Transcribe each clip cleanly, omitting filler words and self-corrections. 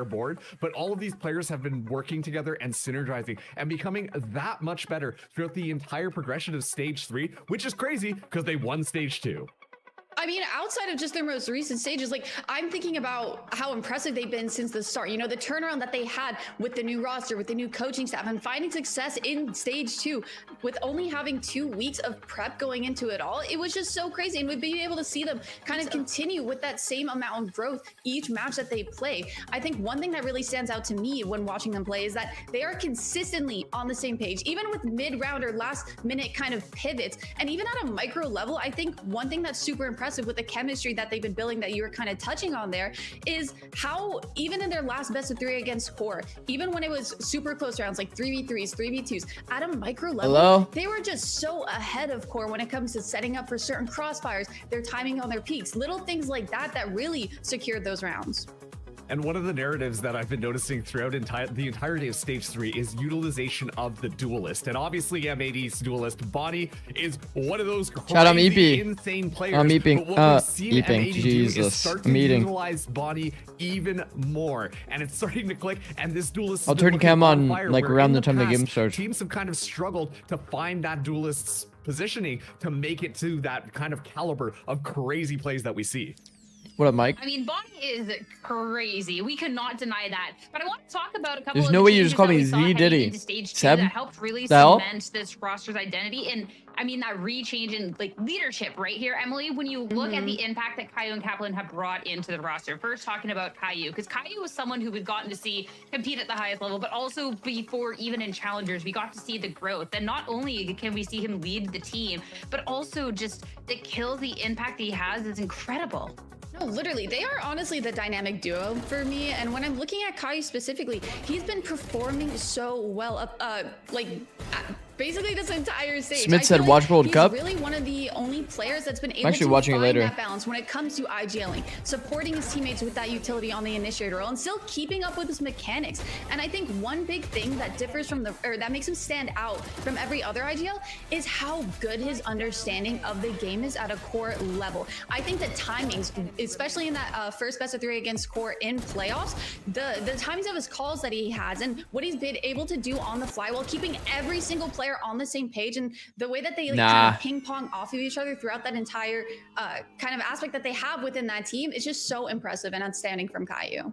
board, but all of these players have been working together and synergizing and becoming that much better throughout the entire progression of stage 3, which is crazy because they won stage 2. I mean, outside of just their most recent stages, like I'm thinking about how impressive they've been since the start. You know, the turnaround that they had with the new roster, with the new coaching staff, and finding success in stage 2 with only having 2 weeks of prep going into it all. It was just so crazy. And we've been able to see them kind of continue with that same amount of growth each match that they play. I think one thing that really stands out to me when watching them play is that they are consistently on the same page, even with mid-round or last minute kind of pivots. And even at a micro level, I think one thing that's super impressive with the chemistry that they've been building that you were kind of touching on there is how even in their last best of 3 against Core, even when it was super close rounds like 3v3s, 3v2s, at a micro level, they were just so ahead of Core when it comes to setting up for certain crossfires, their timing on their peaks, little things like that that really secured those rounds. And one of the narratives that I've been noticing throughout the entirety of stage 3 is utilization of the duelist. And obviously M80's duelist Bonnie is one of those crazy, insane players. I'm eeping. But what we've seen M80 do is start to utilize Bonnie even more. And it's starting to click. And this duelist, I'll turn cam on like around the time the game starts. Teams have kind of struggled to find that duelist's positioning to make it to that kind of caliber of crazy plays that we see. What up, Mike? I mean, Bonnie is crazy. We cannot deny that. But I want to talk about a couple There's of no way you just call me Z Diddy. Seb? That helped really cement this roster's identity. And I mean, that re-change in like leadership right here, Emily, when you look at the impact that Caillou and Kaplan have brought into the roster. First, talking about Caillou, because Caillou was someone who we'd gotten to see compete at the highest level, but also before even in challengers, we got to see the growth. And not only can we see him lead the team, but also just the kills, the impact he has is incredible. No, literally, they are honestly the dynamic duo for me. And when I'm looking at Caillou specifically, he's been performing so well up, basically this entire stage. Smith said watch World Cup. He's really one of the only players that's been able actually to watching find it later. that balance when it comes to IGLing, supporting his teammates with that utility on the initiator role, and still keeping up with his mechanics. And I think one big thing that differs from that makes him stand out from every other IGL is how good his understanding of the game is at a core level. I think the timings, especially in that first best of 3 against Core in playoffs, the timings of his calls that he has and what he's been able to do on the fly while keeping every single player on the same page, and the way that they kind of ping pong off of each other throughout that entire kind of aspect that they have within that team is just so impressive and outstanding from Caillou.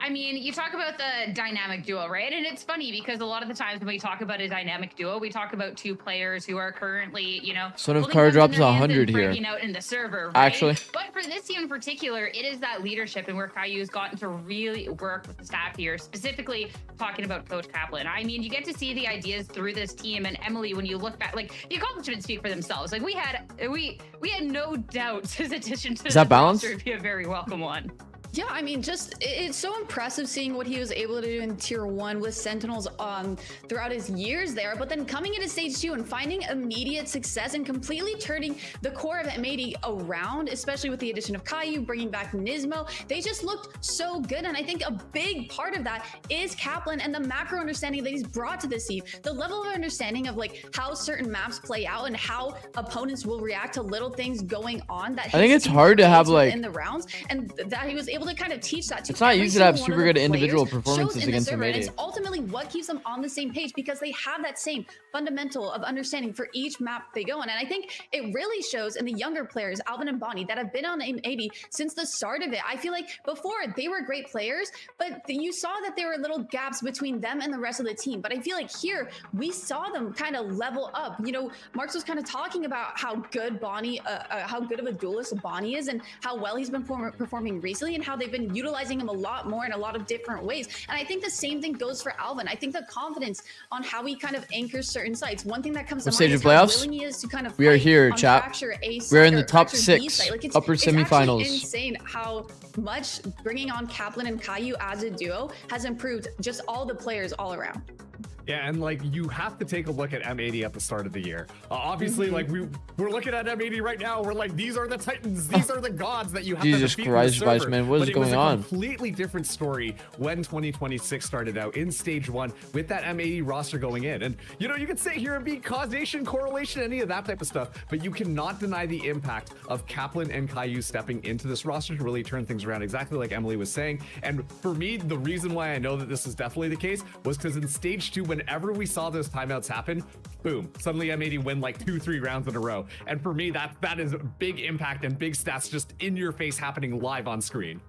I mean, you talk about the dynamic duo, right? And it's funny because a lot of the times when we talk about a dynamic duo, we talk about 2 players who are currently, you know, sort of car drops 100 here. Out in the server, right? Actually, but for this team in particular, it is that leadership and where Caillou's gotten to really work with the staff here, specifically talking about Coach Kaplan. I mean, you get to see the ideas through this team. And Emily, when you look back, like the accomplishments speak for themselves. Like we had no doubts his addition to the roster would be a very welcome one. Yeah, I mean, just it's so impressive seeing what he was able to do in Tier 1 with Sentinels throughout his years there, but then coming into Stage 2 and finding immediate success and completely turning the core of M80 around, especially with the addition of Caillou, bringing back Nismo. They just looked so good, and I think a big part of that is Kaplan and the macro understanding that he's brought to this team. The level of understanding of like how certain maps play out and how opponents will react to little things going on. That I think it's hard to have like in the rounds, and that he was able to kind of teach that to it's not easy to have super good individual performances against M80. It's ultimately what keeps them on the same page because they have that same fundamental of understanding for each map they go on. And I think it really shows in the younger players, Alvin and Bonnie, that have been on M80 since the start of it. I feel like before they were great players, but you saw that there were little gaps between them and the rest of the team. But I feel like here we saw them kind of level up. You know, Marks was kind of talking about how good Bonnie, how good of a duelist Bonnie is and how well he's been performing recently and how they've been utilizing him a lot more in a lot of different ways. And I think the same thing goes for Alvin. I think the confidence on how he kind of anchors certain sites. One thing that comes to mind is how willing he is to kind of we are here, chat. We're in the top 6 like upper semifinals. It's insane how much bringing on Kaplan and Caillou as a duo has improved just all the players all around. Yeah, and like you have to take a look at M80 at the start of the year. Obviously, like we're looking at M80 right now. We're like, these are the titans, these are the gods that you have Jesus to defeat. Christ, Vice Man, what is going on? It was a completely different story when 2026 started out in stage 1 with that M80 roster going in. And you know, you can sit here and be causation, correlation, any of that type of stuff, but you cannot deny the impact of Kaplan and Caillou stepping into this roster to really turn things around, exactly like Emily was saying. And for me, the reason why I know that this is definitely the case was because in stage 2, whenever we saw those timeouts happen, boom, suddenly M80 win like 2-3 rounds in a row. And for me, that is big impact and big stats just in your face happening live on screen.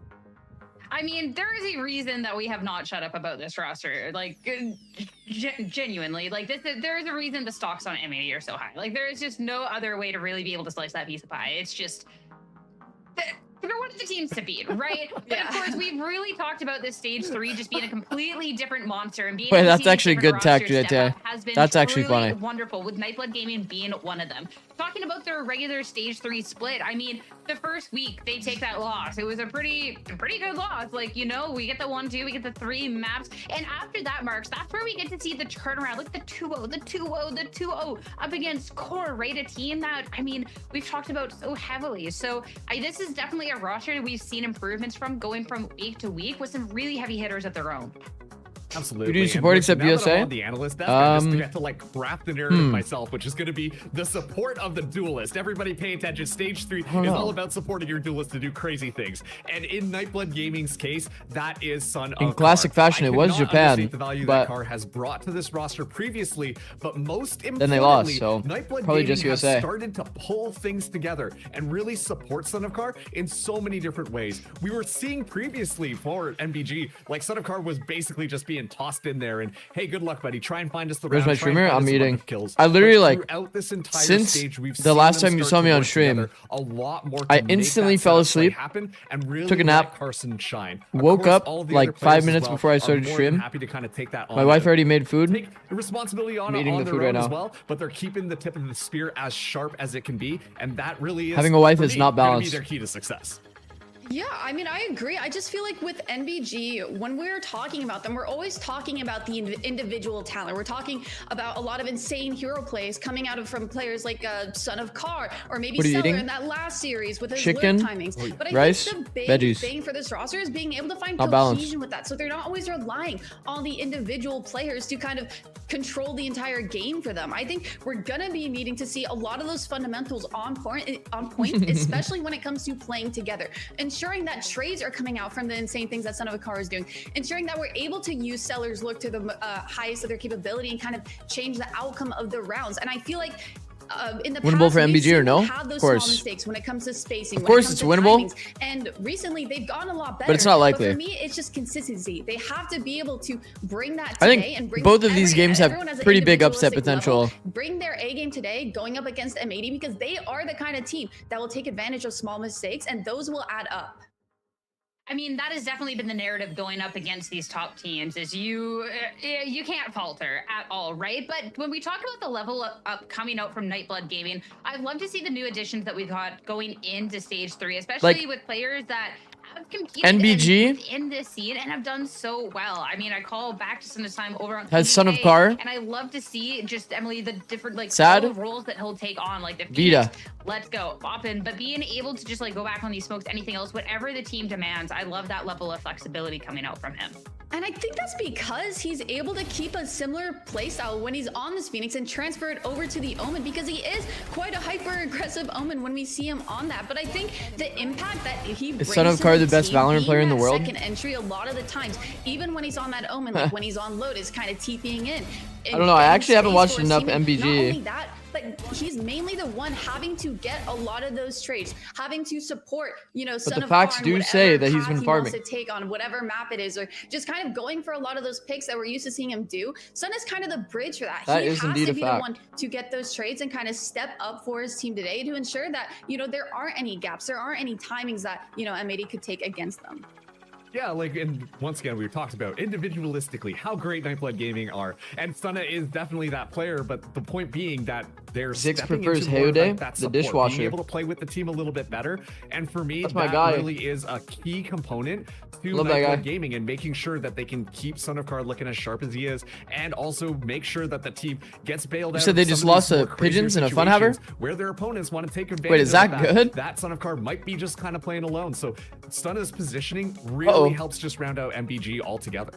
I mean, there is a reason that we have not shut up about this roster. Like, genuinely, like there is a reason the stocks on M80 are so high. Like, there is just no other way to really be able to slice that piece of pie. It's just they're one of the teams to beat, right? But of course, we've really talked about this stage 3 just being a completely different monster and being. Wait, that's actually good tech, JT. That's actually funny. Wonderful, with Nightblood Gaming being one of them. Talking about their regular stage 3 split, I mean, the first week they take that loss. It was a pretty good loss. Like, you know, we get the 1-2, we get the 3 maps, and after that, Marks, that's where we get to see the turnaround. Look at the 2-0, the 2-0, the 2-0 up against Core, right? A team that, I mean, we've talked about so heavily. So this is definitely a roster we've seen improvements from, going from week to week with some really heavy hitters of their own. Absolutely. You do support except USA? On the analyst desk, I just get to like craft the narrative myself, which is going to be the support of the duelist. Everybody pay attention. Stage 3 is all about supporting your duelist to do crazy things. And in Nightblood Gaming's case, that is Son of In classic fashion, it was Japan, the value but that Car has brought to this roster previously, but most importantly, then they lost, so Nightblood probably Gaming just USA. has started to pull things together and really support Son of Car in so many different ways. We were seeing previously for NBG, like Son of Car was basically just being tossed in there and hey, good luck, buddy. Try and find us the Where's round. my streamer? I'm eating. Kills. I literally like this entire since stage, we've the last time you saw me on stream, a lot more I instantly fell asleep, and really took a nap, Carson shine. woke up like 5 minutes before I started stream. Happy to kind of take that on. My wife already made food. Take responsibility on, I'm eating the food right now as well, but they're keeping the tip of the spear as sharp as it can be, and that really is having a wife is not balanced. Be their key to success. Yeah, I mean, I agree. I just feel like with NBG, when we're talking about them, we're always talking about the individual talent. We're talking about a lot of insane hero plays coming out of from players like Son of Car or maybe Seller in that last series with his chicken, timings. But I rice, think the big veggies. thing for this roster is being able to find not cohesion balanced with that. So they're not always relying on the individual players to kind of control the entire game for them. I think we're gonna be needing to see a lot of those fundamentals on point, especially when it comes to playing together. Ensuring that trades are coming out from the insane things that Son of a Car is doing. Ensuring that we're able to use Seller's look to the highest of their capability and kind of change the outcome of the rounds. And I feel like in the winnable past, for MBG or no? have those of course. small mistakes when it comes to spacing. Of course, it's winnable. Timings. And recently, they've gotten a lot better. But it's not likely. But for me, it's just consistency. They have to be able to bring that I today think and bring both of these games have pretty big upset potential. Level, bring their A game today, going up against M80, because they are the kind of team that will take advantage of small mistakes, and those will add up. I mean, that has definitely been the narrative going up against these top teams is you can't falter at all, right? But when we talk about the level up coming out from Nightblood Gaming, I'd love to see the new additions that we've got going into stage 3, especially with players that have competed NBG in this scene and have done so well. I mean, I call back to some of the time over on has PK, Son of Car, and I love to see just Emily the different like roles that he'll take on, like the Vita. Let's go, Boppin, but being able to just like go back on these smokes, anything else, whatever the team demands. I love that level of flexibility coming out from him. And I think that's because he's able to keep a similar playstyle when he's on this Phoenix and transfer it over to the Omen, because he is quite a hyper-aggressive Omen when we see him on that. But I think the impact that he brings is Son of Car the best Valorant player in the world? Second entry, a lot of the times, even when he's on that Omen, like when he's on Lotus, kind of TPing in. I don't know. I actually haven't watched enough MBG. Not only that, but he's mainly the one having to get a lot of those trades, having to support, you know, Son the of facts Car do say that he's been farming. To take on whatever map it is, or just kind of going for a lot of those picks that we're used to seeing him do. Son is kind of the bridge for that. That he is has indeed to a be fact. the one to get those trades and kind of step up for his team today to ensure that, you know, there aren't any gaps, there aren't any timings that, you know, M80 could take against them. Yeah, like, and once again, we've talked about individualistically how great Nightblood Gaming are, and Stunna is definitely that player. But the point being that they're Zikz stepping prefers into more of, Hayode, like, that the support, dishwasher. being able to play with the team a little bit better. And for me, That's my that guy. really is a key component to Love that guy. Nightblood Gaming, and making sure that they can keep Son of Card looking as sharp as he is, and also make sure that the team gets bailed out. You said they of just some of lost these to more crazier Pigeons in a fun haver? situations where their opponents want to take advantage. Wait, is of that good? That Son of Card might be just kind of playing alone. So Stunna's positioning really helps just round out MBG altogether.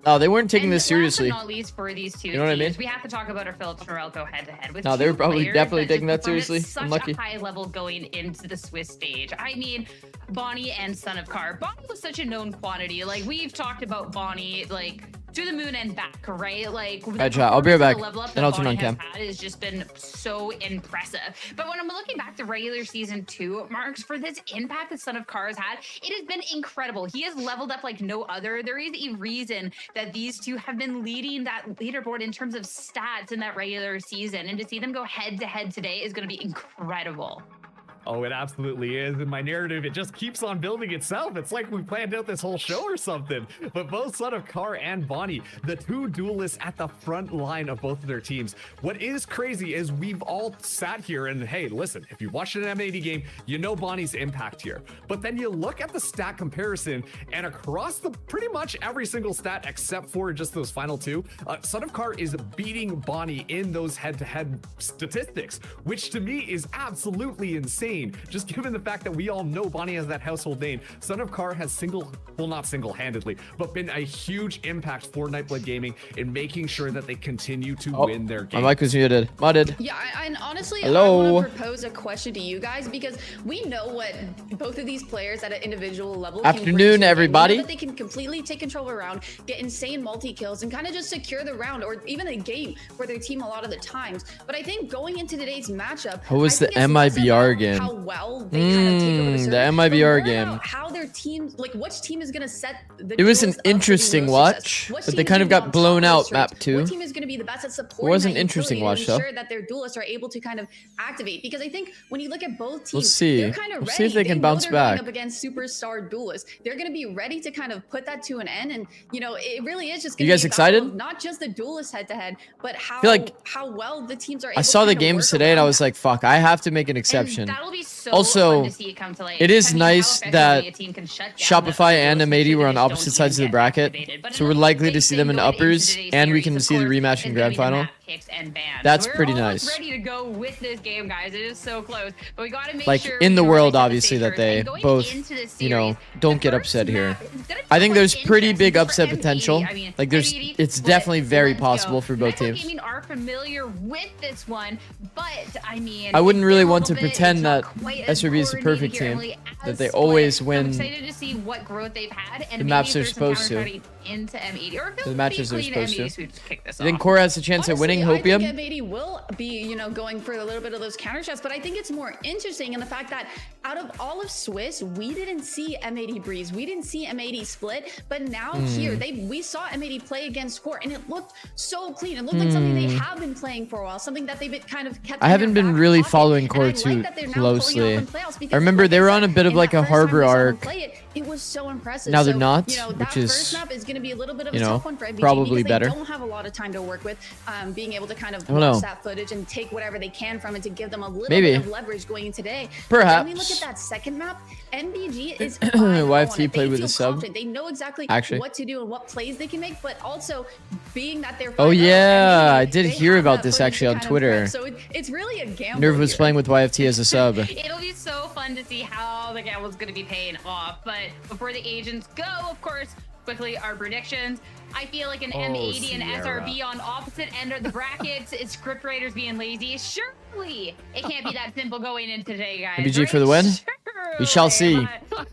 Oh, they weren't taking And this seriously. Last but not least for these two You know what I mean? teams, we have to talk about our Phillips Norelco head-to-head with No, they two were probably players definitely that taking that just performed at seriously. Such Unlucky. a high level going into the Swiss stage. I mean, Bonnie and Son of Car. Bonnie was such a known quantity. Like, we've talked about Bonnie, like, to the moon and back, right? Like, Alright, chat, I'll be right back. Level up Then that I'll turn Bonnie on has cam. had has just been so impressive. But when I'm looking back to regular season 2 marks for this impact that Son of Car has had, it has been incredible. He has leveled up like no other. There is a reason that these two have been leading that leaderboard in terms of stats in that regular season, and to see them go head to head today is going to be incredible. Oh, it absolutely is. And my narrative, it just keeps on building itself. It's like we planned out this whole show or something. But both Son of Car and Bonnie, the two duelists at the front line of both of their teams. What is crazy is we've all sat here and, hey, listen, if you watched an M80 game, you know Bonnie's impact here. But then you look at the stat comparison, and across the pretty much every single stat except for just those final two, Son of Car is beating Bonnie in those head-to-head statistics, which to me is absolutely insane. Just given the fact that we all know Bonnie has that household name, Son of Car has not single-handedly, but been a huge impact for Nightblood Gaming in making sure that they continue to win their game. My mic was muted. Muted. Yeah, and honestly, Hello? I want to propose a question to you guys, because we know what both of these players at an individual level can bring to Afternoon, the game. everybody. We know that they can completely take control of a round, get insane multi-kills, and kind of just secure the round or even a game for their team a lot of the times. But I think going into today's matchup, How was I the think it's less MIBR about game? How well they kind of take over the server, the but MIBR more game. about how their team, like which team is going to set the It was an duels up to be interesting most watch, success. Which but team they is kind of gonna be got on blown top of out the streak? map 2. What team is going to be the best at supporting? It was an that interesting utility watch, to though. ensure that their duelists are able to kind of activate, because I think when you look at both teams, We'll see. they're kind of We'll ready. see if they can know bounce they're back. Going up against superstar duelists, they're going to be ready to kind of put that to an end, and you know it really is just. You Gonna guys be a battle excited? of not just the duelist head to head, but how feel like how well the teams are. I Able saw to the kind of games work today and I around was like, fuck, I have to make an exception. And that'll be so Also, fun to see it come to light. it is I mean, nice how that effectively a team can shut down Shopify the and duelists, M80 were on they just opposite don't sides of even the get bracket, activated. But so we're another likely to big see thing them in going into uppers, today's and we series, can of see the course, rematch is and gonna grand be the final. map picks and bans. That's We're pretty almost nice. ready to go with this game, guys. It is so close, but we got to make Like, sure in we the know world, where they obviously, set that the stage they first. And both, going into this you know, series, don't the get first upset here. map is gonna I feel think like there's pretty interesting big for upset M80. potential. I mean, Like, there's, M80 it's split, definitely very let's go. possible for both Nightblood teams. Gaming are familiar with this one, but I mean, I wouldn't it's really been a want to little bit- pretend it's not that quite as SRB is the coordinated perfect here, team, Emily, that as they split. always So win I'm excited to see what growth they've had, and the maybe maps if they're there's some supposed to. counter-strategy into M80, or if The they'll matches be they're clean supposed to. M80 to kick this You think off. Cora has a chance at winning Honestly, I Hopium? think M80 will be, you know, going for a little bit of those counter shots, but I think it's more interesting in the fact that out of all of Swiss, we didn't see M80 breeze, we didn't see M80 split, but now here we saw M80 play against Score, and it looked so clean. It looked like something they have been playing for a while, something that they've been kind of kept. I in haven't their been back really pocket. following And Core I like too that they're now pulling it off closely. in playoffs, because I remember like they were said, on a bit of in like that a first time harbor we saw them arc. play it, it was so impressive. Now they're So, not, you know, which that is, first map is going to be a little bit of a you know, tough one for MBG probably because better. they don't have a lot of time to work with, being able to kind of don't know. watch that footage and take whatever they can from it to give them a little Maybe. bit of leverage going into today. Perhaps. When we look at that second map, MBG is YFT played with a sub. They know exactly Actually. what to do and what plays they can make, but also being that they're Oh 5-0, yeah, MBG, I did they hear have about that this footage actually to on kind of Twitter. prep. So it's really a gamble. Nerve was here. playing with YFT as a sub. It'll be so fun to see how the gamble's going to be paying off. But before the agents go, of course, quickly our predictions. I feel like an M80 and Sierra. SRB on opposite end of the brackets. It's script writers being lazy. Surely it can't be that simple going in today, guys. MBG for the win? We shall see.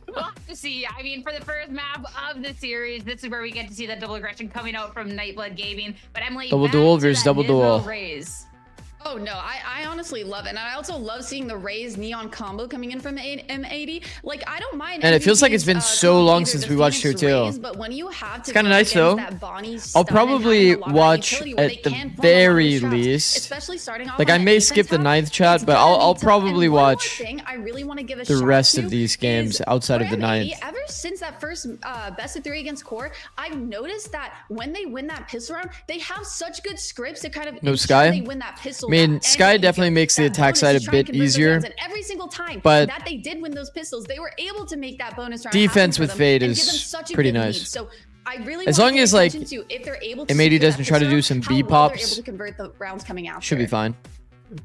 We'll have to see. I mean, for the first map of the series, this is where we get to see that double aggression coming out from Nightblood Gaming. But Emily, Double back duel to versus that double Nismo duel. raise. Oh no, I honestly love it. And I also love seeing the Raze neon combo coming in from M80. Like, I don't mind. And it feels like it's been so long since we watched her too. But when you have to it's kind of nice though. I'll probably watch at the very least. Especially starting off like I may skip the 9th chat, but I'll probably watch the rest of these games outside of the 9th. Ever since that first best of 3 against Core, I've noticed that when they win that pistol round, they have such good scripts to kind of no Sky. They win that pistol. I mean, Sky definitely makes the attack side a bit easier. And every single time but that they did win those pistols, they were able to make that bonus round defense with Fade is pretty nice. So I really as long as like if they're able to M80 doesn't try to do some B pops, able to convert the rounds coming out. Should be fine.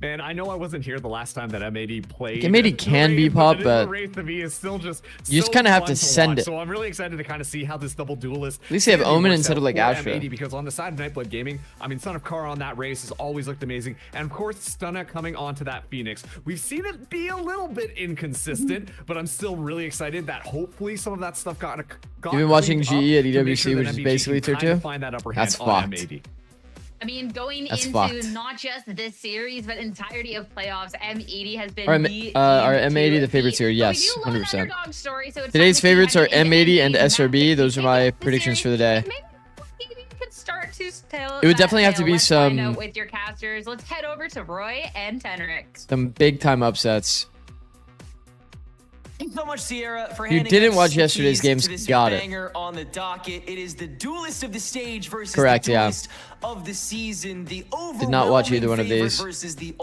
Man, I know I wasn't here the last time that M80 played. M80 can be pop, but is still just you just kind of have to send it. So I'm really excited to kind of see how this double duelist. At least they have Omen instead of like Astra. M80, because on the side of Nightblood Gaming, I mean, Son of Kara on that race has always looked amazing, and of course Stunna coming onto that Phoenix. We've seen it be a little bit inconsistent, but I'm still really excited that hopefully some of that stuff got. You've been watching GE at EWC, which is basically tier 2. That's fucked. I mean, going into not just this series, but entirety of playoffs, M80 has been our M80 the favorites here. Yes, 100%. Today's favorites are M80 and SRB. Those are my predictions for the day. It would definitely have to be some with your casters. Let's head over to Roy and Tenric. Some big time upsets. Thanks so much, Sierra, for you didn't watch yesterday's games. Got it. On the docket, it is the duelist of the stage versus correct, the duelist of the season. The did not watch either one of these.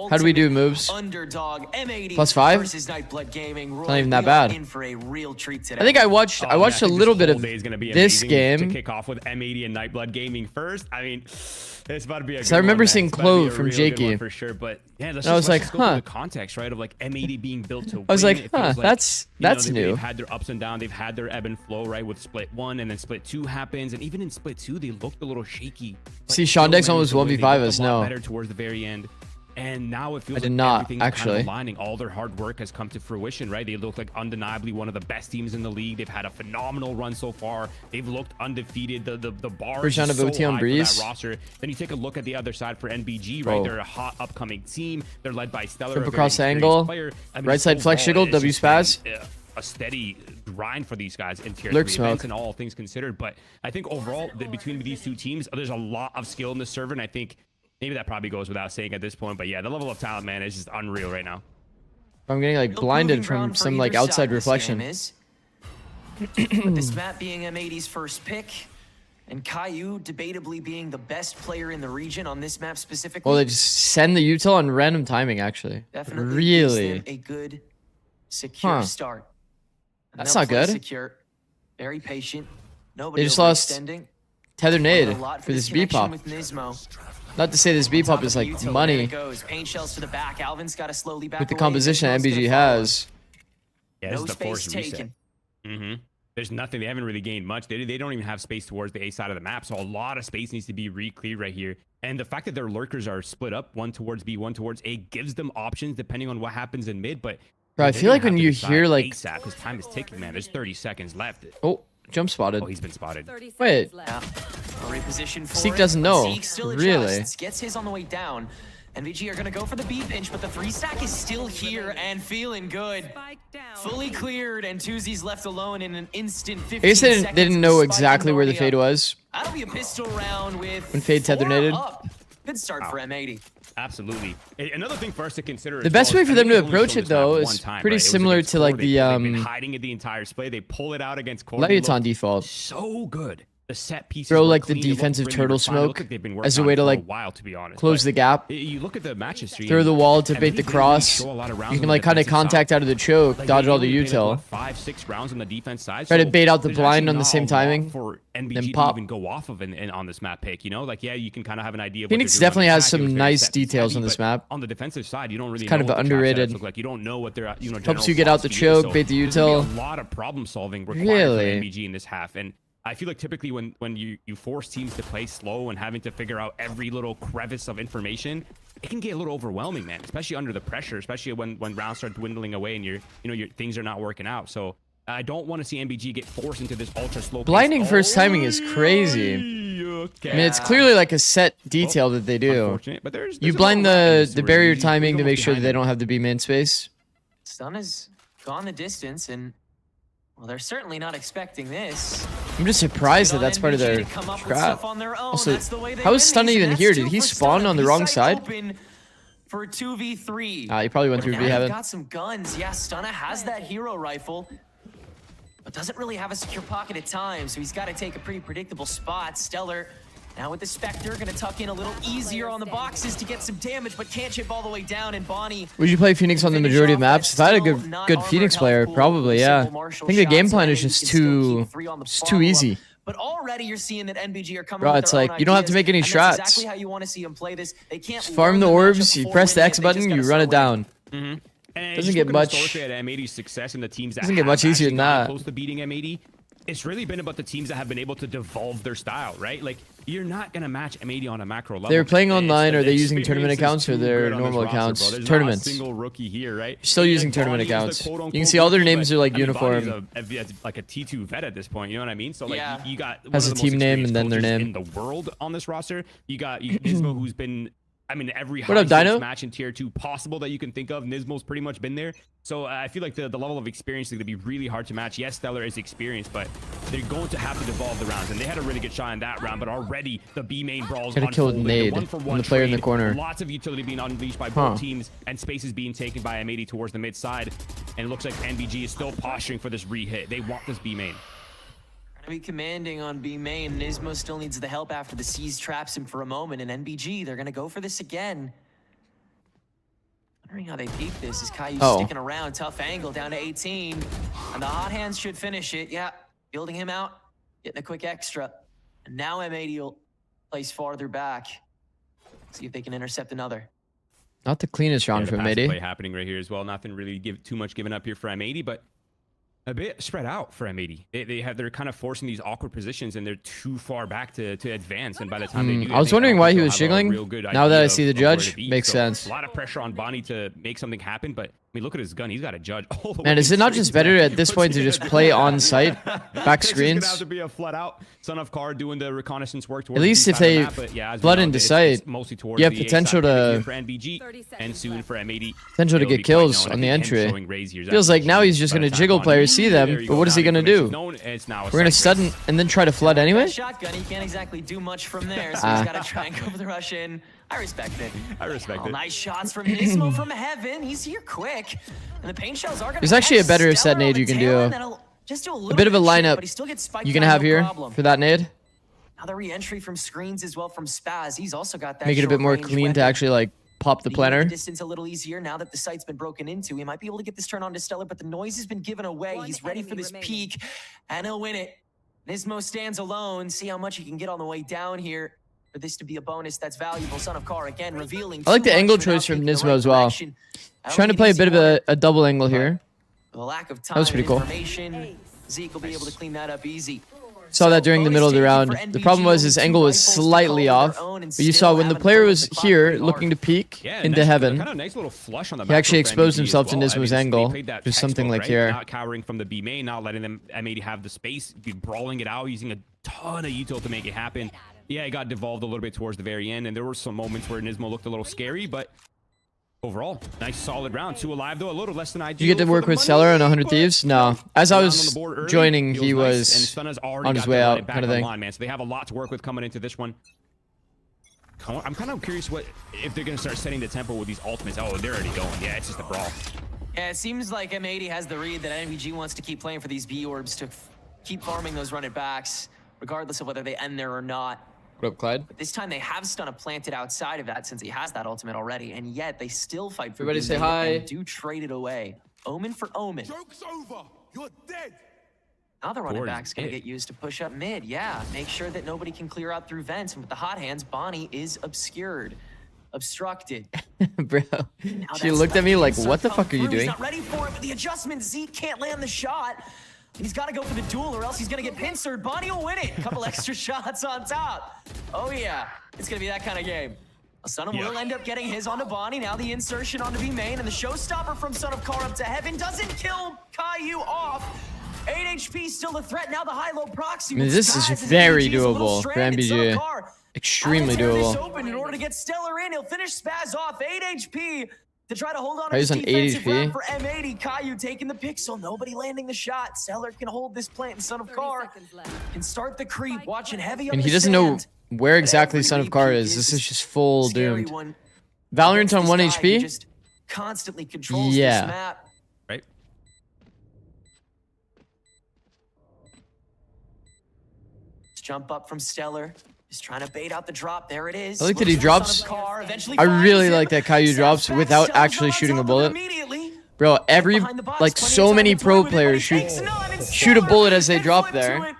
How do we do moves? Underdog M80 +5. versus Nightblood Gaming. It's not even that bad. In for a real treat today. I think I watched a little bit of this game. To kick off with M80 and Nightblood Gaming first. I mean, it's about to be a good I remember one, seeing Clove from Jakey for sure, but yeah, let's I was like, go through the context, right, of like M80 being built to win. I was like, huh, like, that's new. They've had their ups and downs, they've had their ebb and flow, right, with split 1 and then split 2 happens, and even in split 2 they looked a little shaky. See, Shondex almost 1v5 us. No, better towards the very end. And now it feels like everything's kind of aligning. All their hard work has come to fruition, right? They look like undeniably one of the best teams in the league. They've had a phenomenal run so far. They've looked undefeated. The bar is so high for that roster. Then you take a look at the other side for NBG, right? They're a hot upcoming team. They're led by Stellar. Trip across the angle. I mean, right side flex jiggle, W spaz. A steady grind for these guys in tier 3 Lurk events and all things considered. But I think overall, between these two teams, there's a lot of skill in the server, and I think maybe that probably goes without saying at this point, but yeah, the level of talent, man, is just unreal right now. I'm getting like blinded from some like outside reflection. With this map being M80's first pick, and Caillou debatably being the best player in the region on this map specifically. Well, they just send the util on random timing, actually. Definitely really gives them a good, secure start. And that's not good. Secure, very patient. Nobody they just lost Tether Nade for this B pop. Not to say this B pop is like money. Paint shells to the back. Alvin's got to slowly back with the composition MBG has. Yeah, this is the forced reset. There's nothing. They haven't really gained much. They don't even have space towards the A side of the map. So a lot of space needs to be re-cleared right here. And the fact that their lurkers are split up, one towards B, one towards A, gives them options depending on what happens in mid. But bro, I feel like when you hear like ASAP, because time is ticking, man. There's 30 seconds left. Oh, jump spotted. Oh, he's been spotted. Wait. Zikz doesn't know. Really? Gets his on the way down. NVG are going to go for the B pinch, but the 3-stack is still here and feeling good. Fully cleared, and Tuzi's left alone in an instant 15 I guess they didn't know exactly where the Fade was. That'll be a pistol round with when Fade tether naded. Good start for M80. Absolutely. Another thing for us to consider. The best way for them to approach it, though, is pretty similar to like the They've been hiding it the entire display. They pull it out against Core. It's on default. So good. The set pieces throw like the defensive turtle smoke as a way to like close the gap. You look at the match history. Throw the wall to bait the cross. You can like kind of contact out of the choke, dodge all the util. 5-6 rounds on the defense side. Try to bait out the blind on the same timing. For NBG to even go off of and on this map pick, you know, like yeah, you can kind of have an idea. Phoenix definitely has some nice details on this map. On the defensive side, you don't really. It's kind of underrated. Look like you don't know what they're. Helps you get out the choke, bait the util. A lot of problem solving required for NBG in this half, and I feel like typically when you force teams to play slow and having to figure out every little crevice of information, it can get a little overwhelming, man, especially under the pressure, especially when rounds start dwindling away and your things are not working out. So I don't want to see NBG get forced into this ultra slow blinding first timing is crazy. I mean, it's clearly like a set detail that they do. But there's You blind the barrier timing to make sure that they don't have the B main space. Stun has gone the distance, and well, they're certainly not expecting this. I'm just surprised that that's part of their trap. Also, how is Stun even here? Did he spawn on the wrong side? For 2v3. Ah, he probably went through B heaven. Got some guns. Yeah, Stunna has that hero rifle, but doesn't really have a secure pocket at times, so he's got to take a pretty predictable spot. Stellar now with the Spectre, gonna tuck in a little easier on the boxes to get some damage, but can't chip all the way down. And Bonnie, would you play Phoenix on the majority of maps? If I had a good Phoenix player, probably, yeah. I think the game plan is just too easy. But already you're seeing that NBG are coming. Bro, it's like you don't have to make any strats. Exactly how you want to see them play this. They can't farm the orbs. You press the X button. You run it down. Doesn't get much. At M80's success and the teams that doesn't get much easier than that. Close to beating M80. It's really been about the teams that have been able to devolve their style, right? Like, you're not going to match M80 on a macro level. They're playing online, or are they using tournament accounts or their normal accounts? Tournaments. Single rookie here, right? Still using tournament accounts. You can see all their names are like uniform. Like a T2 vet at this point, you know what I mean? So like you got has a team name and then their name in the world on this roster. You got Nismo, who's been, I mean, every match in tier 2 possible that you can think of. Nismo's pretty much been there. So I feel like the level of experience is going to be really hard to match. Yes, Stellar is experienced, but they're going to have to devolve the rounds. And they had a really good shot in that round, but already the B main brawls unfolded. Killed Nade and the player in the corner. Lots of utility being unleashed by both teams, and spaces being taken by M80 towards the mid side. And it looks like NBG is still posturing for this re-hit. They want this B main. Be commanding on B main. Nismo still needs the help after the C's traps him for a moment, and NBG, they're gonna go for this again. Wondering how they peek this. Is Caillou sticking around? Tough angle down to 18, and the hot hands should finish it. Yeah, building him out, getting a quick extra, and now M80 will place farther back. See if they can intercept another. Not the cleanest round for M80. Play happening right here as well. Nothing really too much given up here for M80, but a bit spread out for M80. They're kind of forcing these awkward positions, and they're too far back to advance. And by the time they do, I was wondering why he was jiggling. Now that I see the judge, makes sense. A lot of pressure on Bonnie to make something happen, but I mean, look at his gun. He's got a judge. Man, is it not just better at this point to just play on site, back screens? It's gonna have to be a flat out Son of Car doing the reconnaissance work. At least if they flood into site, you have potential to for NBG and soon for M80. Potential to get kills on the entry. Feels like now he's just gonna jiggle players, see them, but what is he gonna do? We're gonna stun and then try to flood anyway. Shotgun, he can't exactly do much from there, so he's gotta try and go for the rush in. I respect it. I respect it. Nice shots from Nismo from heaven. He's here quick. And the paint shells are going to There's actually a better set nade you can do. A bit of a lineup you can have here for that nade. Another re-entry from screens as well from Spaz. He's also got that. Make it a bit more clean to actually like pop the planner. Distance a little easier now that the site's been broken into. He might be able to get this turn on to Stellar, but the noise has been given away. He's ready for this peak, and he'll win it. Nismo stands alone. See how much he can get on the way down here. For this to be a bonus that's valuable. Son of Car again revealing. I like the angle choice from Nismo as well. Trying to play a bit of a double angle here. The lack of time, that was pretty cool. Zeke will be able to clean that up easy. Saw that during the middle of the round. The problem was his angle was slightly off. But you saw when the player was here looking to peek into heaven, he actually exposed himself to Nismo's angle. Just something like here. Not cowering from the B main, not letting them M80 have the space, brawling it out, using a ton of util to make it happen. Yeah, it got devolved a little bit towards the very end, and there were some moments where Nismo looked a little scary, but overall, nice solid round. 2 alive, though, a little less than ideal. Did you get to work with Stellar on 100 Thieves? No. As I was joining, he was on his way out, kind of thing. Man. So they have a lot to work with coming into this one. I'm kind of curious if they're going to start setting the tempo with these ultimates. Oh, they're already going. Yeah, it's just a brawl. Yeah, it seems like M80 has the read that NVG wants to keep playing for these B orbs to keep farming those run it backs, regardless of whether they end there or not. What up, Clyde? But this time they have Stunna planted outside of that since he has that ultimate already, and yet they still fight for everybody say hi. And do trade it away. Omen for Omen. Joke's over. You're dead. Now the running back's gonna get used to push up mid. Yeah, make sure that nobody can clear out through vents. And with the hot hands, Bonnie is obscured. Obstructed. Bro, she looked at me like, what the fuck are you doing? He's not ready for it, but the adjustment, Zeke can't land the shot. He's got to go for the duel or else he's going to get pincered. Bonnie will win it. A couple extra shots on top. Oh, yeah. It's going to be that kind of game. Son of will end up getting his onto Bonnie. Now the insertion onto B main. And the showstopper from Son of Car up to heaven doesn't kill Caillou off. 8 HP still the threat. Now the high-low proxy. I mean, this is very doable for NBG. extremely doable. Open in order to get Stellar in. He'll finish Spaz off 8 HP to try to hold on to He's his on 8 defensive HP. round for M80. Caillou taking the pixel. Nobody landing the shot. Stellar can hold this plant, and Son of Car can start the creep. Watching heavy up And he the doesn't know sand. where exactly Son of Car is. This is just full doomed. Valorant on 1 HP? Just constantly controls Yeah. this map. Right. Let's jump up from Stellar. Just trying to bait out the drop. There it is. I like that he Looks for drops. Son of Car. Eventually I really finds it. like that Caillou drops Fast without shoves actually on shooting a top of bullet. it immediately. Bro, every, Behind the box, like, plenty so of many time to pro toy with it, but players he shoot takes none, and shoot a Stellar bullet as they can drop flip to there. it.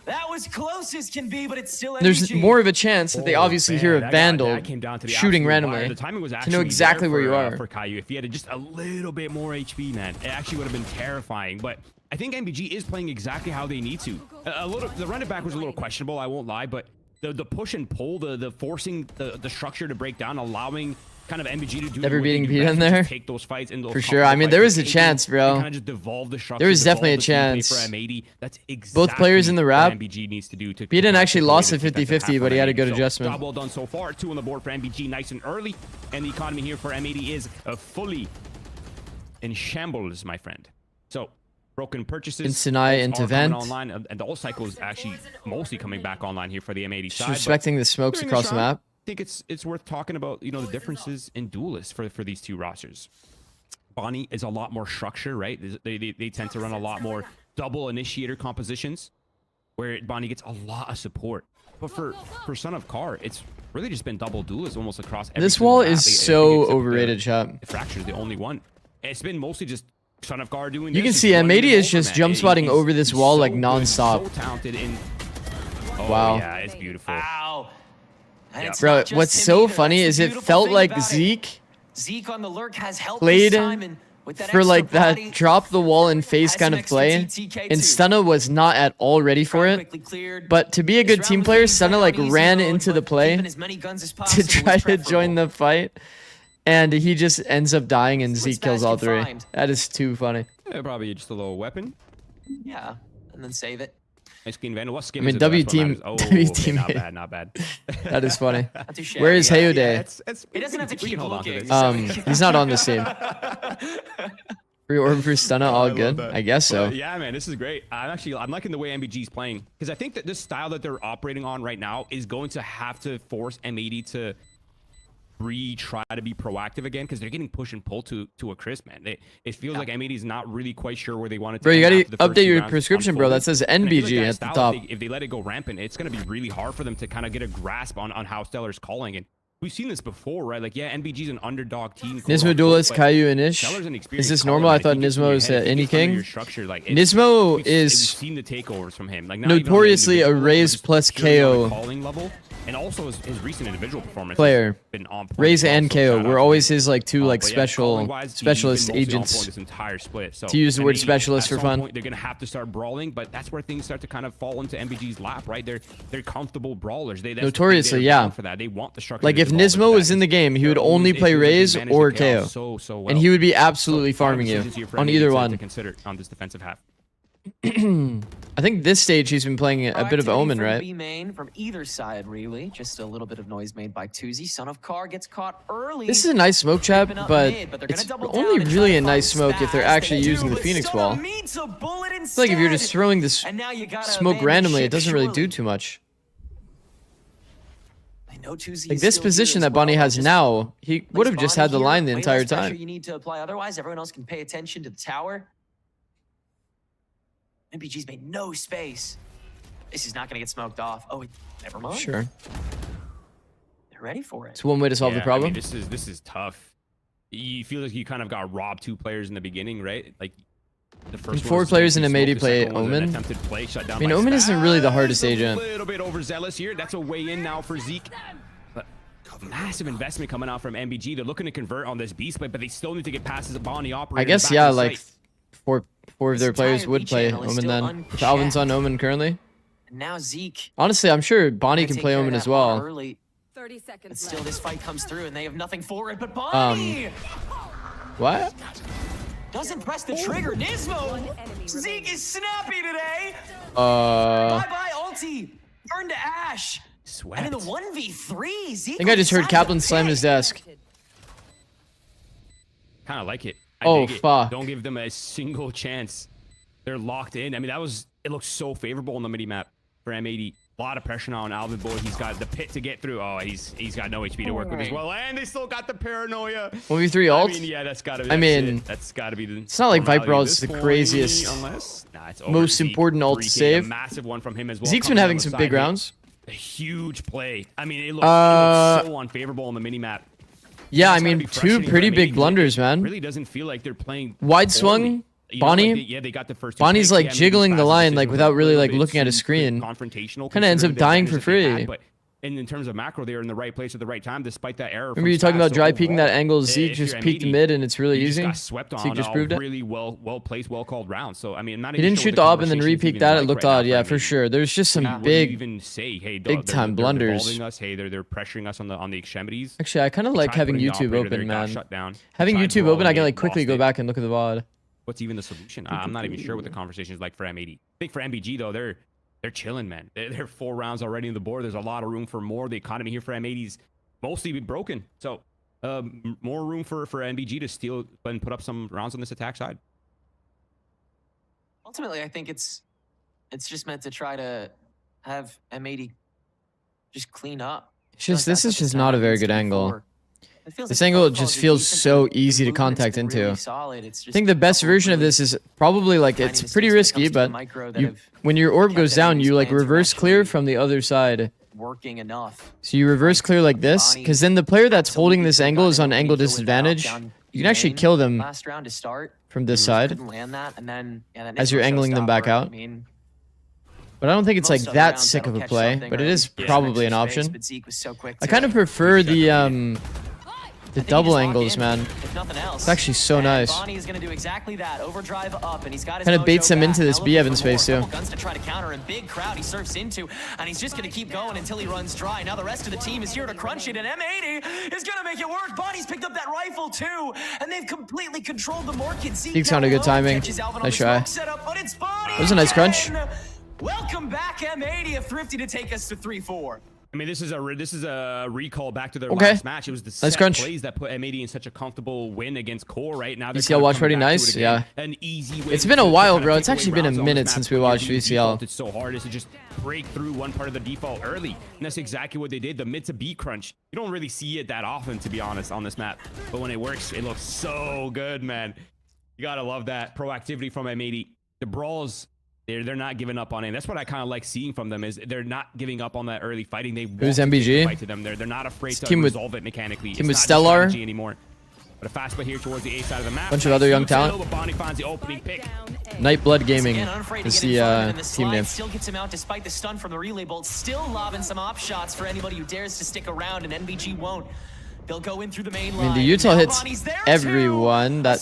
That was close as can be, but it's still There's MG. more of a chance that they obviously hear a vandal that came down to the shooting absolute randomly wire. The timing was to actually know exactly there where for, you are. For Caillou. If he had just a little bit more HP, man, it actually would have been terrifying. But I think MBG is playing exactly how they need to. The run it back was a little questionable, I won't lie, but the push and pull, the forcing the structure to break down, allowing kind of MBG to do Never what they beating do Pete best, in which is there. take those fights and those For sure. I mean, there was a chance, bro. Kind of just devolve the structure. There was definitely a devolve the chance. team play for M80. That's exactly Both players in the what wrap. MBG needs to do to Pete actually to lost play at the defensive 50-50, half but he had a for good M80. adjustment. Job well done so far. 2 on the board for MBG, nice and early. And the economy here for M80 is fully in shambles, my friend. So, broken purchases. Instanai into are coming vent. online, and the all cycle is actually mostly coming back online here for the M80 side. but Disrespecting the smokes during across the shot, map. I think it's worth talking about, you know, the differences in duelists for these two rosters. Bonnie is a lot more structure, right? They tend to run a lot more double initiator compositions, where Bonnie gets a lot of support. But for Son of Car, it's really just been double duelists almost across every This single wall map. is I think so except overrated, chat. the Fracture's the only one. It's been mostly just Son of Car doing You this. can see He's running M80 them is over, just man. jump spotting over this He's wall so like good, non-stop. So talented in... Oh, Wow. yeah, it's beautiful. Wow. And it's Bro, not just what's him so either. funny That's is the it beautiful felt thing like about it. Zeke Zeke on the lurk has helped played this time, and with that for extra like that body, drop the wall and face has kind some of play, extra TTK and too. Stunna was not at all ready for it. quickly cleared. But to be a This good round team was player, being Stunna played like on easy ran mode, into the but play keeping as many guns as to possible try is to join preferable. the fight, and he just ends up dying, and See what Zeke kills Spaz all can three. find. That is too funny. Yeah, probably just a little weapon. Yeah, and then save it. Nice clean vandal. What skin I mean, is it, though? W That's what team, matters. Oh, W okay, team. not bad, not bad. That is funny. Not too shabby. Where is Yeah, Hayude? He doesn't have to We can keep hold on to looking. this. He's not on this team. Free orb for Stunna, all love good. that. I guess so. But yeah, man, this is great. I'm liking the way MBG's playing, because I think that this style that they're operating on right now is going to have to force M80 to try to be proactive again, because they're getting push and pull to a crisp, man. It feels like M80 is not really quite sure where they want it to. Bro, you end gotta after the first update two your rounds prescription, bro. That unfolded. says And I feel like NBG that at the style, top. if they let it go rampant, it's going to be really hard for them to kind of get a grasp on how Stellar's calling. And we've seen this before, right? Like, yeah, NBG's an underdog team. Nismo duelist, Caillou, and Ish. Stellar's an Is experienced this caller, normal? I man. thought If he gets in Nismo your was head, if he any gets under your king. structure, like, Nismo we've is seen the takeovers from him. Like, not notoriously even on the a individual level, raise just plus purely on KO a calling level. And also his recent individual performance player. has been on point. Raise as well, and so KO shout out were to always him. his like two like But yeah, special calling-wise, he's specialist been mostly on agents. point this entire split. So To use the word MBG, specialist at for some fun. point, they're gonna have to start brawling, but that's where things start to kind of fall into MBG's lap, right? They're comfortable brawlers. They're Notoriously, born yeah. for that. They want the structure. Like to if devolve into Nismo that. was in the game, he would They're only always play able to Raze manage or the chaos KO, so well. and he would be absolutely So, farming you decisions here for on MBG either to one. consider on this defensive half. I think this stage he's been playing a bit of Proactivity Omen, from right? B main from either side, really. Just a little bit of noise made by Tuzi. Son of Car gets caught early. This is a nice smoke trap, Creeping up but mid, they're gonna it's double only down and really try a to nice find smoke if they're Spaz. actually They using do, the but Phoenix Stunna wall. meets a bullet It's like if you're just instead. throwing this And now you gotta smoke abandon randomly, ship, it doesn't really do surely. too much. I know Tuzi Like is this still here position as that Bonnie well, has just now, he place would have just Bonnie had the here, line the way entire less pressure time. You need to apply, otherwise everyone else can pay attention to the tower. MPG's made no space. This is not gonna get smoked off. Oh, never mind. Sure. They're ready for it. It's one way to solve the Yeah, problem. I mean, this is tough. You feel like you kind of got robbed 2 players in the beginning, right? Like the first And one 4 was players in mostly a smoke, Medi the play second one was an Omen. attempted play shut down I mean, by Omen isn't really the hardest Spaz. agent. A little bit overzealous here. That's a way in now for Zeke. But massive investment coming out from MBG. They're looking to convert on this beast play, but they still need to get past this Bonnie operator. I guess back yeah, in like sight. four of their This players entire would B play channel is Omen still then. If Alvin's on unchecked. Omen currently. And now Zeke. Honestly, I'm sure Bonnie gonna can take play care of Omen that as well. early. 30 seconds But still, left. this fight comes through, and they have nothing for it. But Bonnie What? doesn't press the trigger. Nismo. enemy Zeke is snappy today. Uh, Bye bye ulti. Burn to ash. Sweat. And in the 1v3, Zikz I think I just heard Kaplan slam his desk. Kind of like it. Oh, fuck. Don't give them a single chance. They're locked in. I mean, it looks so favorable on the mini map for M80. A lot of pressure now on Alvin Boy. He's got the pit to get through. Oh, he's got no HP to work with as well. And they still got the paranoia. 1v3 ult? I mean, yeah, that's gotta be. That's gotta be the. It's not like Viper ult is the craziest, most important ult to save. A massive one from him as well. Zeke's been having some big rounds. A huge play. I mean, it looks so unfavorable on the mini map. Yeah, I mean, two pretty big blunders, man. Really doesn't feel like they're playing wide swung. Bonnie, they got the first. Bonnie's like jiggling the line like without really like looking at a screen. Confrontational. Kind of ends up dying for free. But in terms of macro, they were in the right place at the right time, despite that error. Remember you talking about dry peeking that angle? Zeke just peeked mid, and it's really easy. Got swept on. Zeke just proved it. Really well placed, well called round. So I mean, not he didn't shoot the up and then re-peek that. It looked odd, yeah, for sure. There's just some big time blunders. Hey, they're pressuring us on the extremities. Actually, I kind of like having YouTube open, man. Having YouTube open, I can like quickly go back and look at the VOD. What's even the solution? I'm not even sure what the conversation is like for M80. I think for MBG though, they're chilling, man. They're 4 rounds already on the board. There's a lot of room for more. The economy here for M80's mostly broken, so more room for MBG to steal and put up some rounds on this attack side. Ultimately, I think it's just meant to try to have M80 just clean up. It's just this is just not a very good angle. This angle just feels so easy to contact into. I think the best version of this is probably like, it's pretty risky, but when your orb goes down, you like reverse clear from the other side. So you reverse clear like this, because then the player that's holding this angle is on angle disadvantage. You can actually kill them from this side as you're angling them back out. But I don't think it's like that sick of a play, but it is probably an option. I kind of prefer the double angles, man. It's actually so nice. Kind of baits him into this B Evan space too. Guns to try to counter him. Big crowd he surfs into, and he's just gonna keep going until he runs dry. Now the rest of the team is here to crunch it, and M80 is gonna make it work. Bonnie's picked up that rifle too, and they've completely controlled the market. Zeke sounded good timing. Nice try. That was a nice crunch. Welcome back, M80, of Thrifty to take us to 3-4. I mean, this is a recall back to their last match. It was the set plays that put M80 in such a comfortable win against Core. Right now, VCL Watch Party, nice. Yeah. An easy way. It's been a while, bro. It's actually been a minute since we watched VCL. It's so hard is to just break through one part of the default early, and that's exactly what they did. The mid to B crunch. You don't really see it that often, to be honest, on this map. But when it works, it looks so good, man. You gotta love that proactivity from M80. The brawls. They're not giving up on it. That's what I kind of like seeing from them is they're not giving up on that early fighting. They who's MBG? Fight to them. They're not afraid to resolve it mechanically. Team with Stellar anymore. But a fast play here towards the A side of the map. Bunch of other young talent. Bonnie finds the opening pick. Nightblood Gaming is the team name. Still gets him out despite the stun from the relay bolt. Still lobbing some op shots for anybody who dares to stick around, and NBG won't. They'll go in through the main line. I mean, the Utah hits everyone. That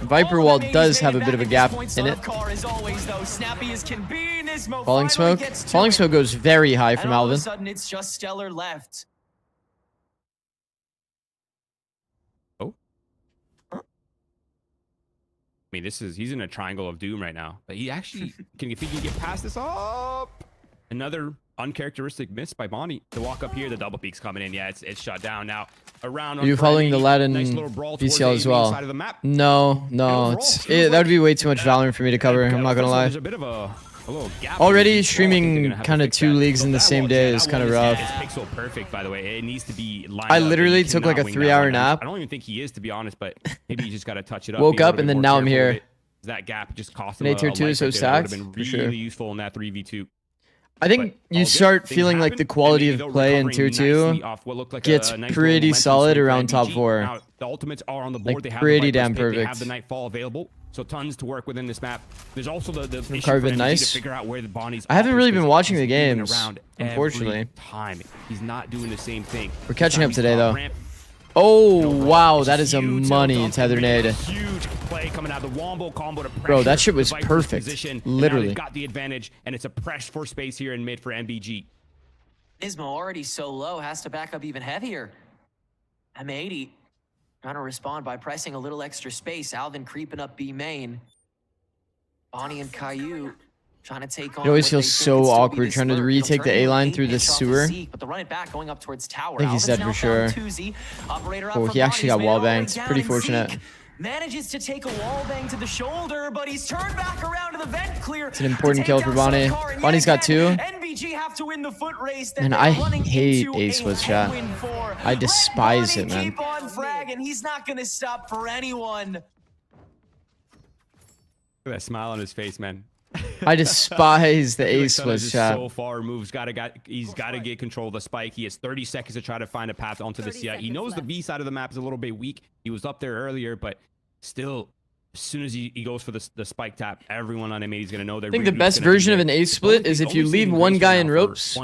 Viper wall does have a bit of a gap in it. Falling smoke. Falling smoke goes very high from Alvin. All of a sudden, it's just Stellar left. Oh. I mean, he's in a triangle of doom right now. But he actually if he can get past this up. Another uncharacteristic miss by Bonnie to walk up here. The double peek's coming in. Yeah, it's shut down now. Around. Are you following the Latin VCL as well? No. That would be way too much Valorant for me to cover. I'm not gonna lie. There's a bit of a little gap. Already streaming kind of 2 leagues in the same day is kind of rough. It's pixel perfect, by the way. It needs to be lined I literally took like a 3-hour nap. I don't even think he is, to be honest, but maybe you just gotta touch it up. Woke up and then now I'm here. That gap just cost him a tier 2 is so stacked. Would have been really useful in that 3v2. I think you start feeling like the quality of play in tier 2 gets pretty solid around top 4. Now, the ultimates are on the board. Like they have pretty damn perfect. They have the Nightfall available, so tons to work within this map. There's also the issue Carbon, nice. to figure out where the Bonnie's. I haven't really been watching the games, unfortunately. Time he's not doing the same thing. We're catching up today though. Oh wow, that is a money tether nade. Huge play coming out of the wombo combo to pressure. Bro, that shit was perfect. Literally. Got the advantage, and it's a press for space here in mid for MBG. Ismo already so low, has to back up even heavier. M80 trying to respond by pressing a little extra space. Alvin creeping up B main. Bonnie and Caillou Trying to take on It always feels so awkward trying to retake the A line through the sewer. But the run it back going up towards tower. I think he's dead for sure. Oh, he actually got wall banged. Pretty fortunate. Manages to take a wall bang to the shoulder, but he's turned back around to the vent clear. It's an important kill for Bonnie. Bonnie's got 2. NBG have to win the foot race. And I hate A-Split's chat. I despise it, man. Keep on fragging. He's not going to stop for anyone. Look at that smile on his face, man. I despise the A-Split's chat. So far removed. He's got to get control of the spike. He has 30 seconds to try to find a path onto the CI. He knows the B side of the map is a little bit weak. He was up there earlier, but still, as soon as he goes for the spike tap, everyone on M80 is going to know they're. I think the best version of an A-Split is if you leave one guy in ropes,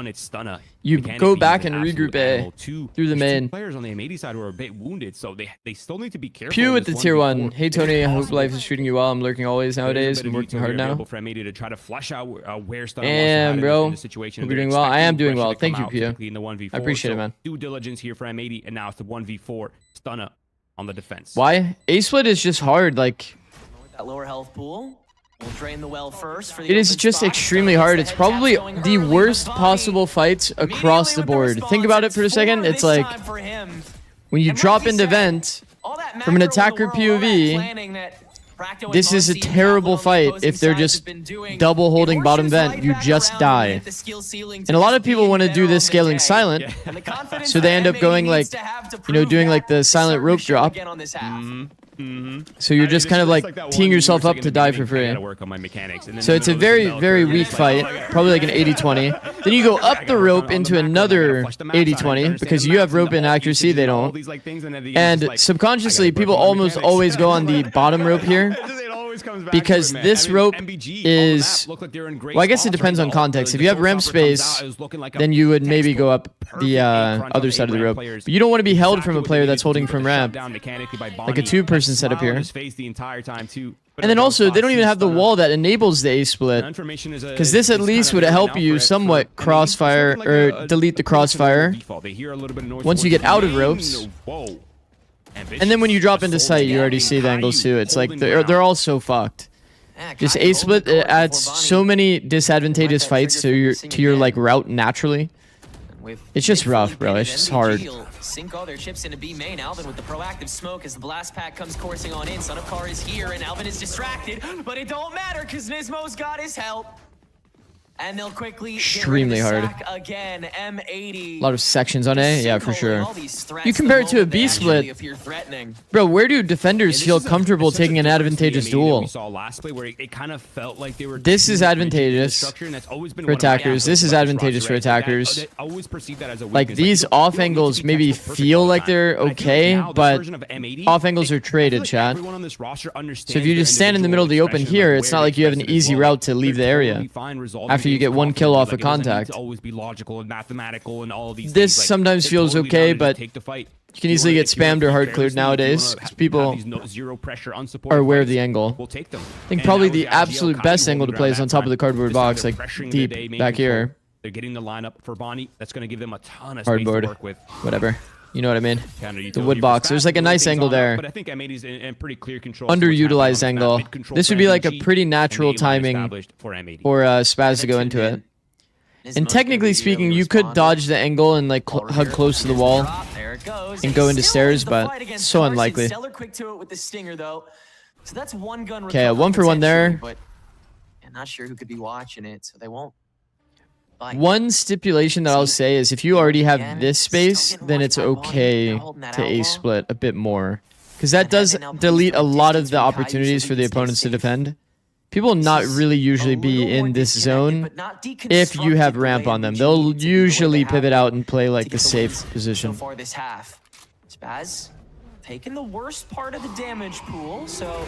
you go back and regroup A through the main. Players on the M80 side who are a bit wounded, so they still need to be careful. Pew with the tier 1. Hey Tony, I hope life is treating you well. I'm lurking always nowadays. I'm working hard now. For M80 to try to flush out where Stunner and bro, in the situation. hope you're doing well. I am doing well. Thank you, Pew. In the 1v4. I appreciate it, man. Due diligence here for M80, and now it's the 1v4. Stunner on the defense. Why? A-Split is just hard. Like, that lower health pool. We'll drain the well first for the it is just extremely hard. It's probably the worst possible fights across the board. Think about it for a second. It's like when you drop into vent from an attacker POV, this is a terrible fight. If they're just double holding bottom vent, you just die. And a lot of people want to do this scaling silent, so they end up going like, you know, doing like the silent rope drop. So you're just kind of like teeing yourself up to die for free. So it's a very, very weak fight, probably like an 80-20. Then you go up the rope into another 80-20 because you have rope inaccuracy, they don't. And subconsciously, people almost always go on the bottom rope here because this rope is, well, I guess it depends on context. If you have ramp space, then you would maybe go up the other side of the rope. But you don't want to be held from a player that's holding from ramp, like a 2-person setup here. And then also, they don't even have the wall that enables the A-Split, because this at least would help you somewhat crossfire, or delete the crossfire once you get out of ropes. And then when you drop into sight, you already see the angles too. It's like they're all so fucked. Just A-Split, it adds so many disadvantageous fights to your like route naturally. It's just rough, bro. It's just hard. Sink all their chips into B main. Alvin with the proactive smoke as the blast pack comes coursing on in. Son of Car is here and Alvin is distracted, but it don't matter because Nismo's got his help. And they'll quickly extremely hard. Again, M80. A lot of sections on A, yeah, for sure. You compare it to a B split, bro. Where do defenders feel comfortable taking an advantageous duel? This is advantageous for attackers. This is advantageous for attackers. Like these off angles maybe feel like they're okay, but off angles are traded, chat. So if you just stand in the middle of the open here, it's not like you have an easy route to leave the area after you get one kill off of contact. This sometimes feels okay, but you can easily get spammed or hard cleared nowadays because people are aware of the angle. I think probably the absolute best angle to play is on top of the cardboard box, like deep back here. They're getting the lineup for Bonnie. That's going to give them a ton of space hardboard, to work with. Whatever. You know what I mean? The wood box. There's like a nice angle there. But I think M80's in pretty clear control. Underutilized angle. This would be like a pretty natural timing for Spaz to go into it. And technically speaking, you could dodge the angle and like hug close to the wall and go into stairs, but it's so unlikely. Okay, a 1-for-1 there. I'm not sure who could be watching it, so they won't. One stipulation that I'll say is if you already have this space, then it's okay to A-split a bit more. Because that does delete a lot of the opportunities for the opponents to defend. People will not really usually be in this zone if you have ramp on them. They'll usually pivot out and play like the safe position. So far this half. Spaz taking the worst part of the damage pool, so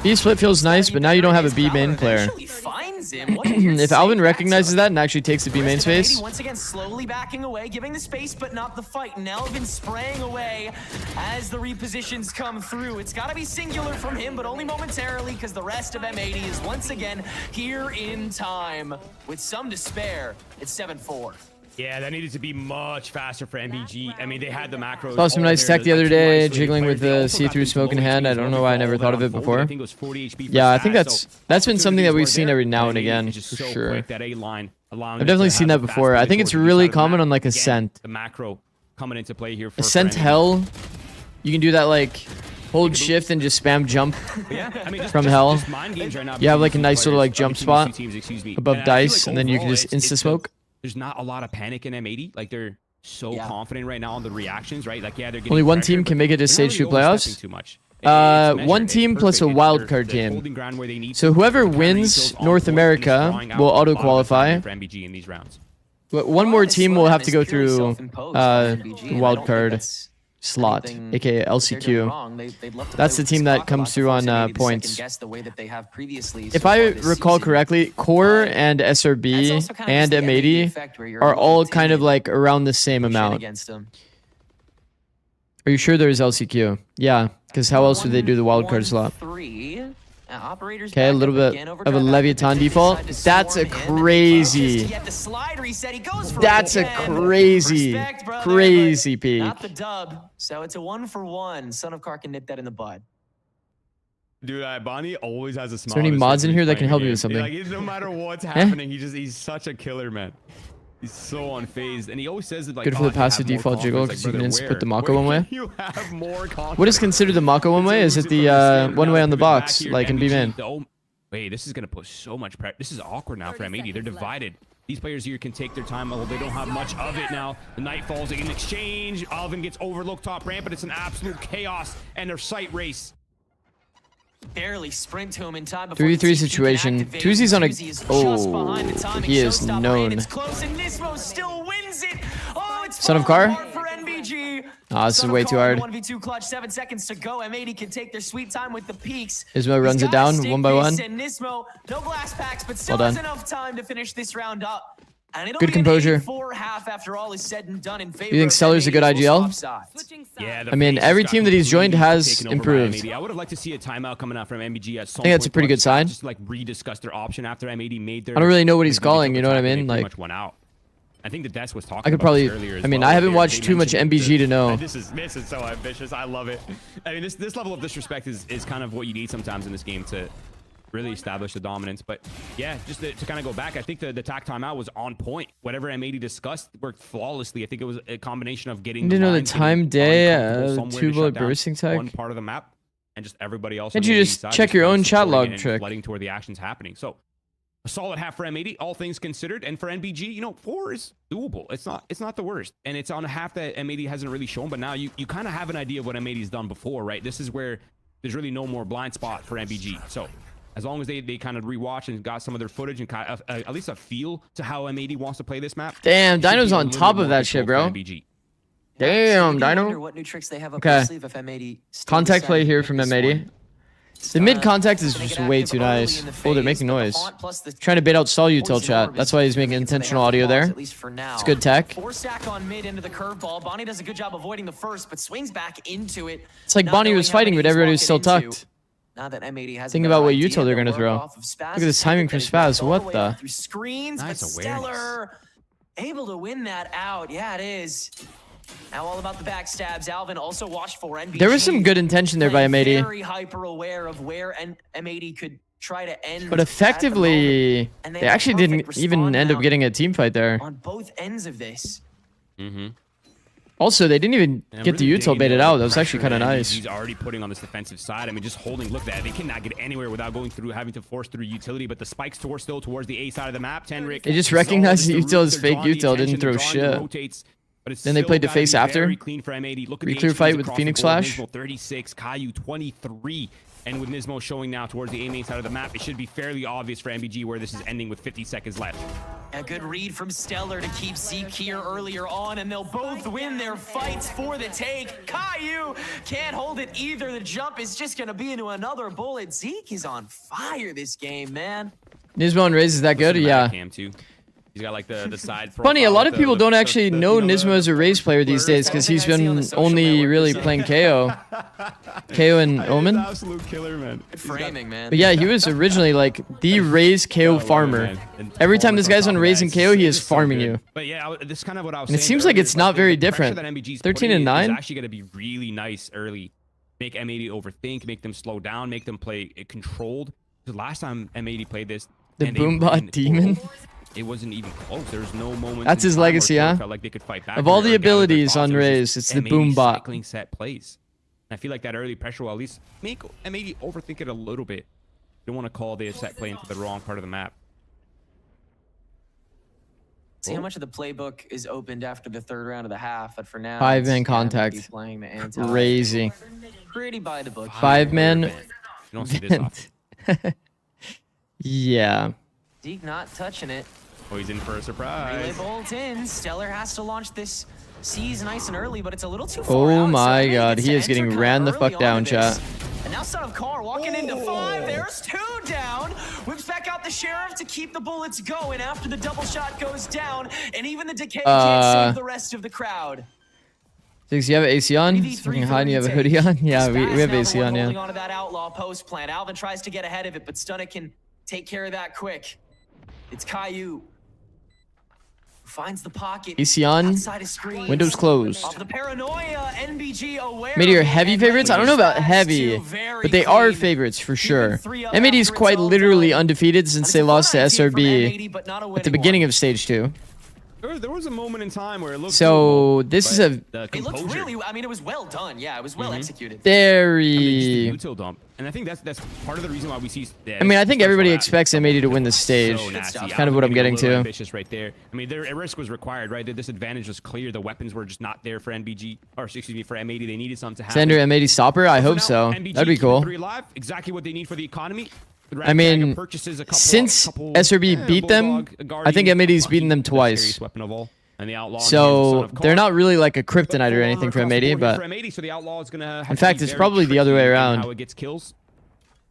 B-split feels nice, but now you don't have a B main player. If Alvin recognizes that and actually takes the B main space. Once again, slowly backing away, giving the space, but not the fight. And Alvin spraying away as the repositions come through. It's got to be singular from him, but only momentarily, because the rest of M80 is once again here in time. With some despair, it's 7-4. Yeah, that needed to be much faster for MBG. I mean, they had the macros. Saw some nice tech the other day, jiggling with the see-through smoke in hand. I don't know why I never thought of it before. Yeah, I think that's been something that we've seen every now and again, for sure. I've definitely seen that before. I think it's really common on like Ascent. The macro coming into play here. Ascent Hell, you can do that like hold shift and just spam jump from Hell. You have like a nice little like jump spot above dice, and then you can just insta-smoke. There's not a lot of panic in M80. Like, they're so confident right now on the reactions, right? Like, yeah, they're getting only one team can make it to Stage 2 playoffs. Too much. One team plus a wild card team. So whoever wins North America will auto qualify. But one more team will have to go through the wild card slot, aka LCQ. That's the team that comes through on points. If I recall correctly, Core and SRB and M80 are all kind of like around the same amount. Are you sure there's LCQ? Yeah, because how else would they do the wildcard slot? Okay, a little bit of a Leviathan default. That's a crazy. That's a crazy, crazy peak. Not the dub, so it's a 1-for-1. Son of Car can nip that in the bud. Dude, Bonnie always has a smile. Is there any mods in here that can help you with something? Like, no matter what's happening, he's such a killer, man. He's so unfazed, and he always says that like. Good for the passive default jiggle because you can put the Mako one way. What is considered the Mako one way? Is it the one way on the box, like in B main? Wait, this is gonna put so much pressure. This is awkward now for M80. They're divided. These players here can take their time, although they don't have much of it now. The night falls in exchange. Alvin gets overlooked top ramp, but it's an absolute chaos and their sight race. Barely sprint to him in time before 3v3 situation. Tuzi's on a he is known. Son of Car? Ah, this is way too hard. 1v2 clutch, 7 seconds to go. M80 can take their sweet time with the peaks. Ismo runs it down 1 by 1. No blast packs, but still has enough time to finish this round up. Good composure. After all is said and done in favor. You think Stellar's a good IGL? Yeah, I mean, every team that he's joined has improved. I would have liked to see a timeout coming out from MBG at some I think that's a pretty good sign. Just like rediscuss their option after M80 made their. I don't really know what he's calling. You know what I mean? Like. Went out. I think the desk was talking. I could probably. I mean, I haven't watched too much MBG to know. This is so ambitious. I love it. I mean, this level of disrespect is kind of what you need sometimes in this game to really establish the dominance. But yeah, just to kind of go back, I think the tack timeout was on point. Whatever M80 discussed worked flawlessly. I think it was a combination of getting. You know the time day 2-bullet bursting tech. One part of the map, and just everybody else. Can't you just check your own chat log trick? Flooding toward the actions happening. So a solid half for M80, all things considered, and for NBG, you know, 4 is doable. It's not the worst, and it's on a half that M80 hasn't really shown. But now you kind of have an idea of what M80's done before, right? This is where there's really no more blind spot for NBG. So as long as they kind of rewatch and got some of their footage and kind of, at least a feel to how M80 wants to play this map. Damn, Dino's on top of that shit, bro. Damn, Dino. Okay. Contact play here from M80. The mid contact is just way too nice. Oh, they're making noise. Trying to bait out stall util chat. That's why he's making intentional audio there. It's good tech. 4 stack on mid into the curveball. Bonnie does a good job avoiding the first, but swings back into it. It's like Bonnie was fighting, but everybody was still tucked. Now that M80 has Think about what util they're gonna throw. Look at this timing from Spaz. What the? Through screens, but Stellar able to win that out. Yeah, it is. Now all about the backstabs. Alvin also watched for NBG. There was some good intention there by M80. Very hyper aware of where M80 could try to end. But effectively, they actually didn't even end up getting a team fight there. On both ends of this. Also, they didn't even get the util baited out. That was actually kind of nice. He's already putting on this defensive side. I mean, just holding. Look, that they cannot get anywhere without going through, having to force through utility. But the spikes still towards the A side of the map. Tenrik. They just recognized the util as fake util. Didn't throw shit. Then they played to face after. Reclear fight with Phoenix Flash. 36, Caillou 23. And with Nismo showing now towards the A main side of the map, it should be fairly obvious for MBG where this is ending with 50 seconds left. A good read from Stellar to keep Zikz here earlier on, and they'll both win their fights for the take. Caillou can't hold it either. The jump is just going to be into another bullet. Zikz is on fire this game, man. Nismo and Raze is that good? Yeah. He's got like the side. Funny, a lot of people don't actually know Nismo as a Raze player these days because he's been only really playing KO. KO and Omen. Absolute killer, man. Framing, man. But yeah, he was originally like the Raze KO farmer. Every time this guy's on Raze and KO, he is farming you. But yeah, this is kind of what I was saying. And it seems like it's not very different. 13 and 9 is actually going to be really nice early. Make M80 overthink, make them slow down, make them play controlled. Because last time M80 played this, the Boombot Demon. It wasn't even close. There's no moment. That's his legacy, huh? Felt like they could fight back. Of all the abilities on Raze, it's the Boombot. Cycling set plays. I feel like that early pressure will at least make M80 overthink it a little bit. You don't want to call the set play into the wrong part of the map. See how much of the playbook is opened after the third round of the half, but for now, 5-man contact. Crazy. Pretty by the book. 5-man. You don't see this often. Yeah. Zikz not touching it. Oh, he's in for a surprise. Relay bolt in. Stellar has to launch this C's nice and early, but it's a little too far Oh out, my so god, he is getting ran the fuck down, chat. And now Son of Car walking into 5. There's 2 down. Whips back out the Sheriff to keep the bullets going after the double shot goes down. And even the Decay can't save the rest of the crowd. Zikz, you have AC on? It's fucking hot and you have a hoodie on? Yeah, we have AC on, yeah. Holding on to that outlaw post plan. Alvin tries to get ahead of it, but Stunna can take care of that quick. It's Caillou. Finds the pocket. AC on. Windows closed. Of the paranoia, NBG aware. Meteor heavy favorites? I don't know about heavy, but they are favorites for sure. M80 is quite literally undefeated since they lost to SRB at the beginning of Stage 2. There was a moment in time where it looked so this is a it looked really, I mean, it was well done. Yeah, it was well executed. Very util dump. And I think that's part of the reason why we see I mean, I think everybody expects M80 to win the stage. That's kind of what I'm getting to. Ambitious right there. I mean, their risk was required, right? The disadvantage was clear. The weapons were just not there for NBG, or excuse me, for M80. They needed something to happen. Sender M80 stopper? I hope so. That'd be cool. Exactly what they need for the economy. I mean, since SRB beat them, I think M80's beaten them twice. So they're not really like a kryptonite or anything for M80, but in fact, it's probably the other way around.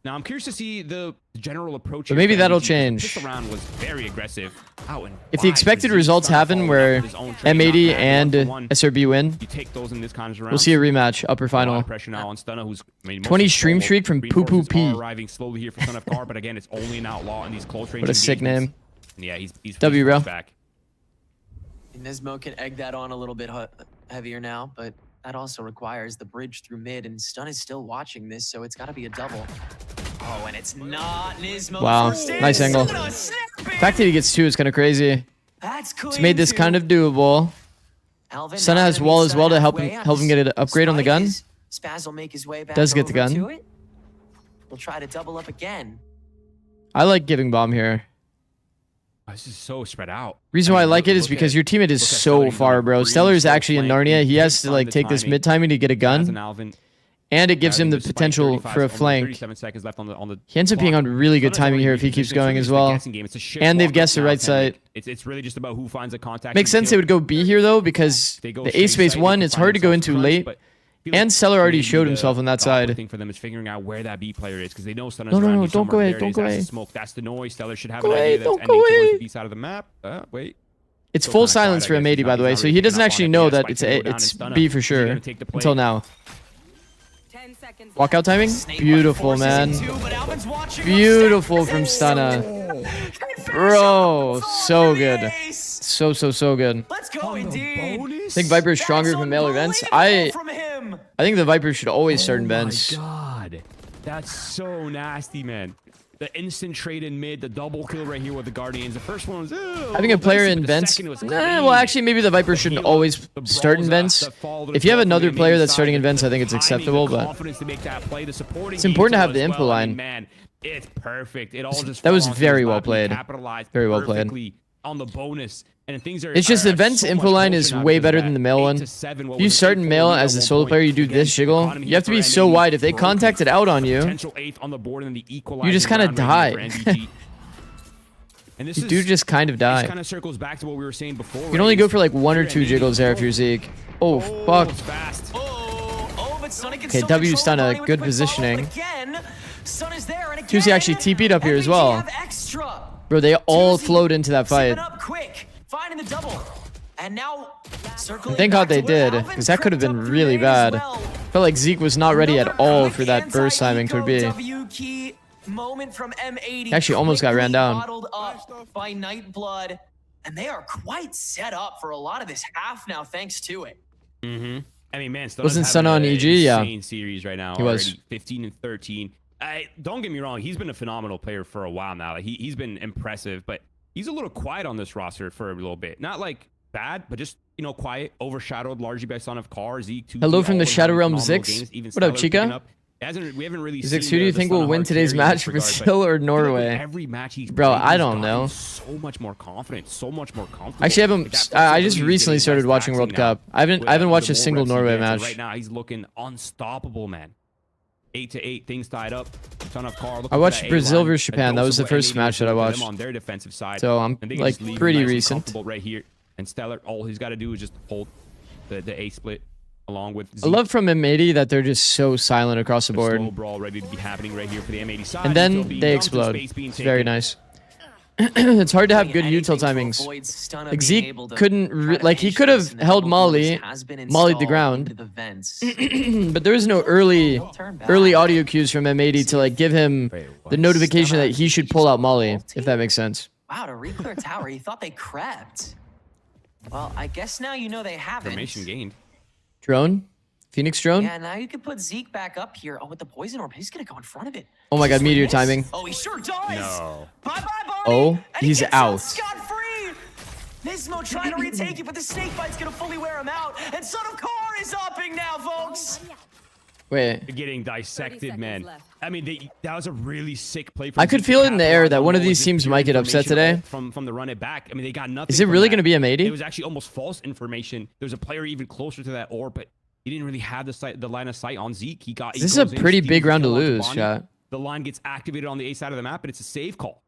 Now I'm curious to see the general approach. But maybe that'll change. This round was very aggressive. If the expected results happen where M80 and SRB win, we'll see a rematch, upper final. 20 stream streak from Poo Poo P. Arriving slowly here for Son of Car, but again, it's only an outlaw in these close range. What a sick name. Yeah, he's W, bro. Back. Nismo can egg that on a little bit heavier now, but that also requires the bridge through mid, and Stun is still watching this, so it's got to be a double. Oh, and it's not Nismo. Wow, nice angle. The fact that he gets 2 is kind of crazy. It's made this kind of doable. Stunna has wall as well to help him get an upgrade on the gun. Spaz will make his way back does get the gun. We'll try to double up again. I like giving bomb here. This is so spread out. Reason why I like it is because your teammate is so far, bro. Stellar is actually in Narnia. He has to like take this mid timing to get a gun, and it gives him the potential for a flank. He ends up being on really good timing here if he keeps going as well. And they've guessed the right side. It's really just about who finds a contact. Makes sense they would go B here though, because the A space 1, it's hard to go into late. And Stellar already showed himself on that side. The thing for them is figuring out where that B player is, because they know Stunna's no, don't go away, don't go away. Smoke. That's the noise. Stellar should have an idea that's ending towards the B side of the map. Wait. It's full silence for M80, by the way, so he doesn't actually know that it's B for sure until now. Walkout timing? Beautiful, man. Beautiful from Stunna. Bro, so good. So good. Let's go indeed. I think Viper is stronger from male events. I think the Viper should always start in vents. Oh my god. That's so nasty, man. The instant trade in mid, the double kill right here with the Guardians. The first one was having a player in vents. Well, actually, maybe the Viper shouldn't always start in vents. If you have another player that's starting in vents, I think it's acceptable, but it's important to have the info line. Man, it's perfect. It all just that was very well played. Very well played. On the bonus. And things are, it's just the vents info line is way better than the male one. If you start in male as a solo player, you do this jiggle. You have to be so wide. If they contact it out on you, you just kind of die. You do just kind of die. Kind of circles back to what we were saying before. You can only go for like 1 or 2 jiggles there if you're Zikz. Oh, fuck. Okay, W Stunna, good positioning. 2C actually TP'd up here as well. Bro, they all flowed into that fight. the double. And now, thank God they did, because that could have been really bad. Felt like Zeke was not ready at all for that burst timing could be. Moment from M80. He actually almost got ran down. Bottled up by Nightblood, and they are quite set up for a lot of this half now, thanks to it. I mean, man, wasn't Sun on EG? Yeah, series right now. He was already 15 and 13. Don't get me wrong, he's been a phenomenal player for a while now. Like, he's been impressive, but he's a little quiet on this roster for a little bit. Not like bad, but just, you know, quiet, overshadowed largely by Son of Car, Zeke. Hello from the Shadow Realm, Zikz. What up, Chica? We haven't really Zikz, who do you think will win today's match, Brazil or Norway? Every match he's Bro, I don't know. So much more confident, so much more comfortable. Actually, I just recently started watching World Cup. I haven't watched a single Norway match. Right now, he's looking unstoppable, man. 8-8, things tied up. Son of Car. I watched Brazil versus Japan. That was the first match that I watched. On their defensive side. So I'm like pretty recent. Right here, and Stellar, all he's got to do is just hold the A split along with Zeke. I love from M80 that they're just so silent across the board. Slow brawl ready to be happening right here for the M80 side. And then they explode. It's very nice. It's hard to have good util timings. Like Zeke couldn't, like he could have held Molly'd the ground, but there was no early audio cues from M80 to like give him the notification that he should pull out Molly, if that makes sense. Wow, to re-clear tower, he thought they crept. Well, I guess now you know they haven't. Information gained. Drone? Phoenix drone? Yeah, now you can put Zeke back up here. Oh, with the poison orb, he's gonna go in front of it. Oh my god, meteor timing. Oh, he sure does. No. Bye-bye, Bonnie. Oh, he's out. Scot-free. Nismo trying to retake it, but the snake bite's gonna fully wear him out. And Son of Car is upping now, folks. Wait. Getting dissected, man. I mean, that was a really sick play. I could feel it in the air that one of these teams might get upset today. From the run it back. I mean, they got nothing. Is it really going to be M80? It was actually almost false information. There was a player even closer to that orb, but he didn't really have the line of sight on Zeke. This is a pretty big round to lose, chat. The line gets activated on the A side of the map, and it's a save call.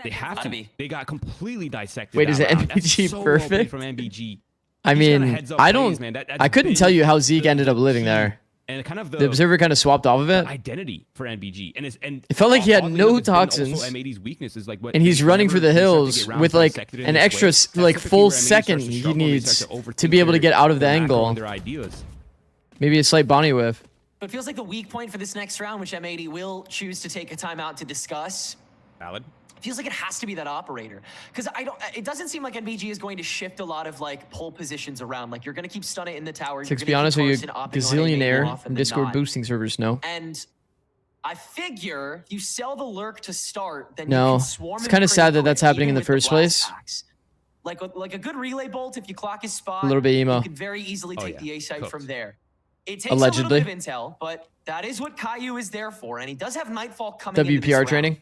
They have to be. They got completely dissected. Wait, is it MBG so perfect? From MBG. I mean, I couldn't tell you how Zeke ended up living there. And kind of the observer kind of swapped off of it. Identity for MBG, and it felt like he had no toxins. Also M80's weakness is like and he's running for the hills with like an extra like full second he needs to be able to get out of the angle. Maybe a slight Bonnie whiff. It feels like the weak point for this next round, which M80 will choose to take a timeout to discuss. Valid. Feels like it has to be that operator, because it doesn't seem like MBG is going to shift a lot of like pole positions around. Like you're going to keep stunning in the tower. To be honest with you, gazillionaire from Discord boosting servers, no. And I figure you sell the lurk to start, then no. You can swarm. It's kind of sad that that's happening in the first place. Like a good relay bolt, if you clock his spot, a little bit emo. You can very easily take the A site from there. It takes allegedly a little bit of intel, but that is what Caillou is there for, and he does have Nightfall coming. WPR training.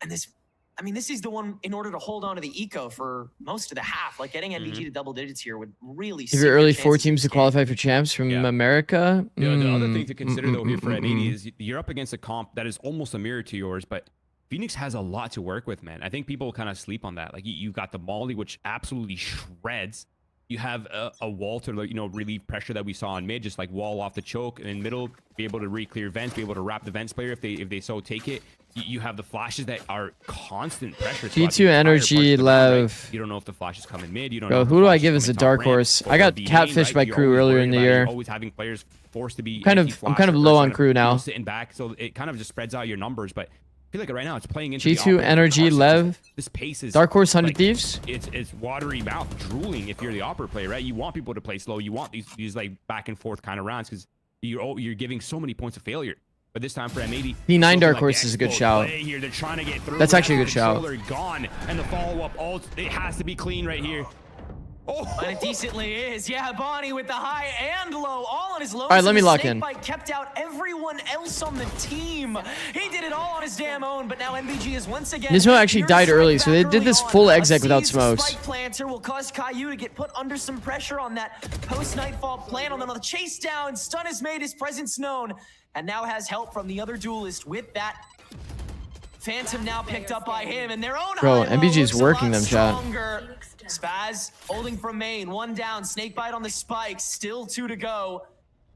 And this is the one in order to hold on to the eco for most of the half. Like getting MBG to double digits here would really. If you're early 4 teams to qualify for champs from America. The other thing to consider though here for M80 is you're up against a comp that is almost a mirror to yours, but Phoenix has a lot to work with, man. I think people kind of sleep on that. Like you've got the Molly, which absolutely shreds. You have a wall to relieve pressure that we saw on mid, just like wall off the choke, and in middle be able to re-clear vents, be able to wrap the vents player if they so take it. You have the flashes that are constant pressure. G2 energy lev. You don't know if the flash is coming mid. You don't know. Bro, who do I give as a dark horse? I got catfished by crew earlier in the year. Always having players forced to be. I'm kind of low on crew now. Sitting back, so it kind of just spreads out your numbers, but. I feel like right now it's playing into G2 energy lev. This pace is dark horse 100 like, thieves. It's watery mouth drooling if you're the opera player, right? You want people to play slow. You want these like back and forth kind of rounds because you're giving so many points of failure. But this time for M80, P9 dark horse is a good shout. Here. They're trying to get through. That's actually a good shout. Gone, and the follow-up ult, it has to be clean right here. Oh, but it decently is. Yeah, Bonnie with the high and low, all on his low. All right, let me lock in. Kept out everyone else on the team. He did it all on his damn own, but now MBG is once again. Nismo actually died early, so they did this full exec without smokes. Spike planter will cause Caillou to get put under some pressure on that post-nightfall plan. On the chase down, Stun has made his presence known, and now has help from the other duelist with that. Phantom now picked up by him, and their own. Bro, MBG is working them, chat. Spaz holding from main, one down, Snakebite on the spike, still 2 to go.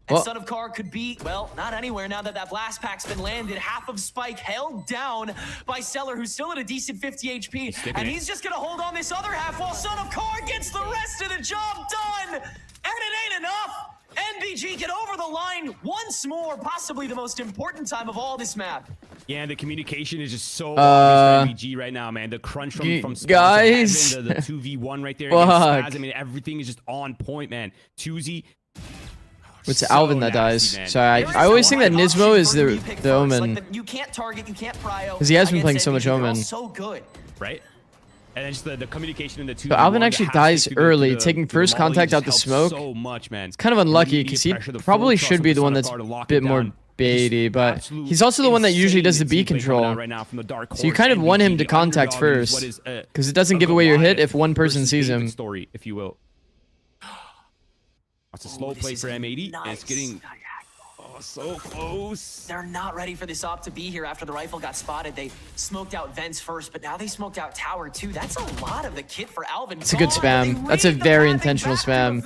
And Son of Car could be, well, not anywhere now that that blast pack's been landed. Half of Spike held down by Stellar, who's still at a decent 50 HP. And he's just going to hold on this other half while Son of Car gets the rest of the job done. And it ain't enough. NBG get over the line once more, possibly the most important time of all this map. Yeah, the communication is just so obvious for NBG right now, man. The crunch from guys, the 2v1 right there. I mean, everything is just on point, man. Tuzi. It's Alvin that dies. Man. Sorry, I always think that Nismo is the Omen. Like you can't target, you can't prio. Because he has been playing so much Omen. So good. Right? And then just the communication in the 2v1. So Alvin actually dies early, taking first contact out the smoke. So much, man. It's kind of unlucky because he probably should be the one that's a bit more baity, but he's also the one that usually does the B control. So you kind of want him to contact first, because it doesn't give away your hit if one person sees him. Story, if you will. It's a slow play for M80. Nice. And it's getting so close. They're not ready for this op to be here after the rifle got spotted. They smoked out vents first, but now they smoked out tower too. That's a lot of the kit for Alvin. It's a good spam. That's a very intentional spam.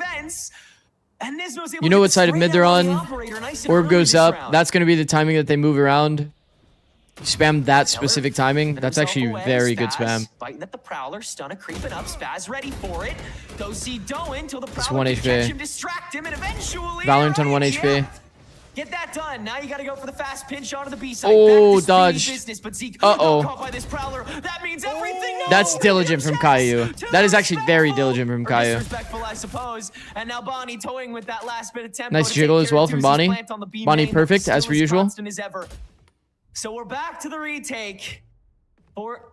You know what side of mid they're on? Orb goes up. That's going to be the timing that they move around. Spam that specific timing. That's actually very good spam. Biting at the prowler, stunner creeping up, Spaz ready for it. It's 1 HP. VALORANT on 1 HP. Get that done. Now you gotta go for the fast pinch onto the B side. Oh, dodge. Uh-oh. That's diligent from Caillou. That is actually very diligent from Caillou. And now Bonnie towing with that last bit of tempo. Nice jiggle as well from Bonnie. Bonnie perfect as per usual. So we're back to the retake for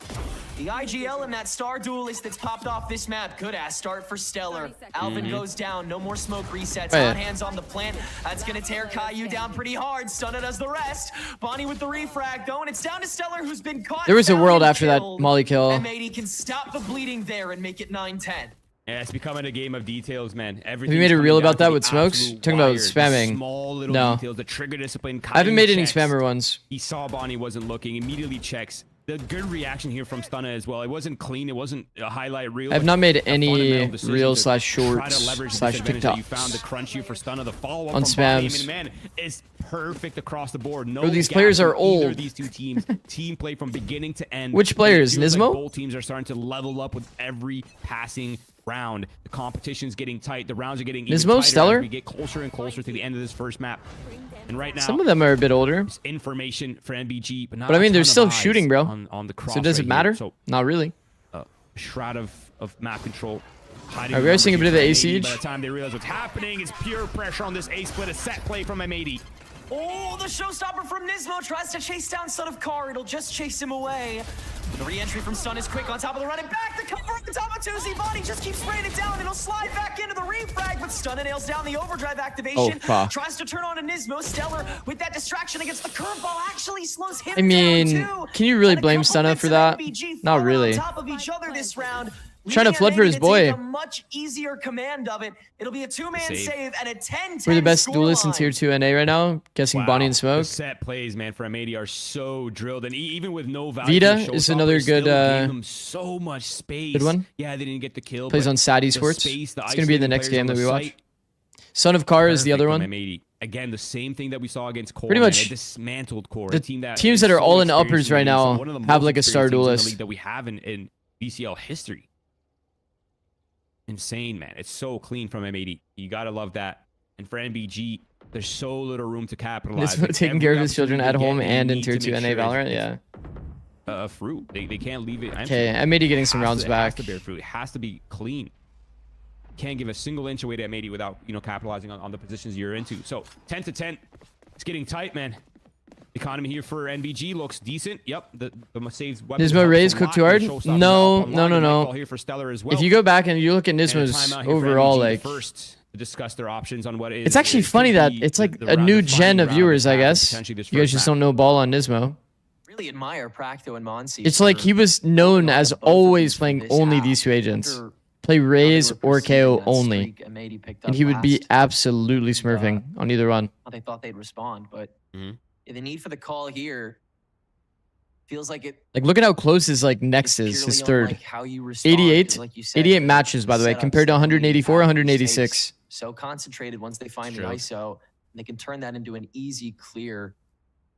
the IGL and that star duelist that's popped off this map. Good ass start for Stellar. Alvin goes down. No more smoke resets. Hot hands on the plant. That's going to tear Caillou down pretty hard. Stunna does the rest. Bonnie with the refrag though, and it's down to Stellar, who's been caught. There was a world after that Molly kill. M80 can stop the bleeding there and make it 9-10. Yeah, it's becoming a game of details, man. Have you made a reel about that with smokes? Talking about spamming. No. Details, the trigger discipline. I haven't made any spammer ones. He saw Bonnie wasn't looking, immediately checks. The good reaction here from Stunna as well. It wasn't clean. It wasn't a highlight reel. I've not made any reel slash shorts slash TikToks. You found the crunch you for Stunna. The follow-up on spams. Man, is perfect across the board. No, these players are old. These two teams, team play from beginning to end. Which players? Nismo? Like both teams are starting to level up with every passing round. The competition's getting tight. The rounds are getting even Nismo, tighter Stellar? as we get closer and closer to the end of this first map. And right now, some of them are a bit older. Information for NBG, but I mean, they're still shooting, bro. On the cross so does it matter? So, not really. Shroud of map control. Are we guys seeing a bit of the A siege? By the time they realize what's happening, it's pure pressure on this A split. A set play from M80. Oh, the showstopper from Nismo tries to chase down Son of Car. It'll just chase him away. The re-entry from Stun is quick on top of the running back. The cover on the top of Tuzi. Bonnie just keeps spraying it down. It'll slide back into the refrag, but Stun nails down the overdrive activation. Tries to turn on a Nismo. Stellar with that distraction against the curveball actually slows him down too. Can you really blame Stunna for that? Not really. On top of each other this round. Trying to flood for his boy. A much easier command of it. It'll be a two-man save and a 10-10 We're the best duelists in tier 2 NA right now. Guessing Bonnie and Smoke. The set plays, man, for M80 are so drilled, and even with no value, Vita is another good. Them so much space. Good one. Yeah, they didn't get the kill. Plays on sad esports. It's gonna be in the next game that we watch. Son of Car is the other one. M80. Again, the same thing that we saw against Core. Pretty much. Dismantled Core. The teams that are all in uppers right now have like a star duelist that we have in VCL history. Insane, man. It's so clean from M80. You gotta love that. And for NBG, there's so little room to capitalize. This taking care of his children at home and in tier 2 NA Valorant, yeah. Fruit. They can't leave it. Okay, M80 getting some rounds back. It has to bear fruit. It has to be clean. Can't give a single inch away to M80 without, capitalizing on the positions you're into. So 10 to 10. It's getting tight, man. Economy here for NBG looks decent. Yep, the saves. Nismo Rays cooked too hard? No. Here for Stellar as well. If you go back and you look at Nismo's overall, like first to discuss their options on what is. It's actually funny that it's like a new gen of viewers, I guess. You guys just don't know ball on Nismo. Really admire Practo and Monsi. It's like he was known as always playing only these two agents. Play Rays or KO only. And he would be absolutely smurfing on either one. They thought they'd respond, but the need for the call here feels like it. Like, look at how close his next is, his third. 88 matches, by the way, compared to 184, 186. So concentrated once they find the ISO. They can turn that into an easy clear.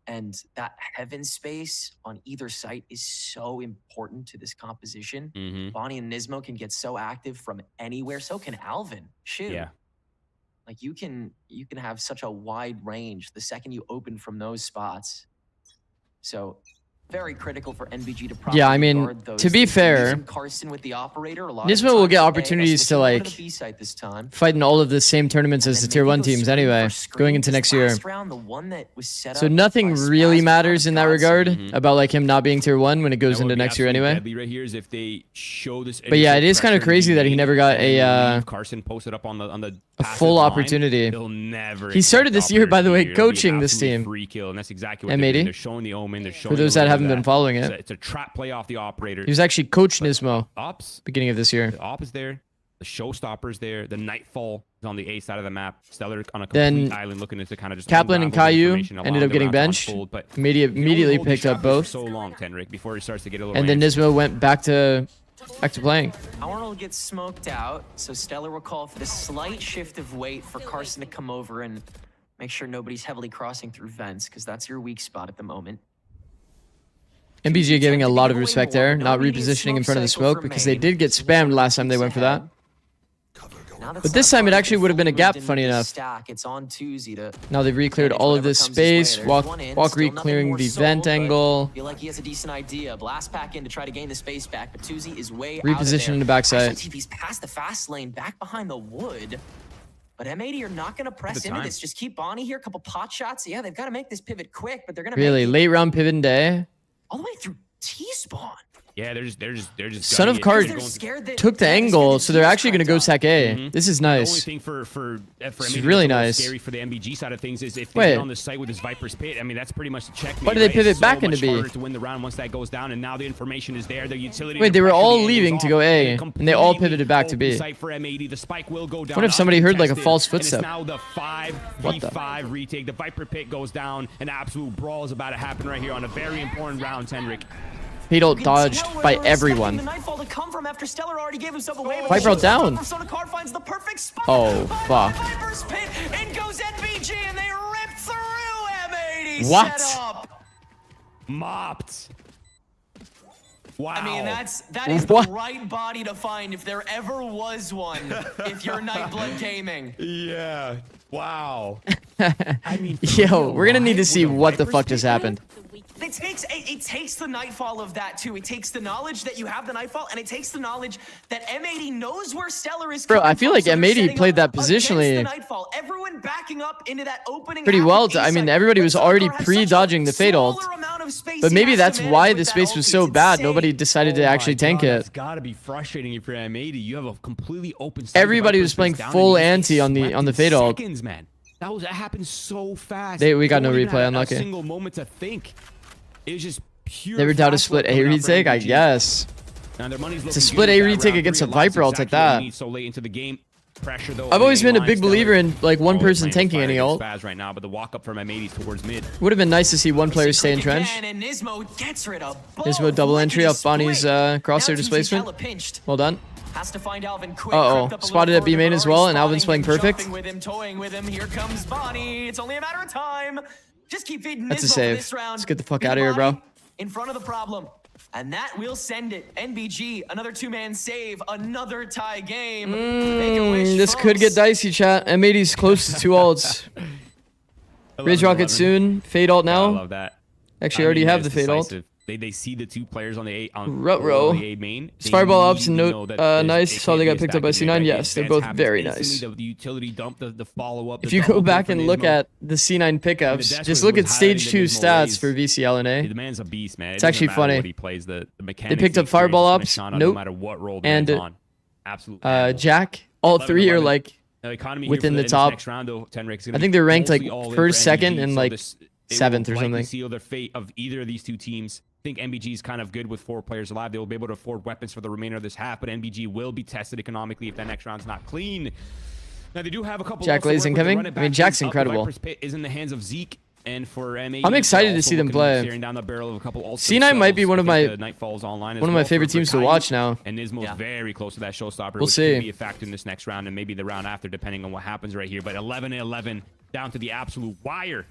And that heaven space on either site is so important to this composition. Bonnie and Nismo can get so active from anywhere. So can Alvin. Shoot. Yeah. Like you can have such a wide range the second you open from those spots. So very critical for NBG to yeah, I mean, to be fair, Nismo will get opportunities to like fight in all of the same tournaments as the tier 1 teams anyway, going into next year. So nothing really matters in that regard about like him not being tier 1 when it goes into next year anyway. But yeah, it is kind of crazy that he never got a full opportunity. He started this year, by the way, coaching this team. M80. For those that haven't been following it, it's a trap play off the operator. He was actually coach Nismo Ops beginning of this year. The op is there, the showstopper's there, the Nightfall is on the A side of the map. Stellar on a complete island looking to kind of just Kaplan and Caillou ended up getting benched. But immediately picked up both. So long, Tenrik, before he starts to get a little. And then Nismo went back to playing. Arnold gets smoked out, so Stellar will call for the slight shift of weight for Carson to come over and make sure nobody's heavily crossing through vents, because that's your weak spot at the moment. NBG giving a lot of respect there, not repositioning in front of the smoke, because they did get spammed last time they went for that. But this time it actually would have been a gap, funny enough. Now they've re-cleared all of this space. Walk re-clearing the vent angle. Feel like he has a decent idea. Blast back in to try to gain the space back, but Tuzi is way repositioning the backside. He's past the fast lane, back behind the wood. But M80 are not going to press into this. Just keep Bonnie here, a couple pot shots. Yeah, they've got to make this pivot quick, but they're going to really late round pivot day. All the way through T-spawn. Yeah, they're just Son of Card took the angle, so they're actually going to go sack A. This is nice. The only thing this is really nice. Scary for the MBG side of things is if they get on the site with this Viper's Pit. I mean, that's pretty much the checkmate. Why do they pivot back into B? To win the round once that goes down, and now the information is there. The utility. Wait, they were all leaving to go A, and they all pivoted back to B. For M80, the spike will go down. What if somebody heard like a false footstep? Now the 5v5 retake. The Viper Pit goes down. An absolute brawl is about to happen right here on a very important round, Tenrik. Fatal dodged by everyone. Viper down. Oh, fuck. What? Mopped. Wow. I mean, that is the right body to find if there ever was one. If you're Nightblood Gaming. Yeah. Wow. I mean, yo, we're gonna need to see what the fuck just happened. It takes the Nightfall of that too. It takes the knowledge that you have the Nightfall, and it takes the knowledge that M80 knows where Stellar is. Bro, I feel like M80 played that positionally everyone backing up into that opening pretty well. I mean, everybody was already pre-dodging the Fade ult. But maybe that's why the space was so bad. Nobody decided to actually tank it. It's gotta be frustrating if you're M80. You have a completely open. Everybody was playing full anti on the Fade ult. Man, that happened so fast. We got no replay. Unlucky. Single moment to think. It was just pure. They were down to split A retake, I guess. It's a split A retake against a Viper ult at that. So late into the game. Pressure, though, I've always been a big believer in like one person tanking any ult. Right now, but the walk up from M80 towards mid. Would have been nice to see one player stay entrenched. Nismo double entry up Bonnie's crosshair displacement. Well done. Uh-oh, spotted at B main as well, and Alvin's playing perfect. Here comes Bonnie. It's only a matter of time. Just keep feeding That's a save. Let's get the fuck out of here, bro. In front of the problem. And that will send it. NBG, another two-man save, another tie game. This could get dicey, chat. M80's close to 2 ults. Raise Rocket soon. Fade ult now. I love that. Actually, I already have the Fade ult. They see the 2 players on the A main. Fireball ups and nice. Saw they got picked up by C9. Yes, they're both very nice. The utility dump, the follow up. If you go back and look at the C9 pickups, just look at stage 2 stats for VCL NA. The man's a beast, man. It's actually funny. He plays the they picked up Fireball ups. Nope. No matter what role and absolutely. Jack. All 3 are like within the top. I think they're ranked like first, second, and like 7th or something. Seal the fate of either of these 2 teams. I think NBG is kind of good with 4 players alive. They will be able to afford weapons for the remainder of this half, but NBG will be tested economically if that next round's not clean. Now they do have a couple. Jack Lays incoming. I mean, Jack's incredible. Pit is in the hands of Zikz, and for M80, I'm excited to see them play. C9 might be one of my favorite teams to watch now. And Nismo's very close to that showstopper. We'll see. Could be a factor in this next round and maybe the round after, depending on what happens right here. But 11-11. down to the absolute wire.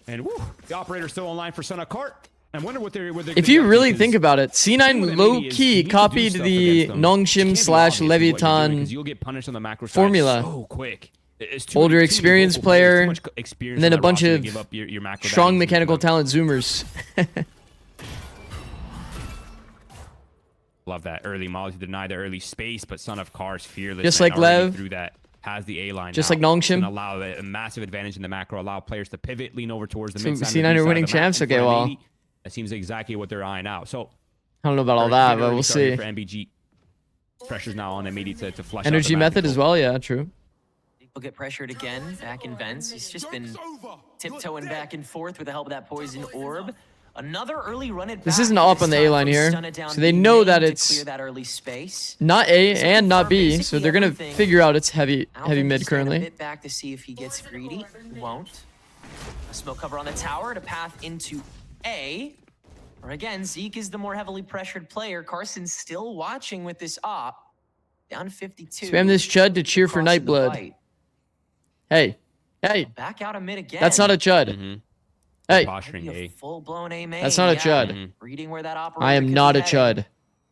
And woo, the operator's still online for Son of Cart. I wonder what they're if you really think about it, C9 low-key copied the Nongshim / Leviathan you'll get punished on the macro formula. so quick. Older experienced player, and then a bunch of your strong mechanical talent zoomers. Love that early molly to deny the early space, but Son of Cars fearless. Just like Lev. Through that. Has the A line. Just like Nongshim. Allow a massive advantage in the macro. Allow players to pivot, lean over towards the mid. C9 are winning champs. Okay, well. That seems exactly what they're eyeing out. So I don't know about all that, but we'll see. For MBG. Pressure's now on MBG to flush energy out the method as well, yeah, true. He'll get pressured again, back in vents. He's just been tiptoeing back and forth with the help of that poison orb. Another early run at this isn't up on the A line here, so they know that it's not A and not B, so they're gonna figure out it's heavy mid currently. Back to see if he gets greedy. Won't. A smoke cover on the tower to path into A. Or again, Zeke is the more heavily pressured player. Carson's still watching with this op. Down 52. Spam this chud to cheer for Nightblood. Hey. Back out a mid again. That's not a chud. Hey. Full-blown A main. That's not a chud. Reading where that I am not a chud.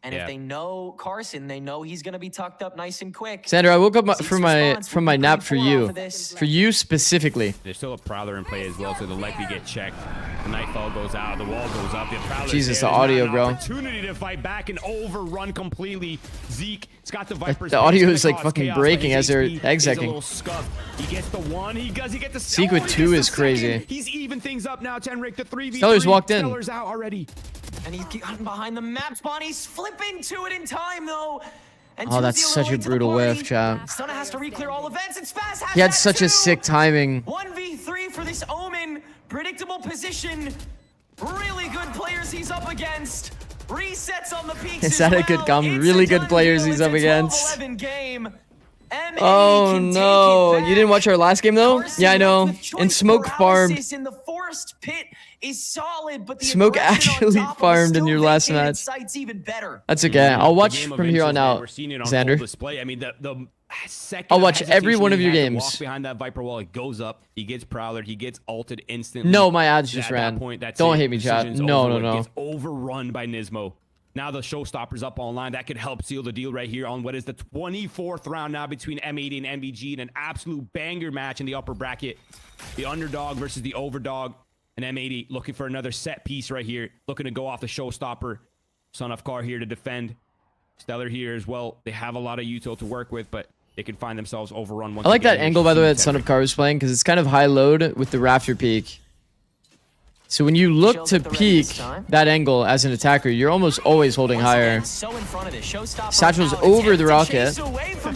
And if they know Carson, they know he's gonna be tucked up nice and quick. Sandra, I woke up from my nap for you. For you specifically. There's still a Prowler in play as well, so they'll likely get checked. The Nightfall goes out, the wall goes up. The Jesus, the audio, bro. Opportunity to fight back and overrun completely. Zeke, it's got the Viper's. The audio is like fucking breaking as they're execing. He gets the one. He gets the Zeke with 2 is crazy. He's even things up now. Tenrik, the 3v3. Stellar's walked in. Stellar's out already. And he's gotten behind the map spawn. He's flipping to it in time, though. And oh, that's such a brutal whiff, chat. Stunna has to re-clear all events, and Spaz has he had such a sick timing. 1v3 for this Omen. Predictable position. Really good players he's up against. Resets on the peaks. Is that a good gum? Really good players he's up against. Oh no, you didn't watch our last game though? Yeah, I know. And Smoke farmed. In the forest pit is solid, but the Smoke actually farmed in your last match. That's okay. I'll watch from here on out, Xander. I mean, the second I'll watch every one of your games. Walk behind that Viper wall, it goes up. He gets Prowler. He gets ulted instantly. No, my ads just ran. Don't hate me, chat. No. Gets overrun by Nismo. Now the showstopper's up online. That could help seal the deal right here on what is the 24th round now between M80 and MBG in an absolute banger match in the upper bracket. The underdog versus the overdog. And M80 looking for another set piece right here. Looking to go off the showstopper. Son of Car here to defend. Stellar here as well. They have a lot of util to work with, but they can find themselves overrun once I like again. that angle, by the way, that Son of Car was playing, because it's kind of high load with the rafter peak. So when you look to peek that angle as an attacker, you're almost always holding higher. Satchel's over the rocket.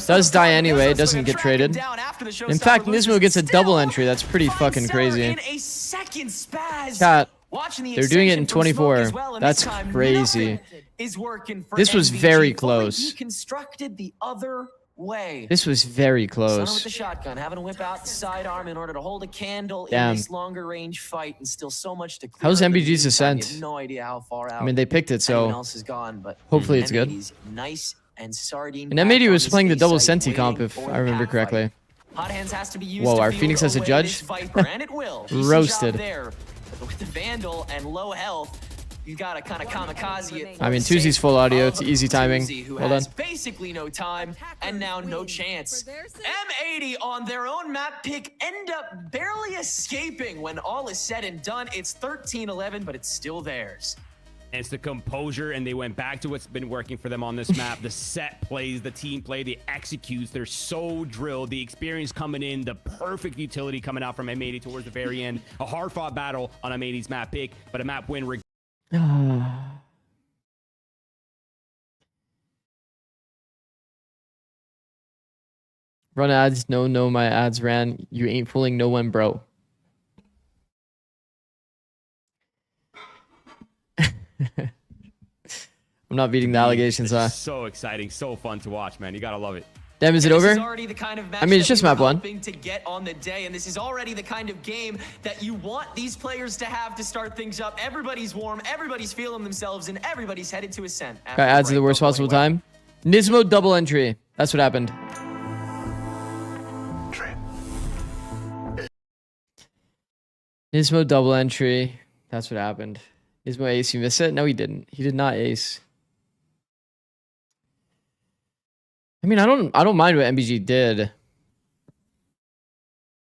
Does die anyway, doesn't get traded. In fact, Nismo gets a double entry. That's pretty fucking crazy. Chat, they're doing it in 24. That's crazy. This was very close. This was very close. With the shotgun, having to whip out the sidearm in order to hold a candle in this longer range fight, and still so much to clear. How's MBG's ascent? No idea how far out. I mean, they picked it, so else is gone, but hopefully it's good. Nice and sardine. And M80 was playing the double Senti comp, if I remember correctly. Hot hands has to be used. Whoa, our Phoenix has a judge? And it will. Roasted. With the Vandal and low health, you gotta kind of kamikaze it. I mean, Tuzi's full audio. It's easy timing. Well done. Basically no time, and now no chance. M80 on their own map pick end up barely escaping. When all is said and done, it's 13-11, but it's still theirs. And it's the composure, and they went back to what's been working for them on this map. The set plays, the team play, the executes. They're so drilled. The experience coming in, the perfect utility coming out from M80 towards the very end. A hard-fought battle on M80's map pick, but a map win. Run ads. No, my ads ran. You ain't fooling no one, bro. I'm not beating the allegations, huh? So exciting, so fun to watch, man. You gotta love it. Damn, is it over? I mean, it's just map 1. To get on the day, and this is already the kind of game that you want these players to have to start things up. Everybody's warm, everybody's feeling themselves, and everybody's headed to Ascent. Guy adds at the worst possible time. Nismo double entry. That's what happened. Nismo double entry. That's what happened. Nismo ace. You miss it? No, he didn't. He did not ace. I mean, I don't mind what MBG did.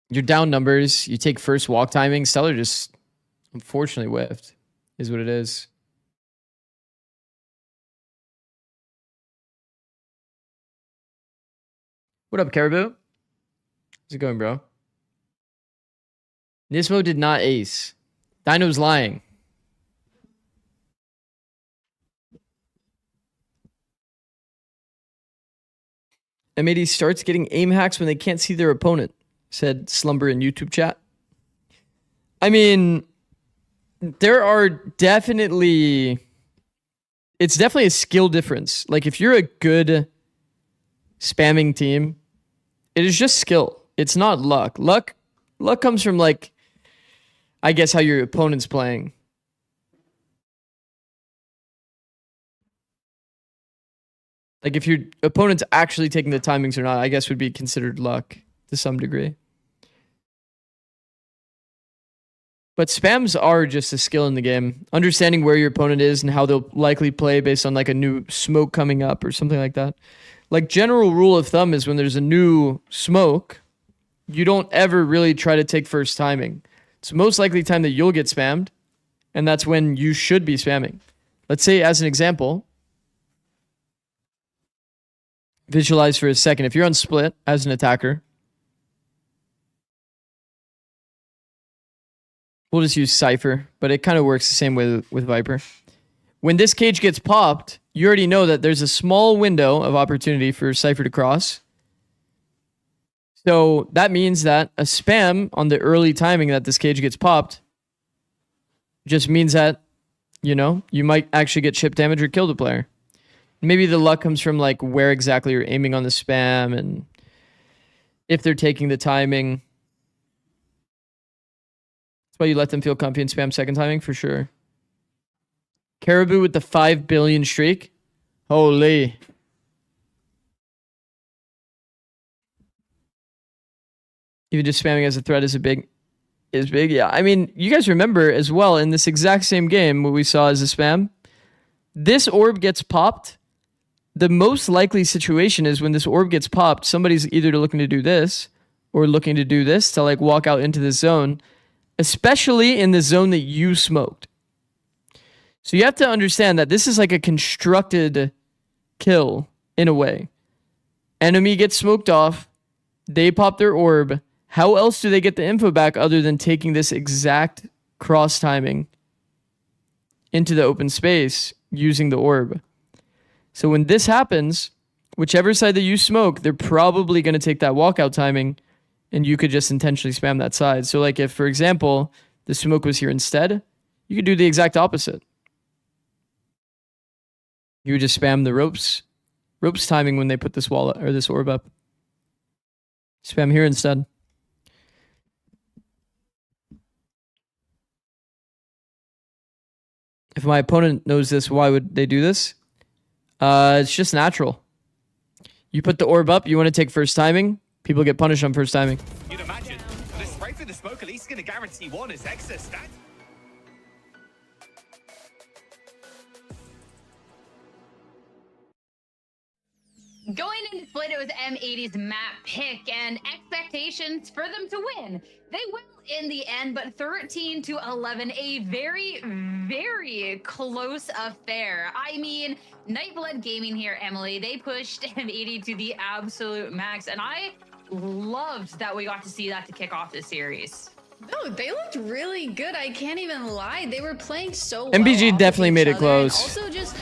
You're down numbers. You take first walk timing. Stellar just unfortunately whiffed. Is what it is. What up, Caribou? How's it going, bro? Nismo did not ace. Dino's lying. M80 starts getting aim hacks when they can't see their opponent, said Slumber in YouTube chat. I mean, there are definitely... It's definitely a skill difference. Like, if you're a good spamming team, it is just skill. It's not luck. Luck comes from, like, I guess how your opponent's playing. Like, if your opponent's actually taking the timings or not, I guess would be considered luck to some degree. But spams are just a skill in the game. Understanding where your opponent is and how they'll likely play based on like a new smoke coming up or something like that. Like, general rule of thumb is when there's a new smoke, you don't ever really try to take first timing. It's the most likely time that you'll get spammed, and that's when you should be spamming. Let's say, as an example, visualize for a second. If you're on split as an attacker, we'll just use Cypher, but it kind of works the same way with Viper. When this cage gets popped, you already know that there's a small window of opportunity for Cypher to cross. So that means that a spam on the early timing that this cage gets popped just means that, you know, you might actually get chip damage or kill the player. Maybe the luck comes from like where exactly you're aiming on the spam and if they're taking the timing. That's why you let them feel comfy and spam second timing for sure. Caribou with the 5 billion streak. Holy. Even just spamming as a threat is big. Yeah. I mean, you guys remember as well in this exact same game what we saw as a spam. This orb gets popped. The most likely situation is when this orb gets popped, somebody's either looking to do this or looking to do this to like walk out into this zone, especially in the zone that you smoked. So you have to understand that this is like a constructed kill in a way. Enemy gets smoked off. They pop their orb. How else do they get the info back other than taking this exact cross timing into the open space using the orb? So when this happens, whichever side that you smoke, they're probably going to take that walkout timing and you could just intentionally spam that side. So like if, for example, the smoke was here instead, you could do the exact opposite. You would just spam the ropes timing when they put this wall or this orb up. Spam here instead. If my opponent knows this, why would they do this? It's just natural. You put the orb up, you want to take first timing, people get punished on first timing. You'd imagine this right through the smoke, at least going to guarantee one is excess stat. Going into split, it was M80's map pick and expectations for them to win. They will in the end, but 13-11, a very, very close affair. I mean, Nightblood Gaming here, Emily, they pushed M80 to the absolute max, and I loved that we got to see that to kick off this series. No, they looked really good. I can't even lie. They were playing so well. MBG definitely made it close. Also just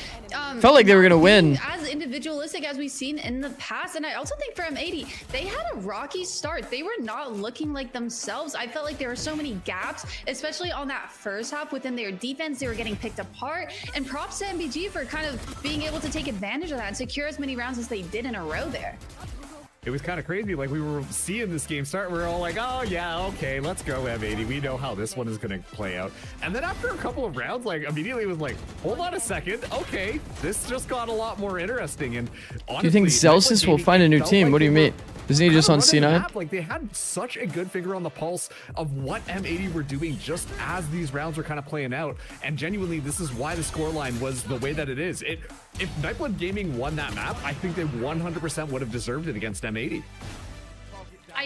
felt like they were going to win. As individualistic as we've seen in the past. And I also think for M80, they had a rocky start. They were not looking like themselves. I felt like there were so many gaps, especially on that first half within their defense. They were getting picked apart. And props to MBG for kind of being able to take advantage of that and secure as many rounds as they did in a row there. It was kind of crazy. Like, we were seeing this game start. We were all like, oh, yeah, okay, let's go, M80. We know how this one is going to play out. And then after a couple of rounds, like, immediately it was like, hold on a second. Okay, this just got a lot more interesting. And honestly, do you think Zelsis will find a new team? What do you mean? Isn't he just on C9? Like they had such a good finger on the pulse of what M80 were doing just as these rounds were kind of playing out. And genuinely, this is why the scoreline was the way that it is. If Nightblood Gaming won that map, I think they 100% would have deserved it against M80.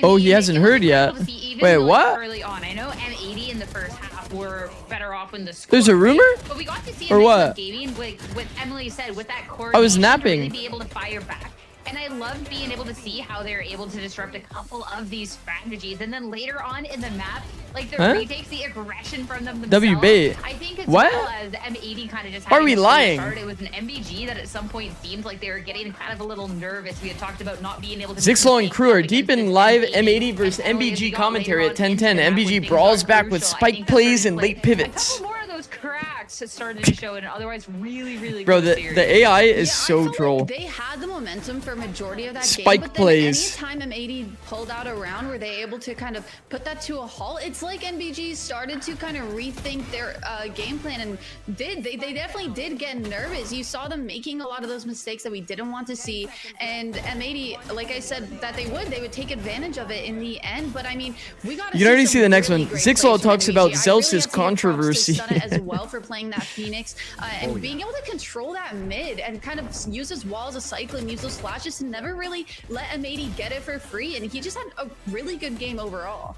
Oh, he hasn't heard yet. Wait, what? Early on, I know M80 in the first half were better off when the score. There's a rumor? But we got to see or what? Gaming, like what Emily said, with that core. I was napping. Really be able to fire back. And I loved being able to see how they're able to disrupt a couple of these strategies. And then later on in the map, like the retakes, the aggression from them themselves. W-bait. I think as what? well as M80 kind of just Are we lying? It was an MVG that at some point seemed like they were getting kind of a little nervous. We had talked about not being able to... Zikz and crew are deep in live M80 versus MBG commentary at 10:10. MBG brawls back with spike plays and late pivots. A couple more of those cracks started to show, and otherwise really bro, the AI is so droll. Like they had the momentum for majority of that spike game, but plays. then anytime M80 pulled out a round, were they able to kind of put that to a halt? It's like MBG started to kind of rethink their game plan, and they definitely did get nervous. You saw them making a lot of those mistakes that we didn't want to see, and M80, like I said, that they would take advantage of it in the end. But I mean, we got. You can already see the next one. Zikz talks about Zelsa's controversy as well for playing that Phoenix and being able to control that mid and kind of use his walls as cycle and use those flashes to never really let M80 get it for free, and he just had a really good game overall.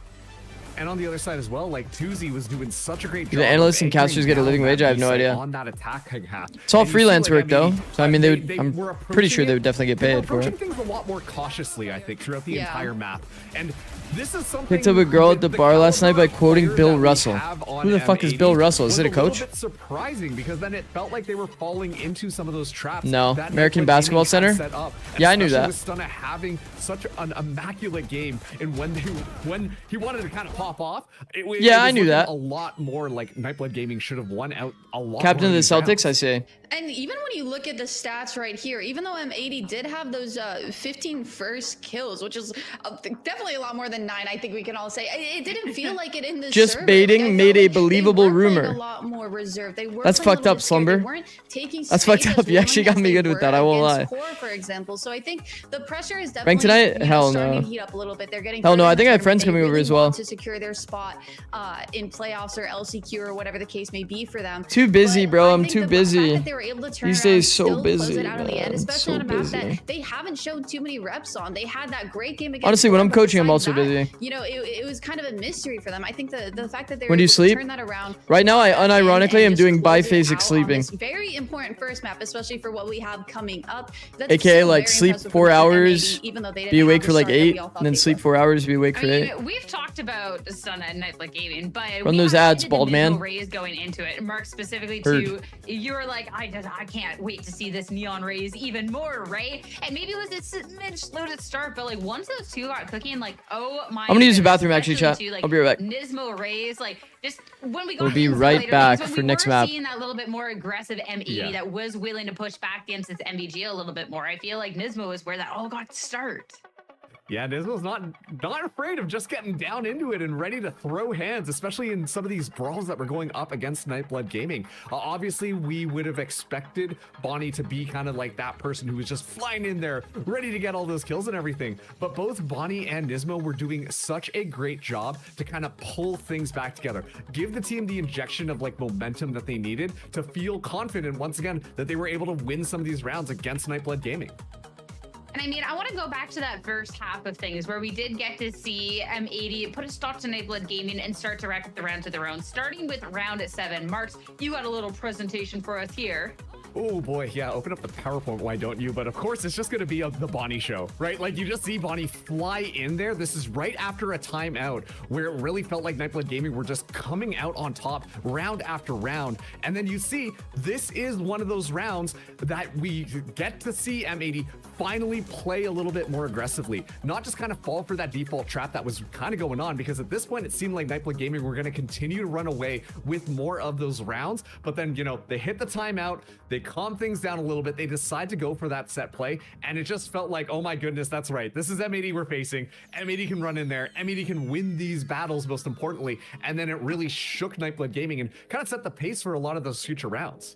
And on the other side as well, like Tuzi was doing such a great job. Do the analysts and casters get a living wage? I have no idea. On that attacking half. It's all freelance work though, so I mean, I'm pretty sure they would definitely get paid for it. Things a lot more cautiously, I think, throughout the entire map. And this is something. Picked up a girl at the bar last night by quoting Bill Russell. Who the fuck is Bill Russell? Is it a coach? A little bit surprising because then it felt like they were falling into some of those traps. No, American Basketball Center. Yeah, I knew that. With Stunna having such an immaculate game, and when he wanted to kind of pop off, I knew that. A lot more like Nightblood Gaming should have won out a lot. Captain of the Celtics, I say. And even when you look at the stats right here, even though M80 did have those 15 first kills, which is definitely a lot more than 9, I think we can all say, it didn't feel like it in the Just server. baiting made a believable rumor. A lot more reserved. They were That's fucked up, Slumber. That's fucked up. You actually got me good with that. I won't lie. Core, for example. So I think the pressure is definitely ranked tonight. Hell no. To heat up a little bit. They're getting hell no. I think I have friends coming over as well to secure their spot in playoffs or LCQ or whatever the case may be for them. Too busy, bro. I'm too busy. They were able to turn these days so busy. Especially on a map that they haven't showed too many reps on. They had that great game against. Honestly, when I'm coaching, I'm also busy. You know, it was kind of a mystery for them. I think the fact that they when do you sleep? Turn that around. Right now, I unironically am doing biphasic sleeping. Very important first map, especially for what we have coming up. AKA like sleep 4 hours, be awake for like 8, and then sleep 4 hours, be awake for 8. We've talked about Stunna and Nightblood Gaming, but run those ads, bald man. Rays going into it. Mark specifically to you were like, I can't wait to see this neon rays even more, right? And maybe it was a smidge slow to start, but like once those two got cooking, like oh my. I'm gonna use the bathroom actually, chat. I'll be right back. Nismo rays, like just when we got. We'll be right back for next map. Seeing that little bit more aggressive M80 that was willing to push back against its MVG a little bit more. I feel like Nismo is where that all got to start. Yeah, Nismo's not afraid of just getting down into it and ready to throw hands, especially in some of these brawls that were going up against Nightblood Gaming. Obviously, we would have expected Bonnie to be kind of like that person who was just flying in there, ready to get all those kills and everything. But both Bonnie and Nismo were doing such a great job to kind of pull things back together, give the team the injection of like momentum that they needed to feel confident once again that they were able to win some of these rounds against Nightblood Gaming. And I mean, I want to go back to that first half of things where we did get to see M80 put a stop to Nightblood Gaming and start to rack up the rounds of their own, starting with round at 7. Marks, you got a little presentation for us here. Oh boy, yeah, open up the PowerPoint, why don't you? But of course, it's just going to be the Bonnie show, right? Like you just see Bonnie fly in there. This is right after a timeout where it really felt like Nightblood Gaming were just coming out on top round after round. And then you see, this is one of those rounds that we get to see M80 finally play a little bit more aggressively, not just kind of fall for that default trap that was kind of going on, because at this point, it seemed like Nightblood Gaming were going to continue to run away with more of those rounds. But then, you know, they hit the timeout, they calm things down a little bit, they decide to go for that set play, and it just felt like, oh my goodness, that's right, this is M80 we're facing. M80 can run in there, M80 can win these battles, most importantly. And then it really shook Nightblood Gaming and kind of set the pace for a lot of those future rounds.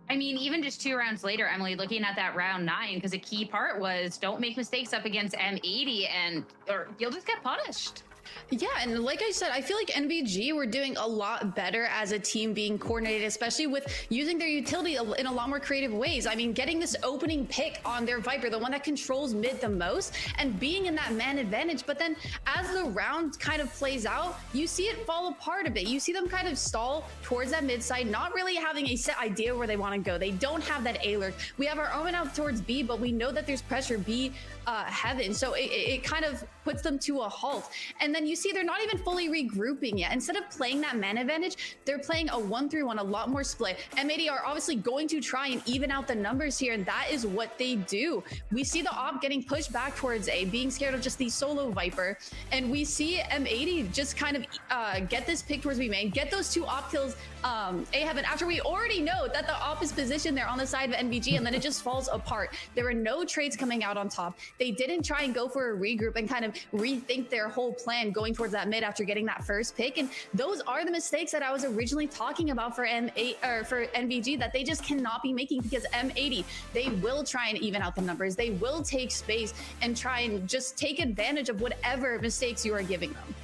I mean, even just 2 rounds later, Emily, looking at that round 9, because a key part was don't make mistakes up against M80 or you'll just get punished. Yeah, and like I said, I feel like NBG were doing a lot better as a team being coordinated, especially with using their utility in a lot more creative ways. I mean, getting this opening pick on their Viper, the one that controls mid the most, and being in that man advantage. But then as the round kind of plays out, you see it fall apart a bit. You see them kind of stall towards that mid side, not really having a set idea where they want to go. They don't have that A lurk. We have our own out towards B, but we know that there's pressure B heaven. So it kind of puts them to a halt. And then you see they're not even fully regrouping yet. Instead of playing that man advantage, they're playing a 1-3-1, a lot more split. M80 are obviously going to try and even out the numbers here, and that is what they do. We see the op getting pushed back towards A, being scared of just the solo Viper, and we see M80 just kind of get this pick towards B main, get those 2 op kills A heaven after we already know that the op is positioned there on the side of NBG, and then it just falls apart. There were no trades coming out on top. They didn't try and go for a regroup and kind of rethink their whole plan going towards that mid after getting that first pick. And those are the mistakes that I was originally talking about for M8 or for NBG that they just cannot be making, because M80, they will try and even out the numbers. They will take space and try and just take advantage of whatever mistakes you are giving them.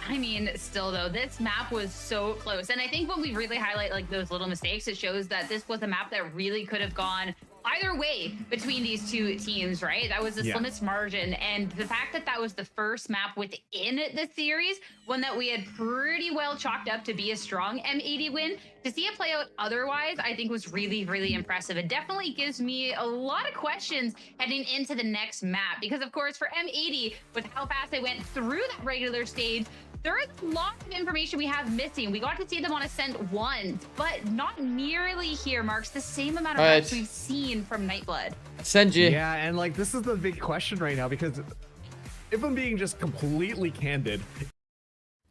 I mean, still though, this map was so close. And I think when we really highlight like those little mistakes, it shows that this was a map that really could have gone either way between these 2 teams, right? That was the slimmest margin. And the fact that that was the first map within the series, one that we had pretty well chalked up to be a strong M80 win, to see it play out otherwise, I think was really, really impressive. It definitely gives me a lot of questions heading into the next map, because of course for M80, with how fast they went through that regular stage, there is a lot of information we have missing. We got to see them on Ascent 1, but not nearly here, Marks, the same amount of maps we've seen from Nightblood. Senji. Yeah, and like this is the big question right now, because if I'm being just completely candid.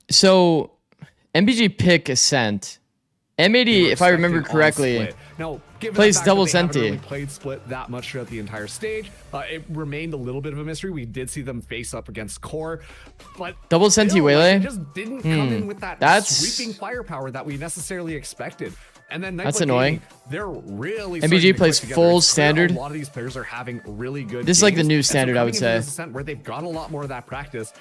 So, MBG pick Ascent. M80, if I remember correctly, now, plays double Senti. Really played split that much throughout the entire stage. It remained a little bit of a mystery. We did see them face up against Core, but double Senti Waylay. They just didn't come in with that sweeping firepower that we necessarily expected. And then that's annoying. They're really MBG plays full standard. A lot of these players are having really good. This is like the new standard, I would say. Where they've got a lot more of that practice.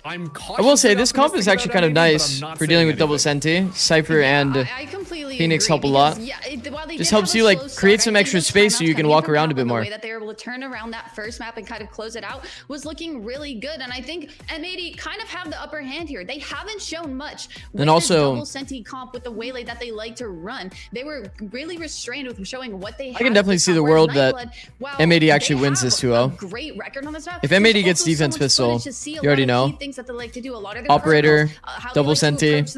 I will say this comp is actually kind of nice for dealing with double Senti. Cypher and Phoenix help a lot. Just helps you like create some extra space so you can walk around a bit more. The way that they were able to turn around that first map and kind of close it out was looking really good, and I think M80 kind of have the upper hand here. They haven't shown much. And also double Senti comp with the Waylay that they like to run. They were really restrained with showing what they had. I can definitely see the world that M80 actually wins this 2-0. Great record on this map. If M80 gets defense pistol, you already know. That they like to do. A lot of Operator, double like Senti, just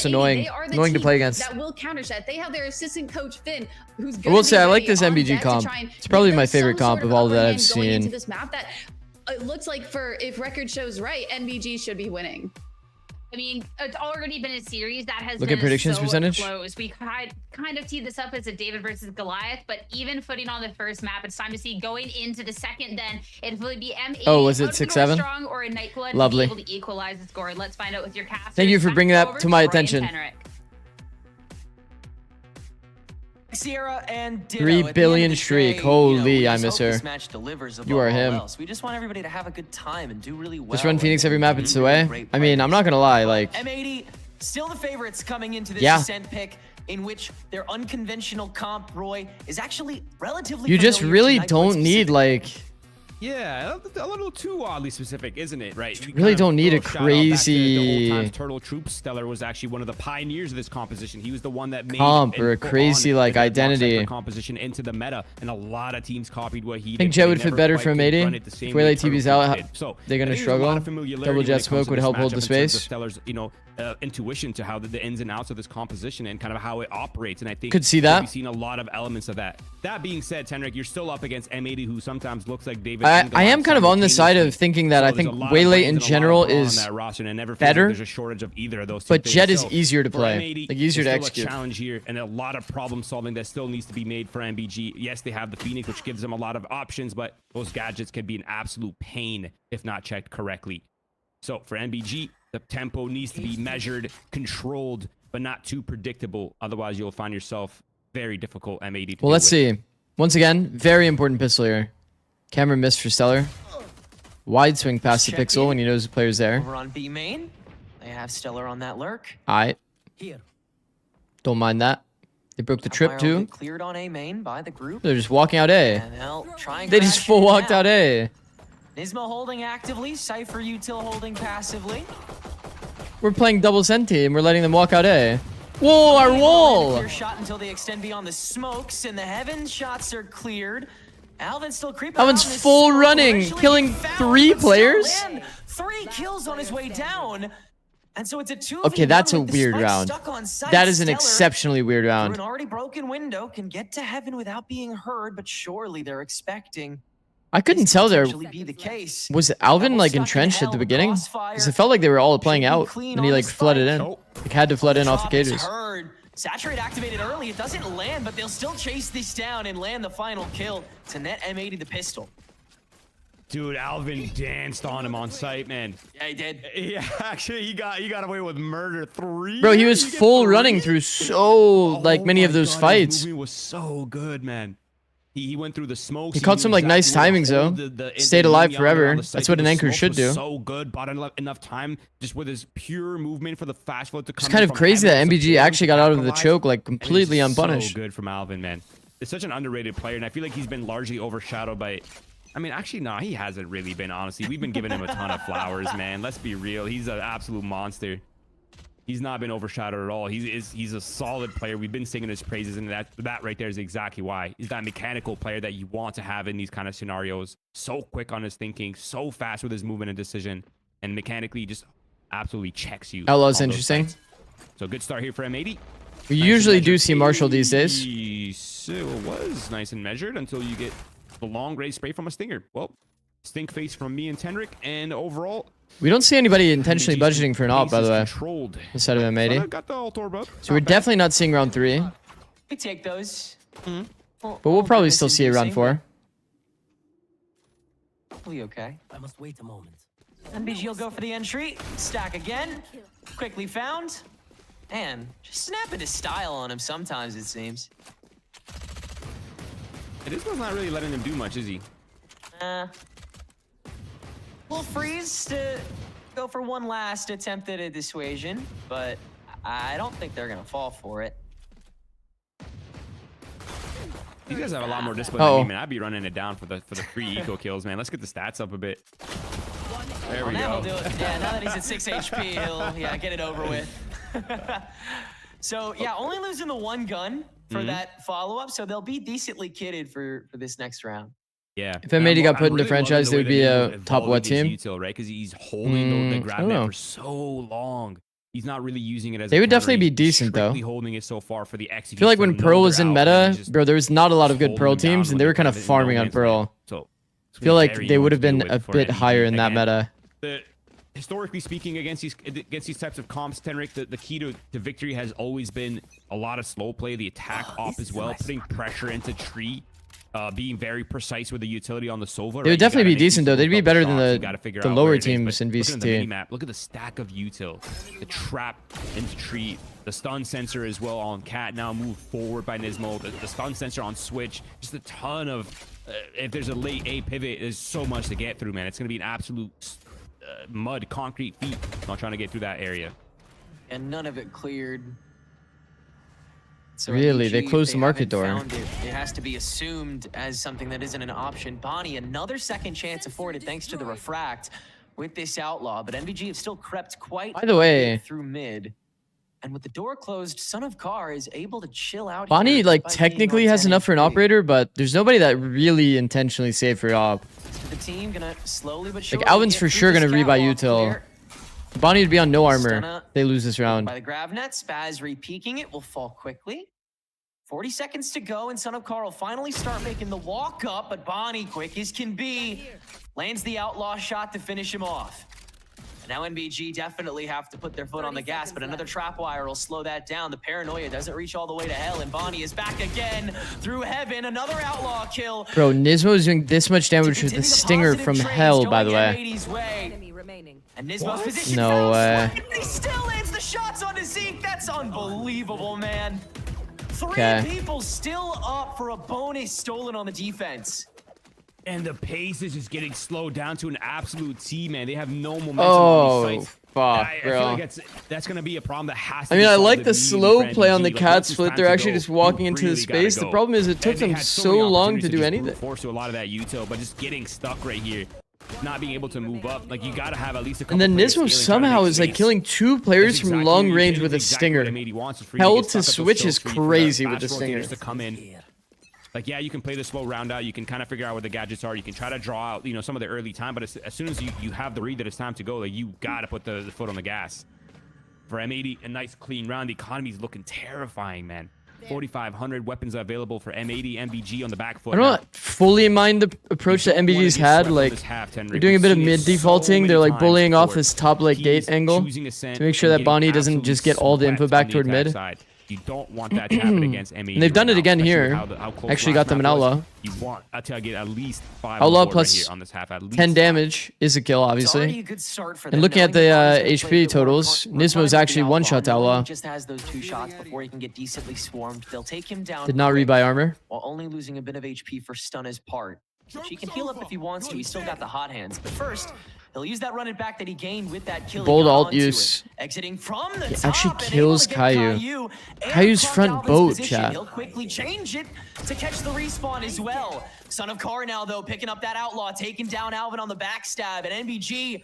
annoying to play against. That will counter set. They have their assistant coach Finn, who's I will say I like this MBG comp. It's probably my favorite comp of all that I've seen. This map that it looks like, for if record shows right, NBG should be winning. I mean, it's already been a series that has look been at predictions so percentage. Close. We kind of teed this up as a David versus Goliath, but even footing on the first map, it's time to see going into the second. Then it'll be M8. Oh, was it 6-7? Strong or a Nightblood Lovely. able to equalize the score. Let's find out with your cast. Thank you for bringing that to my attention. Sierra and 3 billion streak. Holy, I miss her. You are him. We just want everybody to have a good time and do really well. Just run Phoenix every map it's the way. I mean, I'm not gonna lie, like M80 still the favorites coming into this Ascent pick, in which their unconventional comp Roy is actually relatively. You just really don't need like. Yeah, a little too oddly specific, isn't it? Right. You really don't need a crazy Turtle Troop. Stellar was actually one of the pioneers of this composition. He was the one that made comp or a crazy like identity composition into the meta, and a lot of teams copied what he did. I think Jet would fit better from 80. If Waylay TV's out, so they're gonna struggle. Double Jet Smoke would help hold the space. Stellar's, intuition to how the ins and outs of this composition and kind of how it operates, and I think could see that. We've seen a lot of elements of that. That being said, Tenric, you're still up against M80, who sometimes looks like David. I am kind of on the side of thinking that I think Waylay in general is better. There's a shortage of either of those. But Jet is easier to play, like easier to execute. A challenge here, and a lot of problem solving that still needs to be made for MBG. Yes, they have the Phoenix, which gives them a lot of options, but those gadgets can be an absolute pain if not checked correctly. So for MBG, the tempo needs to be measured, controlled, but not too predictable. Otherwise, you'll find yourself very difficult M80 to Well, let's see. Once again, very important pistol here. Camera missed for Stellar. Wide swing past the pixel when he knows the player's there. Over on B main, they have Stellar on that lurk. Alright. Don't mind that. They broke the trip too. Cleared on A main by the group. They're just walking out A. And they'll try and They just full walked out A. Nismo holding actively, Cypher Util holding passively. We're playing double Senti and we're letting them walk out A. Whoa, our wall! Clear shot until they extend beyond the smokes, and the heaven shots are cleared. Alvin's still creeping. Alvin's full running, killing 3 players. 3 kills on his way down. And so it's a 2v1. Okay, that's a weird round. That is an exceptionally weird round. An already broken window can get to heaven without being heard, but surely they're expecting. I couldn't tell there. Be the case. Was Alvin like entrenched at the beginning? Because it felt like they were all playing out, and he like flooded in. Like had to flood in off the cages. Saturate activated early. It doesn't land, but they'll still chase this down and land the final kill to net M80 the pistol. Dude, Alvin danced on him on site, man. Yeah, he did. Yeah, actually, he got away with murder 3. Bro, he was full running through so like many of those fights. His movie was so good, man. He went through the smoke. He caught some like nice timings though. Stayed alive forever. That's what an anchor should do. So good, bought enough time just with his pure movement for the fast flow to come. It's kind of crazy that MBG actually got out of the choke like completely unpunished. So good from Alvin, man. It's such an underrated player, and I feel like he's been largely overshadowed by. I mean, actually, no, he hasn't really been. Honestly, we've been giving him a ton of flowers, man. Let's be real. He's an absolute monster. He's not been overshadowed at all. He's a solid player. We've been singing his praises, and that right there is exactly why. He's that mechanical player that you want to have in these kind of scenarios. So quick on his thinking, so fast with his movement and decision, and mechanically just absolutely checks you. Outlaw's interesting. So good start here for M80. We usually do see Marshall these days. It was nice and measured until you get the long range spray from a stinger. Well, stink face from me and Tenric, and overall. We don't see anybody intentionally budgeting for an op, by the way. Instead of M80. So we're definitely not seeing round 3. We take those. But we'll probably still see it round 4. Hopefully okay. I must wait a moment. MBG will go for the entry. Stack again. Quickly found. And just snapping his style on him sometimes, it seems. This one's not really letting him do much, is he? We'll freeze to go for one last attempt at a dissuasion, but I don't think they're gonna fall for it. You guys have a lot more discipline than me, man. I'd be running it down for the free eco kills, man. Let's get the stats up a bit. There we go. Do it. Yeah, now that he's at 6 HP, he'll get it over with. So yeah, only losing the 1 gun for that follow-up, so they'll be decently kitted for this next round. Yeah. If M80 got put into franchise, they would be a top what team? Util, right? Because he's holding the grab net for so long. He's not really using it as. They would definitely be decent though. Holding it so far for the execute. I feel like when Pearl was in meta, bro, there was not a lot of good Pearl teams, and they were kind of farming on Pearl. So I feel like they would have been a bit higher in that meta. Historically speaking, against these types of comps, Tenric, the key to victory has always been a lot of slow play, the attack op as well, putting pressure into tree. Being very precise with the utility on the Sova. They would definitely be decent though. They'd be better than the lower teams in VCT. Look at the stack of util, the trap into tree, the stun sensor as well on Cat. Now move forward by Nismo. The stun sensor on Switch. Just a ton of. If there's a late A pivot, there's so much to get through, man. It's gonna be an absolute mud concrete feat. Not trying to get through that area. And none of it cleared. So really, they closed the market door. It has to be assumed as something that isn't an option. Bonnie, another second chance afforded thanks to the refract with this outlaw, but MVG have still crept quite by the way through mid. And with the door closed, Son of Car is able to chill out. Bonnie like technically has enough for an operator, but there's nobody that really intentionally saved for op. The team gonna slowly but surely like Alvin's for sure gonna rebuy util. Bonnie would be on no armor. They lose this round. By the grav net, Spaz re-peeking it will fall quickly. 40 seconds to go, and Son of Carl will finally start making the walk up, but Bonnie, quick as can be, lands the outlaw shot to finish him off. And now NBG definitely have to put their foot on the gas, but another trap wire will slow that down. The paranoia doesn't reach all the way to hell, and Bonnie is back again through heaven. Another outlaw kill. Bro, Nismo is doing this much damage with the stinger from hell, by the way. And Nismo's position no way. He still lands the shots on Zikz. That's unbelievable, man. 3 people still up for a bonus stolen on the defense. And the pace is just getting slowed down to an absolute T, man. They have no momentum Oh, on these sites. fuck, I bro. feel like that's going to be a problem that has to I mean, be I solved like the immediately slow for play on the NBG. Like, cat once it's split. time They're to actually go, just walking you into the really gotta space. The go. problem is it took And they them had so many long to opportunities do just anything. brute force to a lot of that util, but just getting stuck right here. Not being able to move up. Like, you got to have at least a couple And then players Nismo scaling, trying to somehow make is like space. killing 2 players That's from exactly long what range he with a did, exactly stinger. what M80 wants, is for you to Held get to stuck at those switch is skills, for you for crazy that with the fast stinger. rotators to come in. Like, yeah, you can play the slow round out. You can kind of figure out where the gadgets are. You can try to draw out, you know, some of the early time. But as soon as you have the read that it's time to go, like, you got to put the foot on the gas. For M80, a nice clean round. The economy is looking terrifying, man. 4,500 weapons available for M80, MBG on the back foot. I don't fully mind the approach that MBG's had. Like, they're doing a bit of mid defaulting. They're like bullying off this top like gate angle to make sure that Bonnie doesn't just get all the info back toward mid. You don't want that to happen against M80. And they've done it again here. How Actually got them an outlaw. You want to get at least 5 Outlaw on board plus right here on this half, at least 10 5. damage is a kill, It's already obviously. a good start for And them, looking at knowing the that Bonnie's gonna play HP a bit more totals, con- Nismo's con- actually outlaw. one-shot Knowing outlaw. He just has those 2 shots before he can get decently swarmed. They'll take him down. Did not quick, rebuy armor. while only losing a bit of HP for Stunna's part. He can heal up if he wants to. He's still got the hot hands. But first, he'll use that run it back that he gained with that kill. Bold He got alt onto use. it. Exiting from the He top actually and kills able to get Caillou. and Caillou's clock front Alvin's boat, position. chat. He'll quickly change it to catch the respawn as well. Son of Car now, though, picking up that outlaw, taking down Alvin on the backstab. And NBG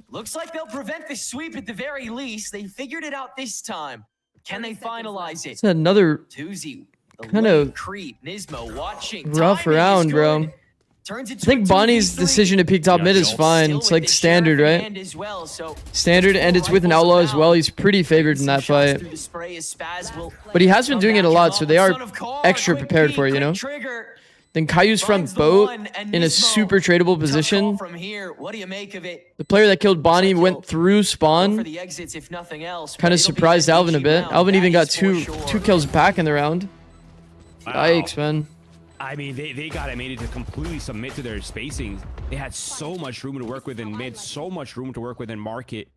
looks like they'll prevent the sweep at the very least. They figured it out this time. Can they finalize it? It's another Tuzi, the kind late of creep. Nismo watching. rough Timing is round, bro. good. Turns it I to think a Bonnie's 2v3. decision to peek top mid is fine. Still It's with like the standard, sheriff in right? hand as well, so Standard, and it's with an outlaw as well. He's pretty favored in that some shots fight. through the spray as Spaz will But he has been come doing it a back lot, in so love. they are Son of Car, extra quick prepared peek, for it, you quick know? trigger. Then Caillou's front Finds the boat one, and in a Nismo, super tradable tough call position. from here. What do you make of it? The player that killed Bonnie went through Go for spawn. the exits, if nothing else. Kind of but it'll be surprised an Alvin a easy bit. round. Alvin even That got is for two sure. kills back in the round. Wow. Yikes, man. I mean, they got M80 to completely submit to their spacing. They had so much room to work with in mid, so much room to work with in market,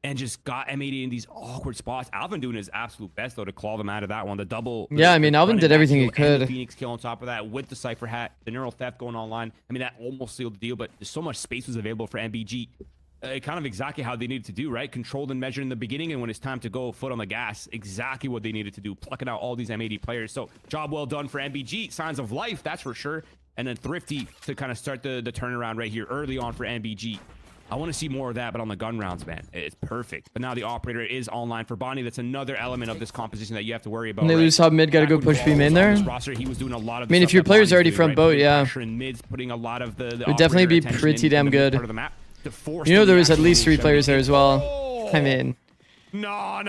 and just got M80 in these awkward spots. Alvin doing his absolute best, though, to claw them out of that one. The double. Yeah, I mean, Alvin did everything he kill and the could. Phoenix kill on top of that with the Cypher hat, the neural theft going online. I mean, that almost sealed the deal, but there's so much space was available for MBG. Kind of exactly how they needed to do, right? Controlled and measured in the beginning, and when it's time to go, foot on the gas, exactly what they needed to do, plucking out all these M80 players. So job well done for MBG. Signs of life, that's for sure. And then Thrifty to kind of start the turnaround right here early on for MBG. I want to see more of that, but on the gun rounds, man, it's perfect. But now the operator is online for Bonnie. That's another element of this composition that you have to worry about. When they right? lose top mid, gotta go Back when push B Ball main was on there. this roster, he was doing a lot of I mean, the if stuff your that player's Bonnie's already doing, front right? boat, Putting yeah. pressure in mids, putting a lot of the Would definitely be attention pretty in damn the mid good. part of the map to force You know, the there was at reaction least 3 to players there as well. Oh! I mean, No.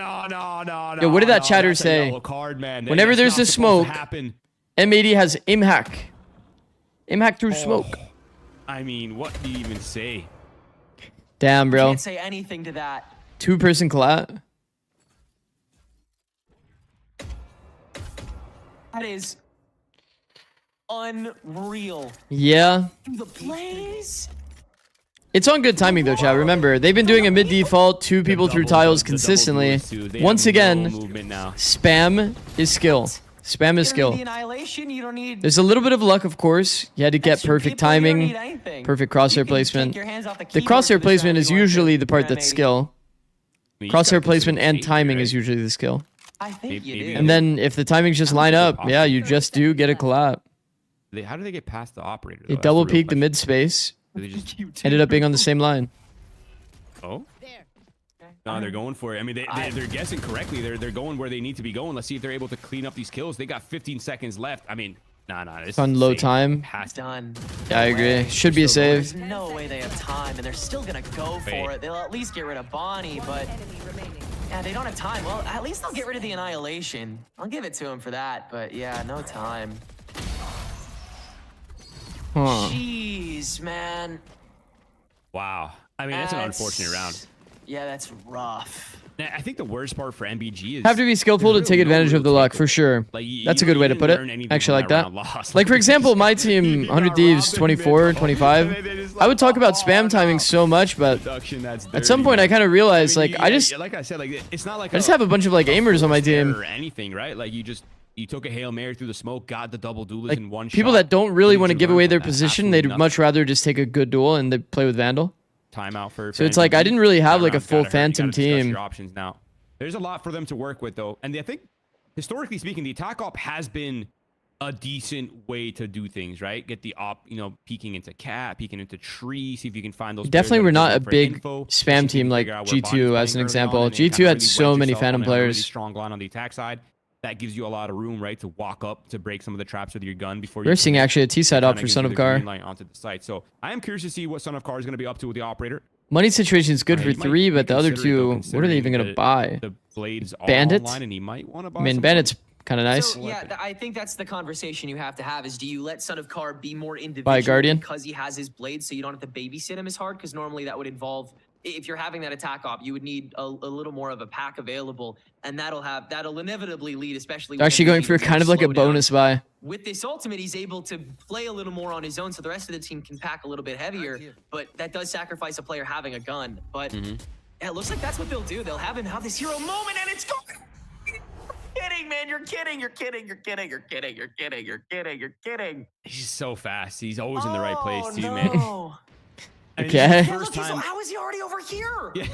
Yo, what did that chatter that's a say? yellow card, man. Whenever That's there's not a supposed to smoke, happen. M80 has aim hack. Aim hack through smoke. I mean, what do you even say? Damn, bro. Can't say anything to that. 2-person collat. That is unreal. Yeah. The plays. It's on good timing though, chat. Remember, they've been doing a mid default, 2 people through tiles consistently. Once again, spam is skill. Spam is skill. The annihilation, you don't need. There's a little bit of luck, of course. You had to get extra perfect people, you don't timing, need anything. perfect You crosshair can placement. take your hands off the The keyboard for crosshair this placement round is if you want usually to. the part You're that's an skill. Crosshair placement and timing is usually the skill. I think you Maybe- do. And then if the timings just line up, yeah, you just do get a collab. How do they get past the operator? They though? double That's the real peek the mid space. question. Do they just- You do. Ended up being on the same line. Oh. No, they're going for it. I mean, they're guessing correctly. They're going where they need to be going. Let's see if they're able to clean up these kills. They got 15 seconds left. I mean, nah. It's on low time. Has It's done. Yeah, I No agree. way. Should be a There's save. no way they have time, and they're still gonna go for Wait. it. They'll at least get rid of Bonnie, but yeah, they don't have time. Well, at least they'll get rid of the annihilation. I'll give it to him for that, but yeah, no time. Huh. Jeez, man. Wow. I mean, that's an unfortunate round. Yeah, that's rough. Now, I think the worst part for MBG is Have to be skillful to there's take really no advantage of the real luck, takeaway. for sure. Like, you- That's a you good way to didn't put learn it. anything Actually, from like that. round loss. Like, for example, my team, 100 Thieves, 24, 25. I would talk about spam timing so much, but at some point I kind of realized, like, I just like I said, like it's not like have a bunch of, like, aimers on my team. or anything, right? Like you just You took a Hail Mary through the smoke, got the double duelist Like, in one shot. people that don't really want to Need give learn away from their that. position, Absolutely they'd nothing. much rather just take a good duel and they play with Vandal. Timeout for. So it's like I didn't really have like a full Phantom You gotta discuss team. your options now. There's a lot for them to work with though, and I think historically speaking, the attack op has been a decent way to do things, right? Get the op, you know, peeking into cat, peeking into tree, see if you can find those. Definitely, players we're that are not a looking for big info, spam see if you team can like figure out where G2 Bonnie's as an playing early example. on, and then G2 kinda had really so wedge many yourself Phantom on a really players. strong line on the attack side. That gives you a lot of room, right, to walk up to break some of the traps with your gun before. We're seeing actually a T-side up for Son of Car. Onto the site. So I am curious to see what Son of Car is going to be up to with the operator. Money situation is good for He might 3, but the other consider it, though, 2, what are they even going to buy? The blades are Bandit? online, and he might want to buy. I mean, some Bandit's kind of nice. So, yeah, I think that's the conversation you have to have is do you let Son of Car be more individual Buy a Guardian? because he has his blade so you don't have to babysit him as hard? Because normally that would involve, if you're having that attack op, you would need a little more of a pack available, and that'll inevitably lead, especially They're actually going for kind of like a bonus buy. With this ultimate, he's able to play a little more on his own, so the rest of the team can pack a little bit heavier, but that does sacrifice a player having a gun. But yeah, it looks like that's what they'll do. They'll have him have this hero moment, and it's going. Kidding, man. You're kidding. You're kidding. You're kidding. You're kidding. You're kidding. You're kidding. You're kidding. He's so fast. He's always in the right place too, no. man. I mean, Okay. this is the Yeah, first look, time. how is he already over here? Yeah.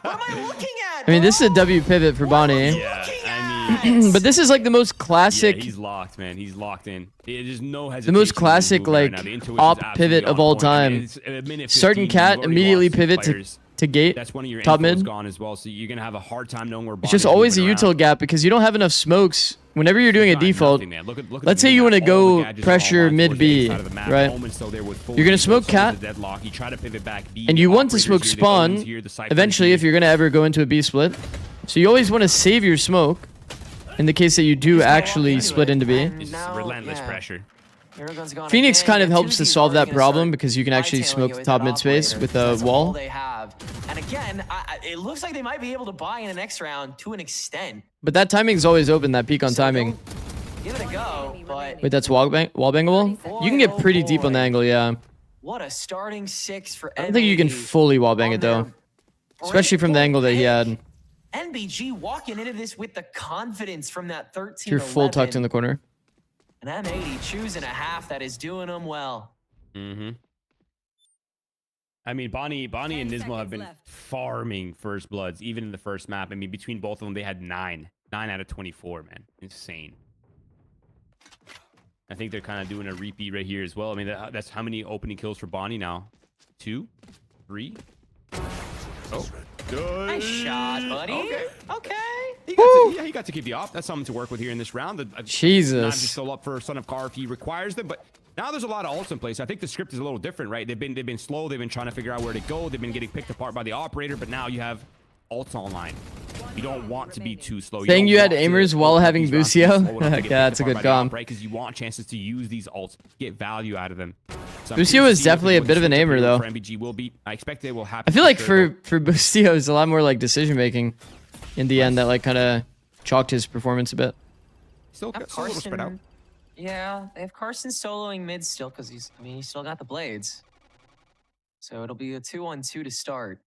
What am I looking at? I mean, this is a bro? W pivot for What am I Bonnie. Yeah, looking I at? But this is like the most Yeah, classic, he's locked, man. He's locked in. There's no the hesitation. most in his classic movement right like now. The intuition's op absolutely pivot of on all point. I mean, time. it's a minute 15, Starting you've cat, already immediately lost 2 pivot players. to gate, That's one of your top info's mid. gone as well, so you're gonna have a hard time knowing where. It's just always a util gap because you don't have enough smokes. Whenever you're doing a default, let's say you want to go pressure mid B, right? You're gonna smoke cat, and you want to smoke spawn eventually if you're gonna ever go into a B split. So you always want to save your smoke in the case that you do actually split into B. It's relentless pressure. Phoenix kind of helps to solve that problem because you can actually smoke the top mid space with a wall. They have, and again, it looks like they might be able to buy in the next round to an extent. But that timing's always open, that peak on timing. Give it a go, but Wait, that's wall bangable? You can get pretty deep on the angle, yeah. what a starting 6 for I don't think you can fully wall bang it though. Especially from the angle that he had. NBG walking into this with the confidence from that 13. You're full tucked in the corner. And M80 choosing a half that is doing them well. I mean, Bonnie and Nismo have been farming first bloods, even in the first map. I mean, between both of them, they had 9 out of 24, man. Insane. I think they're kind of doing a repeat right here as well. I mean, that's how many opening kills for Bonnie now? 2? 3? Oh, good. Nice shot, buddy. Okay. He got to keep the off. That's something to work with here in this round. Jesus. Not just still up for Son of Car if he requires them, but now there's a lot of ults in place. I think the script is a little different, right? They've been slow. They've been trying to figure out where to go. They've been getting picked apart by the operator, but now you have ults online. You don't want to be too slow. Saying you had don't want aimers to while open up having these rounds Bucio? too slow enough to get Yeah, picked that's a apart good by the op, comp. right? Because you want chances to use these ults, get value out of them. So I'm Bucio curious to is see definitely a what bit of an the aimer, though. for MBG will be. I expect it will happen. I feel like sure, for Bucio, it's a lot more like decision making in the end that like kind of chalked his performance a bit. Still a little spread out. Yeah, they have Carson soloing mid still because he's still got the blades. So it'll be a 2-on-2 to start.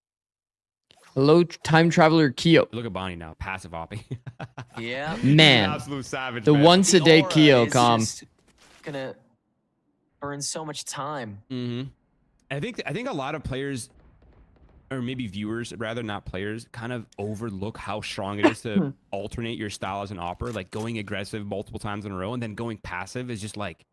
Hello, time traveler Keo. Look at Bonnie now, passive hopping. Yeah. Man, Absolute savage. the man. once a day aura Keo is com. just gonna burn so much time. I think a lot of players, or maybe viewers, rather not players, kind of overlook how strong it is to alternate your style as an opera. Like going aggressive multiple times in a row and then going passive is just like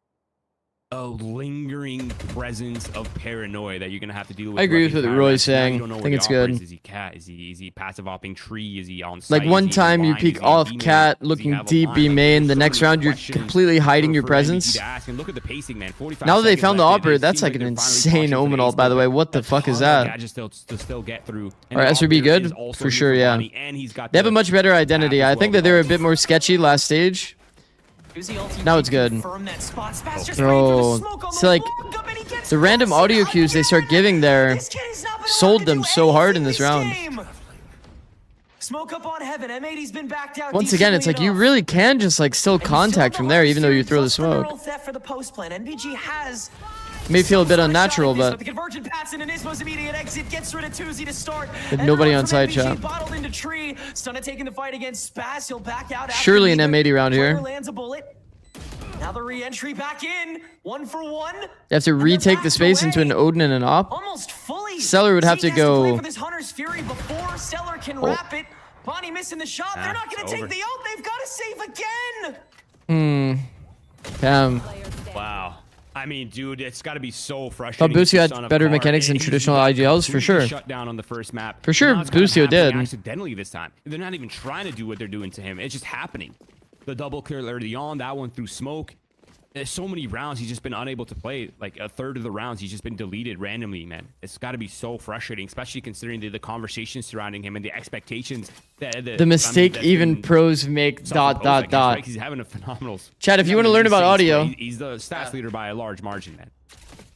a lingering presence of paranoia that you're gonna have to deal with. I agree with throughout what the entire Roy's match. Now saying. you don't know I where think the it's opera good. Is he cat? Is he passive hopping tree? Is he on Like site? one Is he time you blind? peek Is he in off B-main? cat, Does he looking have a deep line? B Like, main. The there's next so many round you're questions completely hiding your for presence. MBG to ask. And look at the pacing, man. 45 Now that they seconds found the left. opera, It that's seems like an they're finally insane punching omen the ult, by the ace, way. but What the a fuck is ton of that? gadgets to still get through. Or And the SRB operator good? is also For here sure, yeah. Bonnie, and he's got They have a the much better identity. as I think well. that they were a bit more sketchy last stage. Now it's good. Bro, it's like the random audio cues they start giving there sold them so hard in this round. Smoke up on heaven. M80's been backed out. Once again, it's like you really can just like still contact from there even though you throw the smoke. For the post plan. NBG has May feel a bit unnatural, but the convergent pass into Nismo's immediate exit gets rid of Tuzi to start. nobody on side, chat. Bottled into tree. Stunna taking the fight against Spaz. He'll back out. Surely an M80 round here. Lands a bullet. Now the re-entry back in. 1-for-1. You have to retake the space into an Odin and an Op. Almost fully. Stellar would have to go. For this Hunter's Fury before Stellar can wrap it. Bonnie missing the shot. They're not going to take the ult. They've got to save again. Damn. Wow. I mean, dude, it's got to be so frustrating. But Busio had better mechanics than traditional IGLs, for sure. Shut down on the first map. For sure, Busio did. Accidentally this time. They're not even trying to do what they're doing to him. It's just happening. The double clear early on, that one through smoke. There's so many rounds he's just been unable to play. Like a third of the rounds he's just been deleted randomly, man. It's got to be so frustrating, especially considering the conversations surrounding him and the expectations. The mistake even pros make ... Like, he's having a phenomenal. Chat, if you want to learn about audio, he's the stats leader by a large margin, man.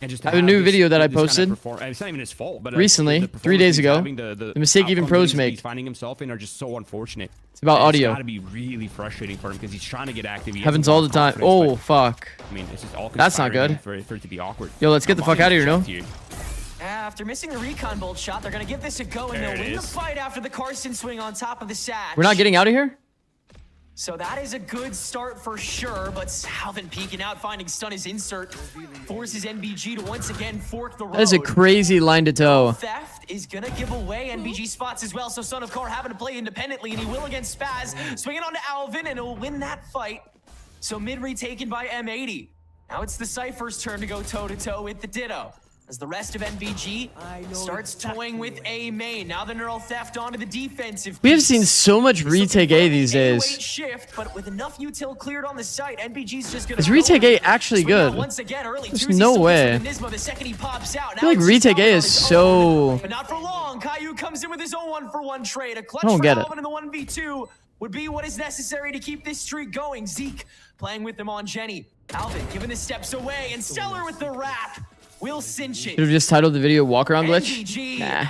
And just I have a new video that I posted it's not even his fault, but recently, 3 days ago. The mistake even pros make. He's finding himself in are just so unfortunate. It's about audio. It's got to be really frustrating for him because he's trying to get active. Happens all the time. Oh, fuck. I mean, it's just all that's not good. For it to be awkward. Yo, let's get the fuck out of here, no? After missing the recon bolt shot, they're going to give this a go, and they'll win the fight after the Carson swing on top of the Satch. We're not getting out of here? So that is a good start for sure, but Salvin peeking out, finding stun his insert, forces NBG to once again fork the road. That is a crazy line to toe. Theft is gonna give away NBG spots as well, so Son of Car having to play independently, and he will against Spaz, swinging on to Alvin, and he'll win that fight. So mid retaken by M80. Now it's the Cypher's turn to go toe-to-toe with the Ditto. As the rest of NBG starts toying with A main. Now the Neural Theft onto the defensive. We have seen so much retake A these days. Shift, but with enough util cleared on the site, NBG's just gonna is retake A actually good? Once again, early. There's no way. The second he pops out. I feel like retake A is so... But not for long. Caillou comes in with his own 1-for-1 trade. A clutch I don't get it. in the 1v2 would be what is necessary to keep this streak going. Zeke playing with them on Jenny. Alvin giving the steps away, and Stellar with the wrap. We'll cinch it. Should have just titled the video Walk Around Glitch? NBG Nah.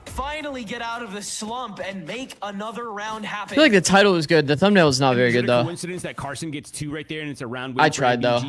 Finally get out of the slump and make another round happen. I feel like the title was good. The thumbnail is not very good, though. Coincidence that Carson gets 2 right there and it's a round win. I tried, though.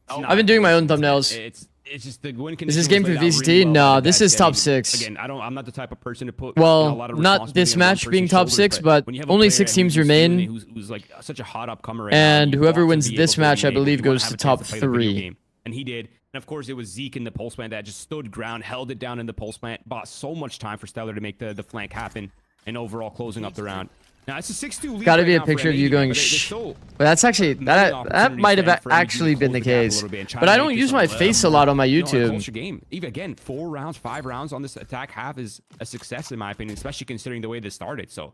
I've been doing my own thumbnails. It's just the win. Is this game for VCT? No, this is top 6. Again, I'm not the type of person to put. Well, not this match being top 6, but only 6 teams remain. Who's like such a hot upcomer right and now, whoever wins this match, I believe, goes to top 3. And he did. And of course, it was Zeke in the pulse plant that just stood ground, held it down in the pulse plant, bought so much time for Stellar to make the flank happen, and overall closing up the round. Now it's a 6-2 lead. Gotta be a picture of you going shh. But that's actually that might have actually been the case. But I don't use my face a lot on my YouTube. Game. Even again, 4 rounds, 5 rounds on this attack half is a success in my opinion, especially considering the way this started. So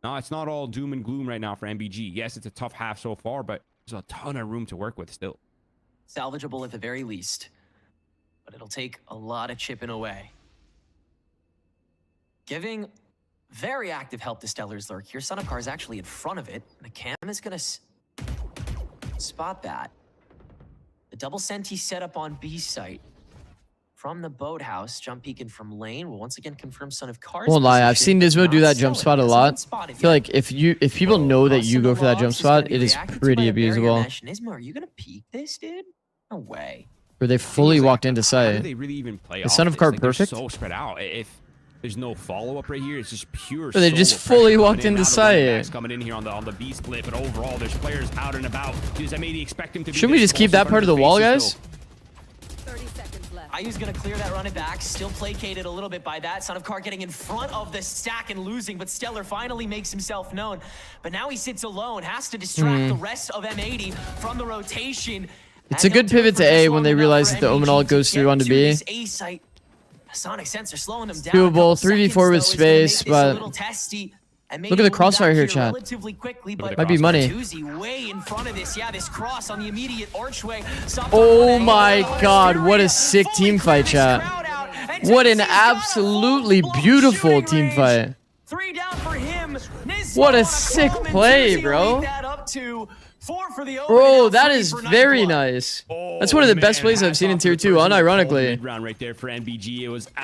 no, it's not all doom and gloom right now for MBG. Yes, it's a tough half so far, but there's a ton of room to work with still. Salvageable at the very least, but it'll take a lot of chipping away. Giving very active help to Stellar's lurk here. Son of Car is actually in front of it. The cam is gonna spot that. The double senti set up on B site from the boathouse. Jump peeking from lane will once again confirm Son of Car's won't lie, I've seen Nismo do that jump spot a lot. I feel like if people know that you go for that jump spot, it is pretty abusable. Nismo, are you gonna peek this, dude? No way. Where they fully walked into sight. How do they really even play Is Son of Car perfect? So spread out. If there's no follow-up right here, it's just pure. But they just fully walked into sight. Coming in here on the B split, but overall there's players out and about. Does MAD expect him to? Shouldn't we just keep that part of the wall, guys? 30 seconds left. IU's gonna clear that run it back. Still placated a little bit by that. Son of Car getting in front of the stack and losing, but Stellar finally makes himself known. But now he sits alone, has to distract the rest of M80 from the rotation. It's a good pivot to A when they realize that the Omen ult goes through onto B. Sonic sensor slowing them down. Doable, 3v4 with space, but look at the crossfire here, chat. Might be money. Way in front of this. Yeah, this cross on the immediate archway. Oh my god, what a sick team fight, chat. What an absolutely beautiful team fight. 3 down for him. What a sick play, bro. Bro, that is very nice. That's one of the best plays I've seen in Tier 2, unironically.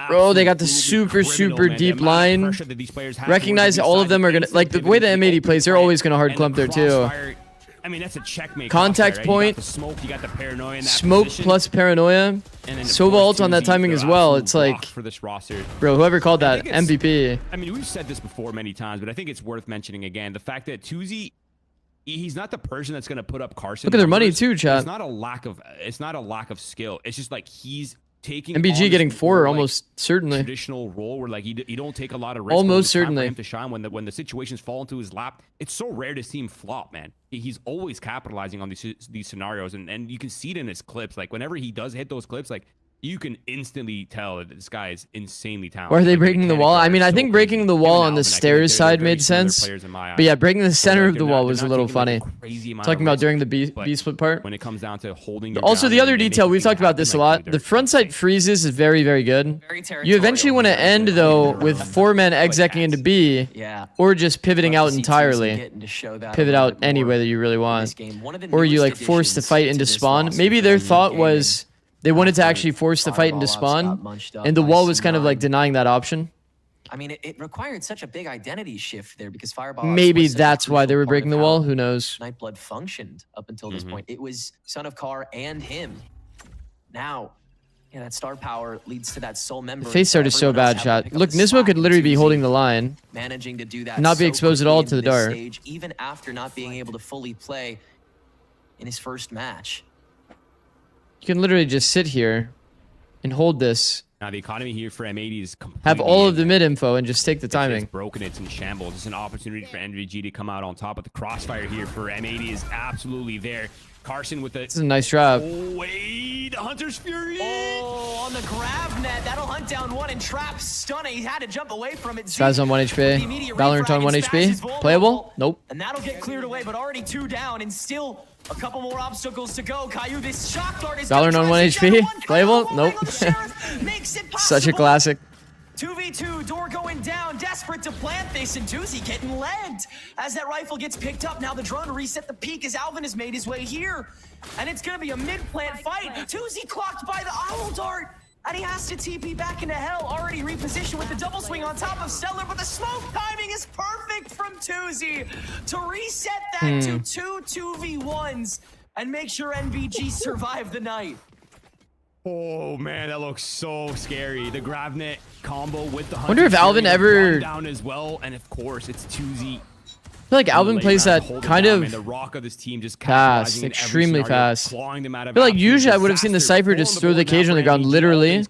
Bro, they got the super deep line. Recognize all of them are gonna, like the way the M80 plays, they're always gonna hard clump there too. I mean, that's a checkmate. Contact right? point. You got the smoke, you got the paranoia in that smoke position. plus paranoia. And then Sova ult on that timing as well. It's like, for this roster. Bro, whoever called that MVP. I mean, we've said this before many times, but I think it's worth mentioning again. The fact that Tuzi, he's not the person that's going to put up Carson. Look at their money too, chat. It's not a lack of skill. It's just like he's taking MBG getting 4 almost certainly. Traditional role where like you don't take a lot of risk. Almost certainly. For him to shine when the situations fall into his lap. It's so rare to see him flop, man. He's always capitalizing on these scenarios, and you can see it in his clips. Like whenever he does hit those clips, like you can instantly tell that this guy is insanely talented. Or are they breaking the wall? I mean, I think breaking the wall on the stairs side made sense. But yeah, breaking the center of the wall was a little funny. Talking about during the B split part. When it comes down to holding. Also, the other detail, we've talked about this a lot. The front side freezes is very, very good. You eventually want to end, though, with 4 men execing into B, or just pivoting out entirely. Pivot out any way that you really want. Or you like force the fight into spawn. Maybe their thought was they wanted to actually force the fight into spawn, and the wall was kind of like denying that option. I mean, it required such a big identity shift there because Fireball. Maybe that's why they were breaking the wall. Who knows? Nightblood functioned up until this point. It was Son of Car and him. Now, yeah, that star power leads to that soul member. The face start is so bad, chat. Look, Nismo could literally be holding the line, managing to do that, not be exposed at all to the dart, stage, even after not being able to fully play in his first match. You can literally just sit here and hold this. Now the economy here for M80 is have all of the mid info and just take the timing. It's broken. It's in shambles. It's an opportunity for NVG to come out on top. But the crossfire here for M80 is absolutely there. Carson with the. This is a nice drop. Oh wait, Hunter's Fury. Oh, on the grab net, that'll hunt down one and trap stun. He had to jump away from it. Spaz on 1 HP. VALORANT on 1 HP. Playable? Nope. And that'll get cleared away, but already 2 down and still a couple more obstacles to go. Caillou, this shock dart is VALORANT on 1 HP. Playable? Nope. Such a classic. 2v2, door going down, desperate to plant this, and Tuzi getting legged. As that rifle gets picked up, now the drone to reset the peak as Alvin has made his way here. And it's gonna be a mid-plant fight. Tuzi clocked by the owl dart, and he has to TP back into hell, already repositioned with the double swing on top of Stellar, but the smoke timing is perfect from Tuzi to reset that to 2-2v1s and make sure NVG survive the night. Oh man, that looks so scary. The grabnet combo with the. Wonder if Alvin ever down as well, and of course it's Tuzi. I feel like Alvin plays that kind of the rock of this team just fast, extremely fast. I feel like usually I would have seen the Cypher just throw the cage on the ground literally,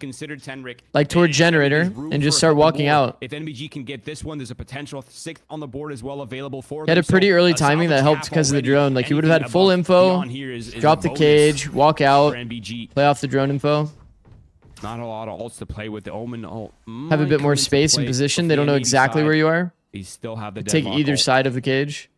like toward generator, and just start walking out. If NBG can get this one, there's a potential 6th on the board as well available for. He had a pretty early timing that helped because of the drone. Like he would have had full info, drop the cage, walk out, play off the drone info. Not a lot of ults to play with. The Omen ult have a bit more space and position. They don't know exactly where you are. You still have the take either side of the cage.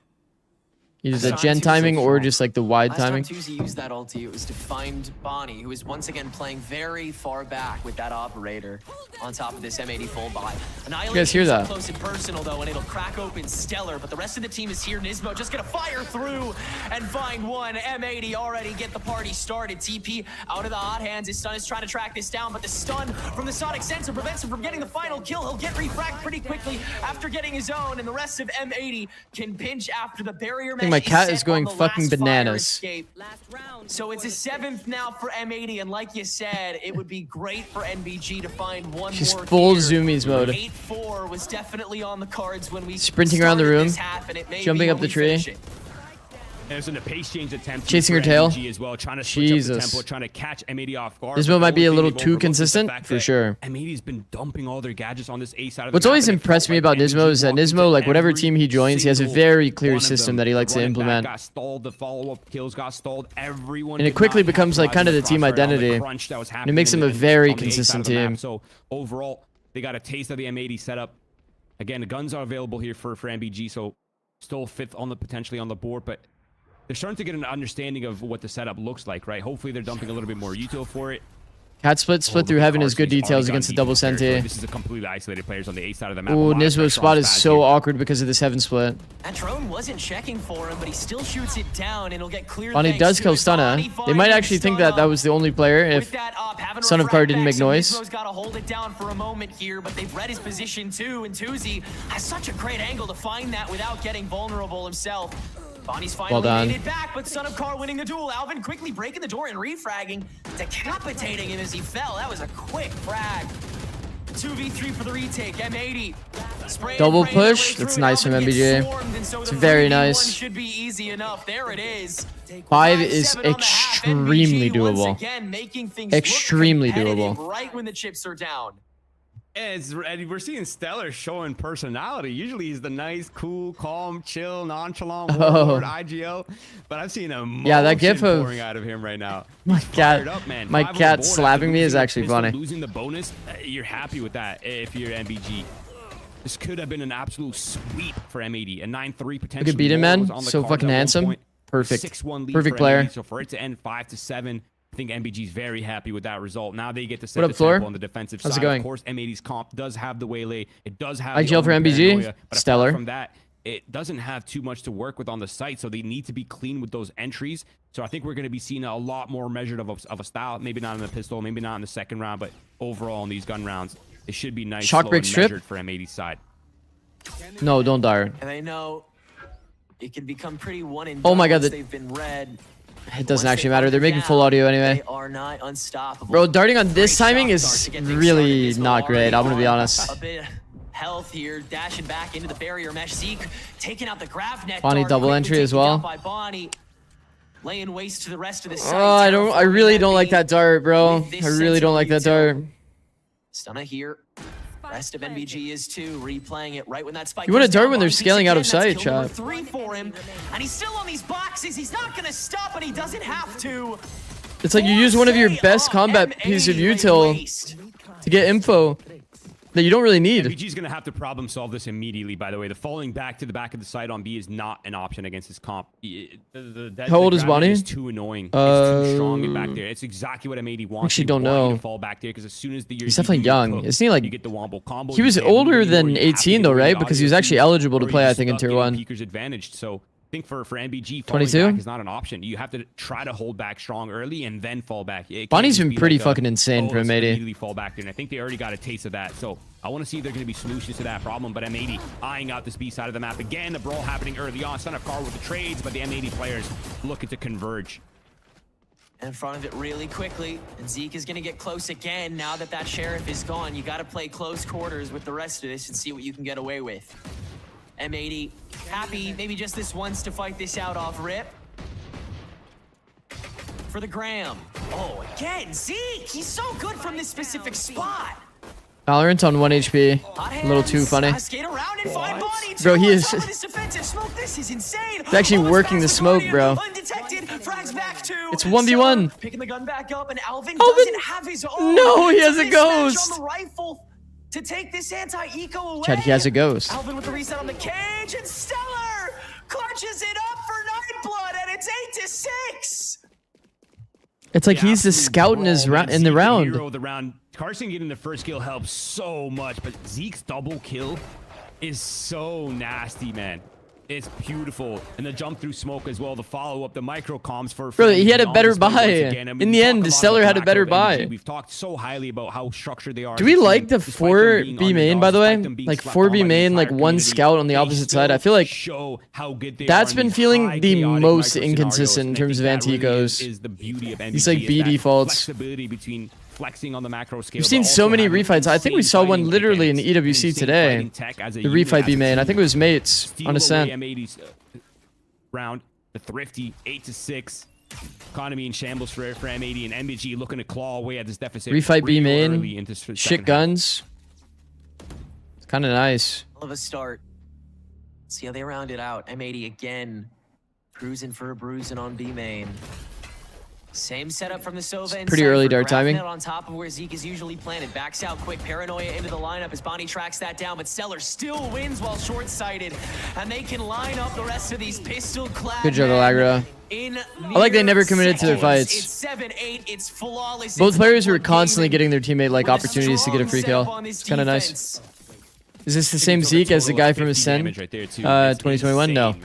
Either the gen timing or just like the wide timing. Last time Tuzi used that ulti, it was to find Bonnie, who is once again playing very far back with that operator on top of this M80 full buy. You guys hear that? Close and personal though, and it'll crack open Stellar, but the rest of the team is here. Nismo just gonna fire through and find one. M80 already get the party started. TP out of the hot hands. His stun is trying to track this down, but the stun from the Sonic Sensor prevents him from getting the final kill. He'll get refragged pretty quickly after getting his own, and the rest of M80 can pinch after the barrier. My cat is going fucking bananas. So it's a 7th now for M80, and like you said, it would be great for NBG to find one She's more. Full zoomies mode. 8-4 was definitely on the cards when we sprinting around the room, jumping up the tree. There's a pace change attempt chasing her tail as well, trying to switch up the tempo, trying to catch M80 off guard. This build might be a little too consistent for sure. M80's been dumping all their gadgets on this A side of the What's always impressed me about Nismo is that Nismo, like whatever team he joins, he has a very clear system that he likes to implement. Got stalled, the follow-up kills got stalled. Everyone and it quickly becomes like kind of the team identity. And it makes them a very consistent team. So overall, they got a taste of the M80 setup. Again, the guns are available here for MBG, so still 5th on the potentially on the board, but they're starting to get an understanding of what the setup looks like, right? Hopefully they're dumping a little bit more util for it. Cat split through heaven is good details against the double senti. This is a completely isolated players on the A side of the map. Ooh, Nismo's spot is so awkward because of this heaven split. That drone wasn't checking for him, but he still shoots it down, and it'll get cleared. Bonnie does kill Stunna. They might actually think that that was the only player if Son of Car didn't make noise. Nismo's got to hold it down for a moment here, but they've read his position too, and Tuzi has such a great angle to find that without getting vulnerable himself. Bonnie's finally Well done. made it back, but Son of Car winning the duel. Alvin quickly breaking the door and refragging, decapitating him as he fell. That was a quick frag. 2v3 for the retake. M80. Double push. That's nice from MBJ. It's very nice. Should be easy enough. There it is. 5 is extremely doable. Extremely doable. Right when the chips are down. And we're seeing Stellar showing personality. Usually he's the nice, cool, calm, chill, nonchalant warlord IGL. But I've seen that gif of pouring out of him right now. My cat, my cat slapping me is actually funny. Losing the bonus, you're happy with that if you're MBG. This could have been an absolute sweep for M80. A 9-3 potential. Look at beat him, man. So fucking handsome. Perfect. 6-1 lead. Perfect player. M80, so for it to end 5-7. I think MBG's very happy with that result. Now they get to set the tempo on the defensive side. How's it going? Of course, M80's comp does have the waylay. It does have IGL for MBG. Paranoia, but Stellar. from that, it doesn't have too much to work with on the site, so they need to be clean with those entries. So I think we're going to be seeing a lot more measured of a style. Maybe not in the pistol, maybe not in the second round, but overall in these gun rounds, it should be nice, shock slow, break and strip measured for M80's side. No, don't dart. And I know it can become pretty one and oh my god, they've been red. It doesn't actually matter. They're making full audio anyway. They are not unstoppable. Bro, darting on this timing is really not great. I'm gonna be honest. A bit of health here, dashing back into the barrier mesh. Zeke taking out the grav net. Bonnie double entry as well. By Bonnie, laying waste to the rest of the site. Oh, I really don't like that dart, bro. I really don't like that dart. Stunna here. Rest of MBG is too, replaying it right when that spike. You want to dart when they're scaling out of sight, chat. 3 for him, and he's still on these boxes. He's not gonna stop, and he doesn't have to. It's like you use one of your best combat pieces of util to get info that you don't really need. MBG's going to have to problem solve this immediately, by the way. The falling back to the back of the site on B is not an option against his comp. How old is Bonnie? It's too annoying. It's too strong back there. It's exactly what M80 wants. Actually, don't know. To fall back there, because as soon as the he's definitely young. Isn't he like? You get the wombo combo. He was older than 18 though, right? Because he was actually eligible to play, I think, in Tier 1. Peeker's advantage. So I think for MBG, 22 back is not an option. You have to try to hold back strong early and then fall back. Bonnie's been pretty fucking insane for M80. Immediately fall back there, and I think they already got a taste of that. So I want to see if they're going to be solutions to that problem. But M80 eyeing out this B side of the map again. A brawl happening early on. Son of Car with the trades, but the M80 players looking to converge. In front of it really quickly, and Zeke is going to get close again now that that sheriff is gone. You got to play close quarters with the rest of this and see what you can get away with. M80 happy, maybe just this once to fight this out off rip. For the Graham. Oh, again, Zeke! He's so good from this specific spot. VALORANT on 1 HP. A little too funny. Bro, he is... He's actually working the smoke, bro. It's 1v1. Picking the gun back up, and Alvin doesn't have his own. No, he has a ghost. To take this anti-eco away. Chad, he has a ghost. Alvin with the reset on the cage, and Stellar clutches it up for Nightblood, and it's 8-6. It's like he's the scout in the round. Carson getting the first kill helps so much, but Zeke's double kill is so nasty, man. It's beautiful. And the jump through smoke as well, the follow-up, the micro comms for... Bro, he had a better buy. In the end, Stellar had a better buy. We've talked so highly about how structured they are. Do we like the 4B main, by the way? Like 4B main, like one scout on the opposite side. I feel like that's been feeling the most inconsistent in terms of anti-ecos. He's like B defaults. Flexing on the macro scale. We've seen so many refights. I think we saw one literally in EWC today. The refight B main. I think it was Mates on Ascent. Round the thrifty 8-6. Economy in shambles for M80, and MBG looking to claw away at this deficit. Refight B main. Shit guns. It's kind of nice. Of a start. See how they round it out. M80 again, cruising for a bruising on B main. Same setup from the Sova. Pretty early dart timing. On top of where Zeke is usually planted. Backs out quick. Paranoia into the lineup as Bonnie tracks that down, but Stellar still wins while short-sighted. And they can line up the rest of these pistol-clad. Good juggle aggro. I like they never committed to their fights. It's 7-8. It's flawless. Both players were constantly getting their teammate like opportunities to get a free kill. It's kind of nice. Is this the same Zeke as the guy from Ascent 2021? No.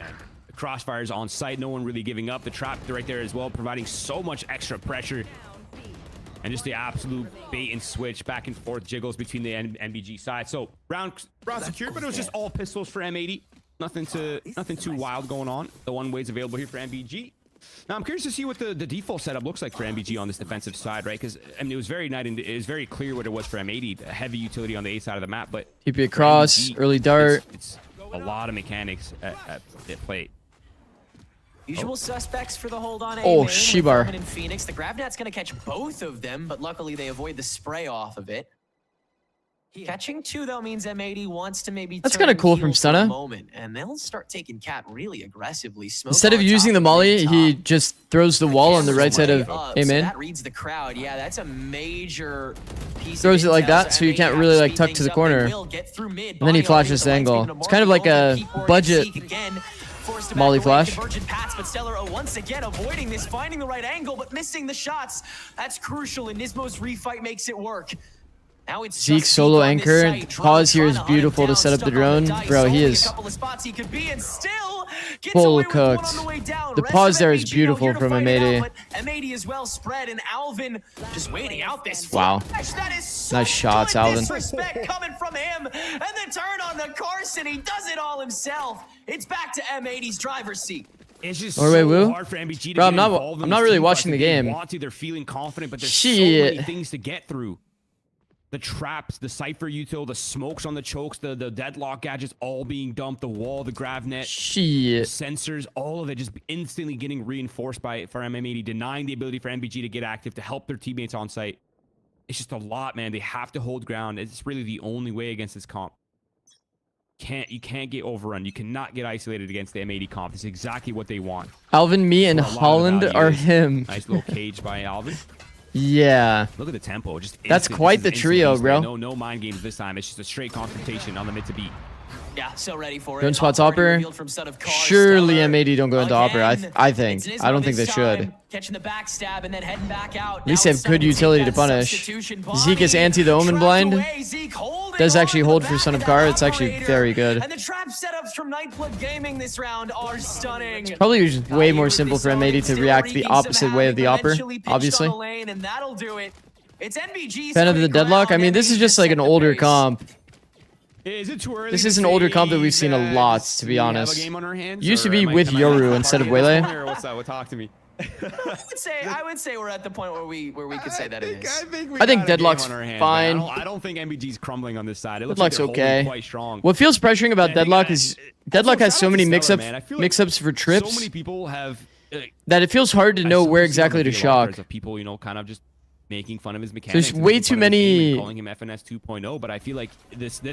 Crossfires on site, no one really giving up. The trap right there as well, providing so much extra pressure. And just the absolute bait and switch, back and forth jiggles between the MBG side. So round secured, but it was just all pistols for M80. Nothing too wild going on. The one way's available here for MBG. Now I'm curious to see what the default setup looks like for MBG on this defensive side, right? Because I mean, it was very clear what it was for M80, a heavy utility on the A side of the map, but TP across, MBG, early dart. It's a lot of mechanics at plate. Usual suspects for the hold on A. Oh, Shibar. And Phoenix. The Grabnat's going to catch both of them, but luckily they avoid the spray off of it. Catching 2 though means M80 wants to maybe. That's kind of cool from Stunna. Moment, and they'll start taking Cat really aggressively. Instead of using the molly, he just throws the wall on the right side of A main. So that reads the crowd. Yeah, that's a major piece. Throws it like that, so you can't really like tuck to the corner. And then he flashes the angle. It's kind of like a budget molly flash. But Stellar once again avoiding this, finding the right angle, but missing the shots. That's crucial, and Nismo's refight makes it work. Now it's Zikz solo anchor. Pause here is beautiful to set up the drone. Bro, he is full cooked. The pause there is beautiful from M80. M80 is well spread, and Alvin just waiting out this. Wow. Nice shots, Alvin. Disrespect coming from him, and the turn on the Carson. He does it all himself. It's back to M80's driver's seat. It's just so hard for MBG to bro, I'm not really watching the game. They're feeling confident, but there's so many things to get through. The traps, the Cypher util, the smokes on the chokes, the deadlock gadgets all being dumped, the wall, the gravnet, the sensors, all of it just instantly getting reinforced for M80, denying the ability for MBG to get active, to help their teammates on site. It's just a lot, man. They have to hold ground. It's really the only way against this comp. You can't get overrun. You cannot get isolated against the M80 comp. It's exactly what they want. Alvin, me, and Holland are him. Nice little cage by Alvin. Yeah. Look at the tempo. That's quite the trio, bro. No mind games this time. It's just a straight confrontation on the mid to beat. Yeah, so ready for it. Drone spots Opper. Surely M80 don't go into Opper. I think. I don't think they should. Catching the backstab and then heading back out. At least they have good utility to punish. Zeke is anti the Omen blind. Does actually hold for Son of Car. It's actually very good. And the trap setups from Nightblood Gaming this round are stunning. Probably just way more simple for M80 to react the opposite way of the Opper, obviously. Fan of the deadlock. I mean, this is just like an older comp. Is it too early? This is an older comp that we've seen a lot, to be honest. Used to be with Yoru instead of Wele. What's that? Talk to me. I would say we're at the point where we could say that it is. I think Deadlock's fine. I don't think MBG's crumbling on this side. It looks Deadlock's like okay. Quite strong. What feels pressuring about Deadlock is Deadlock has so many mix-ups for trips so many people have that it feels hard to know where exactly to shock. People, you know, kind of just making fun of his mechanics. There's way too many calling him FNS 2.0, but I feel like this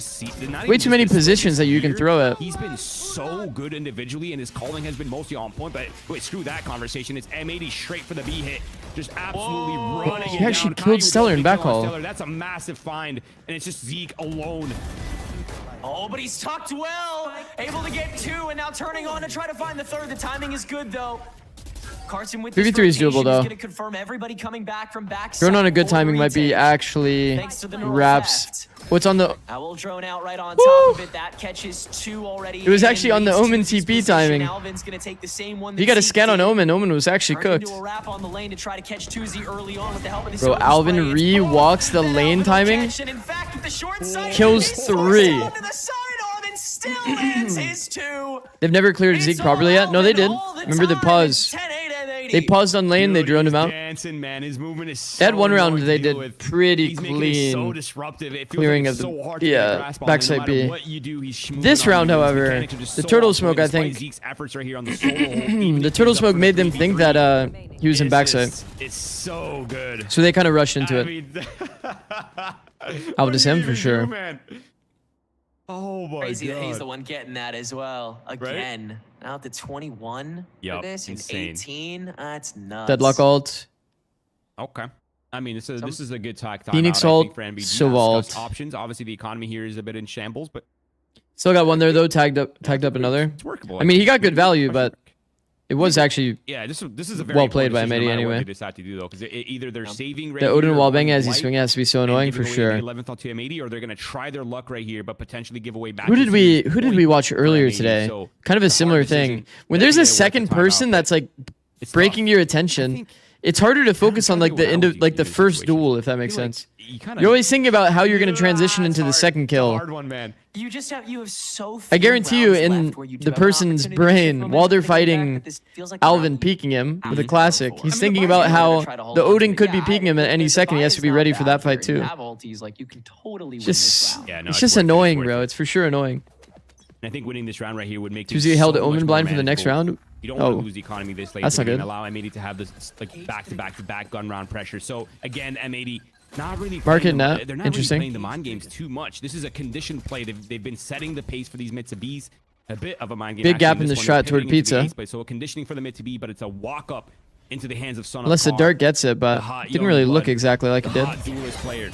way too many positions that you can throw it. He's been so good individually, and his calling has been mostly on point. But wait, screw that conversation. It's M80 straight for the B hit, just absolutely running. He actually killed Stellar in backhaul. That's a massive find, and it's just Zeke alone. Oh, but he's tucked well, able to get 2, and now turning on to try to find the 3rd. The timing is good though. Carson with 3v3 is doable though. Gonna confirm everybody coming back from backside. Drone on a good timing might be actually wraps. What's on the Owl drone out right on top of it. That catches 2 already. It was actually on the Omen TP timing. Alvin's gonna take the same one. You got a scan on Omen. Omen was actually cooked. A wrap on the lane to try to catch 2Z early on with the help of his bro, Alvin re-walks the lane timing. Kills 3. They've never cleared Zeke properly yet. No, they did. Remember the pause. They paused on lane, they droned him out. Dancing, man. His movement is that one round they did pretty clean. So disruptive. It feels clearing like of the so hard to backside B. This round, however, the turtle smoke, I think, the turtle smoke made them think that he was in backside. It's so good. So they kind of rushed into it. Out is him for sure. Oh my Crazy God. That he's the one getting that as well. Again. Right? Out to 21 for this and 18. That's nuts. Deadlock ult. Okay. I mean, this is a good time. Phoenix ult. So ult. Options. Obviously, the economy here is a bit in shambles, but still got one there though. Tagged up another. It's workable. I mean, he got good value, but it was actually this is a very well played by Medi anyway. They decide to do though, because either they're saving the Odin wallbang as he swing has to be so annoying for sure. 11th on M80, or they're gonna try their luck right here, but potentially give away back. Who did we watch earlier today? Kind of a similar thing. When there's a second person that's like breaking your attention, it's harder to focus on like the first duel, if that makes sense. You're always thinking about how you're gonna transition into the second kill. Hard one, man. You have so few I guarantee you, in left where you do the have an person's opportunity to brain, show while they're momentum to get fighting back, that this feels like the Alvin round peeking him with a you classic, for. he's I mean, thinking the about Barb's how gonna try to hold the on to Odin it. could be Yeah, peeking him at any the second. He has to be ready for that fight fight too. have ultis, like, you can totally win Just, this round. Yeah, no, it's just worth it, annoying, worth bro. it. It's for sure annoying. And I think winning this round right here would make Tuesday held so much Omen more blind for the next manageable. round. You don't want Oh. to lose the economy this late. That's not and good. allow M80 to have this like back-to-back gun round pressure. So again, M80 not really Market playing net. they're not Interesting. really playing the mind games too much. This is a conditioned play. They've been setting the pace for these mid to Bs. A bit of a mind game. Big actually, gap in this the one. shot They're toward pivoting into the Pizza. ace play. So a conditioning for the mid to B, but it's a walk up into the hands of Son Unless the of dart gets it, but didn't really look exactly like it did. Hot duelist player.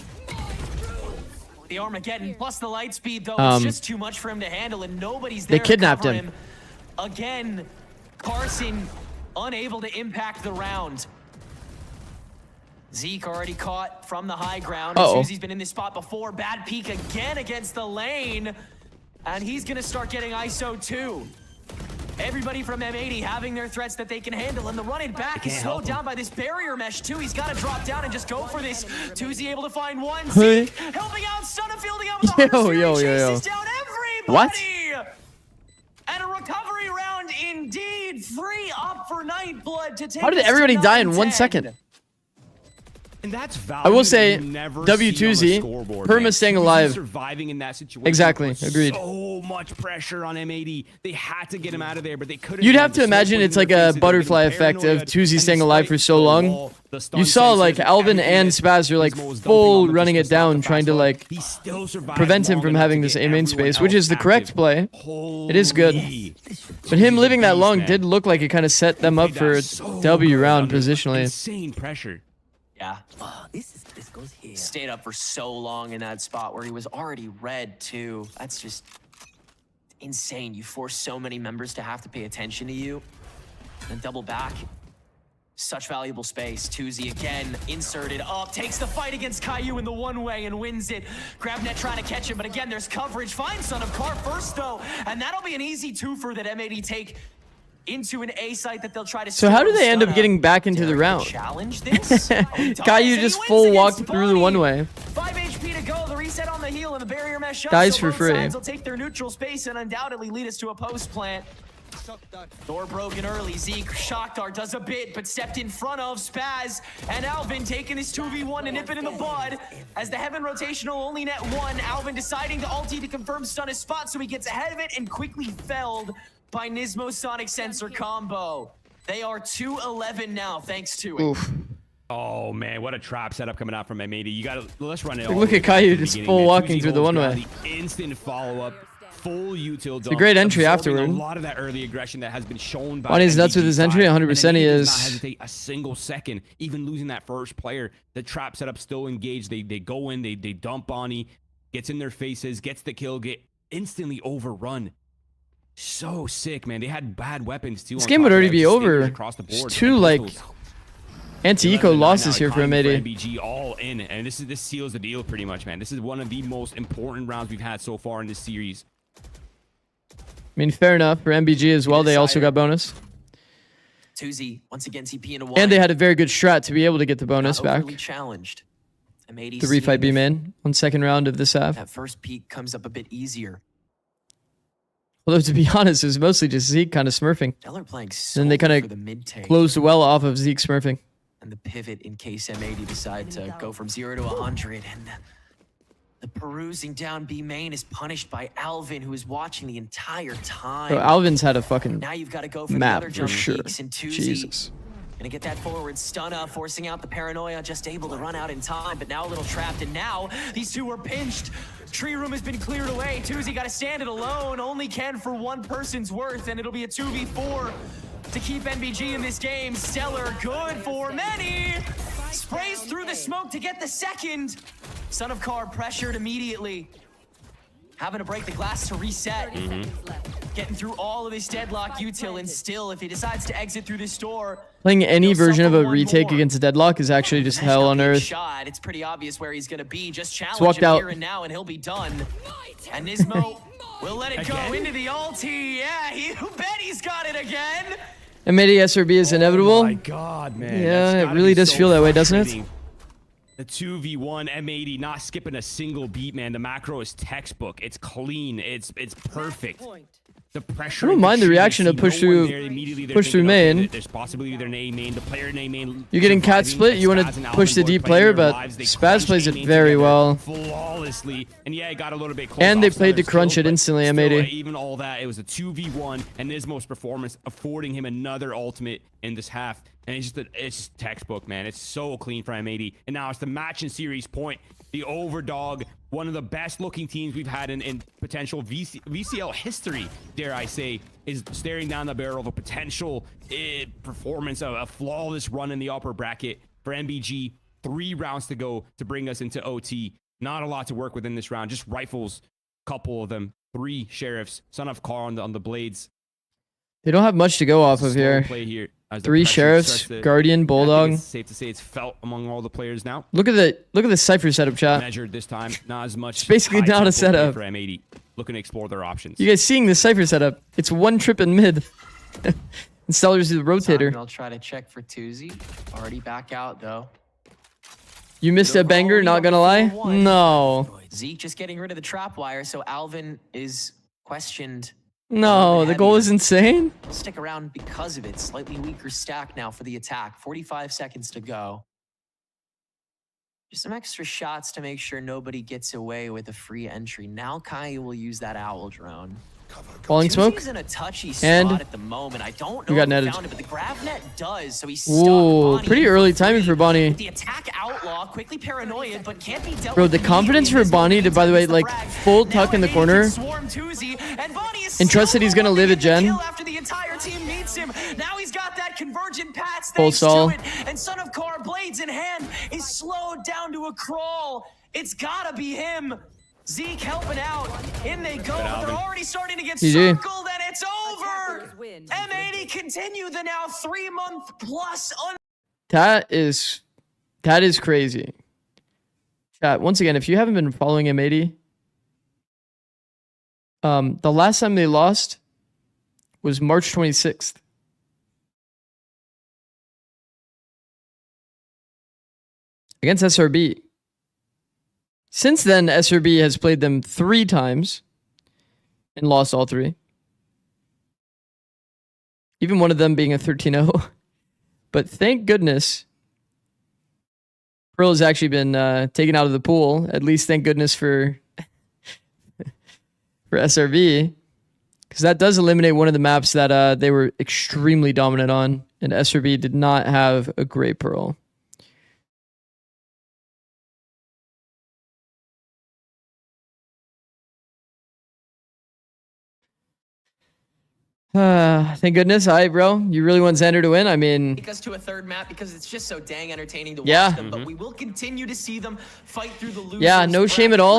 The Armageddon plus the light speed, though, Um, it's just too much for him to handle, and nobody's they there kidnapped to cover him. Again, Carson unable to impact the round. Zeke already caught from the high ground. Susie's been in this spot before. Bad peek again against the lane. And he's going to start getting ISO too. Everybody from M80 having their threats that they can handle. And the running back is slowed down by this barrier mesh too. He's got to drop down and just go for this. Tuzi able to find one. Zeke helping out, Stunna fielding out with the chases down everybody. What? And a recovery round indeed. 3 up for Nightblood to take. How did us to everybody die in 1 9-10. second? And that's I will say, W2Z, Perma staying alive. Surviving in that situation. Exactly, agreed. So much pressure on M80. They had to get him out of there, but they couldn't. You'd have to imagine it's like a butterfly effect of Tuzi staying alive for so long. You saw like Alvin and Spaz are like full running it down, trying to like prevent him from having this A main space, which is the correct play. It is good. But him living that long did look like it kind of set them up for a W round positionally. Insane pressure. Yeah. This goes here. Stayed up for so long in that spot where he was already red too. That's just insane. You force so many members to have to pay attention to you. And double back. Such valuable space. Tuzi again inserted up, takes the fight against Caillou in the one-way and wins it. GrabNet trying to catch him, but again, there's coverage. Finds Son of Car first though, and that'll be an easy twofer that M80 take into an A site that they'll try to. So how do they end up getting back into the round? Challenge this. Caillou just full walked through the one-way. 5 HP to go. The reset on the heel and the barrier mesh shut. Dies so for both free. sides will take their neutral space and undoubtedly lead us to a post plant. Door broken early. Zeke Shockdar does a bit, but stepped in front of Spaz and Alvin taking this 2v1 and nip it in the bud. As the Heaven rotational only net 1, Alvin deciding to ulti to confirm stun his spot, so he gets ahead of it and quickly felled by Nismo Sonic Sensor combo. They are 2-11 now, thanks to it. Oof. Oh man, what a trap setup coming out from M80. You gotta let's run it. Look at Caillou just full walking through the one-way. The instant follow-up. Full util It's a great entry afterward. A lot of that early aggression that has been shown by Bonnie's nuts with his entry, 100% he is. Does not hesitate a single second, even losing that first player. The trap setup still engaged. They go in, they dump Bonnie, gets in their faces, gets the kill, get instantly overrun. So sick, man. They had bad weapons too. This game would already be over. There's 2 like anti-eco losses here for M80. MBG all in, and this seals the deal pretty much, man. This is one of the most important rounds we've had so far in this series. I mean, fair enough for MBG as well. They also got bonus. Tuzi once again TP into 1. And they had a very good strat to be able to get the bonus back. Challenged. M80 The refight B main on second round of this half. That first peak comes up a bit easier. Although to be honest, it was mostly just Zeke kind of smurfing. They're playing Then they kind for the of mid take closed well off of Zeke smurfing. and the pivot in case M80 decide to go from 0 to 100. And the perusing down B main is punished by Alvin, who is watching the entire time. So Alvin's had a fucking Now you've got to go for the map other for jump sure. peaks and Tuzi. Jesus. Gonna get that forward stun up, forcing out the paranoia, just able to run out in time, but now a little trapped, and now these two are pinched. Tree room has been cleared away. Tuzi got to stand it alone, only can for one person's worth, and it'll be a 2v4 to keep NBG in this game. Stellar, good for many. Sprays through the smoke to get the second. Son of Car pressured immediately. Having to break the glass to reset. Getting through all of his deadlock util, and still, if he decides to exit through this door, playing any he'll version of suffer a one retake more. against a deadlock is actually just hell on earth. Shot. It's pretty obvious where he's gonna be. Just challenge walked him out. here and now, and he'll be done. And Nismo will let it go into the ulti. Yeah, you bet he's got it again. M80 SRB is inevitable. Oh my god, man. Yeah, it really does feel that way, doesn't it? The 2v1 M80 not skipping a single beat, man. The macro is textbook. It's clean. It's perfect. The pressure. I don't mind the reaction to push through main. There's possibly either an A main, the player in A main. You're getting cat split. You want to push the D player, but Spaz plays it very well. Flawlessly. And yeah, it got a little bit close. And they played to crunch it instantly, M80. Even all that, it was a 2v1 and Nismo's performance affording him another ultimate in this half. And it's just textbook, man. It's so clean for M80. And now it's the match and series point. The overdog, one of the best looking teams we've had in potential VCL history, dare I say, is staring down the barrel of a potential performance, a flawless run in the upper bracket for MBG. 3 rounds to go to bring us into OT. Not a lot to work with in this round. Just rifles, couple of them. 3 sheriffs, son of Carl on the blades. They don't have much to go off of here. Play here 3 sheriffs, Guardian, Bulldog. It's safe to say it's felt among all the players now. Look at the Cypher setup, chat. Measured this time, not as much. It's basically not a setup for M80. Looking to explore their options. You guys seeing the Cypher setup? It's 1 trip in mid. And Stellar's the rotator. I'll try to check for Tuzi. Already back out though. You missed a banger, not gonna lie. No. Zeke just getting rid of the trap wire, so Alvin is questioned. No, the goal is insane. Stick around because of it. Slightly weaker stack now for the attack. 45 seconds to go. Just some extra shots to make sure nobody gets away with a free entry. Now Kai will use that owl drone. Falling smoke. He's in a touchy and spot at the moment. I don't know we got netted. Found it, but the grav net does, so he's stuck. Ooh, pretty early timing for Bonnie. The attack outlaw, quickly paranoid, but can't be dealt Bro, with the confidence for Bonnie to, by the way, like full tuck in the corner and trust that he's gonna live at Gen. After the entire team meets him. Now he's got that convergent path full stall. And Son of Car, blades in hand, is slowed down to a crawl. It's gotta be him. Zeke helping out. In they go, but they're already starting to get circled, and it's over. M80 continue the now 3-month plus. That is crazy. Chat, once again, if you haven't been following M80, the last time they lost was March 26th. Against SRB. Since then, SRB has played them 3 times and lost all 3. Even one of them being a 13-0. But thank goodness, Pearl has actually been taken out of the pool. At least thank goodness for SRB. Because that does eliminate one of the maps that they were extremely dominant on. And SRB did not have a great Pearl. Thank goodness. All right, bro. You really want Xander to win? I mean... Take us to a 3rd map because it's just so dang entertaining to watch them. But we will continue to see them fight through the losers. Yeah, no shame at all.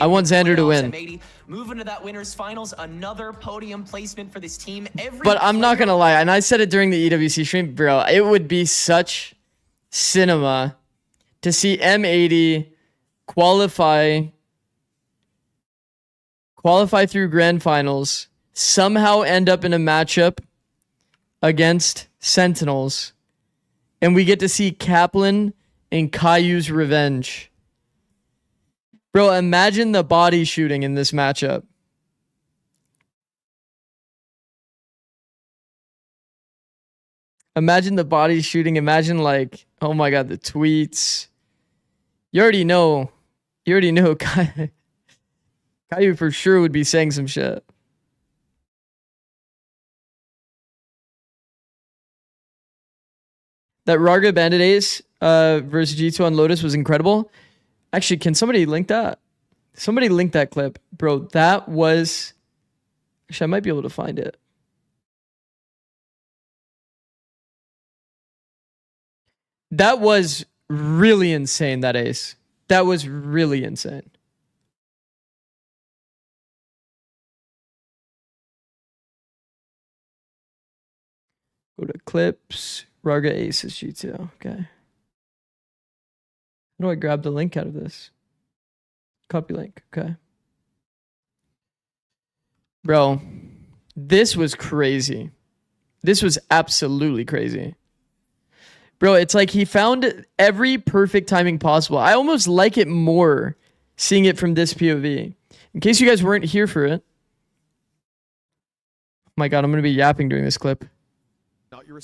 I want Xander to win. Moving to that winners finals, another podium placement for this team. But I'm not going to lie. And I said it during the EWC stream, bro. It would be such cinema to see M80 qualify through grand finals, somehow end up in a matchup against Sentinels, and we get to see Kaplan and Caillou's revenge. Bro, imagine the body shooting in this matchup. Imagine the body shooting. Imagine, like, oh my god, the tweets. You already know Caillou for sure would be saying some shit. That Rarga Bandit Ace versus G2 on Lotus was incredible. Actually, can somebody link that? Somebody link that clip. Bro, that was... Actually, I might be able to find it. That was really insane, that ace. That was really insane. Go to clips. Rarga Ace is G2. Okay. How do I grab the link out of this? Copy link. Okay. Bro, this was crazy. This was absolutely crazy. Bro, it's like he found every perfect timing possible. I almost like it more seeing it from this POV. In case you guys weren't here for it. Oh my god, I'm going to be yapping during this clip.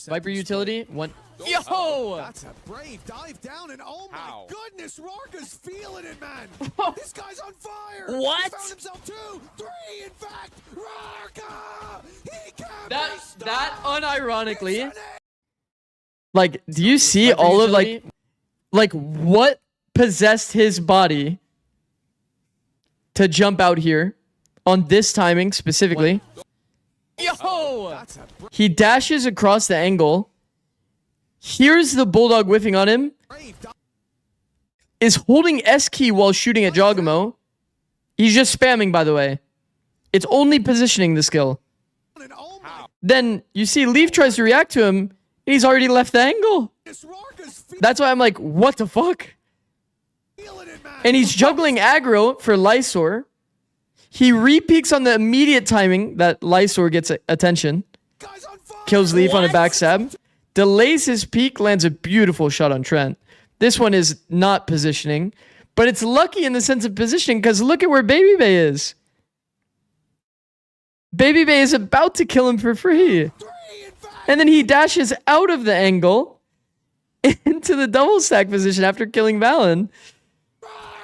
Viper utility, one. Yo! That's a brave dive down, and oh my goodness, Rarka's feeling it, man. This guy's on fire. What? He found himself 2, 3, in fact. Rarka! He can't that unironically. Like, do you see all of like what possessed his body to jump out here on this timing specifically? Yo! He dashes across the angle. Here's the Bulldog whiffing on him. Is holding S key while shooting at Jogamo. He's just spamming, by the way. It's only positioning the skill. Then you see Leaf tries to react to him. And he's already left the angle. That's why I'm like, what the fuck? And he's juggling aggro for Lysor. He re-peeks on the immediate timing that Lysor gets attention. Kills Leaf on a backstab. Delays his peak, lands a beautiful shot on Trent. This one is not positioning, but it's lucky in the sense of positioning because look at where Baby Bay is. Baby Bay is about to kill him for free. And then he dashes out of the angle into the double stack position after killing Valen.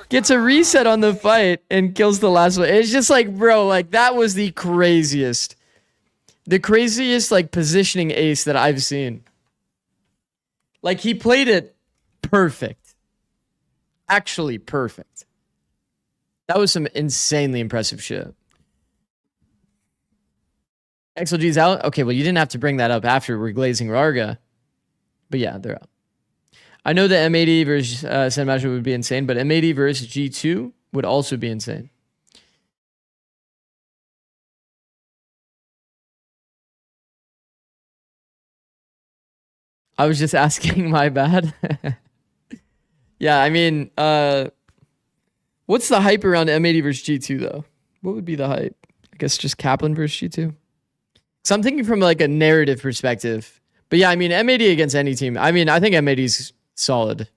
Gets a reset on the fight and kills the last one. It's just like, bro, like that was the craziest like positioning ace that I've seen. Like he played it perfect. Actually perfect. That was some insanely impressive shit. XLG's out? Okay, well you didn't have to bring that up after we're glazing Rarga. But yeah, they're out. I know that M80 versus Sen matchup would be insane, but M80 versus G2 would also be insane. I was just asking, my bad. Yeah, I mean, what's the hype around M80 versus G2 though? What would be the hype? I guess just Kaplan versus G2. So I'm thinking from like a narrative perspective. But yeah, I mean, M80 against any team. I mean, I think M80's solid.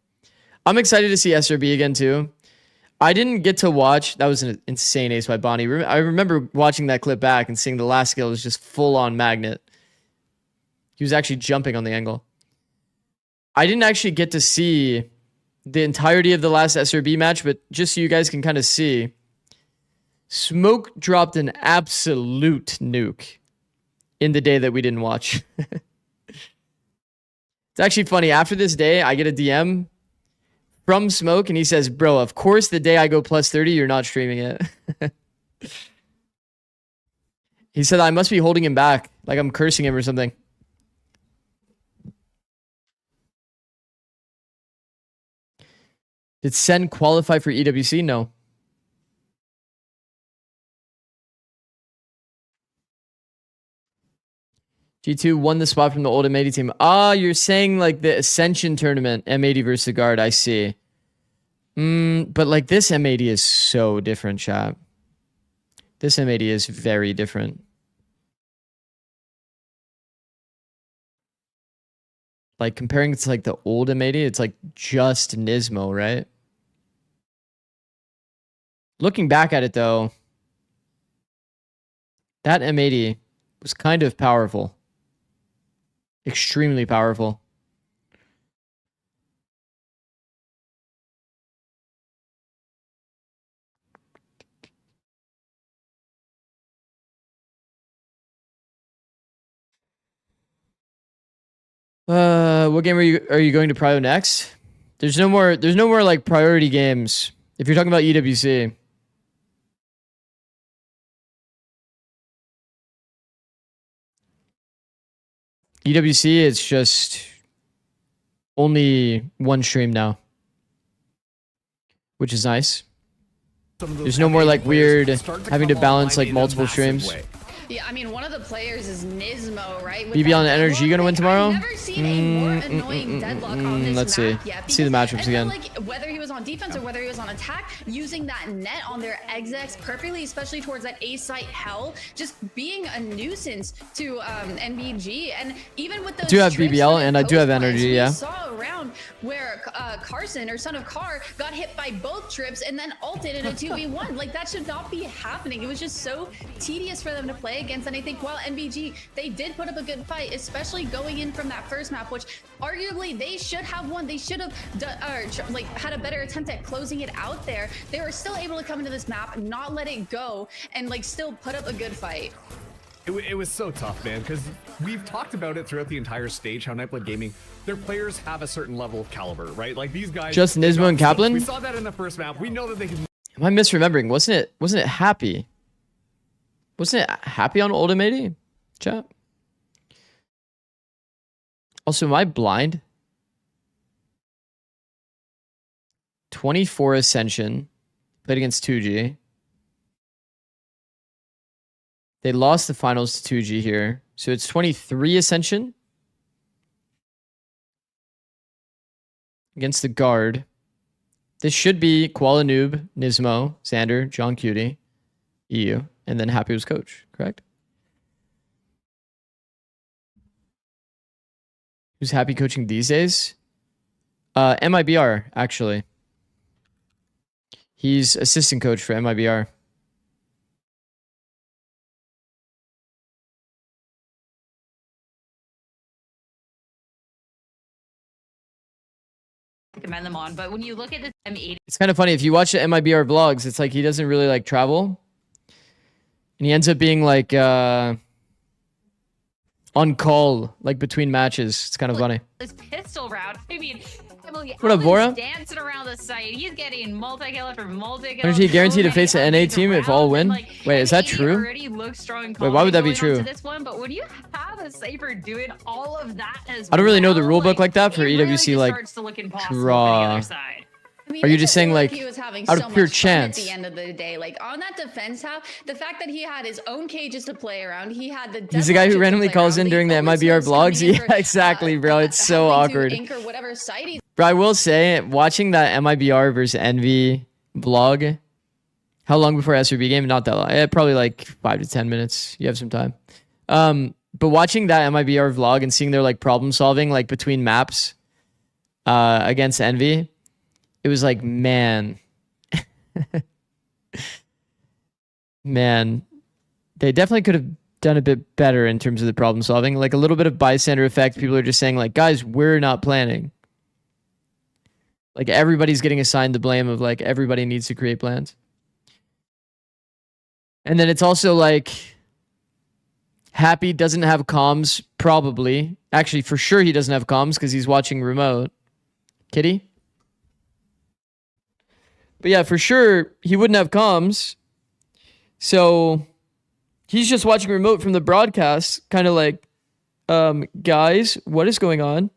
I'm excited to see SRB again too. I didn't get to watch. That was an insane ace by Bonnie. I remember watching that clip back and seeing the last skill was just full on magnet. He was actually jumping on the angle. I didn't actually get to see the entirety of the last SRB match, but just so you guys can kind of see, Smoke dropped an absolute nuke in the day that we didn't watch. It's actually funny. After this day, I get a DM from Smoke, and he says, bro, of course the day I go plus 30, you're not streaming it. He said I must be holding him back, like I'm cursing him or something. Did Sen qualify for EWC? No. G2 won the spot from the old M80 team. Ah, you're saying like the Ascension tournament, M80 versus the Guard. I see. But like this M80 is so different, chat. This M80 is very different. Like comparing it to like the old M80, it's like just Nismo, right? Looking back at it though, that M80 was kind of powerful. Extremely powerful. What game are you going to prio next? There's no more like priority games. If you're talking about EWC. EWC, it's just only one stream now, which is nice. There's no more like weird having to balance like multiple streams. Yeah, I mean, one of the players is Nismo, right? VCL and Energy gonna win tomorrow? I've never seen a more annoying deadlock on this Let's see. map yet, See the matchups because again. I feel like whether he was on defense or whether he was on attack, using that net on their execs perfectly, especially towards that A site hell, just being a nuisance to NBG. And even with those, I do have VCL and I do have Energy. Yeah. We saw a round where Carson, or Son of Car, got hit by both trips and then ulted in a 2v1. Like, that should not be happening. It was just so tedious for them to play against. And I think while NBG, they did put up a good fight, especially going in from that first map, which arguably they should have won. They should have like had a better attempt at closing it out there. They were still able to come into this map, not let it go, and like still put up a good fight. It was so tough, man, because we've talked about it throughout the entire stage, how Nightblood Gaming, their players have a certain level of caliber, right? Like, these guys... Just Nismo and Kaplan? We saw that in the first map. We know that they can... Am I misremembering? Wasn't it Happy? Wasn't it Happy on Ultimate 80? Chat. Also, am I blind? 24 Ascension. Played against 2G. They lost the finals to 2G here. So it's 23 Ascension. Against the guard. This should be Koala Noob, Nismo, Xander, John Cutie, EU, and then Happy was coach, correct? Who's Happy coaching these days? MIBR, actually. He's assistant coach for MIBR. Commend them on, but when you look at this M80, it's kind of funny if you watch the MIBR vlogs. It's like he doesn't really like travel, and he ends up being like on call like between matches. It's kind of funny. this pistol round, I mean, Emily, What up, Bora? dancing around the site. He's getting multi-kill after multi-kill. Energy guaranteed to face the NA team if all win. Like, Wait, is that M80 true? already looks strong. Wait, why would that be going on true? to this one, but when you have a Cypher doing all of that as I don't really know the well, rule book like that for it really EWC, just like, starts to look impossible draw. on the other side. I mean, Are you it just felt saying, like, he was having out so of pure much fun chance? at the end of the day? Like, on that defense half, the fact that he had his own cages to play around, he had the He's the guy who deadlock randomly to play calls in around, during the always MIBR was coming vlogs. in Yeah, for, exactly, bro. It's so having to awkward. anchor whatever site he's Bro, I will say, watching that MIBR versus Envy vlog, how long before SRB game? Not that long. Probably like 5 to 10 minutes. You have some time. But watching that MIBR vlog and seeing their like problem solving like between maps against Envy, it was like, man. Man, they definitely could have done a bit better in terms of the problem solving. Like a little bit of bystander effect. People are just saying like, guys, we're not planning. Like everybody's getting assigned the blame of like everybody needs to create plans. And then it's also like Happy doesn't have comms, probably. Actually, for sure he doesn't have comms because he's watching remote. Kitty? But yeah, for sure he wouldn't have comms. So he's just watching remote from the broadcast, kind of like, guys, what is going on?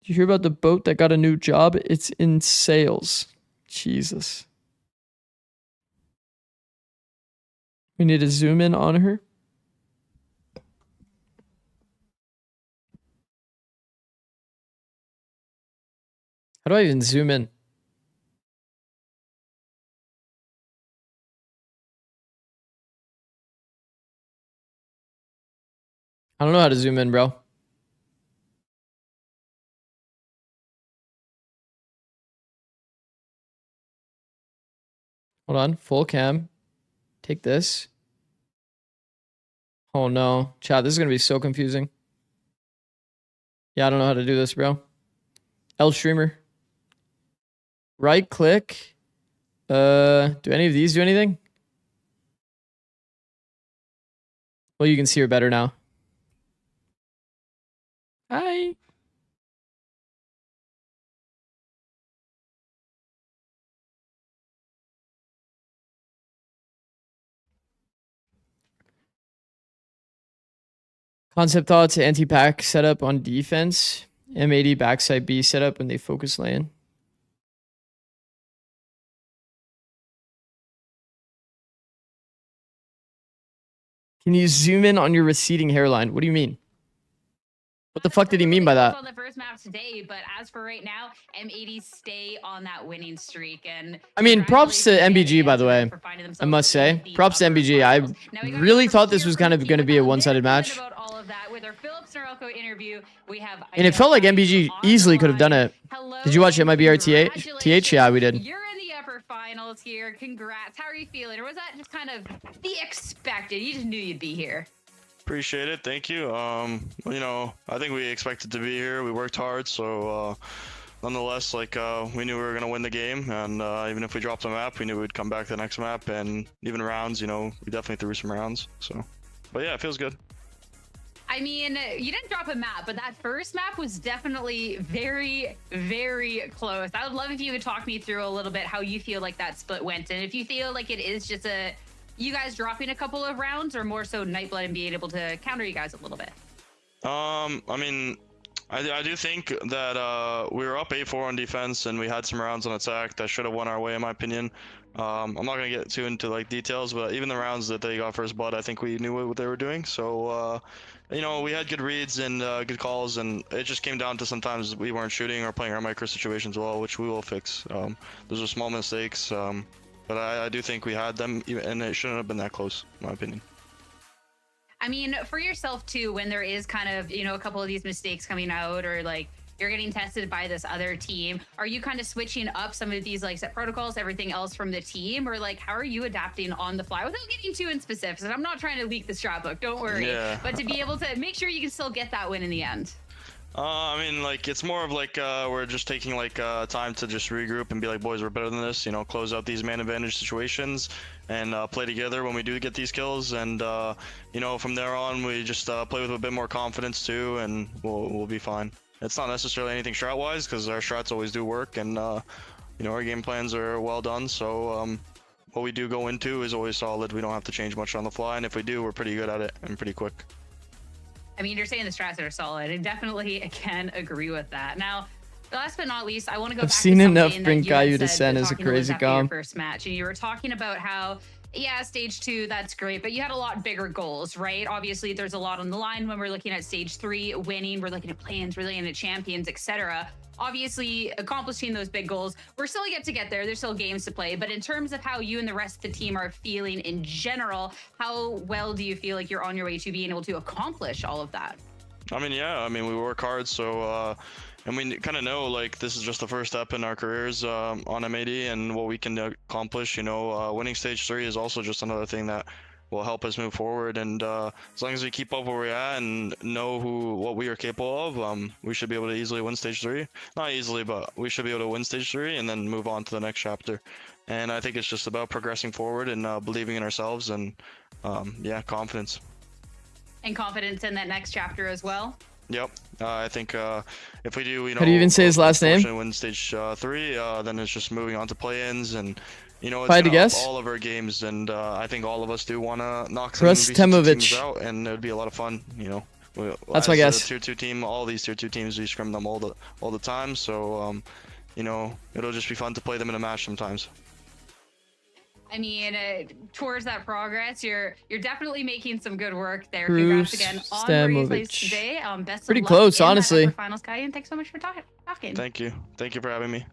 Did you hear about the boat that got a new job? It's in sales. Jesus. We need to zoom in on her. How do I even zoom in? I don't know how to zoom in, bro. Hold on, full cam. Take this. Oh no, chat, this is gonna be so confusing. Yeah, I don't know how to do this, bro. L streamer. Right click. Do any of these do anything? Well, you can see her better now. Hi. Concept thoughts, anti-pack setup on defense. M80 backside B setup when they focus lane. Can you zoom in on your receding hairline? What do you mean? What the fuck did he mean by that? On the first map today, but as for right now, M80 stay on that winning streak. And I mean, props to MBG, by the way. I must say, props to MBG. I really thought this was kind of going to be a one-sided match. And it felt like MBG easily could have done it. Did you watch MIBR TH? Yeah, we did. You're in the upper finals here. Congrats. How are you feeling? Or was that just kind of the expected? You just knew you'd be here. Appreciate it. Thank you. You know, I think we expected to be here. We worked hard, so nonetheless, like we knew we were gonna win the game, and even if we dropped the map, we knew we'd come back to the next map, and even rounds, you know, we definitely threw some rounds. So, but yeah, it feels good. I mean, you didn't drop a map, but that first map was definitely very, very close. I would love if you could talk me through a little bit how you feel like that split went, and if you feel like it is just you guys dropping a couple of rounds, or more so Nightblood and being able to counter you guys a little bit? I mean, I do think that we were up 8-4 on defense, and we had some rounds on attack that should have won our way, in my opinion. I'm not gonna get too into like details, but even the rounds that they got first blood, I think we knew what they were doing. So, you know, we had good reads and good calls, and it just came down to sometimes we weren't shooting or playing our micro situations well, which we will fix. Those are small mistakes. But I do think we had them, and it shouldn't have been that close, in my opinion. I mean, for yourself too, when there is kind of, you know, a couple of these mistakes coming out, or like you're getting tested by this other team, are you kind of switching up some of these like set protocols, everything else from the team, or like how are you adapting on the fly without getting too in specifics? And I'm not trying to leak the strat book, don't worry. Yeah. But to be able to make sure you can still get that win in the end. I mean, like, it's more of like we're just taking like time to just regroup and be like, boys, we're better than this, you know, close out these man advantage situations and play together when we do get these kills, and you know, from there on we just play with a bit more confidence too, and we'll be fine. It's not necessarily anything strat wise, because our strats always do work, and you know, our game plans are well done, so what we do go into is always solid. We don't have to change much on the fly, and if we do, we're pretty good at it and pretty quick. I mean, you're saying the strats are solid. I definitely can agree with that. Now, last but not least, I want to go back to something that you had said, I've seen enough bring Gayu to Sen as a crazy comp. First match, and you were talking about how, yeah, stage 2, that's great, but you had a lot bigger goals, right? Obviously, there's a lot on the line when we're looking at stage 3, winning, we're looking at plans, we're looking at champions, etc. Obviously, accomplishing those big goals, we're still yet to get there. There's still games to play. But in terms of how you and the rest of the team are feeling in general, how well do you feel like you're on your way to being able to accomplish all of that? I mean, yeah, I mean, we work hard, so and we kind of know like this is just the first step in our careers on M80 and what we can accomplish. You know, winning stage 3 is also just another thing that will help us move forward, and as long as we keep up where we're at and know what we are capable of, we should be able to easily win stage 3. Not easily, but we should be able to win stage 3 and then move on to the next chapter. And I think it's just about progressing forward and believing in ourselves, and yeah, confidence. And confidence in that next chapter as well. Yep. I think if we do, you know, how do you even say his last name? Win stage 3, then it's just moving on to play-ins, and you know, it's gonna help all of our games, and I think all of us do want to knock some teams out, and it would be a lot of fun, you know. That's my guess. Tier 2 team, all these tier 2 teams, we scrim them all the time, so you know, it'll just be fun to play them in a match sometimes. I mean, towards that progress, you're definitely making some good work there. Congrats again on where you placed today. Best pretty of luck close, in honestly. That finals, Kai, and thanks so much for talking. Thank you for having me.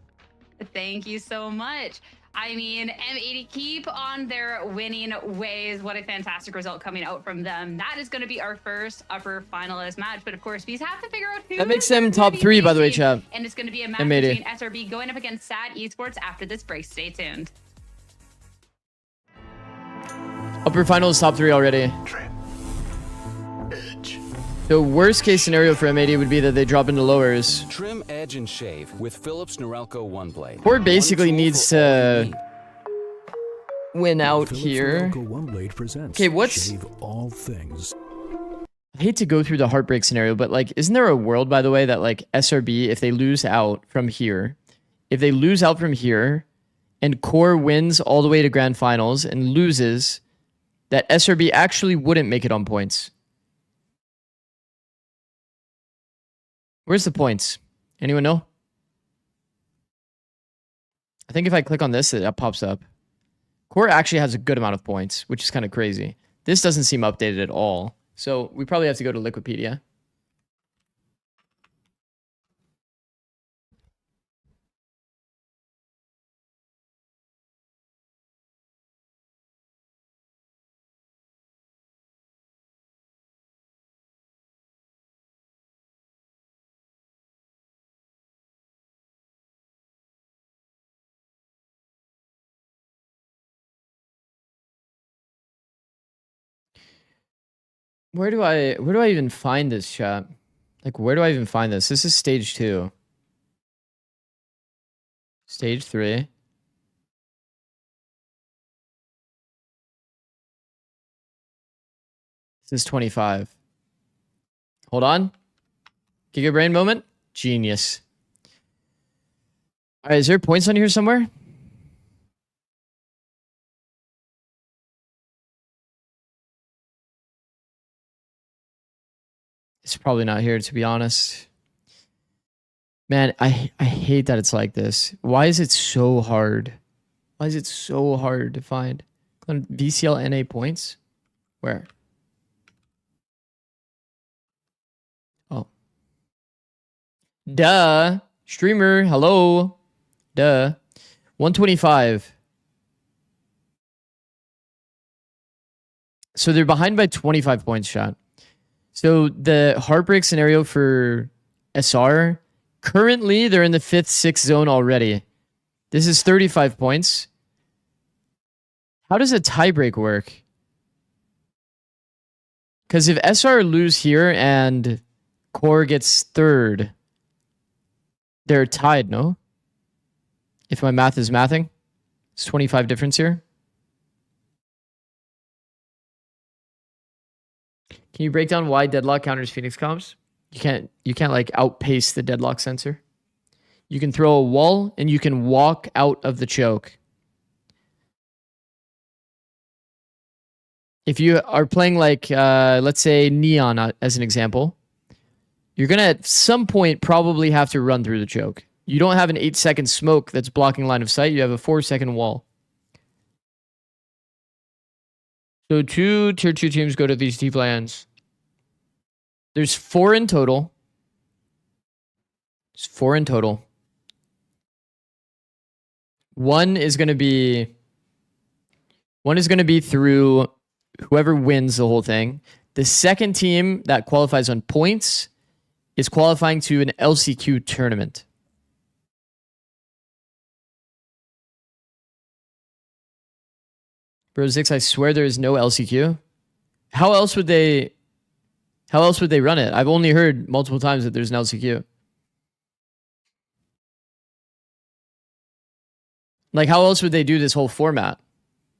Thank you so much. I mean, M80 keep on their winning ways. What a fantastic result coming out from them. That is going to be our first upper finalist match. But of course, we have to figure out who. That makes them top 3, by the way, chat. And it's going to be a match between SRB going up against SAD Esports after this break. Stay tuned. Upper finals, top 3 already. The worst case scenario for M80 would be that they drop into lowers. Trim, edge, and shave with Philips Norelco One Blade. Or basically needs to win out here. Okay, what's... Shave all things. I hate to go through the heartbreak scenario, but like, isn't there a world, by the way, that like SRB, if they lose out from here, and Core wins all the way to grand finals and loses, that SRB actually wouldn't make it on points? Where's the points? Anyone know? I think if I click on this, it pops up. Core actually has a good amount of points, which is kind of crazy. This doesn't seem updated at all. So we probably have to go to Liquipedia. Where do I even find this, chat? Like, where do I even find this? This is stage 2. Stage 3. This is 25. Hold on. Giga brain moment. Genius. All right, is there points on here somewhere? It's probably not here, to be honest. Man, I hate that it's like this. Why is it so hard? Why is it so hard to find? On VCL NA points? Where? Oh. Duh. Streamer, hello. Duh. 125. So they're behind by 25 points, chat. So the heartbreak scenario for SR, currently they're in the 5th, 6th zone already. This is 35 points. How does a tiebreak work? Because if SR lose here and Core gets 3rd, they're tied, no? If my math is mathing, it's 25 difference here. Can you break down why deadlock counters Phoenix comps? You can't like outpace the deadlock sensor. You can throw a wall and you can walk out of the choke. If you are playing like, let's say Neon as an example, you're going to at some point probably have to run through the choke. You don't have an 8-second smoke that's blocking line of sight. You have a 4-second wall. So 2 tier 2 teams go to these deep lands. There's 4 in total. There's 4 in total. One is going to be through whoever wins the whole thing. The second team that qualifies on points is qualifying to an LCQ tournament. Bro, Zikz, I swear there is no LCQ. How else would they run it? I've only heard multiple times that there's an LCQ. Like, how else would they do this whole format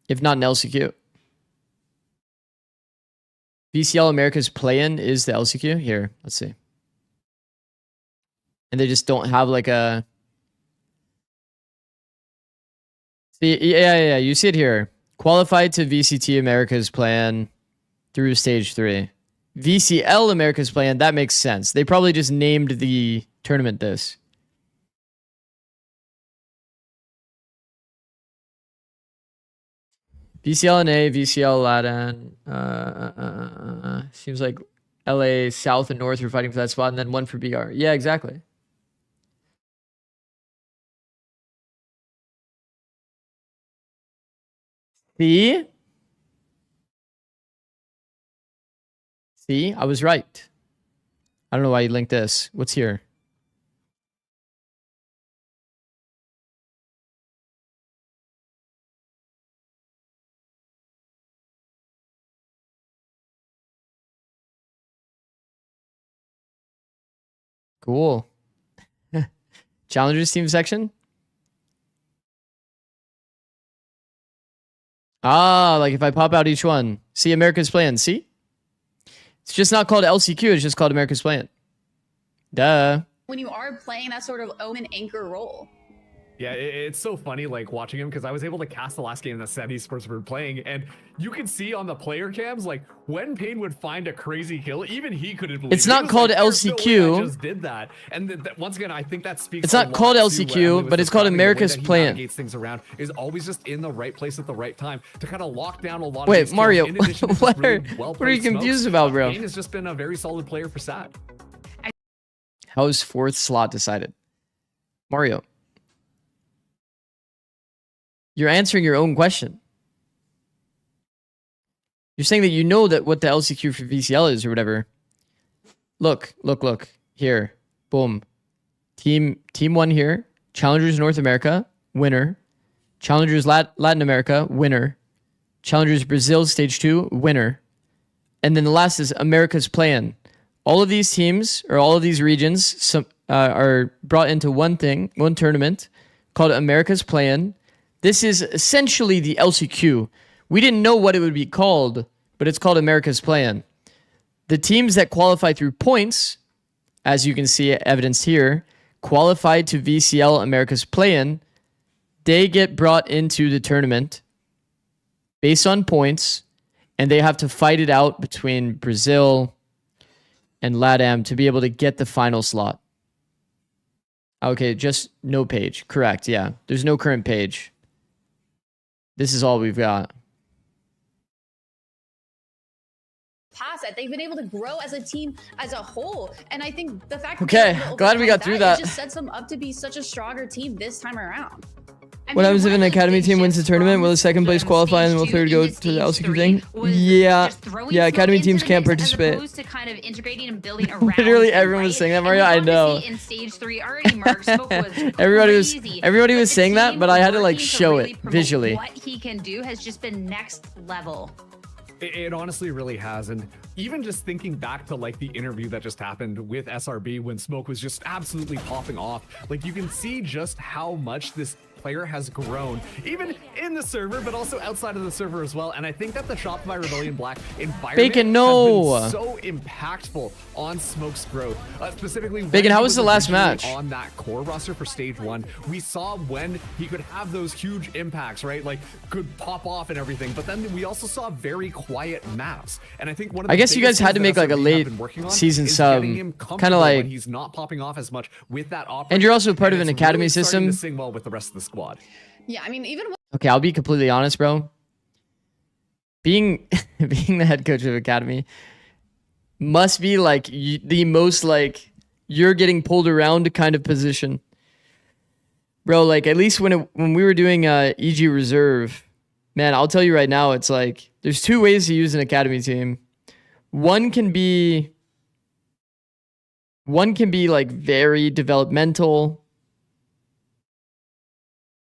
if not an LCQ? VCL America's play-in is the LCQ? Here, let's see. And they just don't have like a... See, yeah, you see it here. Qualified to VCT America's plan through stage 3. VCL America's plan, that makes sense. They probably just named the tournament this. VCL NA, VCL Latin. Seems like LA South and North are fighting for that spot, and then one for BR. Yeah, exactly. See? See? I was right. I don't know why you linked this. What's here? Cool. Challengers team section? Ah, like if I pop out each one. See America's plan, see? It's just not called LCQ, it's just called America's plan. Duh. When you are playing that sort of omen anchor role. Yeah, it's so funny, like, watching him, because I was able to cast the last game that Sandy Sports were playing, and you could see on the player cams, like, when Payne would find a crazy kill, even he couldn't believe it. It's not called LCQ. I just did that. And once again, I think that speaks. It's not called LCQ, but it's called America's Plan. Things around is always just in the right place at the right time to kind of lock down a lot of. Wait, Mario, what are you confused about, bro? Payne has just been a very solid player for SAT. How is 4th slot decided? Mario, you're answering your own question. You're saying that you know that what the LCQ for VCL is or whatever. Look. Here. Boom. Team 1 here. Challengers North America, winner. Challengers Latin America, winner. Challengers Brazil Stage 2, winner. And then the last is America's Plan. All of these teams, or all of these regions, are brought into one tournament called America's Plan. This is essentially the LCQ. We didn't know what it would be called, but it's called America's Plan. The teams that qualify through points, as you can see evidenced here, qualified to VCL America's Plan, they get brought into the tournament based on points, and they have to fight it out between Brazil and LATAM to be able to get the final slot. Okay, just no page. Correct, yeah. There's no current page. This is all we've got. Past that, they've been able to grow as a team as a whole, and I think the fact glad we got through that. It just sets them up to be such a stronger team this time around. What happens if an academy team wins the tournament? Will the second place qualify and will third go to the LCQ thing? Yeah, academy teams can't participate. Literally everyone was saying that, Mario. I know. Everybody was saying that, but I had to like show it visually. What he can do has just been next level. It honestly really has. And even just thinking back to like the interview that just happened with SRB when Smoke was just absolutely popping off, like you can see just how much this player has grown, even in the server, but also outside of the server as well. And I think that the Shopify Rebellion Black environment has been so impactful on Smoke's growth. Specifically, Bacon, how was the last match? On that core roster for Stage 1, we saw when he could have those huge impacts, right? Like, could pop off and everything. But then we also saw very quiet maps. And I think one of the I guess you guys had to make like a late season sub, kind of like he's not popping off as much with that and you're also part of an academy system. To sing well with the rest of the squad. Yeah, I mean, even okay, I'll be completely honest, bro. Being the head coach of academy must be like the most like you're getting pulled around kind of position, bro. Like at least when we were doing EG reserve, man, I'll tell you right now, it's like there's two ways to use an academy team. One can be like very developmental.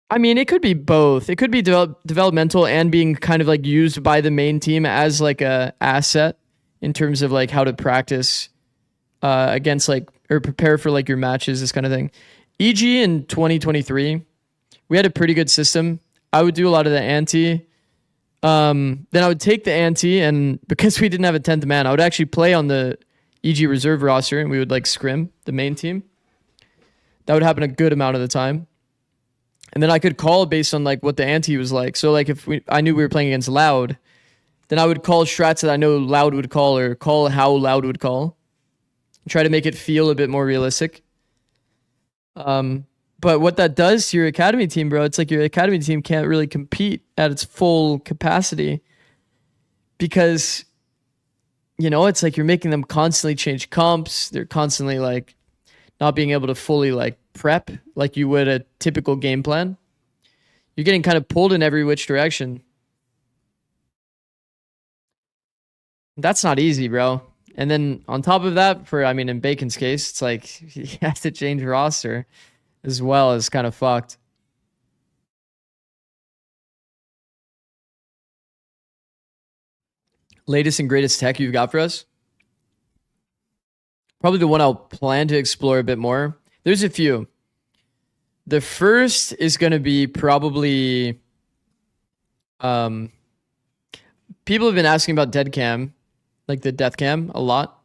I mean, it could be both. It could be developmental and being kind of like used by the main team as like a asset in terms of like how to practice against like or prepare for like your matches, this kind of thing. EG in 2023, we had a pretty good system. I would do a lot of the ante. Then I would take the ante, and because we didn't have a 10th man, I would actually play on the EG reserve roster, and we would like scrim the main team. That would happen a good amount of the time. And then I could call based on like what the ante was like. So like if I knew we were playing against Loud, then I would call strats that I know Loud would call or call how Loud would call. Try to make it feel a bit more realistic. But what that does to your academy team, bro, it's like your academy team can't really compete at its full capacity because, you know, it's like you're making them constantly change comps. They're constantly like not being able to fully like prep like you would a typical game plan. You're getting kind of pulled in every which direction. That's not easy, bro. And then on top of that, in Bacon's case, it's like he has to change roster as well as kind of fucked. Latest and greatest tech you've got for us? Probably the one I'll plan to explore a bit more. There's a few. The first is going to be probably... people have been asking about dead cam, like the death cam, a lot.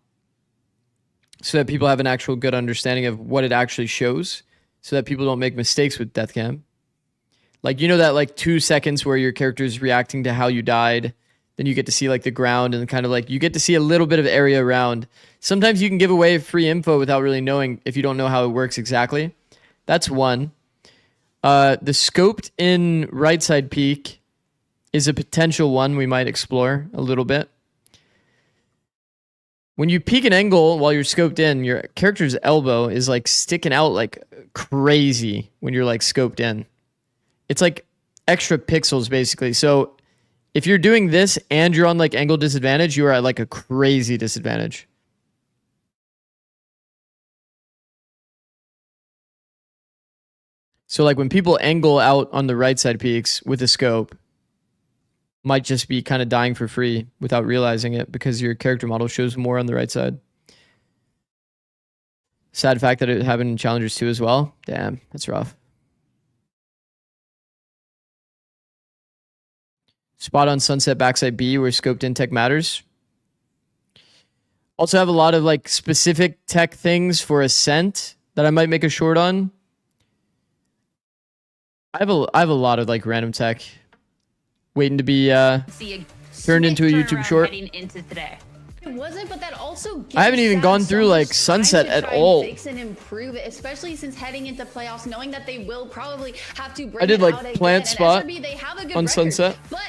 So that people have an actual good understanding of what it actually shows so that people don't make mistakes with death cam. Like, you know that like 2 seconds where your character is reacting to how you died, then you get to see like the ground and kind of like you get to see a little bit of area around. Sometimes you can give away free info without really knowing if you don't know how it works exactly. That's one. The scoped in right side peek is a potential one we might explore a little bit. When you peek an angle while you're scoped in, your character's elbow is like sticking out like crazy when you're like scoped in. It's like extra pixels basically. So if you're doing this and you're on like angle disadvantage, you are at like a crazy disadvantage. So like when people angle out on the right side peaks with a scope, might just be kind of dying for free without realizing it because your character model shows more on the right side. Sad fact that it happened in Challengers 2 as well. Damn, that's rough. Spot on Sunset backside B where scoped in tech matters. Also have a lot of like specific tech things for Ascent that I might make a short on. I have a lot of like random tech waiting to be turned into a YouTube short. Into today. It wasn't, but that also I haven't even gone through like Sunset at all. Fix and improve it, especially since heading into playoffs, knowing that they will probably have to bring I did it like out plant again. spot SRB, they have a good on record, Sunset. But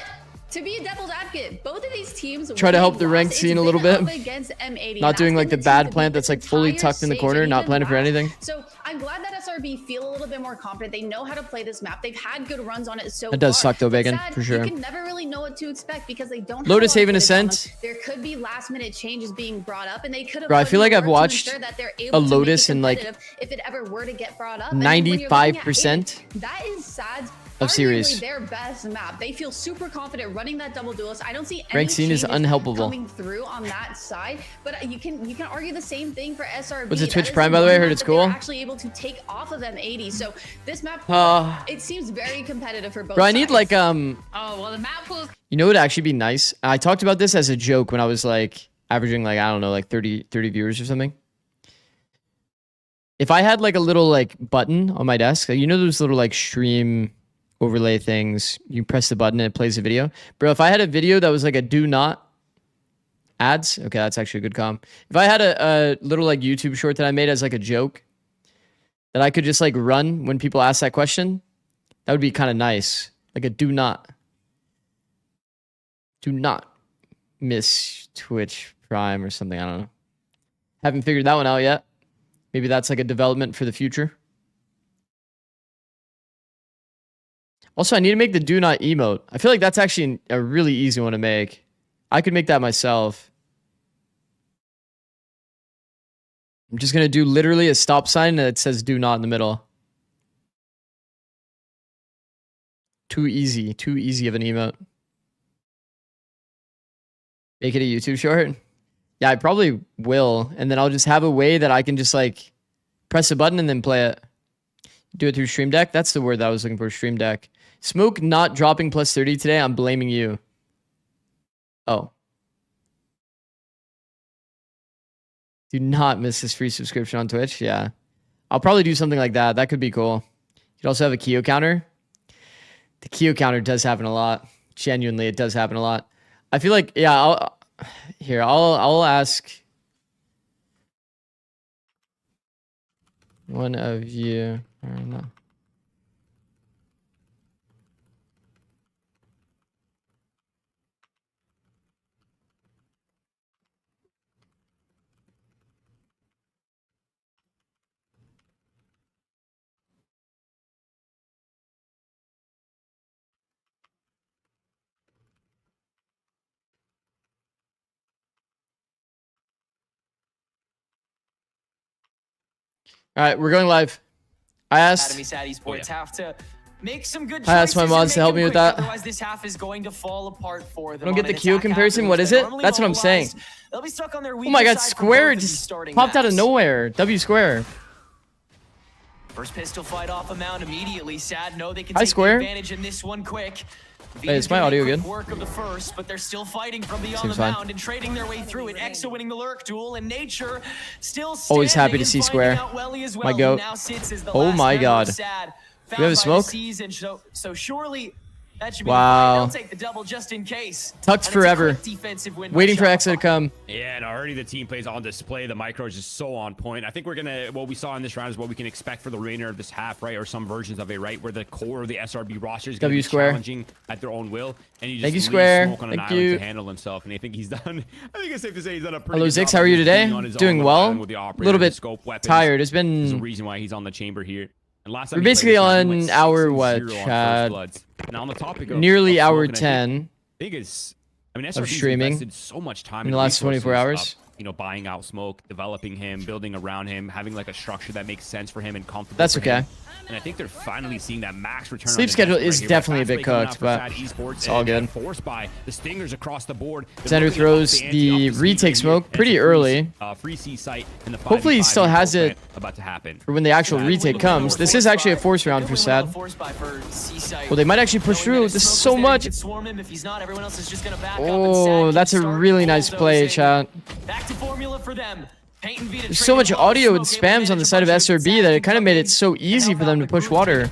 to be a devil's advocate, both of these teams try to help the ranked lost. scene It's a little been bit. up against M80. Not doing That's like the been bad team plant that that's beat like this fully entire tucked in the stage corner, and not even planning for last. anything. So I'm glad that SRB feel a little bit more confident. They know how to play this map. They've had good runs on it so It does far. suck though, But Bacon, sad, for sure. You can never really know what to expect because they don't have Lotus a lot of Haven footage on Ascent. them. There could be last minute changes being brought up, and they could have. Bro, I put feel in like I've work to watched ensure that they're a able to make it Lotus in like competitive if it ever were to get brought up. And then when you're looking at 95% Haven, that is sad. of series. Arguably their best map. They feel super confident running that double duelist. I don't see any Ranked scene is changes unhelpable. coming through on that side, but you can argue the same thing for SRB. What's the That Twitch is Prime, by the way? I one heard map it's that they were cool. actually able to take off of M80. So this map, it seems very competitive for both Bro, I sides. need like Oh, well, the map pool. you know what would actually be nice? I talked about this as a joke when I was like averaging like, I don't know, like 30 viewers or something. If I had like a little like button on my desk, like, you know those little like stream overlay things, you press the button and it plays a video. Bro, if I had a video that was like a do not ads, okay, that's actually a good comp. If I had a little like YouTube short that I made as like a joke that I could just like run when people ask that question, that would be kind of nice. Like a do not miss Twitch Prime or something. I don't know. Haven't figured that one out yet. Maybe that's like a development for the future. Also, I need to make the do not emote. I feel like that's actually a really easy one to make. I could make that myself. I'm just going to do literally a stop sign that says do not in the middle. Too easy of an emote. Make it a YouTube short? Yeah, I probably will. And then I'll just have a way that I can just like press a button and then play it. Do it through Stream Deck? That's the word that I was looking for, Stream Deck. Smoke not dropping plus 30 today. I'm blaming you. Oh. Do not miss this free subscription on Twitch. Yeah. I'll probably do something like that. That could be cool. You could also have a Keo counter. The Keo counter does happen a lot. Genuinely, it does happen a lot. I feel like, yeah, I'll ask one of you. I don't know. All right, we're going live. I asked. Have to make some good I asked my mods to help me with that. Otherwise, this half is going to fall apart for them. I don't get the Q comparison. What is it? That's what I'm saying. They'll be stuck on their Oh my god, Square just popped out of nowhere. W Square. First pistol fight off a mount immediately. Sad, no, they can Hi, take Square. advantage in this one quick. Hey, is my audio good? Work of the first, but they're still fighting from beyond the mound and trading their way through it. Exa winning the lurk duel, and Nature still always happy to see Square. My goat. Oh my god. Do we have a smoke? So surely that should be wow. They'll take the double just in case. Tucked forever. Waiting for Exa to come. Yeah, and already the team plays on display. The micro is just so on point. I think we're gonna, what we saw in this round is what we can expect for the remainder of this half, right? Or some versions of it, right? Where the core of the SRB roster is gonna be challenging at their own will, and you just leave Smoke on an island to handle himself. And I think he's done. I think it's safe to say he's done a pretty good job. Zikz, how are you today? Doing well. A little bit tired. It's been. There's a reason why he's on the chamber here. And last time we're basically on hour what, Chad? Now on the topic of nearly hour 10 of streaming so much time in the last 24 hours. You know, buying out Smoke, developing him, building around him, having like a structure that makes sense for him and comfortable. That's for okay. him. And I think they're finally seeing that max return. Sleep schedule is definitely a bit cooked, but it's all good. Forced by the Stingers across the board. Xander throws the retake Smoke pretty early. Free C site in the hopefully he still has it about to happen for when the actual retake comes. This is actually a force round for Sad. Well, they might actually push through. This is so much. Oh, that's a really nice play, chat. There's so much audio and spams on the side of SRB that it kind of made it so easy for them to push water.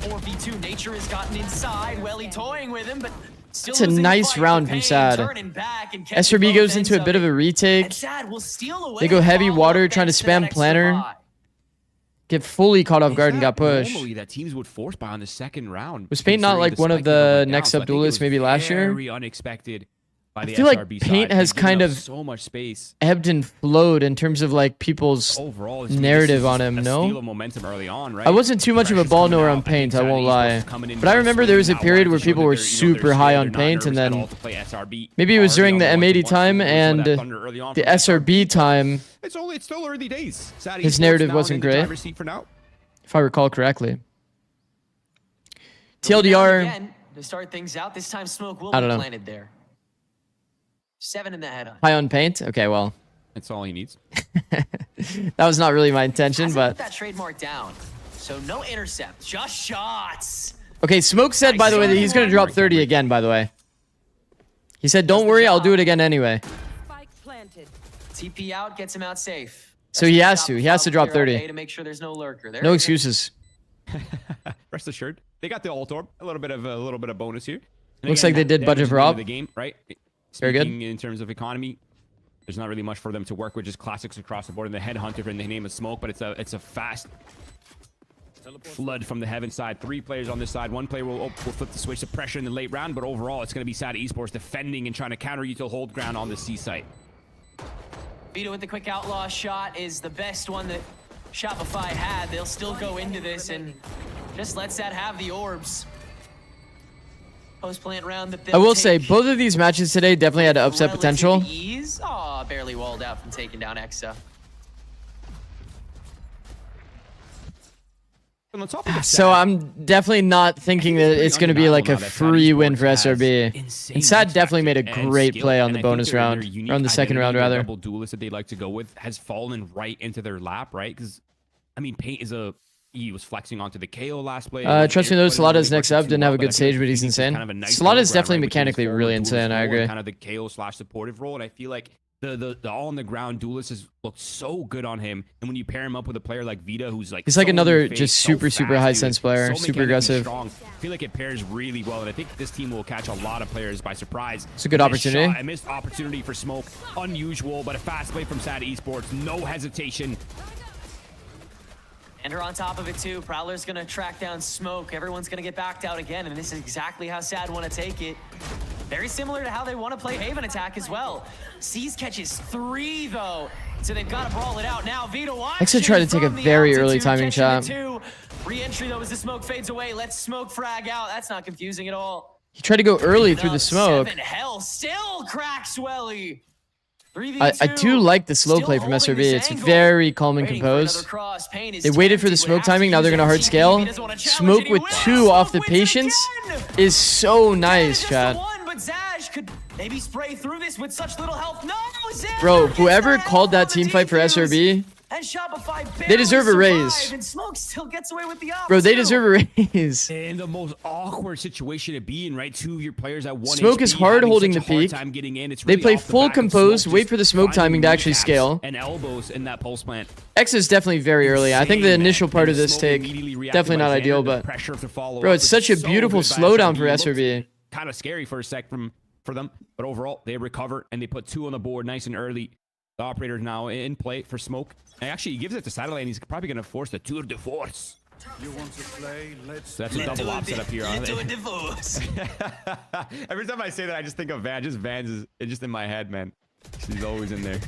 It's a nice round from Sad. SRB goes into a bit of a retake. They go heavy water trying to spam planner. Get fully caught off guard and got pushed. Normally that teams would force buy on the second round. Was Paint not like one of the next up duelists maybe last year? Very unexpected. I feel like Paint has kind of so much space, ebbed and flowed in terms of like people's overall narrative on him. No, momentum early on, right? I wasn't too much of a ball knower on Paint, I won't lie. But I remember there was a period where people were super high on Paint, and then maybe it was during the M80 time and the SRB time. It's still early days. His narrative wasn't great, if I recall correctly. TLDR. To start things out, this time Smoke will I be don't know. planted there. 7 in the head. High on Paint? Okay, well. That's all he needs. That was not really my intention, but... Put that trademark down. So no intercept, just shots. Okay, Smoke said, by the way, that he's going to drop 30 again, by the way. He said, don't worry, I'll do it again anyway. TP out, gets him out safe. So he has to. He has to drop 30. To make sure there's no lurker. No excuses. Rest assured. They got the ult orb. A little bit of bonus here. And looks like they did budget for op. The game, right? Very good. In terms of economy, there's not really much for them to work with, just classics across the board. And the Headhunter in the name of Smoke, but it's a fast flood from the Heaven side. 3 players on this side. 1 player will flip the switch to pressure in the late round, but overall it's going to be Sad Esports defending and trying to counter you to hold ground on the C site. Vito with the quick outlaw shot is the best one that Shopify had. They'll still go into this and just let Sad have the orbs. Post-plant round that I will say, both of these matches today definitely had upset potential. Oh, barely walled out from taking down Exa. So I'm definitely not thinking that it's going to be like a free win for SRB. And Sad definitely made a great play on the bonus round, or on the second round rather. Double duelist that they like to go with has fallen right into their lap, right? Because I mean, Paint is he was flexing onto the KO last play. Trust me though, Salada's next up didn't have a good stage, but he's insane. Salada's definitely mechanically really insane, I agree. Kind of the KO / supportive role, and I feel like the all on the ground duelist has looked so good on him, and when you pair him up with a player like Vita, who's like he's like another just super high sense player, super aggressive. I feel like it pairs really well, and I think this team will catch a lot of players by surprise. It's a good opportunity. A missed opportunity for Smoke, unusual, but a fast play from Sad Esports, no hesitation. And they're on top of it too. Prowler's gonna track down Smoke. Everyone's gonna get backed out again, and this is exactly how Sad want to take it. Very similar to how they want to play Haven attack as well. C's catches 3 though, so they've got to brawl it out now. Vito Exa tried to take a very early timing shot. Re-entry though as the smoke fades away. Let's Smoke frag out. That's not confusing at all. He tried to go early through the smoke. Hell still cracks Welly. I do like the slow play from SRB. It's very calm and composed. They waited for the smoke timing. Now they're going to hard scale. Smoke with 2 off the patience is so nice, chat. Maybe spray through this with such little health. No, bro, whoever called that team fight for SRB And Shopify they deserve a raise. And Smoke still gets away with the op, Bro, they deserve a raise. In the most awkward situation to be in, right? 2 of your players at 1 Smoke HP, is hard holding the peak. They play full compose, wait for the smoke timing to actually scale. And elbows in that pulse plant. X is definitely very early. I think the initial part of this take, definitely not ideal, but bro, it's such a beautiful slowdown for SRB. Kind of scary for a sec for them, but overall they recover and they put 2 on the board nice and early. The operator now in play for Smoke. And actually, he gives it to Satellite, and he's probably going to force the tour de force. You want to play? So that's a double opposite up here. Divorce. Every time I say that, I just think of Van. Just Vans is just in my head, man. She's always in there.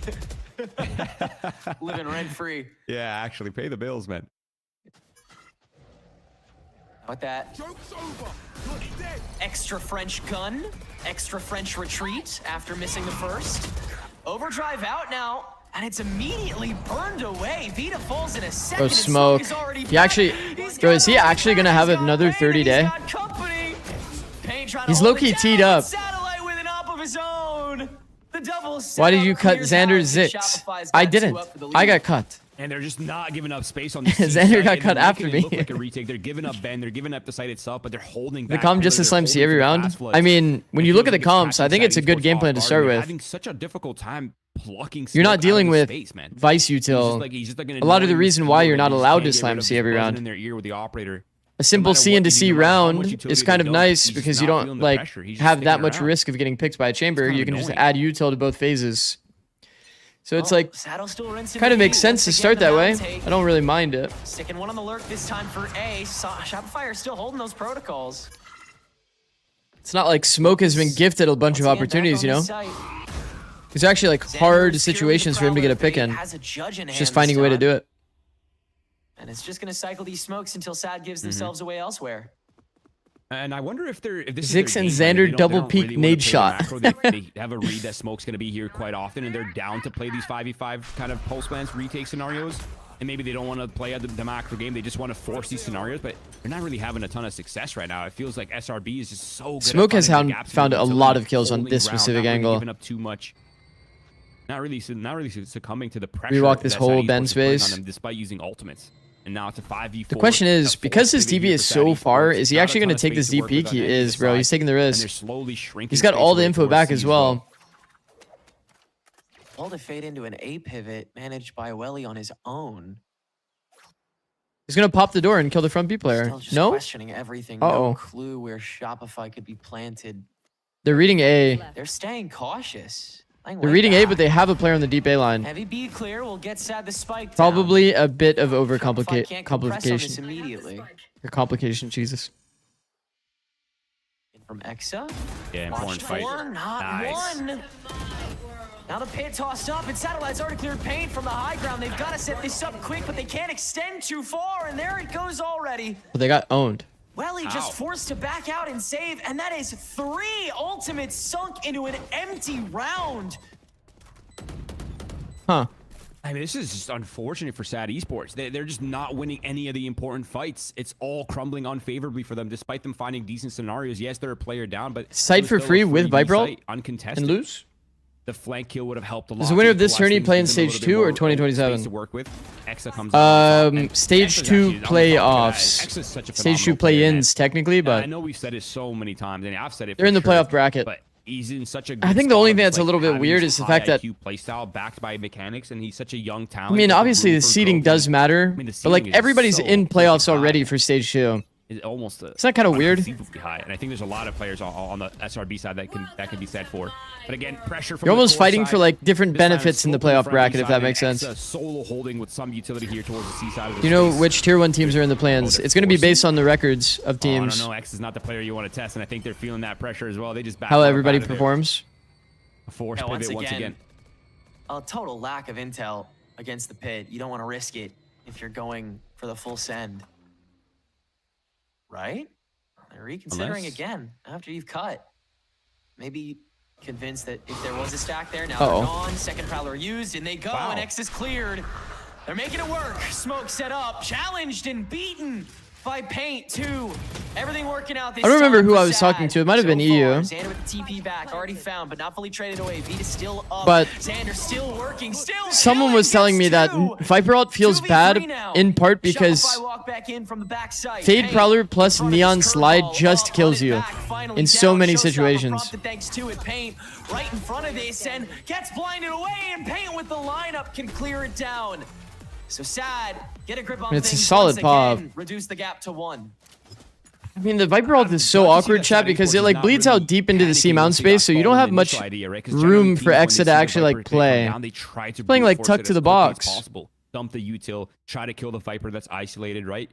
Living rent free. Yeah, actually, pay the bills, man. What that? Joke's over. You're dead. Extra French gun. Extra French retreat after missing the first. Overdrive out now. And it's immediately burned away. Vita falls in a second. Bro, Smoke. He actually, bro, is he actually gonna have another 30 day? He's low-key teed up. Why did you cut Xander Zikz? I didn't. I got cut. And they're just not giving up space on the Xander got cut after me. Look like a retake. They're giving up Ben. They're giving up the site itself, but they're holding back. The comp just to slam C every round. I mean, when you look at the comps, I think it's a good game plan to start with. Having such a difficult time plucking. You're not dealing with Vice Util. A lot of the reason why you're not allowed to slam C every round. A simple C into C round is kind of nice because you don't like have that much risk of getting picked by a chamber. You can just add Util to both phases. So it's like, kind of makes sense to start that way. I don't really mind it. Sticking one on the lurk this time for A. Shopify are still holding those protocols. It's not like Smoke has been gifted a bunch of opportunities, you know? There's actually like hard situations for him to get a pick in. It's just finding a way to do it. And it's just going to cycle these smokes until Sad gives themselves away elsewhere. And I wonder if this Zikz and Xander double peak nade shot. They have a read that Smoke's going to be here quite often, and they're down to play these 5v5 kind of pulse plans, retake scenarios. And maybe they don't want to play the macro game. They just want to force these scenarios, but they're not really having a ton of success right now. It feels like SRB is just so good. Smoke has found a lot of kills on this specific angle. Giving up too much. Not really succumbing to the pressure. Rewalk this whole Ben space. Despite using ultimates. And now it's a 5v4. The question is, because his DB is so far, is he actually going to take this deep peek? He is, bro. He's taking the risk. He's got all the info back as well. All to fade into an A pivot managed by Welly on his own. He's going to pop the door and kill the front B player. No? Questioning everything. No clue where Shopify could be planted. They're reading A. They're staying cautious. They're reading A, but they have a player on the deep A line. Heavy B clear will get Sad the spike. Probably a bit of complication. Immediately. Or complication, Jesus. From Exa. Yeah, important fight. Not one. Now the pit tossed up, and Satellite's already cleared paint from the high ground. They've got to set this up quick, but they can't extend too far, and there it goes already. Well, they got owned. Welly just forced to back out and save, and that is 3 ultimates sunk into an empty round. Huh. I mean, this is just unfortunate for Sad Esports. They're just not winning any of the important fights. It's all crumbling unfavorably for them, despite them finding decent scenarios. Yes, they're a player down, but site for free with Vibrol uncontested. And lose. The flank kill would have helped a lot. Does the winner of this tourney play in stage 2 or 2027? To work with. Exa comes stage 2 playoffs. Stage 2 play-ins technically, but I know we've said it so many times, and I've said it. They're in the playoff bracket. But he's in such a I think the only thing that's a little bit weird is the fact that playstyle backed by mechanics, and he's such a young talent. I mean, obviously the seeding does matter, but like everybody's in playoffs already for stage 2. It's not kind of weird. High, and I think there's a lot of players on the SRB side that can be said for. But again, pressure from you're almost fighting for like different benefits in the playoff bracket, if that makes sense. Solo holding with some utility here towards the C side of the you know which tier 1 teams are in the plans. It's going to be based on the records of teams. I don't know. X is not the player you want to test, and I think they're feeling that pressure as well. They just how everybody performs. A force pivot once again. A total lack of intel against the pit. You don't want to risk it if you're going for the full send. Right? They're reconsidering again after you've cut. Maybe convinced that if there was a stack there, now they're gone. Second Prowler used, and they go, and X is cleared. They're making it work. Smoke set up, challenged and beaten. by Paint, too. Everything working out this I don't remember who I was Sad. talking to. It might have been EU. Xander with the TP back, already found, but not fully traded away. Vita still up. But Xander still working, still someone was telling me that Viper ult feels bad in part because Fade Prowler plus Neon Slide just kills you in so many situations. Thanks to it, Paint right in front of this and gets blinded away, and Paint with the lineup can clear it down. So Sad, get a grip on It's a things solid once pop. again, reduce the gap to 1. I mean, the Viper ult is so awkward, chat, because it like bleeds out deep into the C mount space, so you don't have much room for Exa to actually like play. It's playing like tuck to the box. Dump the util, try to kill the Viper that's isolated, right?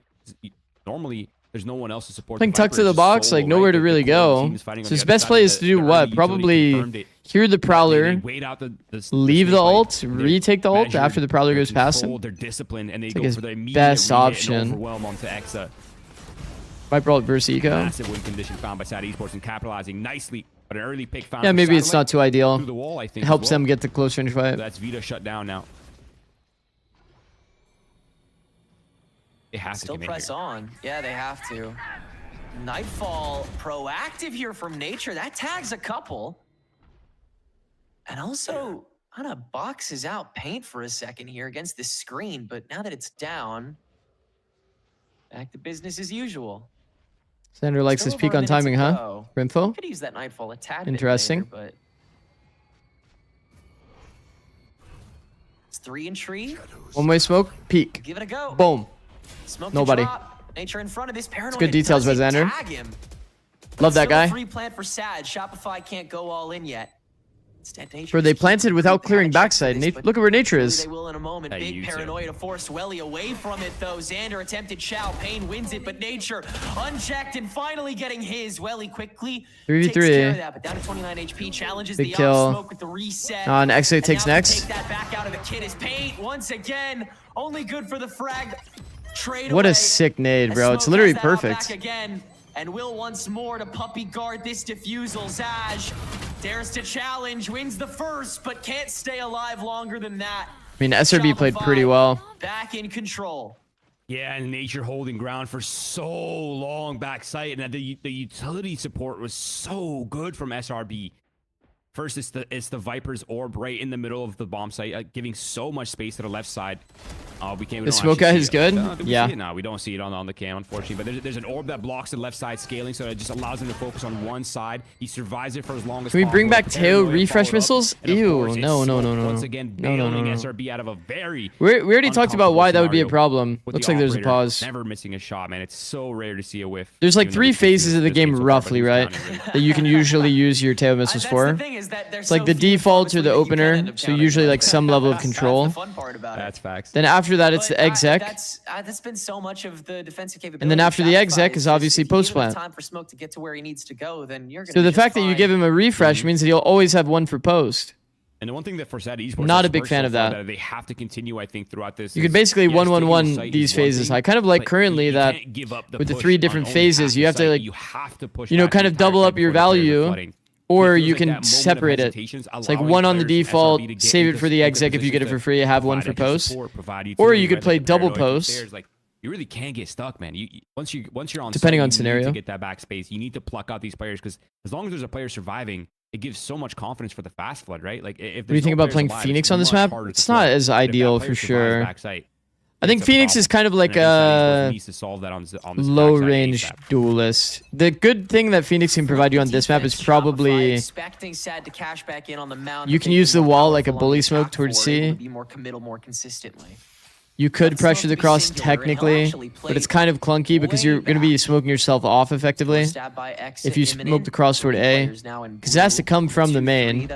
Normally, there's no one else to support. Playing tuck to the box, like nowhere to really go. So his best play is to do what? Probably hear the Prowler, leave the ult, retake the ult after the Prowler goes past him. It's like his best option. Viper ult versus Eco. Massive win condition found by Sad Esports and capitalizing nicely, but an early pick found. Yeah, maybe it's not too ideal. The wall, I think, it helps them get to close range fight. That's Vita shut down now. They have Still to press on. Yeah, they have to. Nightfall proactive here from Nature. That tags a couple. And also kind of boxes out Paint for a second here against this screen. But now that it's down, back to business as usual. Xander likes his peak on timing, huh? Rimfo? Could use that Nightfall a tad interesting. bit later, but it's 3 and tree. One-way smoke, peak. Give it a go. Boom. Smoke Nobody. Nature in front of this paranoid. It's good details by Xander. Love that guy. Free plant for Sad. Shopify can't go all in yet. Bro, they planted without clearing backside. Look at where Nature is. They will in a moment. Big paranoia to force Welly away from it, though. Xander attempted Chow. Pain wins it, but Nature unchecked and finally getting his. Welly quickly 3v3. takes care of that, but down to 29 HP. Challenges Big the kill. smoke with the reset. On Exo takes next. Take that back out of the kit is Paint once again. Only good for the frag. Trade What away. a sick nade, bro. It's literally perfect. Again, and will once more to puppy guard this defusal. Zaj dares to challenge, wins the first, but can't stay alive longer than that. I mean, SRB played pretty well. Back in control. Yeah, and Nature holding ground for so long backside, and the utility support was so good from SRB. First, it's the Viper's orb right in the middle of the bomb site, giving so much space to the left side. The smoke guy is good. Yeah. No, we don't see it on the cam, unfortunately. But there's an orb that blocks the left side scaling, so it just allows him to focus on one side. He survives it for as long as possible. Can we bring back Teo refresh missiles? Ew, no. Once again, bailing SRB out of a very. We already talked about why that would be a problem. Looks like there's a pause. Never missing a shot, man. It's so rare to see a whiff. There's like 3 phases of the game, roughly, right? That you can usually use your Teo missiles for. It's like the default or the opener, so usually like some level of control. That's facts. Then after that, it's the exec. That's been so much of the defensive capability. And then after the exec is obviously post plant. Time for Smoke to get to where he needs to go, then you're So the fact that you give him a refresh means that he'll always have one for post. And the one thing that for Sad Esports, not a big fan of that. They have to continue, I think, throughout this. You could basically 1-1-1 these phases. I kind of like currently that with the 3 different phases, you have to like, you know, kind of double up your value. Or you can separate it. It's like 1 on the default, save it for the exec if you get it for free, have 1 for post. Or you could play double post. You really can't get stuck, man. Once you're on, depending on you scenario, need to get that backspace. You need to pluck out these players because as long as there's a player surviving, it gives so much confidence for the fast flood, right? Like if what do you think about playing Phoenix on this map? It's not as ideal for sure. I think Phoenix is kind of like a low-range duelist. The good thing that Phoenix can provide you on this map is probably you can use the wall like a bully smoke towards C. You could pressure the cross technically, but it's kind of clunky because you're going to be smoking yourself off effectively if you smoke the cross toward A, because it has to come from the main.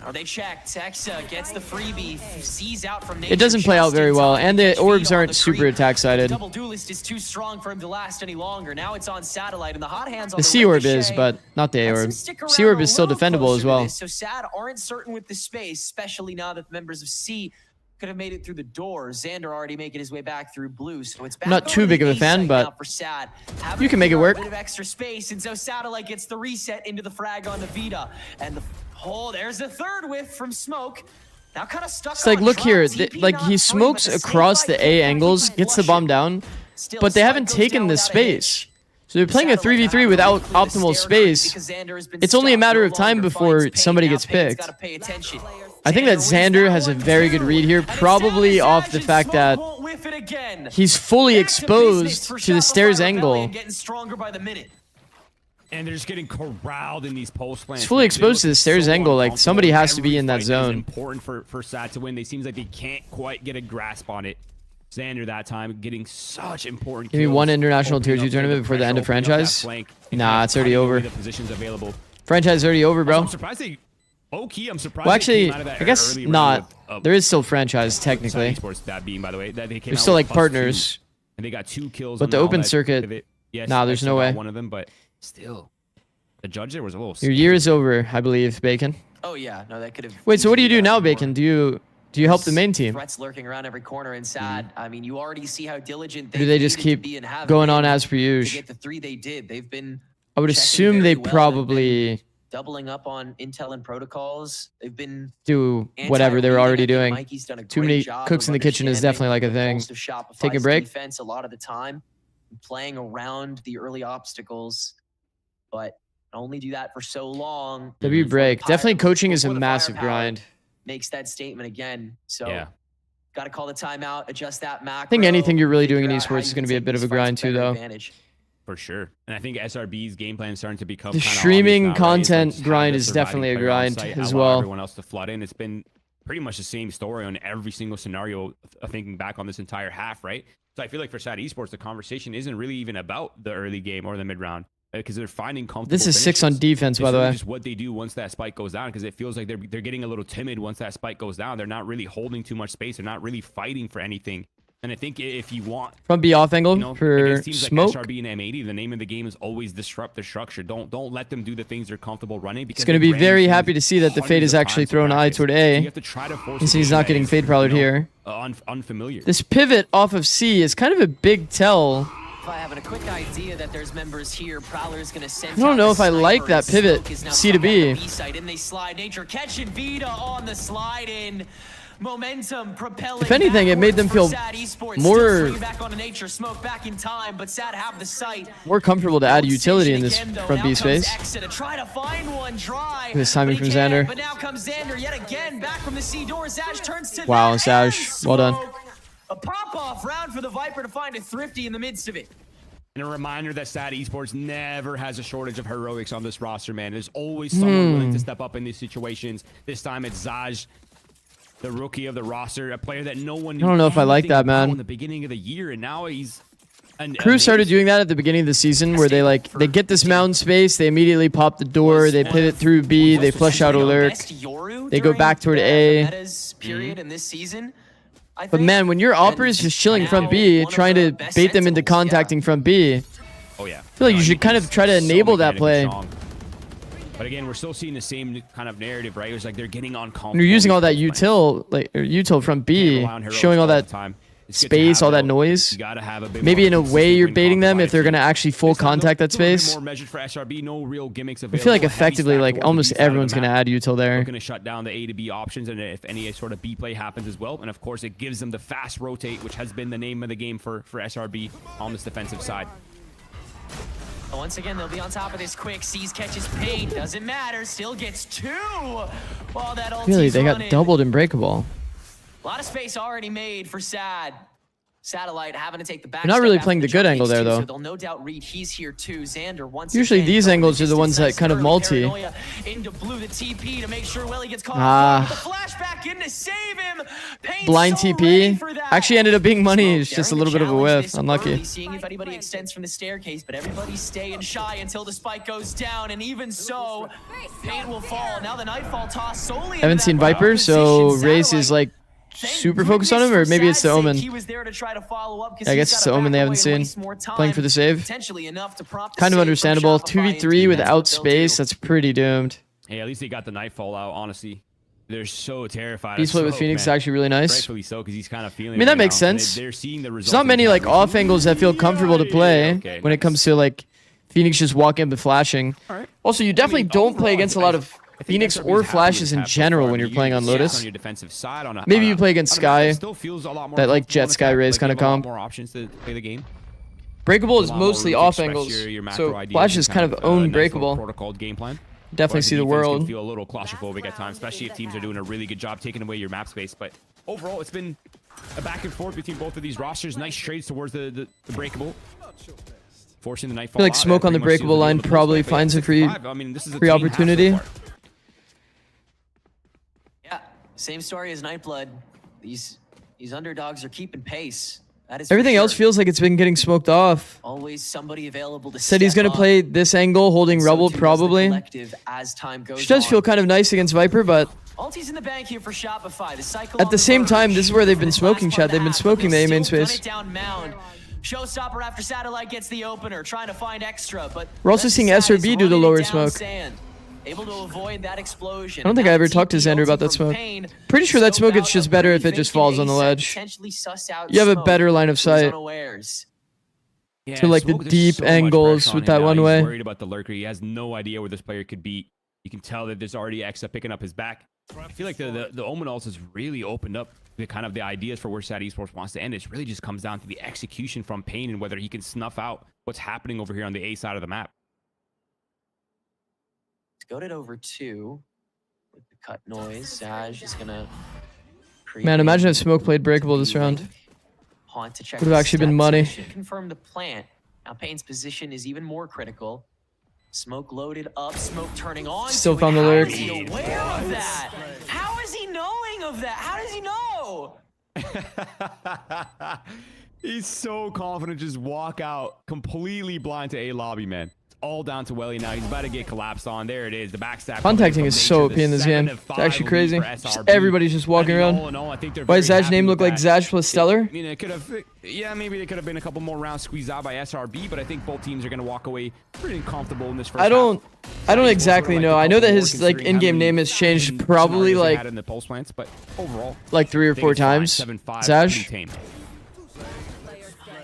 Are they checked? Hexa gets the freebie, sees out from Nature. It doesn't play out very well, and the orbs aren't super attack-sided. Double duelist is too strong for him to last any longer. Now it's on satellite, and the hot hands on the C orb is, but not the A orb. C orb is still defendable as well. So Sad aren't certain with the space, especially now that the members of C could have made it through the door. Xander already making his way back through blue, so it's back. I'm not too big of a fan, but you can make it work. A bit of extra space, and so satellite gets the reset into the frag on the Vita, and the there's a third whiff from Smoke. Now kind of stuck. It's like, look here, like he smokes across the A angles, gets the bomb down, but they haven't taken the space. So they're playing a 3v3 without optimal space. It's only a matter of time before somebody gets picked. I think that Xander has a very good read here, probably off the fact that he's fully exposed to the stairs angle. And they're just getting corralled in these post plants. It's fully exposed to the stairs angle. Like, somebody has to be in that zone. Important for SAT to win. They seems like they can't quite get a grasp on it. Xander that time getting such important kills. Give me one international tier 2 tournament before the end of franchise. Nah, it's already over. Franchise is already over, bro. I'm surprised they... Low-key, I'm surprised. Well, actually, I guess not. There is still franchise, technically. That being, by the way, that they came They're still like partners. And they got 2 kills. But the open circuit, nah, there's no way. One of them, but still, the judge there was a little. Your year is over, I believe, Bacon. Oh yeah, no, that could have. Wait, so what do you do now, Bacon? Do you help the main team? Threats lurking around every corner and sad. I mean, you already see how diligent they. Or do they just keep going on as per usual? To get the 3 they did, they've been. I would assume they probably doubling up on intel and protocols. They've been do whatever they're already doing. Too many cooks in the kitchen is definitely like a thing. Take a break. Defense a lot of the time, playing around the early obstacles, but only do that for so long. W break. Definitely coaching is a massive grind. Makes that statement again. So got to call the timeout, adjust that macro. I think anything you're really doing in esports is going to be a bit of a grind too, though. For sure. And I think SRB's game plan is starting to become the streaming content grind is definitely a grind as well. Everyone else to flood in. It's been pretty much the same story on every single scenario, thinking back on this entire half, right? So I feel like for SAT Esports, the conversation isn't really even about the early game or the mid round, because they're finding comfortable. This is 6 on defense, by the way. Just what they do once that spike goes down, because it feels like they're getting a little timid once that spike goes down. They're not really holding too much space. They're not really fighting for anything. And I think if you want from B off angle for smoke, like SRB and M80, the name of the game is always disrupt the structure. Don't let them do the things they're comfortable running. Because it's going to be very happy to see that the fade is actually thrown eye toward A. You have to try to force he's not getting fade prowlered here. Unfamiliar. This pivot off of C is kind of a big tell. Having a quick idea that there's members here, Prowler's gonna send. I don't know if I like that pivot C to B. In they slide, Nature catching Vita on the slide in. Momentum propelling. If anything, it made them feel more more comfortable to add utility in this front B space. This timing from Xander. But now comes Xander yet again back from the C door. Zaj turns to wow, Zaj, well done. A pop-off round for the Viper to find a thrifty in the midst of it. And a reminder that SAT Esports never has a shortage of heroics on this roster, man. There's always someone willing to step up in these situations. This time it's Zaj, the rookie of the roster, a player that no one knew. I don't know if I like that, man. In the beginning of the year, and now he's. Crew started doing that at the beginning of the season, where they get this mountain space, they immediately pop the door, they pivot through B, they flush out a lurk, they go back toward A. But man, when your Opera is just chilling front B, trying to bait them into contacting front B, I feel like you should kind of try to enable that play. But again, we're still seeing the same kind of narrative, right? It's like they're getting on comp. You're using all that util from B, showing all that space, all that noise. Maybe in a way you're baiting them if they're gonna actually full contact that space. I feel like effectively, like almost everyone's gonna add util there. They're gonna shut down the A to B options, and if any sort of B play happens as well, and of course it gives them the fast rotate, which has been the name of the game for SRB on this defensive side. Once again, they'll be on top of this quick. Sees catches pain. Doesn't matter. Still gets 2. While that really, they got doubled in breakable. A lot of space already made for Sad. Satellite having to take the back. They're not really playing the good angle there, though. So they'll no doubt read he's here too. Xander once usually these angles are the ones that kind of multi. Into blue the TP to make sure Willie gets caught. The flashback in to save him. Blind TP actually ended up being money. It's just a little bit of a whiff. Unlucky. Seeing if anybody extends from the staircase, but everybody's staying shy until the spike goes down, and even so, Paint will fall. Now the Nightfall toss solely. Haven't seen Viper, so Race is like super focused on him, or maybe it's the Omen. He was there to try to follow up. I guess it's the Omen they haven't seen. Playing for the save. Kind of understandable. 2v3 without space, that's pretty doomed. Hey, at least they got the Nightfall out, honestly. They're so terrified. Beast play with Phoenix is actually really nice. Rightfully so, because he's kind of feeling. I mean, that makes sense. They're seeing the There's not many like off angles that feel comfortable to play when it comes to like Phoenix just walking up and flashing. Also, you definitely don't play against a lot of Phoenix or flashes in general when you're playing on Lotus. On your defensive side, Maybe you play against Sky. Still feels a lot more that like Jet Sky Rays kind of comp. More options to play the game. Breakable is mostly off angles, so flashes kind of own Breakable. Protocol game plan. Definitely see the world. Can feel a little claustrophobic at times, especially if teams are doing a really good job taking away your map space. But overall, it's been a back and forth between both of these rosters. Nice trades towards the Breakable. Forcing the Nightfall. I feel like Smoke on the Breakable line probably finds a free opportunity. Yeah, same story as Nightblood. These underdogs are keeping pace. That is Everything else feels like it's been getting smoked off. Always somebody available to Said he's going to play this angle, holding Rebel probably. Which does feel kind of nice against Viper, but Ulti's in the bank here for Shopify. At the same time, this is where they've been smoking, chat. They've been smoking the A main space. Showstopper after Satellite gets the opener, trying to find extra, but we're also seeing SRB do the lower smoke. Able to avoid that explosion. I don't think I ever talked to Xander about that smoke. Pretty sure that smoke is just better if it just falls on the ledge. You have a better line of sight. Yeah, to like the deep angles with that one way. He's worried about the lurker. He has no idea where this player could be. You can tell that there's already Exa picking up his back. I feel like the Omen also has really opened up the kind of the ideas for where SAD Esports wants to end. It really just comes down to the execution from Pain and whether he can snuff out what's happening over here on the A side of the map. Goaded over 2 with the cut noise. Saj is gonna. Man, imagine if Smoke played Breakable this round. Would have actually been money. Confirm the plant. Now Pain's position is even more critical. Smoke loaded up. Smoke turning on. Still found the lurk. How is he aware of that? How is he knowing of that? How does he know? He's so confident. Just walk out completely blind to A lobby, man. All down to Welly now. He's about to get collapsed on. There it is. The backstab. Contacting is so OP in this game. It's actually crazy. Everybody's just walking around. Why does Zaj's name look like Zaj plus Stellar? I mean, it could have, yeah, maybe there could have been a couple more rounds squeezed out by SRB, but I think both teams are going to walk away pretty comfortable in this first I don't exactly know. I know that his like in-game name has changed probably like in the pulse plants, but overall, like 3 or 4 times. Zaj.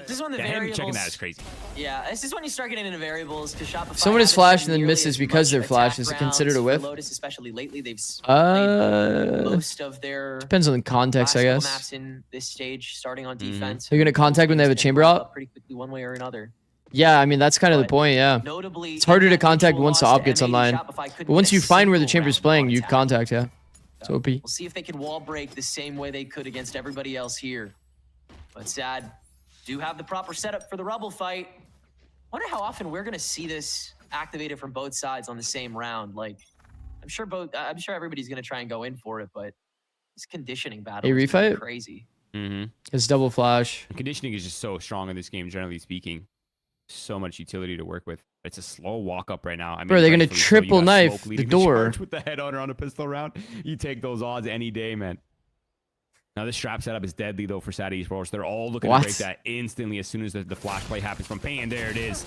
This is one of the variables. Checking that is crazy. Yeah, this is when you start getting into variables because Shopify. Someone is flash and then misses because they're flash. Is it considered a whiff? Lotus, especially lately, they've most of their depends on the context, I guess. Maps in this stage, starting on defense. They're gonna contact when they have a chamber out. Pretty quickly, one way or another. Yeah, I mean that's kind of the point. Yeah, it's harder to contact once the op gets online. But once you find where the chamber's playing, you contact. Yeah, it's OP. We'll see if they can wall break the same way they could against everybody else here. But SAD do have the proper setup for the Rebel fight. Wonder how often we're gonna see this activated from both sides on the same round. Like, I'm sure everybody's gonna try and go in for it, but this conditioning battle is crazy. It's double flash. The conditioning is just so strong in this game, generally speaking. So much utility to work with. It's a slow walk up right now. I mean, bro, they're gonna triple knife the door with the headhunter on a pistol round. You take those odds any day, man. Now, this trap setup is deadly, though, for SAD Esports. They're all looking to break that instantly as soon as the flash play happens from Pain. There it is.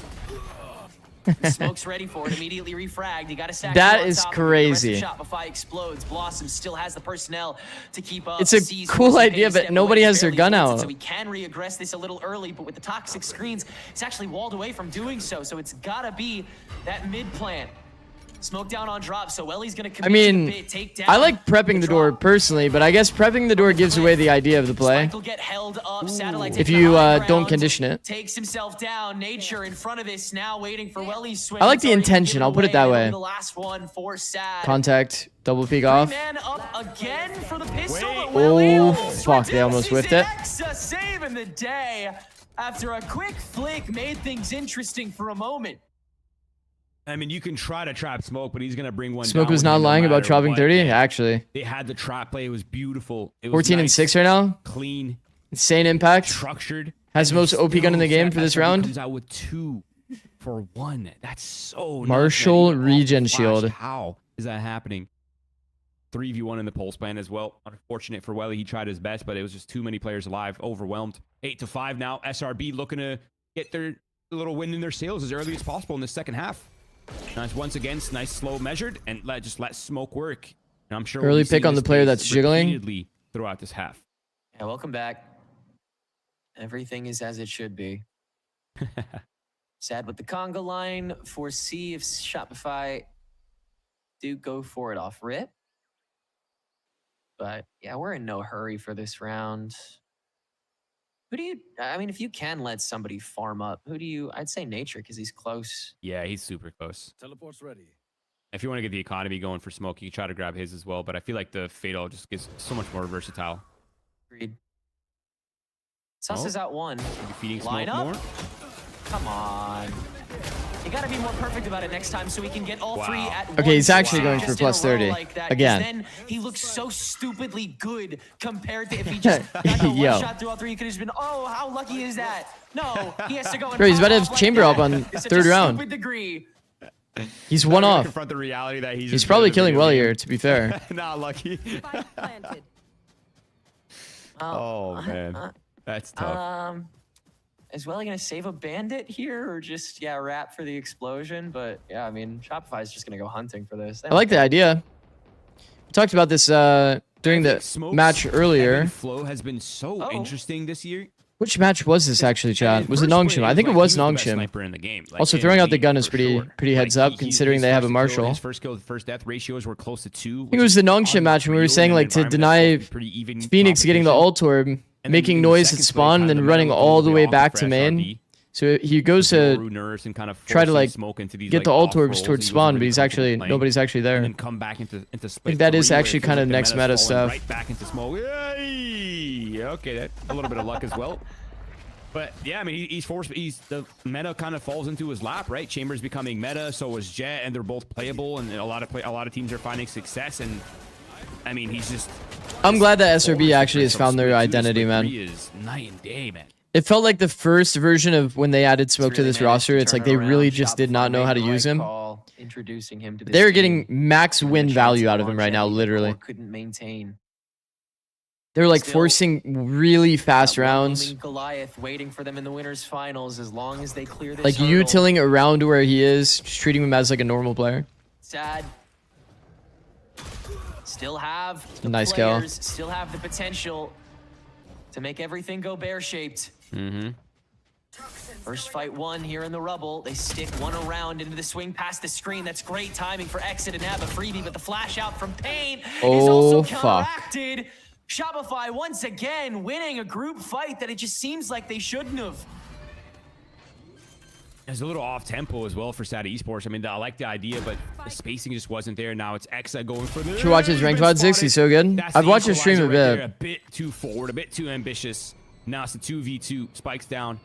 Smoke's ready for it. Immediately refragged. You got to stack. That is crazy. Shopify explodes. Blossom still has the personnel to keep up. It's a cool idea, but nobody has their gun out. So we can reaggress this a little early, but with the toxic screens, it's actually walled away from doing so. So it's got to be that mid plant. Smoke down on drop, so Welly's gonna commit to the bit, take down. I like prepping the door personally, but I guess prepping the door gives away the idea of the play. Get held up. Satellite if you don't condition it. Takes himself down. Nature in front of this now, waiting for Welly's swing. I like the intention. I'll put it that way. The last one for SAD. Contact, double peek off. Man up again for the pistol. Oh fuck! They almost whiffed it. Saving the day after a quick flick made things interesting for a moment. I mean, you can try to trap Smoke, but he's going to bring one Smoke was not lying about dropping 30, actually. They had the trap play. It was beautiful. It was 14 and 6 right now. Clean. Insane impact. Structured. Has the most OP gun in the game for this round. Comes out with 2 for 1. That's so Marshall regen shield. How is that happening? 3v1 in the pulse plan as well. Unfortunate for Welly. He tried his best, but it was just too many players alive. Overwhelmed. 8-5 now. SRB looking to get their little win in their sails as early as possible in the second half. Nice once again, nice slow measured, and just let Smoke work. And I'm sure early pick on the player that's jiggling throughout this half. Yeah, welcome back. Everything is as it should be. SAD with the conga line. Foresee if Shopify Duke go for it off rip. But yeah, we're in no hurry for this round. Who do you, I mean, if you can let somebody farm up, who do you, I'd say Nature because he's close. Yeah, he's super close. Teleport's ready. If you want to get the economy going for Smoke, you can try to grab his as well. But I feel like the Fatal just gets so much more versatile. Agreed. Sus is out one. Feeding Line Smoke up. more. Come on. You gotta be more perfect about it next time so we can get all three at once. Okay, he's actually going for plus 30 like that, again. Then he looks so stupidly good compared to if he just got that one shot through all three. He could have just been, oh, how lucky is that? No, he has to go. Bro, he's about to have chamber up on third round. Degree. He's one off. Confront the reality that he's probably killing well here, to be fair. Not lucky. Oh man, that's tough. Is Welly gonna save a bandit here, or just wrap for the explosion? But yeah, I mean, Shopify's just gonna go hunting for this. I like the idea. We talked about this during the match earlier. Flow has been so interesting this year. Which match was this actually, Chad? Was it Nongshim? I think it was Nongshim. Also, throwing out the gun is pretty heads up, considering they have a Marshal. His first kill, first death ratios were close to 2. I think it was the Nongshim match when we were saying like to deny Phoenix getting the ult orb, making noise at spawn, and then running all the way back to main. So he goes to try to like get the ult orbs towards spawn, but he's actually nobody's actually there. I think that is actually kind of next meta stuff. Right back into smoke. Okay, that's a little bit of luck as well. But yeah, I mean, the meta kind of falls into his lap, right? Chamber's becoming meta, so is Jet, and they're both playable, and a lot of teams are finding success. And I mean, he's just. I'm glad that SRB actually has found their identity, man. He is night and day, man. It felt like the first version of when they added Smoke to this roster. It's like they really just did not know how to use him. They're getting max win value out of him right now, literally. Couldn't maintain. They're like forcing really fast rounds. Goliath waiting for them in the winners finals as long as they clear this like utiling around where he is, just treating him as like a normal player. Sad. Still have the nice players, still have the potential to make everything go bear-shaped. First fight won here in the rubble. They stick one around into the swing past the screen. That's great timing for Exit and have a freebie, but the flash out from Pain is also counteracted. Shopify once again winning a group fight that it just seems like they shouldn't have. It's a little off tempo as well for Sada Esports. I mean, I like the idea, but the spacing just wasn't there. Now it's Exa going for the. Should watch his ranked VOD Zikz. He's so good. I've watched his stream a bit. A bit too forward, a bit too ambitious. Now it's a 2v2. Spikes down.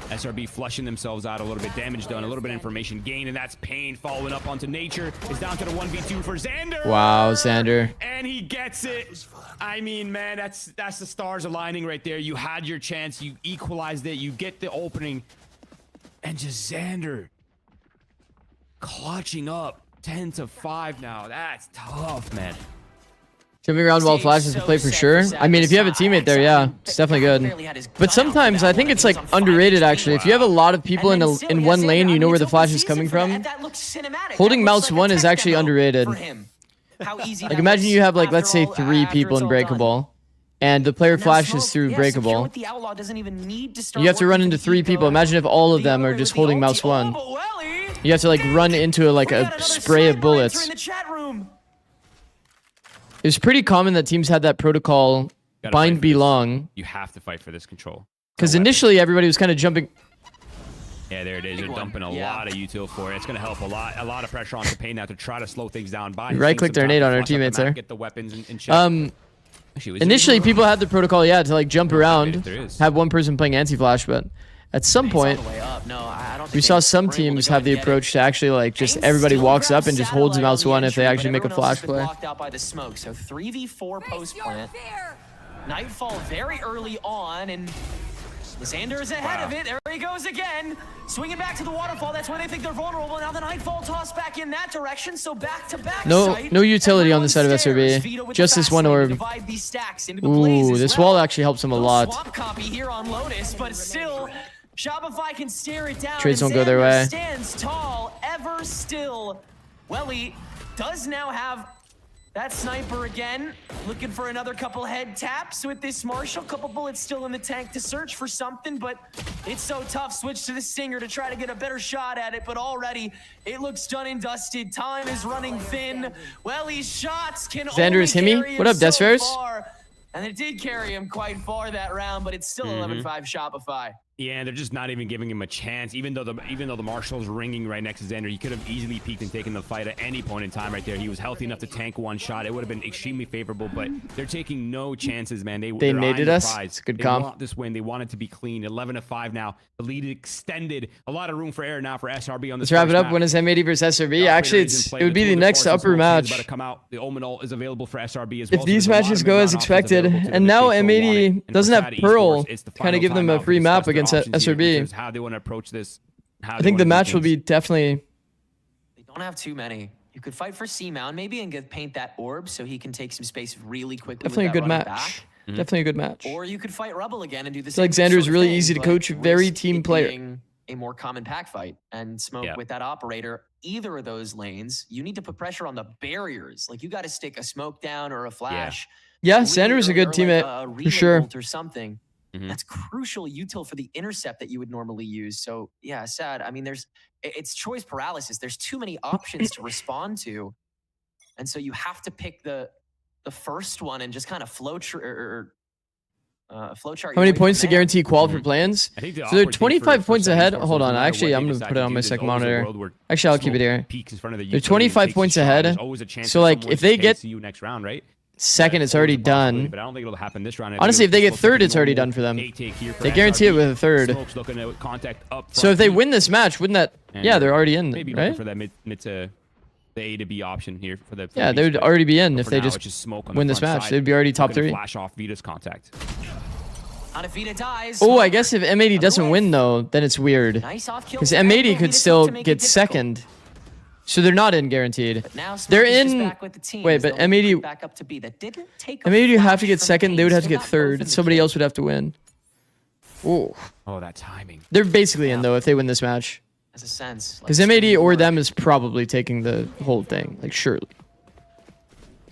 SRB flushing themselves out a little bit. Damage done, a little bit of information gained, and that's Pain following up onto Nature. It's down to the 1v2 for Xander. Wow, Xander. And he gets it. I mean, man, that's the stars aligning right there. You had your chance. You equalized it. You get the opening. And just Xander clutching up 10-5 now. That's tough, man. Jumping around while flash is a play for sure. I mean, if you have a teammate there, yeah, it's definitely good. But sometimes I think it's like underrated, actually. If you have a lot of people in one lane, you know where the flash is coming from. Holding mouse 1 is actually underrated. Like imagine you have like, let's say 3 people in Breakable. And the player flashes through Breakable. You have to run into 3 people. Imagine if all of them are just holding mouse 1. You have to like run into a spray of bullets. It was pretty common that teams had that protocol, bind belong. You have to fight for this control. Because initially everybody was kind of jumping. Yeah, there it is. They're dumping a lot of util for it. It's going to help a lot of pressure on the Pain now to try to slow things down. Right-click their nade on our teammates there. Get the weapons in check. Initially, people had the protocol, to like jump around, have one person playing anti-flash, but at some point, we saw some teams have the approach to actually like just everybody walks up and just holds mouse 1 if they actually make a flash play. Blocked out by the smoke, so 3v4 post plant. Nightfall very early on, and Xander is ahead of it. There he goes again. Swinging back to the waterfall. That's where they think they're vulnerable. Now the Nightfall toss back in that direction. So back-to-back. No utility on the side of SRB. Just this one orb. Ooh, this wall actually helps him a lot. Swap copy here on Lotus, but still, Shopify can stare it down. Trades don't go their way. Stands tall, ever still. Welly does now have That sniper again, looking for another couple head taps with this Marshall. Couple bullets still in the tank to search for something, but it's so tough. Switch to the Stinger to try to get a better shot at it, but already it looks done and dusted. Time is running thin. Well, these shots can Xander is Himmy. What up, Desvers? And it did carry him quite far that round, but it's still 11-5 Shopify. Yeah, they're just not even giving him a chance. Even though the Marshall's ringing right next to Xander, he could have easily peeked and taken the fight at any point in time right there. He was healthy enough to tank one shot. It would have been extremely favorable, but they're taking no chances, man. They mated us. It's a good comp. They want this win. They want it to be clean. 11-5 now. The lead extended. A lot of room for error now for SRB on this. Let's wrap it up. When is M80 versus SRB? Actually, it would be the next upper match. About to come out. The Omenal is available for SRB as well. If these matches go as expected, and now M80 doesn't have Pearl, kind of give them a free map against SRB. How they want to approach this. I think the match will be definitely. They don't have too many. You could fight for C-Mount maybe and paint that orb so he can take some space really quickly. Definitely a good match. Definitely a good match. Or you could fight Rebel again and do the same. Like Xander is really easy to coach, very team player. A more common pack fight and smoke with that operator. Either of those lanes, you need to put pressure on the barriers. Like you got to stick a smoke down or a flash. Yeah, Xander is a good teammate for sure. Or something. That's crucial util for the intercept that you would normally use. So yeah, sad. I mean, it's choice paralysis. There's too many options to respond to. And so you have to pick the first one and just kind of flowchart. How many points to guarantee qual for plans? So they're 25 points ahead. Hold on. Actually, I'm going to put it on my second monitor. Actually, I'll keep it here. They're 25 points ahead. So like if they get second, it's already done. But I don't think it'll happen this round. Honestly, if they get third, it's already done for them. They guarantee it with a third. So if they win this match, wouldn't that? Yeah, they're already in, right? For that mid to the A to B option here for the. Yeah, they would already be in if they just win this match. They'd be already top 3. Flash off Vita's contact. Oh, I guess if M80 doesn't win though, then it's weird. Because M80 could still get second. So they're not in guaranteed. They're in. Wait, but M80 would have to get second. They would have to get third. Somebody else would have to win. Oh, that timing. They're basically in though if they win this match. As a sense. Because M80 or them is probably taking the whole thing. Like surely.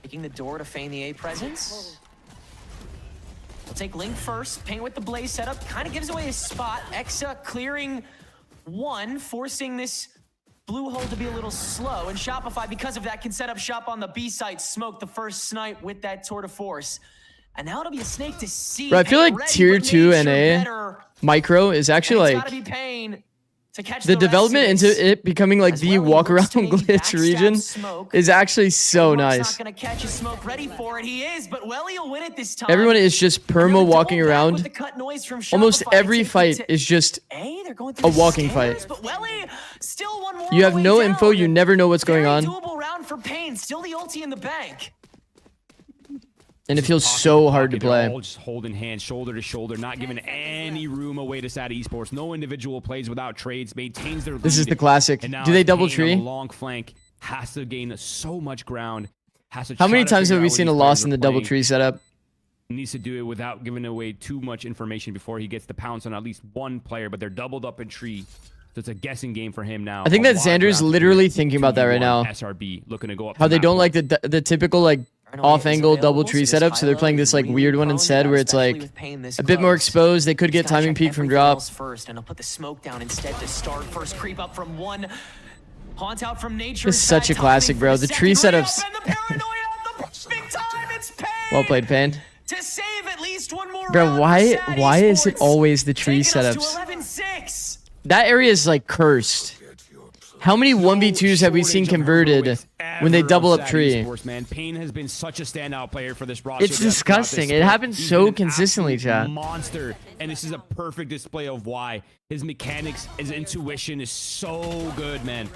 Taking the door to feign the A presence. We'll take Link first. Paint with the Blaze setup. Kind of gives away his spot. Exa clearing one, forcing this blue hole to be a little slow, and Shopify, because of that, can set up shop on the B site, smoke the first snipe with that tour de force. And now it'll be a snake to see. Bro, I feel like tier 2 NA micro is actually like the development into it becoming like the walk around glitch region is actually so nice. Everyone is just perma walking around. Almost every fight is just a walking fight. You have no info, you never know what's going on. And it feels so hard to play. All just holding hands, shoulder to shoulder, not giving any room away to SAT Esports. No individual plays without trades, maintains their lead. This is the classic. Do they double tree? Long flank has to gain so much ground. How many times have we seen a loss in the double tree setup? Needs to do it without giving away too much information before he gets the pounce on at least one player, but they're doubled up in tree. So it's a guessing game for him now. I think that Xander's literally thinking about that right now. SRB looking to go up. How they don't like the typical like off-angle double tree setup, so they're playing this like weird one instead, where it's like a bit more exposed. They could get timing peak from drop. First, and I'll put the smoke down instead to start. First creep up from one. Haunt out from nature. This is such a classic, bro. The tree setups. Well played, Pain. To save at least one more. Bro, why is it always the tree setups? That area is like cursed. How many 1v2s have we seen converted when they double up tree? Pain has been such a standout player for this roster. It's disgusting. It happens so consistently, chat. Monster, and this is a perfect display of why his mechanics, his intuition is so good, man.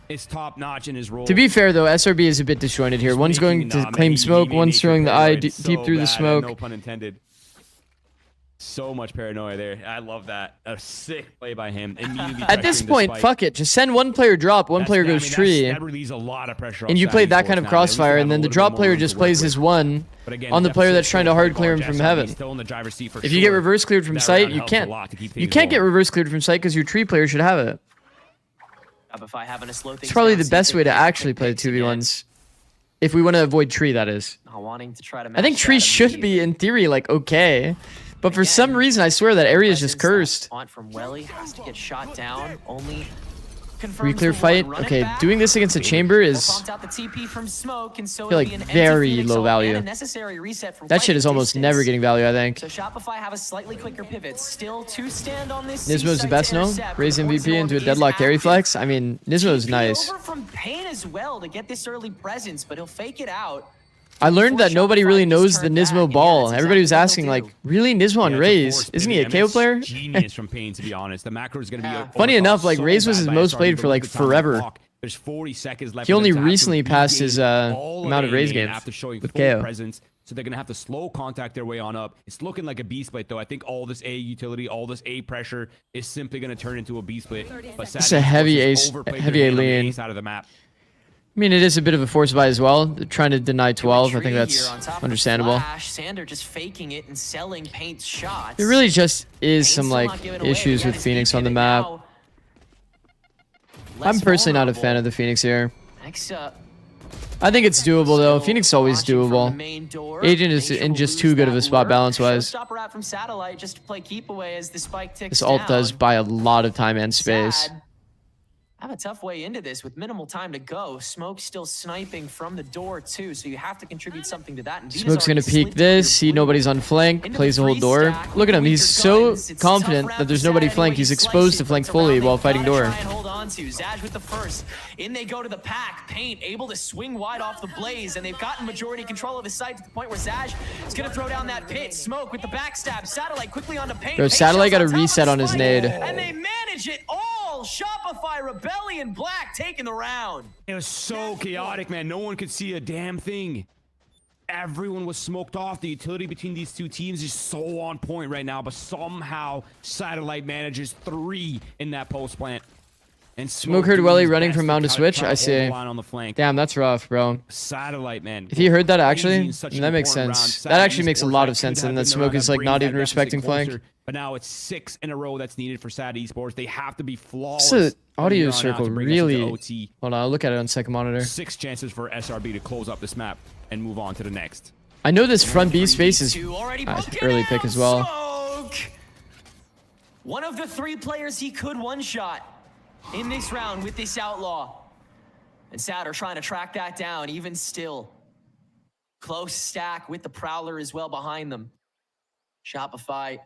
It's top notch in his role. To be fair though, SRB is a bit disjointed here. One's going to claim smoke, one's throwing the eye deep through the smoke. No pun intended. So much paranoia there. I love that. A sick play by him. At this point, fuck it. Just send one player drop, one player goes tree. That relieves a lot of pressure. And you play that kind of crossfire, and then the drop player just plays his one on the player that's trying to hard clear him from heaven. If you get reverse cleared from sight, you can't get reverse cleared from sight because your tree player should have it. It's probably the best way to actually play the 2v1s. If we want to avoid tree, that is. Not wanting to try to I think tree should be, in theory, like, okay. But for some reason, I swear that area is just cursed. From Welly has to get shot down. Only Reclear fight. Okay, doing this against a chamber is, I feel like, very low value. That shit is almost never getting value, I think. So Shopify have a slightly quicker pivot. Still to stand on this. Nismo's the best, no? Raise MVP into a deadlock carry flex. I mean, Nismo's nice. Over from Pain as well to get this early presence, but he'll fake it out. I learned that nobody really knows the Nismo ball. Everybody was asking, like, really, Nismo on Raze? Isn't he a KO player? Genius from Pain, to be honest. The macro is going to be funny enough, like, Raze was his most played for, like, forever. There's 40 seconds left. He only recently passed his amount of Raze games after showing with full KO. presence. So they're going to have to slow contact their way on up. It's looking like a B split, though. I think all this A utility, all this A pressure is simply going to turn into a B split. But it's a heavy A lean. Out of the map. I mean, it is a bit of a force buy as well. They're trying to deny 12. I think that's understandable. Sander just faking it and selling Paint's shots. There really just is some, like, issues with Phoenix on the map. I'm personally not a fan of the Phoenix here. I think it's doable, though. Phoenix is always doable. Agent is in just too good of a spot balance-wise. This ult does buy a lot of time and space. Have a tough way into this with minimal time to go. Smoke's still sniping from the door too, so you have to contribute something to that. And Smoke's gonna peek this, see nobody's on flank, plays the whole door. Look at him, he's so confident that there's nobody flank. He's exposed to flank fully while fighting door. Zaj with the first. In they go to the pack. Paint able to swing wide off the blaze, and they've gotten majority control of his site to the point where Zaj is gonna throw down that pit. Smoke with the backstab. Satellite quickly onto Paint. Bro, Satellite got a reset on his nade. And they manage it all. Shopify Rebellion Black taking the round. It was so chaotic, man. No one could see a damn thing. Everyone was smoked off. The utility between these two teams is so on point right now, but somehow Satellite manages 3 in that post plant. And Smoke heard Welly running from mound to switch. I see. Damn, that's rough, bro. Satellite, man. If he heard that, actually, that makes sense. That actually makes a lot of sense, and that Smoke is, like, not even respecting flank. But now it's 6 in a row that's needed for Sad Esports. They have to be flawless. This audio circle really... Hold on, I'll look at it on second monitor. 6 chances for SRB to close up this map and move on to the next. I know this front B space is early pick as well. Smoke! One of the 3 players he could one-shot in this round with this outlaw. And Sad are trying to track that down, even still. Close stack with the Prowler as well behind them. Shopify...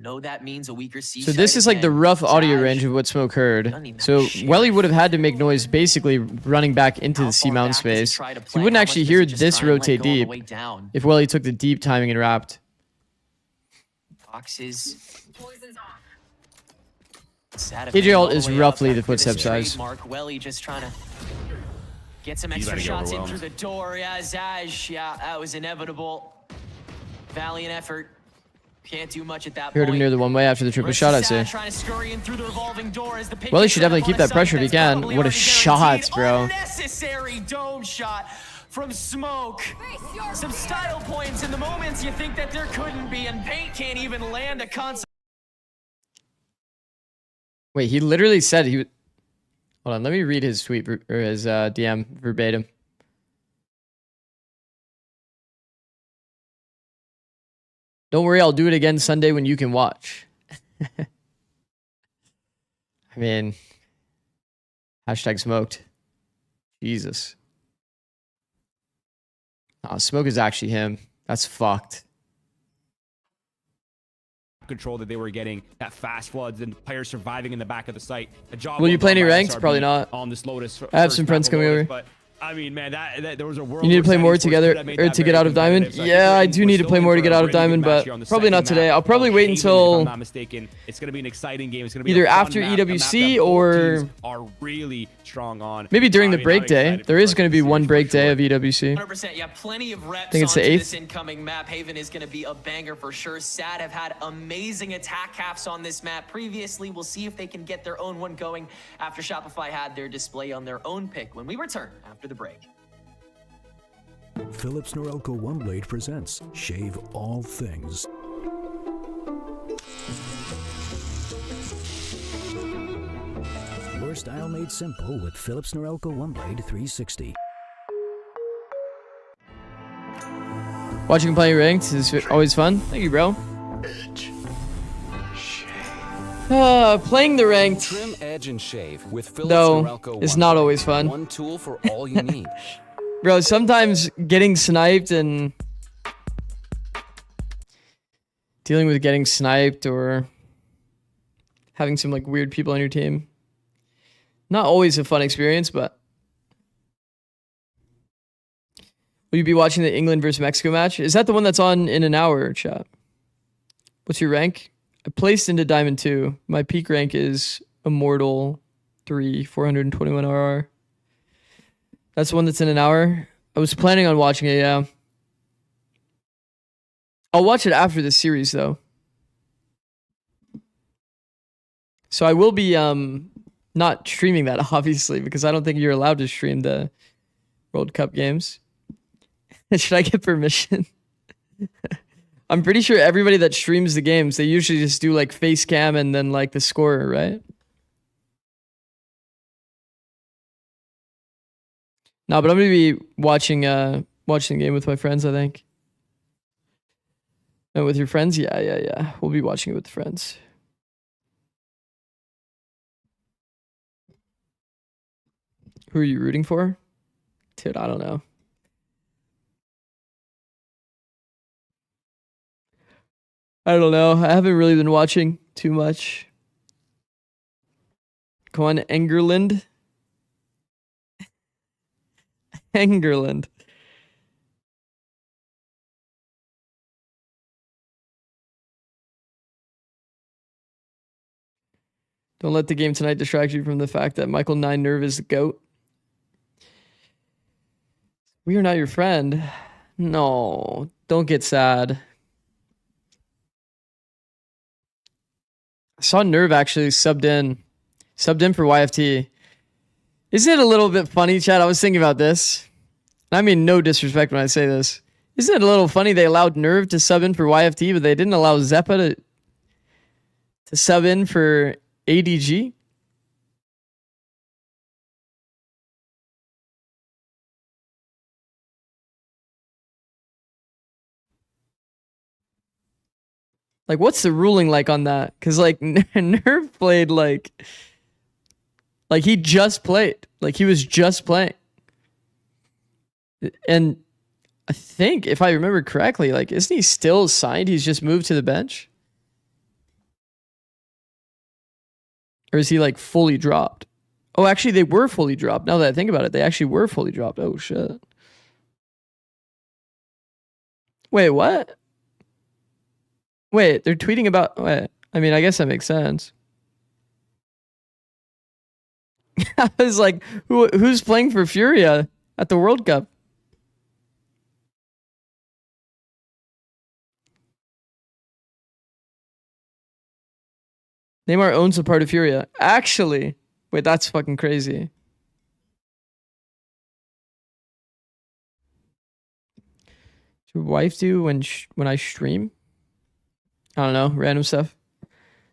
No, that means a weaker C. So this is like the rough audio range of what Smoke heard. So Welly would have had to make noise basically running back into the C mount space. He wouldn't actually hear this rotate deep if Welly took the deep timing and wrapped. KJ ult is roughly the footstep size. Welly just trying to get some extra shots in through the door. Yeah, Zaj. Yeah, that was inevitable. Valiant effort. Can't do much at that Heard him near the one way after the triple shot, I say. Well, he should definitely keep that pressure if he can. What a shot, bro. Unnecessary dome shot from Smoke. Some style points in the moments you think that there couldn't be, and Paint can't even land a concept. Wait, he literally said he would... Hold on, let me read his tweet or his DM verbatim. Don't worry, I'll do it again Sunday when you can watch. I mean, hashtag smoked. Jesus. Oh, Smoke is actually him. That's fucked. Control that they were getting, that fast floods and players surviving in the back of the site. Will you play any ranked? Probably not. On this Lotus. I have some friends coming over. But I mean, man, there was a world. You need to play more together or to get out of Diamond. Yeah, I do need to play more to get out of Diamond, but probably not today. I'll probably wait until. If I'm not mistaken, it's going to be an exciting game. It's going to be either after EWC or are really strong on. Maybe during the break day. There is going to be one break day of EWC. 100%. Yeah, plenty of reps. I think it's the 8th. This incoming map. Haven is going to be a banger for sure. Sad have had amazing attack halves on this map previously. We'll see if they can get their own one going after Shopify had their display on their own pick when we return after the break. Philips Norelco One Blade presents Shave All Things. Your style made simple with Philips Norelco One Blade 360. Watching him play ranked is always fun. Thank you, bro. Playing the ranked, Trim, edge, and shave with Philips though, Norelco is One not Blade. always fun. One tool for all you need. Bro, sometimes getting sniped and dealing with getting sniped or having some like weird people on your team, not always a fun experience, but will you be watching the England versus Mexico match? Is that the one that's on in an hour, chat? What's your rank? I placed into Diamond 2. My peak rank is Immortal 3, 421 RR. That's the one that's in an hour. I was planning on watching it, yeah. I'll watch it after this series, though. So I will be not streaming that, obviously, because I don't think you're allowed to stream the World Cup games. Should I get permission? I'm pretty sure everybody that streams the games, they usually just do like face cam and then like the scorer, right? No, but I'm gonna be watching watching the game with my friends, I think. And with your friends? Yeah. We'll be watching it with friends. Who are you rooting for? Dude, I don't know. I don't know. I haven't really been watching too much. Come on, Engerland. Engerland. Don't let the game tonight distract you from the fact that Michael 9 Nerve is the GOAT. We are not your friend. No, don't get sad. I saw Nerve actually subbed in for YFT. Isn't it a little bit funny, Chad? I was thinking about this. I mean, no disrespect when I say this. Isn't it a little funny they allowed Nerve to sub in for YFT, but they didn't allow Zeppa to sub in for ADG? Like, what's the ruling like on that? Because, like, Nerve played, like, he just played. Like, he was just playing. And I think, if I remember correctly, like, isn't he still signed? He's just moved to the bench? Or is he, like, fully dropped? Oh, actually, they were fully dropped. Now that I think about it, they actually were fully dropped. Oh, shit. Wait, what? Wait, they're tweeting about... Wait, I mean, I guess that makes sense. I was like, who's playing for Furia at the World Cup? Neymar owns a part of Furia. Actually, wait, that's fucking crazy. Does your wife do when I stream? I don't know, random stuff.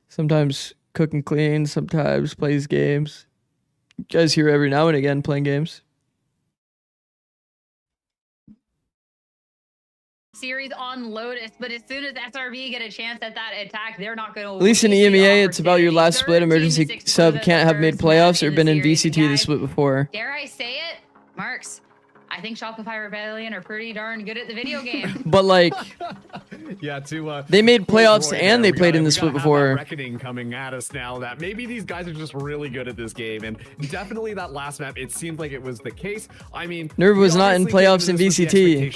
Sometimes cook and clean, sometimes plays games. You guys hear every now and again playing games. Series on Lotus, but as soon as SRB get a chance at that attack, they're not going to. At least in EMEA, it's about your last split. Emergency sub can't have made playoffs or been in VCT the split before. Dare I say it, Marks? I think Shopify Rebellion are pretty darn good at the video game. But like, yeah, they made playoffs and they played in the split before. Reckoning coming at us now that maybe these guys are just really good at this game, and definitely that last map, it seemed like it was the case. I mean, Nerve was not in playoffs in VCT.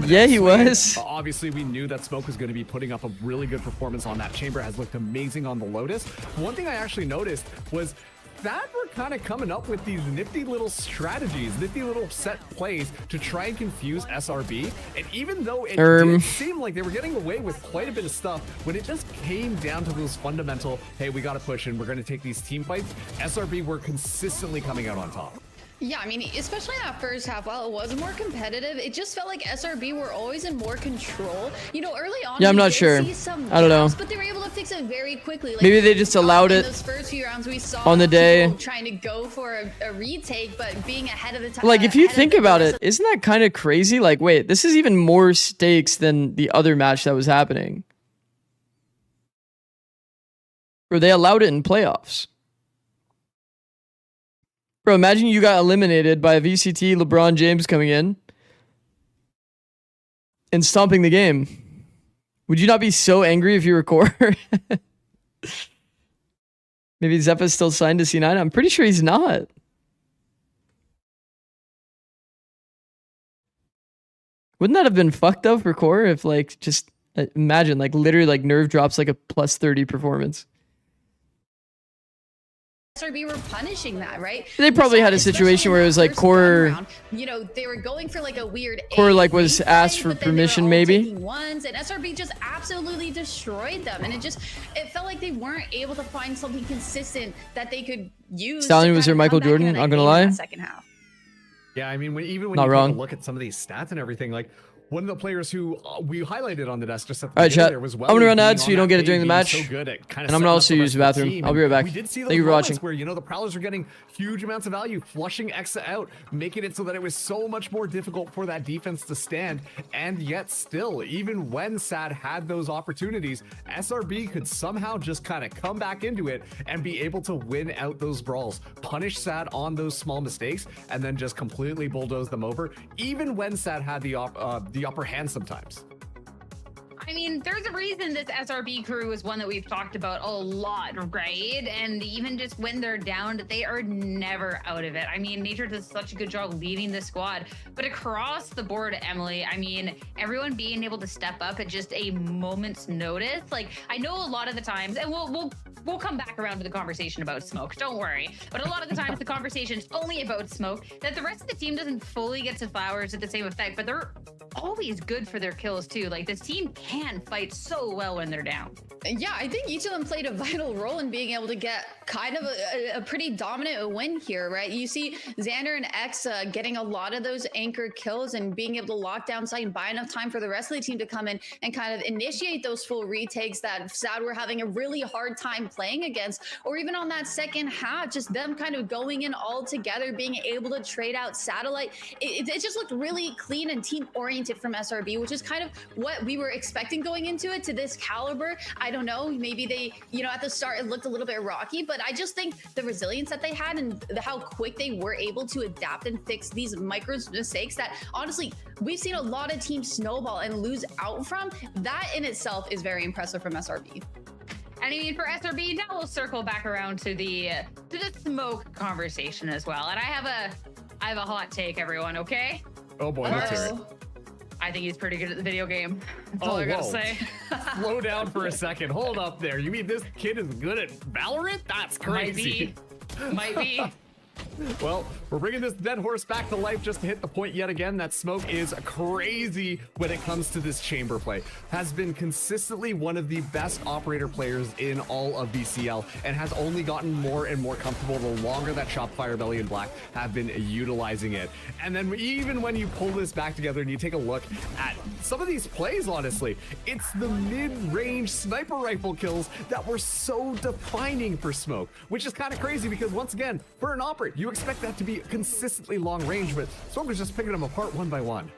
Yeah, he was. Obviously, we knew that Smoke was going to be putting up a really good performance on that. Chamber has looked amazing on the Lotus. One thing I actually noticed was that we're kind of coming up with these nifty little strategies, nifty little set plays to try and confuse SRB. And even though it did seem like they were getting away with quite a bit of stuff, when it just came down to those fundamental, hey, we got to push and we're going to take these team fights, SRB were consistently coming out on top. Yeah, I mean, especially in that first half, while it was more competitive, it just felt like SRB were always in more control. You know, early on, yeah, I'm not sure. I don't know. But they were able to fix it very quickly. Like, maybe they just allowed it those first few rounds we saw on the day, trying to go for a retake, but being ahead of the time. Like, if you think about it, isn't that kind of crazy? Like, wait, this is even more stakes than the other match that was happening. Or they allowed it in playoffs. Bro, imagine you got eliminated by a VCT LeBron James coming in and stomping the game. Would you not be so angry if you were Core? Maybe Zeppa's still signed to C9? I'm pretty sure he's not. Wouldn't that have been fucked up for Core if, like, just imagine, like, literally, like, Nerve drops like a +30 performance? SRB were punishing that, right? They probably had a situation where it was like Core, you know, they were going for like a weird Core like was asked for permission maybe. Ones, and SRB just absolutely destroyed them, and it felt like they weren't able to find something consistent that they could use. Stallion was their Michael Jordan, not gonna lie. Second half. Yeah, I mean, even when not you wrong. take a look at some of these stats and everything, like, one of the players who we highlighted on the desk just at the Alright, chat. there was I'm gonna run ads so you don't get it during the match. So good at and I'm gonna also use the bathroom. I'll be right back. We did see Thank you for watching. where, you know, the Prowlers are getting huge amounts of value, flushing Exa out, making it so that it was so much more difficult for that defense to stand. And yet still, even when SAD had those opportunities, SRB could somehow just kind of come back into it and be able to win out those brawls, punish SAD on those small mistakes, and then just completely bulldoze them over, even when SAD had the upper hand sometimes. I mean, there's a reason this SRB crew is one that we've talked about a lot, right? And even just when they're down, they are never out of it. I mean, Nature does such a good job leading the squad, but across the board, Emily, I mean, everyone being able to step up at just a moment's notice. Like, I know a lot of the times, and we'll come back around to the conversation about Smoke, don't worry. But a lot of the times the conversation's only about Smoke, that the rest of the team doesn't fully get to Flowers at the same effect, but they're always good for their kills too. Like, this team can fight so well when they're down. Yeah, I think each of them played a vital role in being able to get kind of a pretty dominant win here, right? You see Xander and X getting a lot of those anchor kills and being able to lock down site and buy enough time for the rest of the team to come in and kind of initiate those full retakes that SAD were having a really hard time playing against. Or even on that second half, just them kind of going in all together, being able to trade out Satellite. It just looked really clean and team oriented from SRB, which is kind of what we were expecting going into it to this caliber. I don't know, maybe they, you know, at the start it looked a little bit rocky, but I just think the resilience that they had and how quick they were able to adapt and fix these micro mistakes that honestly we've seen a lot of teams snowball and lose out from, that in itself is very impressive from SRB. And I mean, for SRB, now we'll circle back around to the Smoke conversation as well. And I have a hot take, everyone, okay? Oh boy, let's hear it. I think he's pretty good at the video game. That's all I gotta say. Slow down for a second. Hold up there. You mean this kid is good at VALORANT? That's crazy. Might be. Well, we're bringing this dead horse back to life just to hit the point yet again that Smoke is crazy when it comes to this chamber play. Has been consistently one of the best operator players in all of VCL and has only gotten more and more comfortable the longer that Shopfire Belly and Black have been utilizing it. And then even when you pull this back together and you take a look at some of these plays, honestly, it's the mid-range sniper rifle kills that were so defining for Smoke, which is kind of crazy because once again, for an operator, you expect that to be consistently long range, but Smoke was just picking them apart one by one.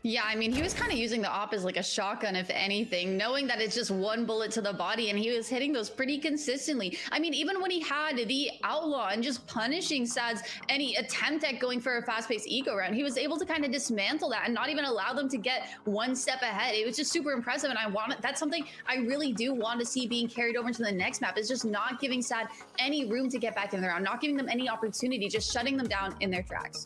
Yeah, I mean, he was kind of using the op as like a shotgun, if anything, knowing that it's just one bullet to the body, and he was hitting those pretty consistently. I mean, even when he had the Outlaw and just punishing SAD's any attempt at going for a fast-paced eco round, he was able to kind of dismantle that and not even allow them to get one step ahead. It was just super impressive, and that's something I really do want to see being carried over to the next map, is just not giving SAD any room to get back in the round, not giving them any opportunity, just shutting them down in their tracks.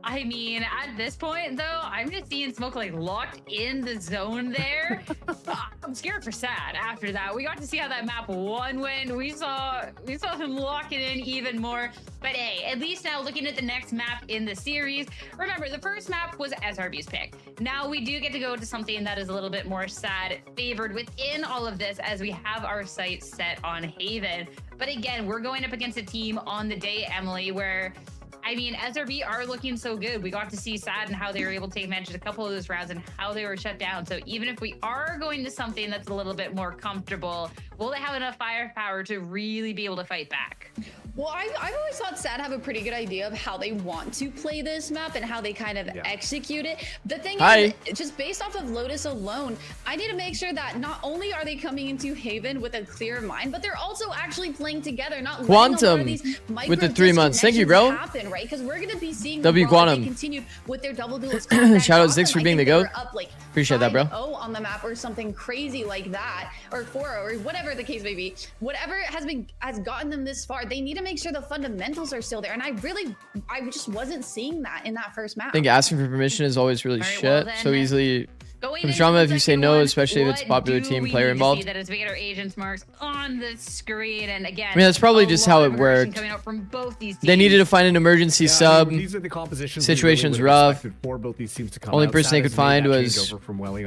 I mean, at this point, though, I'm just seeing Smoke like locked in the zone there. I'm scared for SAD after that. We got to see how that map won when we saw him locking in even more. But hey, at least now looking at the next map in the series, remember the first map was SRB's pick. Now we do get to go to something that is a little bit more SAD favored within all of this, as we have our sights set on Haven. But again, we're going up against a team on the day, Emily, where I I mean, SRB are looking so good. We got to see SAD and how they were able to take advantage of a couple of those rounds and how they were shut down. So even if we are going to something that's a little bit more comfortable, will they have enough firepower to really be able to fight back? Well, I've always thought SAD have a pretty good idea of how they want to play this map and how they kind of execute it. The thing is, just based off of Lotus alone, I need to make sure that not only are they coming into Haven with a clear mind, but they're also actually playing together, not Quantum with the 3 months. Thank you, bro. Happen, right? Because we're gonna be seeing W Quantum. Continued with their double duels. Shout out Zikz for being the GOAT. Appreciate that, bro. On the map or something crazy like that, or 4-0 or whatever the case may be. Whatever has gotten them this far, they need to make sure the fundamentals are still there. And I just wasn't seeing that in that first map. I think asking for permission is always really shit. So easily comes drama if you say no, especially if it's a popular team player involved. That is we get our agents marks on the screen, and again, I mean, that's probably just how it worked. Coming out from both these teams. They needed to find an emergency sub. These are the compositions situation's rough. for both these teams to come Only out. person they could find was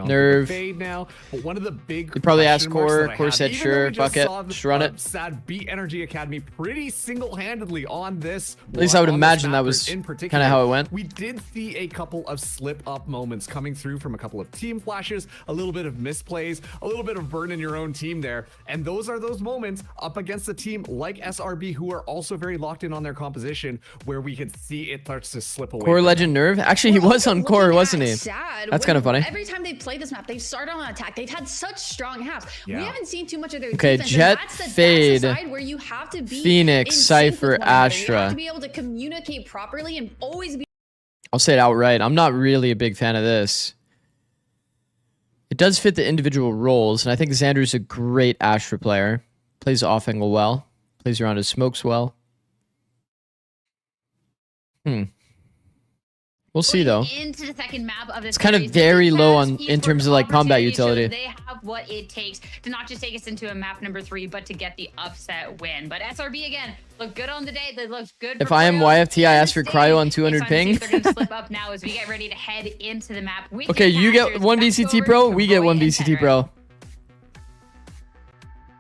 Nerve. Now, but one of the big They probably asked Core. Core said sure, fuck it, just run it. SAD beat Energy Academy pretty single-handedly on this. At least I would imagine that was kind of how it went. We did see a couple of slip-up moments coming through from a couple of team flashes, a little bit of misplays, a little bit of burn in your own team there. And those are those moments up against a team like SRB, who are also very locked in on their composition, where we can see it starts to slip away. Core Legend Nerve? Actually, he was on Core, wasn't he? That's kind of funny. Every time they play this map, they've started on attack. They've had such strong halves. We haven't seen too much of their defense. Jet, Fade, where you have to be Phoenix, Cypher, Astra. You have to be able to communicate properly and always be. I'll say it outright. I'm not really a big fan of this. It does fit the individual roles, and I think Xander's a great Astra player. Plays off angle well. Plays around his smokes well. We'll see though. Into the second map of this it's kind of very low on in terms of like combat utility. They have what it takes to not just take us into a map number 3, but to get the upset win. But SRB again look good on the day. They look good. If I am YFT, I ask for cryo on 200 ping. They're gonna slip up now as we get ready to head into the map. Okay, you get 1 VCT Pro. We get 1 VCT Pro.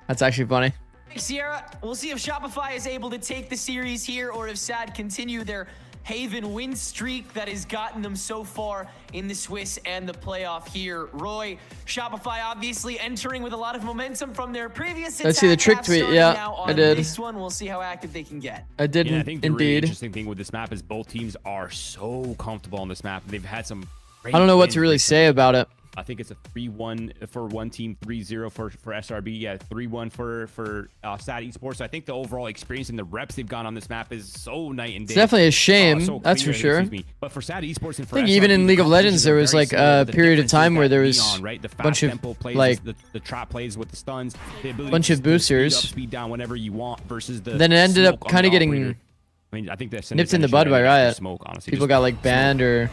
That's actually funny. Sierra, we'll see if Shopify is able to take the series here, or if SAD continue their Haven win streak that has gotten them so far in the Swiss and the playoff here. Roy, Shopify obviously entering with a lot of momentum from their previous attack. Let's see the trick tweet. Yeah, I did. This one, we'll see how active they can get. I did I think the really indeed. interesting thing with this map is both teams are so comfortable on this map. They've had some great I don't know what to really say about it. I think it's a 3-1 for one team, 3-0 for SRB. Yeah, 3-1 for SAD Esports. So I think the overall experience and the reps they've gone on this map is so night and day. It's definitely a shame, that's for sure. But for SAD Esports and for I think SRB, even in League of Legends, there was like a period of time where there was a bunch of plays, like the trap plays with the stuns, the ability bunch of boosters, speed down whenever you want versus the. Then it ended up kind of getting I mean, I think that's nipped in the bud by Riot. Smoke, honestly. People got like banned or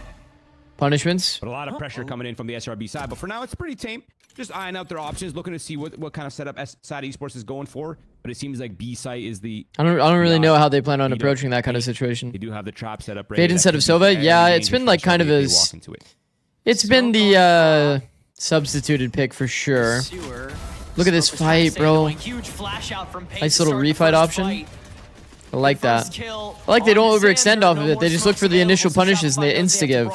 punishments. But a lot of pressure coming in from the SRB side. But for now, it's pretty tame. Just eyeing out their options, looking to see what kind of setup SAD Esports is going for. But it seems like B site is the. I don't really know how they plan on approaching that kind of situation. They do have the trap set up. Fade instead of Sova. Yeah, it's been like kind of as. It's been the substituted pick for sure. Look at this fight, bro. Nice little refight option. I like that. I like they don't overextend off of it. They just look for the initial punishes and they insta-give.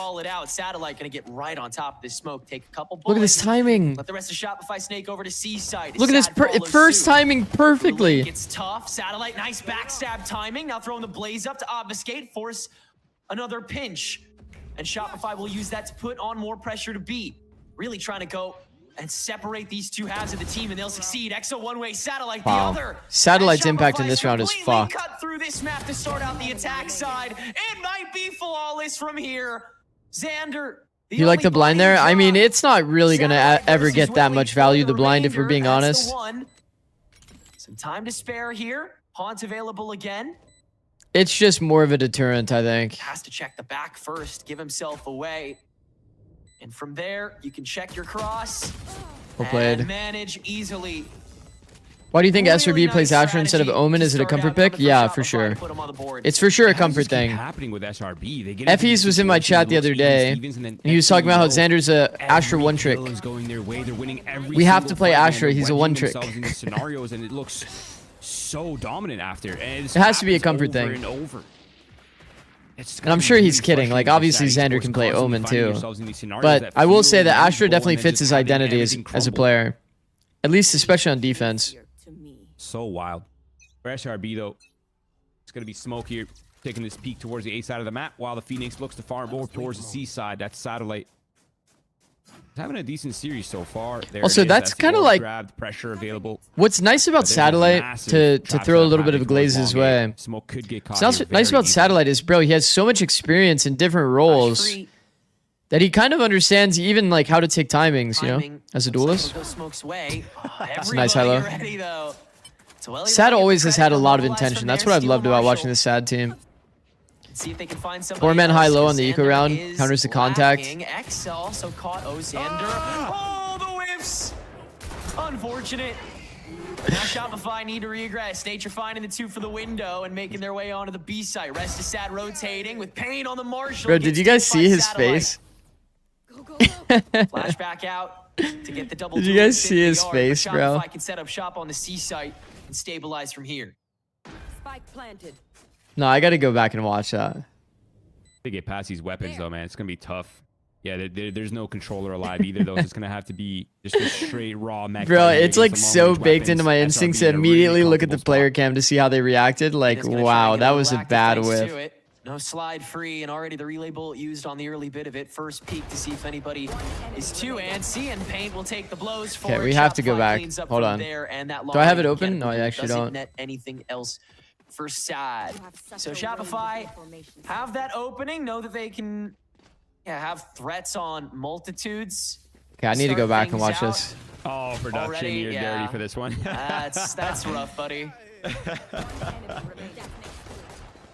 Look at this timing. Let the rest of Shopify snake over to C side. Look at this first timing perfectly. It's tough. Satellite, nice backstab timing. Now throwing the blaze up to obfuscate, force another pinch. And Shopify will use that to put on more pressure to B. Really trying to go and separate these two halves of the team, and they'll succeed. EXO one way, Satellite the other. Satellite's impact in this round is fucked. Cut through this map to start out the attack side. It might be flawless from here. Xander. You like the blind there? I mean, it's not really gonna ever get that much value, the blind, if we're being honest. Some time to spare here. Haunt available again. It's just more of a deterrent, I think. Has to check the back first, give himself away. And from there, you can check your cross Well played. and manage easily. Why do you think SRB plays Astra instead of Omen? Is it a comfort pick? Yeah, for sure. It's for sure a comfort thing. Happening with SRB. Effie's was in my chat the other day, and he was talking about how Xander's a Astra one trick. We have to play Astra. He's a one trick. Scenarios, and it looks so dominant after. And it has to be a comfort thing. And I'm sure he's kidding. Like, obviously, Xander can play Omen too. But I will say that Astra definitely fits his identity as a player. At least, especially on defense. So wild. For SRB, though, it's going to be Smoke here, taking this peek towards the A side of the map, while the Phoenix looks to farm more towards the C side. That's Satellite. He's having a decent series so far. Also, that's kind of like pressure available. What's nice about Satellite, to throw a little bit of a glaze his way. Smoke could get caught. What's nice about Satellite is, bro, he has so much experience in different roles that he kind of understands even like how to take timings, you know, as a duelist. It's a nice high-low. Sad always has had a lot of intention. That's what I've loved about watching this Sad team. See if they can find 4-man high-low on the eco round, counters the contact. XL also caught Xander. Oh, the whiffs! Unfortunate. Now Shopify need to regress. Nature finding the 2 for the window and making their way onto the B site. Rest is Sad rotating with Pain on the Marshall. Bro, did you guys see his face? Flashback out to get the double. Did you guys see his face, bro? Shopify can set up shop on the C site and stabilize from here. Spike planted. No, I gotta go back and watch that. They get past these weapons, though, man. It's gonna be tough. Yeah, there's no controller alive either, though. It's gonna have to be just a straight raw mech. Bro, it's like so baked into my instincts to immediately look at the player cam to see how they reacted. Like, wow, that was a bad whiff. No slide free, and already the relay bullet used on the early bit of it. First peek to see if anybody is too antsy, and Paint will take the blows for it. Okay, we have to go back. Hold on. Do I have it open? No, I actually don't. Net anything else for Sad. So Shopify have that opening. Know that they can have threats on multitudes. Okay, I need to go back and watch this. Oh, production, you're dirty for this one. That's rough, buddy.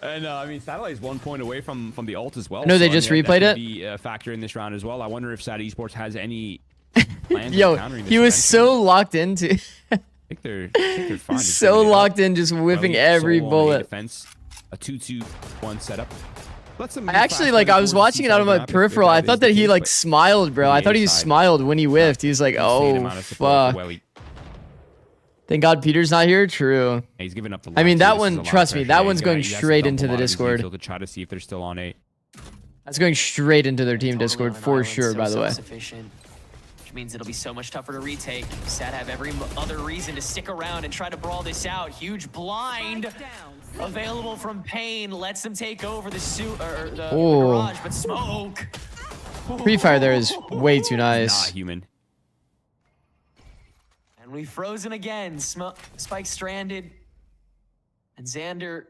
And I mean, Satellite's 1 point away from the ult as well. No, they just replayed it. Be a factor in this round as well. I wonder if Sad Esports has any plans Yo, on countering this. he was so locked into. I think they're fine. So locked in, just whipping every bullet. Defense, a 2-2-1 setup. I actually, like, I was watching it out of my peripheral. I thought that he, like, smiled, bro. I thought he smiled when he whiffed. He's like, oh, fuck. Thank God Peter's not here. True. He's giving up the. I mean, that one, trust me, that one's going straight into the Discord. To try to see if they're still on A. That's going straight into their team Discord for sure, by the way. Which means it'll be so much tougher to retake. Sad have every other reason to stick around and try to brawl this out. Huge blind available from Pain. Lets them take over the garage, but Smoke. Pre-fire there is way too nice. Not human. And we've frozen again. Spike stranded. And Xander,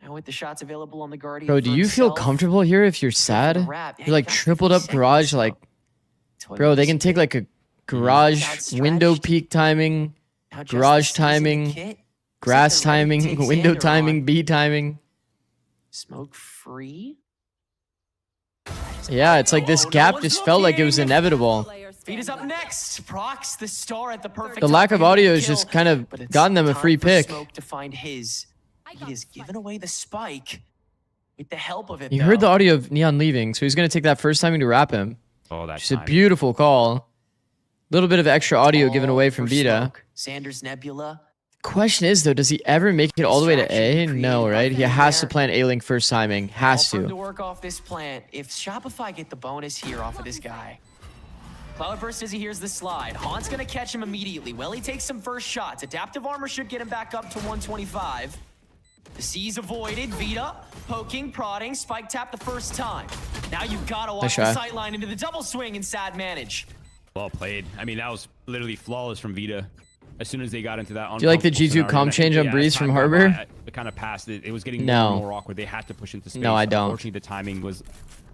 now with the shots available on the Guardian. Bro, do you feel comfortable here if you're Sad? You're like tripled up garage, like, bro, they can take like a garage window peak timing, garage timing, grass timing, window timing, B timing. Smoke free? Yeah, it's like this gap just felt like it was inevitable. Feed is up next. Procs the star at the perfect. The lack of audio has just kind of gotten them a free pick. Smoke to find his. He has given away the spike with the help of it. You heard the audio of Neon leaving, so he's gonna take that first timing to wrap him. Oh, that's just a beautiful call. A little bit of extra audio given away from Vita. Sanders Nebula. Question is though, does he ever make it all the way to A? No, right? He has to plant A-Link first timing. Has to. To work off this plant. If Shopify get the bonus here off of this guy. Cloudburst as he hears the slide. Haun's gonna catch him immediately. Well, he takes some first shots. Adaptive armor should get him back up to 125. The C's avoided. Vita poking, prodding. Spike tap the first time. Now you've got to watch the sightline into the double swing and Sad manage. Well played. I mean, that was literally flawless from Vita. As soon as they got into that. Do you like the G2 comp change on Breeze from Harbor? It kind of passed it. It was getting more and more awkward. They had to push into space. No, I don't. Unfortunately, the timing was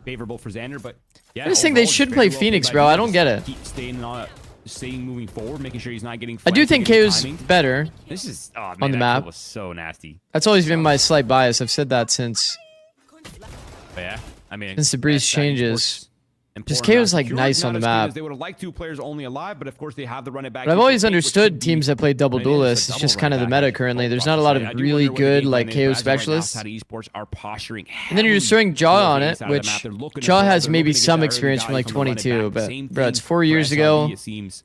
favorable for Xander, but yeah. I just think they should play Phoenix, bro. I don't get it. Keep staying moving forward, making sure he's not getting. I do think KO's better. This is on the map. Was so nasty. That's always been my slight bias. I've said that since. But yeah, I mean, since the Breeze changes. Just KO's like nice on the map. They would have liked 2 players only alive, but of course they have the run it back. But I've always understood teams that play double duelists. It's just kind of the meta currently. There's not a lot of really good like KO specialists. And then you're just throwing Jaw on it, which Jaw has maybe some experience from like 22, but bro, it's 4 years ago.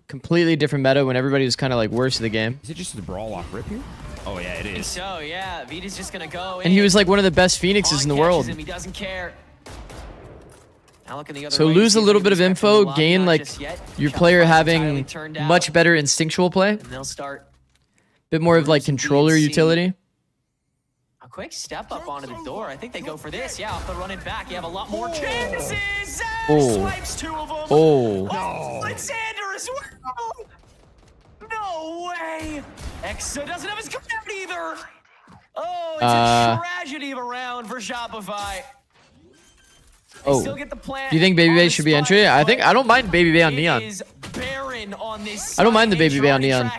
Completely different meta when everybody was kind of like worse of the game. Is it just a brawl off rip here? Oh yeah, it is. So yeah, Vita's just gonna go. And he was like one of the best Phoenixes in the world. He doesn't care. So lose a little bit of info, gain like your player having much better instinctual play. Bit more of like controller utility. A quick step up onto the door. I think they go for this. Yeah, off the running back. You have a lot more chances. Swipes 2 of them. Oh. Alexander as well. No way. Exa doesn't have his command either. Oh, it's a tragedy of a round for Shopify. Oh, do you think Baby Bay should be entry? I don't mind Baby Bay on Neon. I don't mind the Baby Bay on Neon.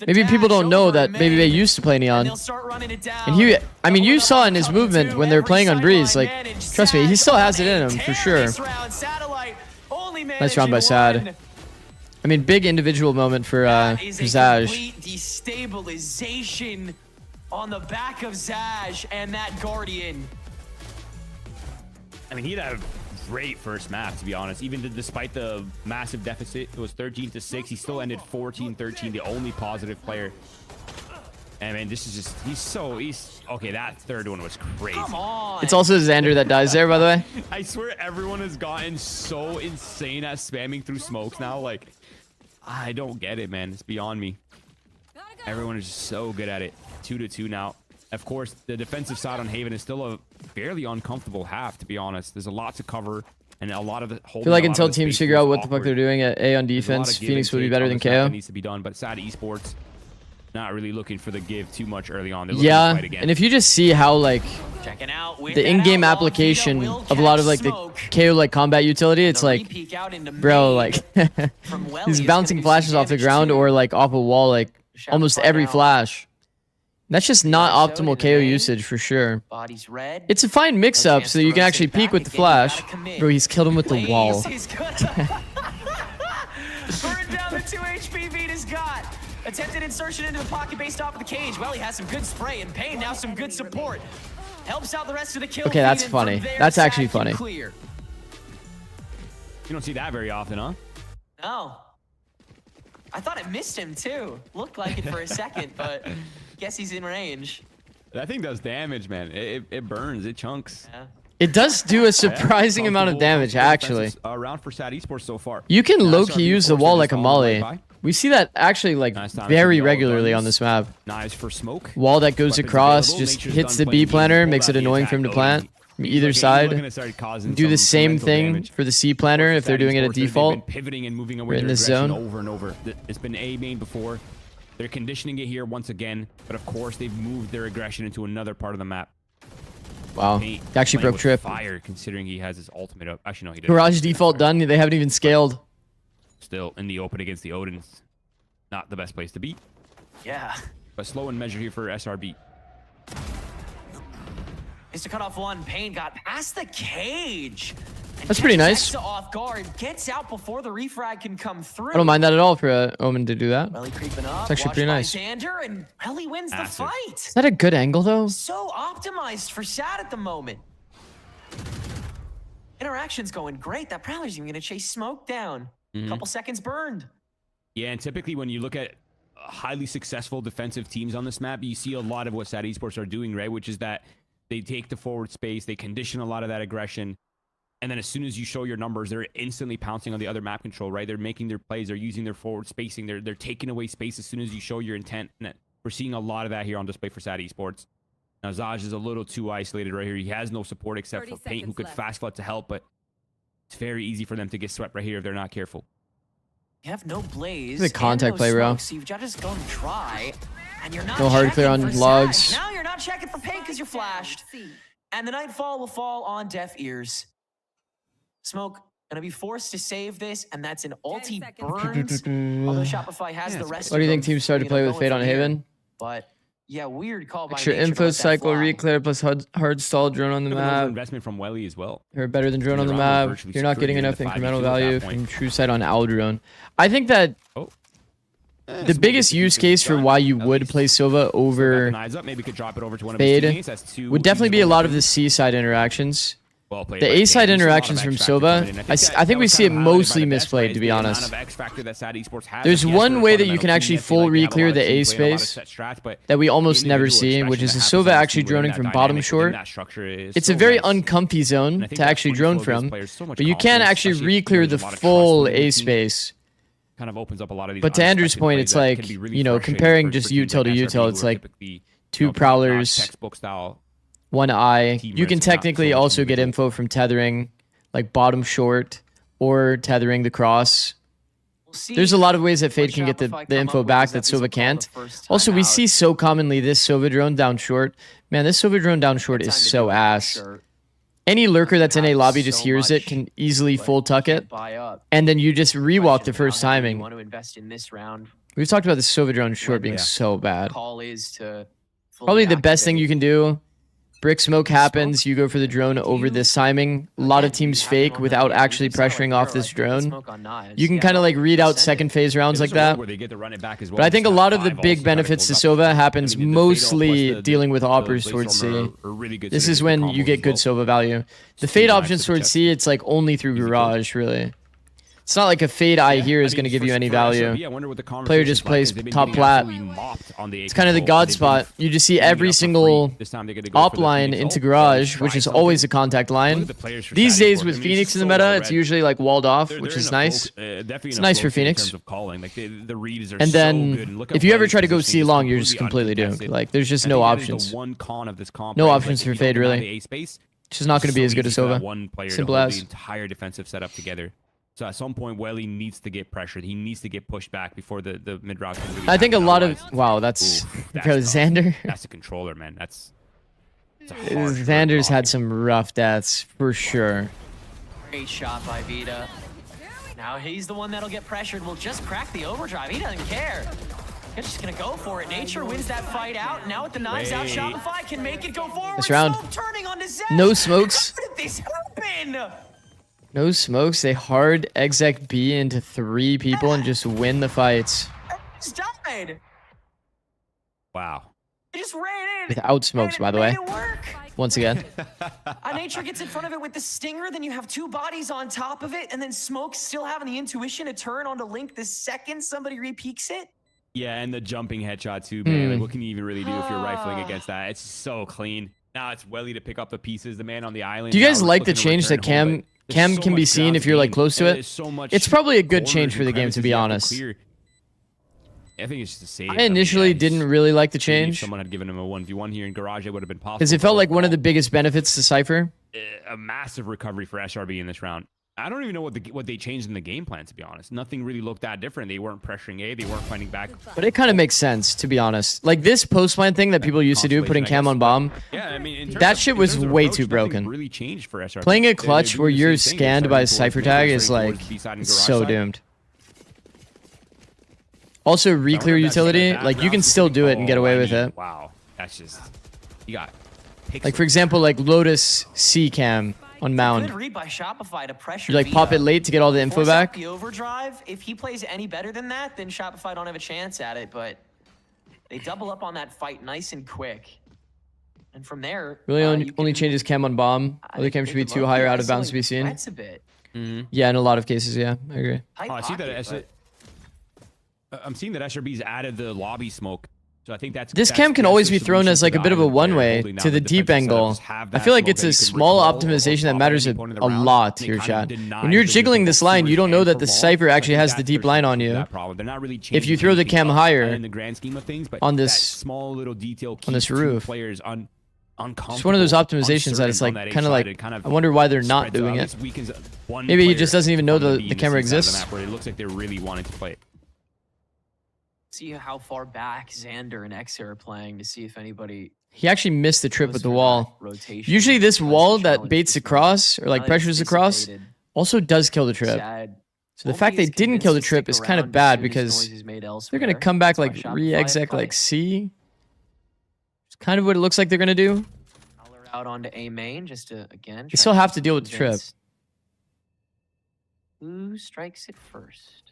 Maybe people don't know that Baby Bay used to play Neon. And I mean, you saw in his movement when they were playing on Breeze, like, trust me, he still has it in him, for sure. Nice round by Sad. I mean, big individual moment for Zaj. Destabilization on the back of Zaj and that Guardian. I mean, he had a great first map, to be honest. Even despite the massive deficit, it was 13-6. He still ended 14-13, the only positive player. And man, this is just, he's okay, that third one was crazy. Come on. It's also Xander that dies there, by the way. I swear everyone has gotten so insane at spamming through smokes now. Like, I don't get it, man. It's beyond me. Everyone is just so good at it. 2-2 now. Of course, the defensive side on Haven is still a fairly uncomfortable half, to be honest. There's a lot to cover, and a lot of the I feel like until teams figure out what the fuck they're doing at A on defense, Phoenix would be better than KO. Needs to be done, but Sad Esports not really looking for the give too much early on. Yeah, and if you just see how like the in-game application of a lot of like the KO like combat utility, it's like, bro, like he's bouncing flashes off the ground or like off a wall like almost every flash. That's just not optimal KO usage for sure. It's a fine mix-up so you can actually peek with the flash. Bro, he's killed him with the wall. Burn down the 2 HP Vita's got. Attempted insertion into the pocket based off of the cage. Well, he has some good spray and Pain, now some good support. Helps out the rest of the kill. Okay, that's funny. That's actually funny. You don't see that very often, huh? No. I thought it missed him too. Looked like it for a second, but guess he's in range. That thing does damage, man. It burns, it chunks. Yeah. It does do a surprising amount of damage, actually. Round for Sad Esports so far. You can low-key use the wall like a molly. We see that actually like very regularly on this map. Knives for smoke. Wall that goes across, just hits the B planter, makes it annoying for him to plant. From either side. Do the same thing for the C planter if they're doing it at default. Pivoting and moving away in this zone over and over. It's been A main before. They're conditioning it here once again, but of course they've moved their aggression into another part of the map. Wow, he actually broke trip. Fire, considering he has his ultimate up. Actually, no, he didn't. Garage default done. They haven't even scaled. Still in the open against the Odins. Not the best place to be. Yeah. But slow and measure here for SRB. Is to cut off one. Pain got past the cage. That's pretty nice. Off guard, gets out before the refrag can come through. I don't mind that at all for Omen to do that. Well, creeping up, it's actually pretty nice. Xander, and Ellie wins the fight. Is that a good angle though? So optimized for Sad at the moment. Interaction's going great. That Prowler's even gonna chase smoke down. Couple seconds burned. Yeah, and typically when you look at highly successful defensive teams on this map, you see a lot of what Sad Esports are doing, right? Which is that they take the forward space, they condition a lot of that aggression, and then as soon as you show your numbers, they're instantly pouncing on the other map control, right? They're making their plays, they're using their forward spacing, they're taking away space as soon as you show your intent. And we're seeing a lot of that here on display for Sad Esports. Now Zaj is a little too isolated right here. He has no support except for Paint, who could fast flood to help, but it's very easy for them to get swept right here if they're not careful. You have no blaze. The contact play, bro. So you've just gone dry, and you're not no hard clear on logs. Now you're not checking for Paint because you're flashed. And the Nightfall will fall on deaf ears. Smoke gonna be forced to save this, and that's an ulti burns. Although Shopify has the rest. What do you think teams started to play with Fate on Haven? But Yeah, weird call by Extra Nature info to let that cycle, fly. reclear plus hard stall drone on the map. Investment from Welly as well. Or better than drone on the They're almost map. virtually You're not getting secured enough in the 5v2 incremental at value that point. from true sight on owl drone. I think that the biggest use case for why you would play Silva over Maybe could drop it over to one of his Fade teammates. That's two would definitely be a feasible lot of the weapons. C side interactions. Well played The by A side Fade. There's a lot of interactions from X factor Silva, coming in. I that think we was see it kind of highlighted by mostly the best misplayed, plays, to be the amount honest. of X factor that Sad Esports has. There's Like, yes, one they're a way that you fundamental can team, actually I feel full like they have a reclear lot of the A team play and a lot of space set strats, but that we almost the never individual see, which expression is that a happens Silva on the actually team within droning that from dynamic bottom within short. that structure is It's so a very nice. uncomfy And zone I to think that actually 24 drone gives from, players so much but you can confidence, actually especially if reclear there's the a lot of trust full within the A team. space. Kind of opens up a lot of these But to Andrew's unexpected point, plays it's that like, can be really you know, frustrating comparing for just teams util like to SRB util, who it's are like typically, you two know, top-notch prowlers, textbook style. one eye. Team You can risk, not so technically much also get individual. info from tethering, like bottom short, or tethering the cross. We'll see There's a lot of ways that Fade what can get Shopify the come info up with, back as that Epi's Silva will call can't. the first Also, time we out. see so commonly this Silva drone down short. Man, this Silva drone down short is Time to so do it, ass. sure. Any lurker that's in a Have lobby just so hears it, much, can easily but full tuck can't it, buy up. and then you just rewalk the Question, first how heavy timing. You want to invest in this round. We've talked about the Silva drone short When being the so bad. Call is to fully Probably the best thing activate. you can do. Brick smoke happens, you go for the drone over this timing. A lot of teams fake without actually pressuring off this drone. You can kind of like read out second phase rounds like that. But I think a lot of the big benefits to Silva happens mostly dealing with operas towards C. This is when you get good Silva value. The fade options towards C, it's like only through Garage, really. It's not like a fade eye here is going to give you any value. Player just plays top plat. It's kind of the god spot. You just see every single op line into Garage, which is always a contact line. These days with Phoenix in the meta, it's usually like walled off, which is nice. It's nice for Phoenix. And then if you ever try to go C long, you're just completely doomed. Like there's just no options. No options for fade really. It's just not going to be as good as Silva. Simple as. The entire defensive setup together. So at some point, Welly needs to get pressured. He needs to get pushed back before the mid route can really I think a happen. lot of Otherwise, wow, that's that's bro, tough. Xander. That's a controller, man. It's a harsh Xander's had rock. some rough deaths for sure. Great shot by Vita. Now he's the one that'll get pressured. Will just crack the overdrive. He doesn't care. He's just gonna go for it. Nature wins that fight out. Now with the knives out, Shopify can make it go forward. This round. Smoke turning on to Zikz. No smokes. How did this happen? No smokes. They hard exec B into 3 people and just win the fights Just died. Wow. They just ran in. without smokes, by the way. Made it work. Once again, Nature gets in front of it with the stinger, then you have 2 bodies on top of it, and then Smoke still having the intuition to turn onto Link the second somebody repeaks it. Yeah, and the jumping headshot too, man. Like, what can you even really do if you're rifling against that? It's so clean. Now it's Welly to pick up the pieces. The man on the island. do you guys now like the looking to change that return home, but Cam there's so can be much seen ground if you're like gained, close to and it? there's so much It's probably a good corners change and for the game, to crevices be you have honest. clear. I think it's just a save. I initially mean, yeah, didn't really like the maybe if change someone had given him a 1v1 here in Garage, it would have been possible. because it felt like one of the biggest benefits to Cypher. A massive recovery for SRB in this round. I don't even know what they changed in the game plan, to be honest. Nothing really looked that different. They weren't pressuring A. They weren't fighting back. But it kind of makes sense, to be honest. Like this post-plan thing that people used to do, putting Cam on bomb. Yeah, I mean, in terms That of- shit in was terms of way approach, too nothing broken. Really changed for SRB. Playing a They're clutch doing where the you're same thing. They're scanned starting by a towards Cypher the tag middle, is straight like towards B side and it's garage so side. doomed. Also, reclear utility, like you can still do it and get away with it. Wow, that's just you got. Like for example, like Lotus C cam on Mound. Good read by Shopify to pressure You like pop Vita. it late to get all the info Force out back. the overdrive. If he plays any better than that, then Shopify don't have a chance at it. But they double up on that fight nice and quick. And from there, Really you only can, changes cam on bomb. Other cams should be too high or out of bounds to be seen. That's a bit. Yeah, in a lot of cases, yeah, I agree. Tight Oh, I see pocket, that. I'm seeing that SRB's added the lobby smoke. So I think This cam can always be thrown as like a bit of a one-way to the deep angle. I feel like it's a small optimization that matters a lot here, chat. When you're jiggling this line, you don't know that the Cypher actually has the deep line on you. If you throw the cam higher on this roof. It's one of those optimizations that it's like kind of like, I wonder why they're not doing it. Maybe he just doesn't even know the camera exists. It looks like they're really wanting to play it. See how far back Xander and Xer are playing to see if anybody. He actually missed the trip goes with the for wall. that rotation. Usually this Tries to wall that challenge baits this across or like Not pressures across anticipated. also does kill the trip. Sad. So the Wolfie fact they is didn't kill the convinced to trip stick is kind of around bad as soon as because noise is made they're going to elsewhere. come back That's like why Shopify re-exec fight. like C. kind of what it looks like they're gonna do. Out onto A main, just to again. They still have to deal with the trip. Who strikes it first?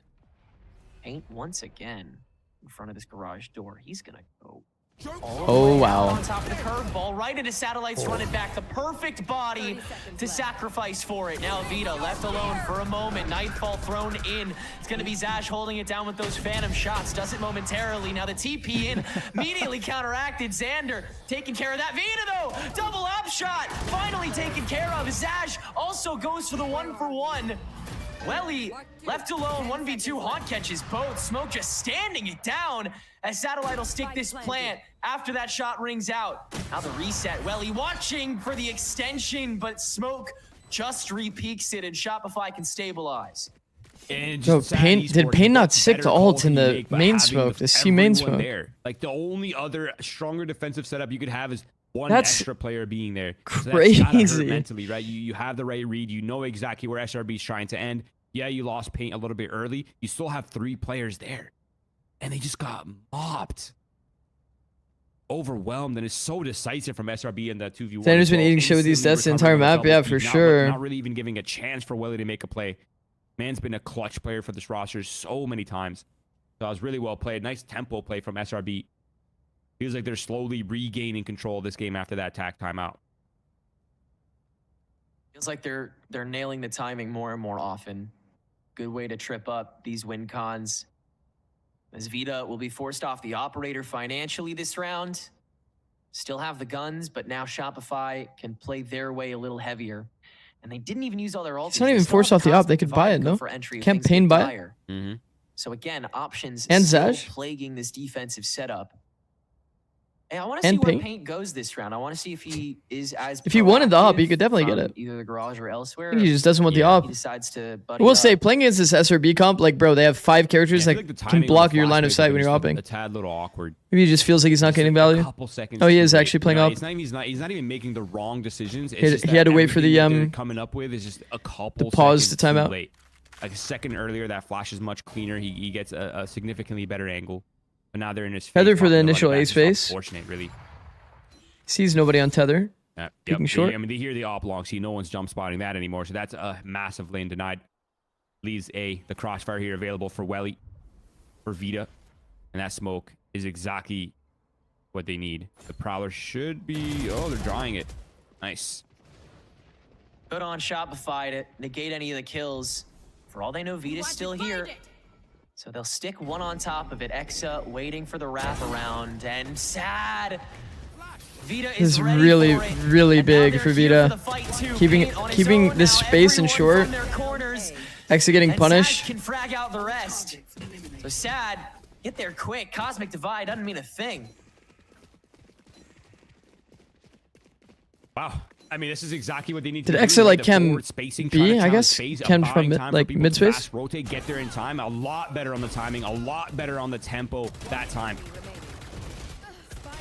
Paint once again in front of this garage door. He's gonna go. Oh wow! On top of the curveball, right into Satellite's run it back. The perfect body to sacrifice for it. Now Vita left alone for a moment. Nightfall thrown in. It's gonna be Zash holding it down with those phantom shots. Does it momentarily. Now the TP in immediately counteracted. Xander taking care of that. Vita though, double up shot, finally taken care of. Zash also goes for the 1-for-1. Welly left alone, 1v2 haunt catches both. Smoke just standing it down as Satellite will stick this plant after that shot rings out. Now the reset, Welly watching for the extension, but Smoke just re-peaks it and Shopify can stabilize. And so did Pain not stick to ult in the main smoke, the C main smoke? There. Like the only other stronger defensive setup you could have is one extra player being there. Crazy. So that's gotta hurt mentally, right? You have the right read. You know exactly where SRB is trying to end. Yeah, you lost Paint a little bit early. You still have 3 players there. And they just got mopped. Overwhelmed. And it's so decisive from SRB in the 2v1. Xander's been eating shit with these deaths the entire map. Yeah, for sure. Not really even giving a chance for Welly to make a play. Man's been a clutch player for this roster so many times. So it was really well played. Nice tempo play from SRB. Feels like they're slowly regaining control of this game after that attack timeout. Feels like they're nailing the timing more and more often. Good way to trip up these win cons. As Vita will be forced off the operator financially this round. Still have the guns, but now Shopify can play their way a little heavier. And they didn't even use all their ults. It's not even forced off the op. They could buy it, no? Can't Pain buy it? Mm-hmm. So again, options and still Zash plaguing this defensive setup. Hey, I want to see where Paint goes this round. I want to see if he is as if he wanted the op, he could definitely get it. Either the garage or elsewhere. I think he just doesn't want the op. He decides to we'll say playing against this SRB comp, like bro, they have 5 characters that like can block your line of sight when you're opping. A tad little awkward. Maybe he just feels like he's not getting value. Oh, he is actually playing op. He's not even making the wrong decisions. He had to wait for the coming up with is just a couple pause to timeout. Late. Like a second earlier, that flash is much cleaner. He gets a significantly better angle. But now they're in his Tether for the initial A space. Unfortunate, really. Sees nobody on Tether. Yep. Short. I mean, they hear the op long, see no one's jump spotting that anymore. So that's a massive lane denied. Leaves the crossfire here available for Welly, for Vita. And that smoke is exactly what they need. The Prowler should be... Oh, they're drawing it. Nice. Good on Shopify to negate any of the kills. For all they know, Vita's still here. So they'll stick one on top of it. Exa waiting for the wraparound. And sad... Vita is really, really big for Vita. Keeping this space in short. Exa getting punished. Can frag out the rest. So sad. Get there quick. Cosmic Divide doesn't mean a thing. Wow. I mean, this is exactly what they need to do. Did Exa like chem B, I guess? Chem from mid space? Rotate, get there in time. A lot better on the timing. A lot better on the tempo that time.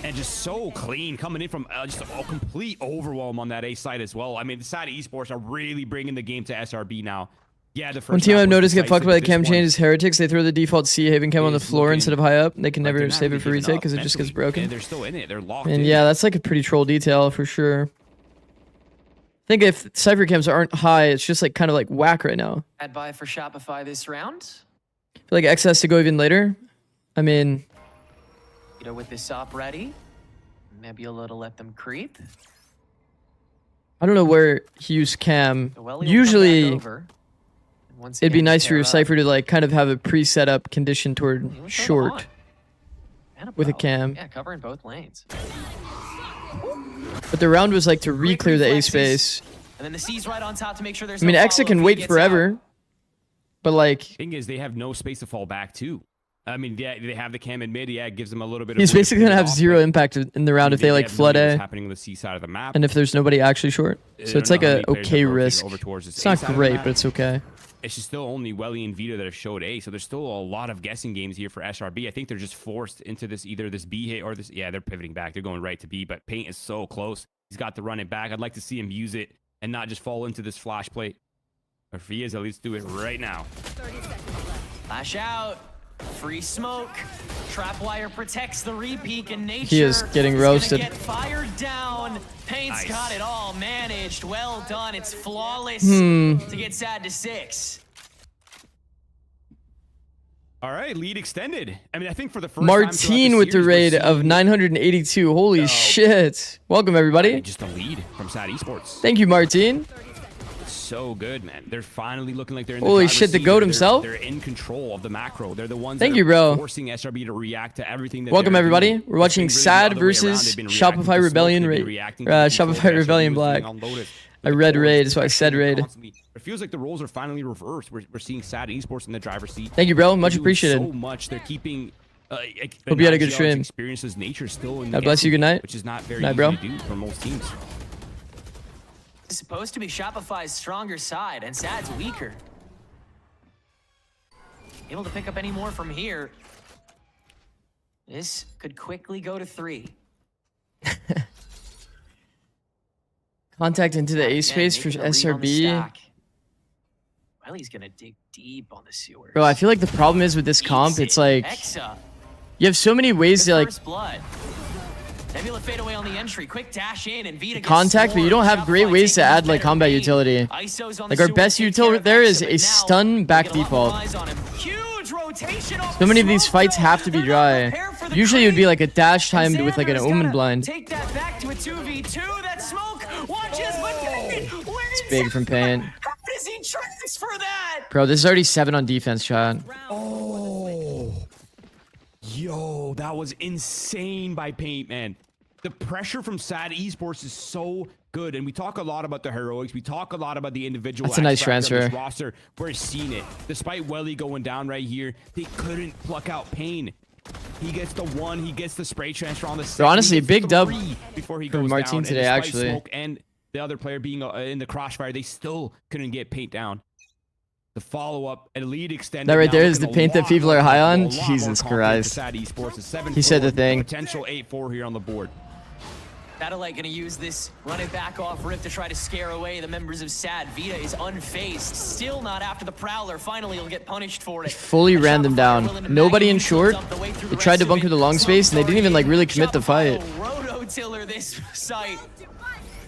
And just so clean coming in from just a complete overwhelm on that A side as well. I mean, the side of esports are really bringing the game to SRB now. Yeah, the first one team I've noticed get fucked by the chem change is Heretics. They throw the default C Haven chem on the floor instead of high up. They can never save it for retake because it just gets broken. And they're still in it. They're locked in. And yeah, that's like a pretty troll detail for sure. I think if Cypher chems aren't high, it's just like kind of like whack right now. Ad buy for Shopify this round. I feel like X has to go even later. I mean... with this op ready, maybe a little let them creep. I don't know where he used cam. Usually, it'd be nice for your Cypher to like kind of have a pre-set up condition toward short with a cam. Yeah, covering both lanes. But the round was like to re-clear the A space. And then the C's right on top to make sure there's I mean, Exa can wait forever, but like... Thing is, they have no space to fall back to. I mean, yeah, they have the cam in mid. Yeah, it gives them a little bit of... He's basically going to have zero impact in the round if they like flood A. Happening on the C side of the map. And if there's nobody actually short. So it's like a okay risk. It's not great, but it's okay. It's just still only Welly and Vita that have showed A, so there's still a lot of guessing games here for SRB. I think they're just forced into this, either this B hit or this... Yeah, they're pivoting back. They're going right to B, but Paint is so close. He's got to run it back. I'd like to see him use it and not just fall into this flash plate. Or if he is, at least do it right now. Flash out. Free smoke. Trapwire protects the repeat, and Nature he is getting roasted. Get fired down. Paint's got it all managed. Well done. It's flawless to get Sad to 6. All right, lead extended. I mean, I think for the first Martine time with the raid of 982. Holy shit. Welcome, everybody. Just a lead from Sad Esports. Thank you, Martine. So good, man. They're finally looking like they're in the holy shit, the GOAT himself. They're in control of the macro. They're the ones Thank that you, bro. are forcing SRB to react to everything that welcome, everybody. doing. We're watching Sad versus Shopify Rebellion raid. Shopify Rebellion Black. I read raid, so I said raid. It feels like the roles are finally reversed. We're seeing Sad Esports in the driver's seat. Thank you, bro. Much appreciated. So much. They're keeping. Hope you had a good stream. Experiences Nature still in. God bless you. Good night. Which is not very night, easy bro. to do for most teams. It's supposed to be Shopify's stronger side, and Sad's weaker. Able to pick up any more from here. This could quickly go to 3. Contact into the A space for SRB. Well, he's gonna dig deep on the sewers. Bro, I feel like the problem is with this comp, it's like you have so many ways to like Nebula fade away on the entry, quick dash in, and Vita contact, but you don't have great ways to add like combat utility. Like our best utility there is a stun back default. So many of these fights have to be dry. Usually it would be like a dash timed with like an omen blind. Take that back to a 2v2. That smoke watches, but it's big from Paint. How does he transfer that? Bro, this is already 7 on defense, chat. Oh. Yo, that was insane by Paint, man. The pressure from Sad Esports is so good, and we talk a lot about the heroics. We talk a lot about the individual. That's a nice transfer. Roster, we're seeing it. Despite Welly going down right here, they couldn't pluck out Pain. He gets the 1. He gets the spray transfer on the 2nd. Bro, honestly, a big dub before he goes for Martine down. today, and actually. Smoke and the other player being in the crossfire, they still couldn't get Paint down. The follow-up, a lead extended. That right there is the Paint that people are high on. Jesus Christ. He said the thing. Potential 8-4 here on the board. Satellite gonna use this run it back off rip to try to scare away the members of Sad. Vita is unfazed, still not after the Prowler. Finally, he'll get punished for it. Fully ran them down. Nobody in short. They tried to bunker the long space, and they didn't even like really commit the fight. Rototiller this site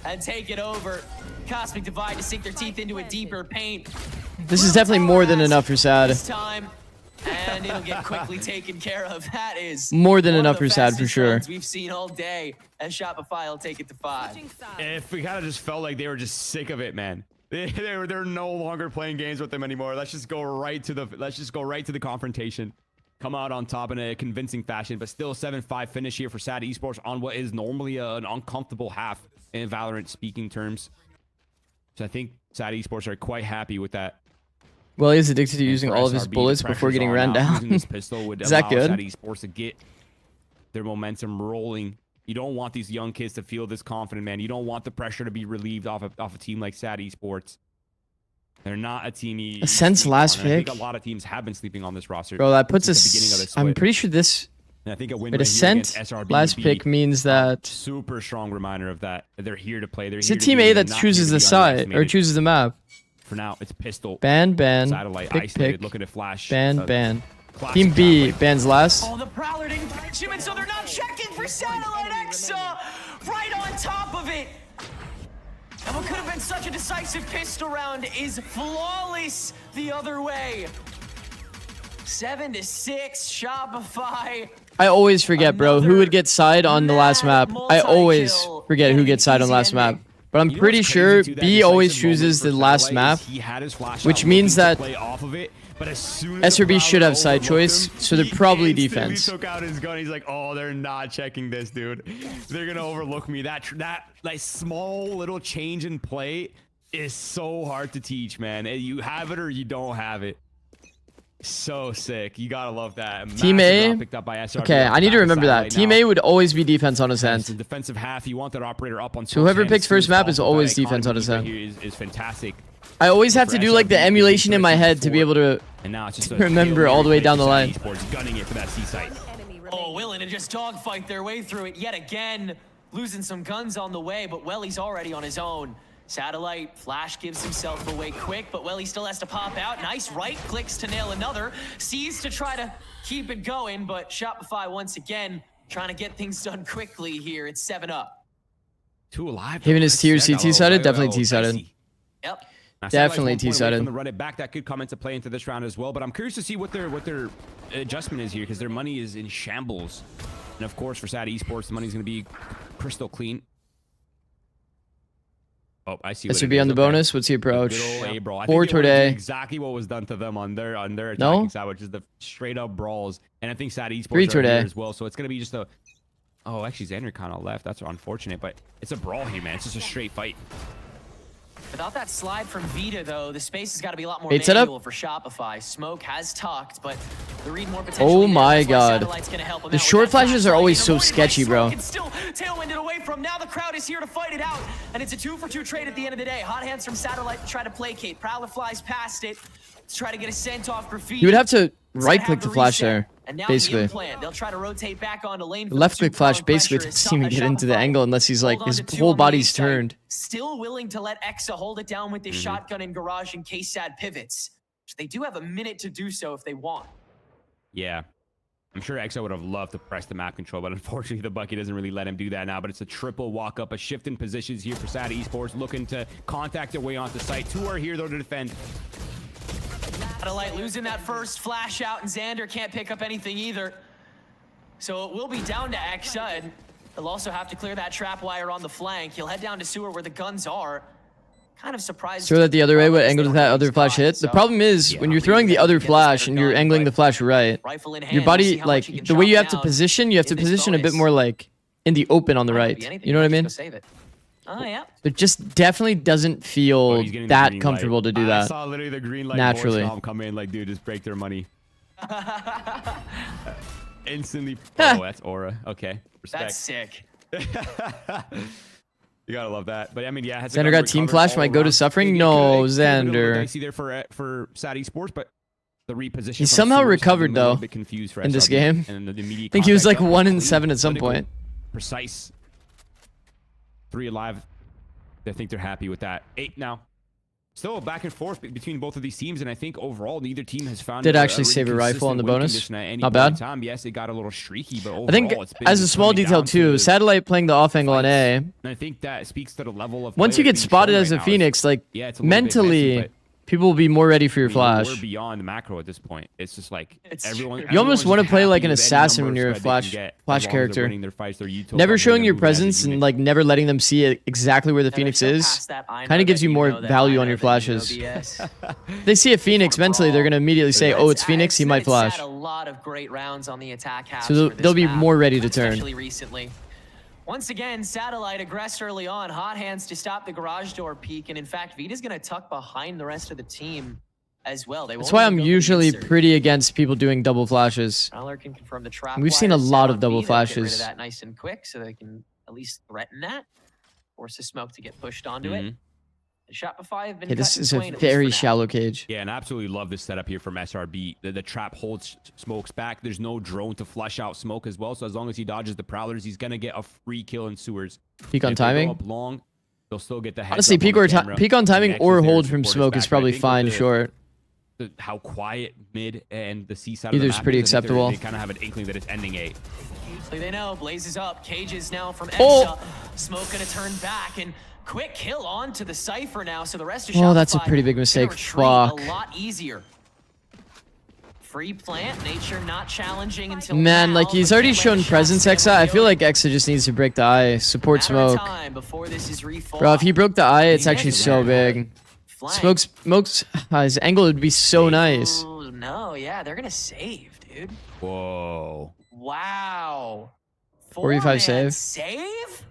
and take it over. Cosmic Divide to sink their teeth into a deeper Paint. This is definitely more than enough for Sad. This time, and it'll get quickly taken care of. That is more than enough for Sad for sure. We've seen all day, and Shopify will take it to 5. If we kind of just felt like they were just sick of it, man. They're no longer playing games with them anymore. Let's just go right to the confrontation. Come out on top in a convincing fashion, but still 7-5 finish here for Sad Esports on what is normally an uncomfortable half in Valorant speaking terms. So I think Sad Esports are quite happy with that. Well, he's addicted to using all of his bullets before getting ran down. This pistol would is that good? Sad Esports to get their momentum rolling. You don't want these young kids to feel this confident, man. You don't want the pressure to be relieved off a team like Sad Esports. They're not a team. Since last pick, I think a lot of teams have been sleeping on this roster. Bro, that puts us. I'm pretty sure this. And I think a win Ascent SRB last pick means that super strong reminder of that. They're here to play. It's a team A that chooses the side or chooses the map. For now, it's pistol. Ban. Satellite Pick, isolated, pick. looking to flash. Ban. Team B bans last. Oh, the Prowler didn't catch him, and so they're not checking for Satellite Exa right on top of it. And what could have been such a decisive pistol round is flawless the other way. 7-6, Shopify. I always forget, bro, who would get side on the last map. I always forget who gets side on the last map. But I'm pretty sure B always chooses the last map, which means that SRB should have side choice, so they're probably defense. He took out his gun. He's like, oh, they're not checking this, dude. They're gonna overlook me. That like small little change in play is so hard to teach, man. You have it or you don't have it. So sick. You gotta love that. Team A. Okay, I need to remember that. Team A would always be defense on his end. Defensive half. You want that operator up on. So whoever picks first map is always defense on his end. Is fantastic. I always have to do like the emulation in my head to be able to remember all the way down the line. Gunning it for that C site. Oh, willing to just dogfight their way through it yet again. Losing some guns on the way, but Welly's already on his own. Satellite, Flash gives himself away quick, but well, he still has to pop out. Nice right clicks to nail another. Sees to try to keep it going, but Shopify once again trying to get things done quickly here. It's 7-up. 2 alive. Him and his tier C T-sided? Definitely T-sided. Yep. Definitely T-sided. From the run it back, that could come into play into this round as well. But I'm curious to see what their adjustment is here, because their money is in shambles. And of course, for SAD Esports, the money's going to be crystal clean. Oh, I see. SRB on the bonus. What's the approach? 4 toward A. Exactly what was done to them on their attacking side, which is the straight up brawls. And I think SAD Esports 3 toward A as well. So it's gonna be just a. Oh, actually, Xander kind of left. That's unfortunate, but it's a brawl here, man. It's just a straight fight. Without that slide from Vita, though, the space has got to be a lot more manual for Shopify. Smoke has tucked, but the read more potentially. Oh my god. The short flashes are always so sketchy, bro. Still tailwinded away from. Now the crowd is here to fight it out, and it's a 2-for-2 trade at the end of the day. Hot hands from Satellite to try to placate. Prowler flies past it to try to get a scent off Graffiti. You would have to right-click the flash there, basically. They'll try to rotate back onto lane. Left-click flash basically doesn't even get into the angle unless he's like, his whole body's turned. Still willing to let Exa hold it down with this shotgun in garage in case SAD pivots. So they do have a minute to do so if they want. Yeah. I'm sure Exa would have loved to press the map control, but unfortunately the Bucky doesn't really let him do that now. But it's a triple walk up, a shift in positions here for SAD Esports, looking to contact their way onto site. 2 are here though to defend. Satellite losing that first flash out, and Xander can't pick up anything either. So it will be down to Exa, and they'll also have to clear that trap wire on the flank. He'll head down to sewer where the guns are. Kind of surprised. Throw that the other way. What angle does that other flash hit? The problem is when you're throwing the other flash and you're angling the flash right, your body, like the way you have to position a bit more like in the open on the right. You know what I mean? Oh, yeah. It just definitely doesn't feel that comfortable light. to do that. I saw literally the green light naturally come in like, dude, just break their money. Instantly. Oh, that's aura. Okay. Respect. That's sick. You gotta love that. But I mean, yeah. Xander got team flash. Might go to suffering. No, Xander. I see there for SAD Esports, but the reposition. He somehow recovered though in this game. I think he was like 1 in 7 at some point. Precise. 3 alive. I think they're happy with that. 8 now. Still back and forth between both of these teams, and I think overall neither team has found. Did actually save a rifle on the bonus. Not bad. Yes, it got a little streaky, but overall, I think as a small detail too, Satellite playing the off angle on A. And I think that speaks to the level of. Once you get spotted as a Phoenix, like mentally, people will be more ready for your flash. We're beyond macro at this point. It's just like everyone. You almost want to play like an assassin when you're a flash character. Never showing your presence and like never letting them see it exactly where the Phoenix is kind of gives you more value on your flashes. They see a Phoenix mentally, they're gonna immediately say, "Oh, it's Phoenix. He might flash." A lot of great rounds on the attack half. So they'll be more ready to turn. Especially recently. Once again, Satellite aggressed early on. Hot hands to stop the garage door peek. And in fact, Vita's going to tuck behind the rest of the team as well. That's why I'm usually pretty against people doing double flashes. Can confirm the trap. We've seen a lot of double flashes. Get rid of that nice and quick so they can at least threaten that. Force the smoke to get pushed onto it. Shopify have been this is a very shallow cage. Yeah, and I absolutely love this setup here from SRB. The trap holds smokes back. There's no drone to flush out smoke as well. So as long as he dodges the prowlers, he's gonna get a free kill in sewers. Peek on timing. Up long, they'll still get the heads. Honestly, peek on timing or hold from smoke is probably fine short. How quiet mid and the C side. Either's pretty acceptable. They kind of have an inkling that it's ending A. They know blazes up. Cages now from Exa. Smoke gonna turn back and. Quick kill on to the Cypher now, so the rest of Shopify that's a pretty big mistake. Fuck. A lot easier. Free plant, nature not challenging until man, like he's already shown presence, Exa. I feel like Exa just needs to break the eye, support smoke. Bro, if he broke the eye, it's actually so big. Smoke's his angle would be so nice. No, yeah, they're gonna save, dude. Whoa. Wow. 45 save. Save?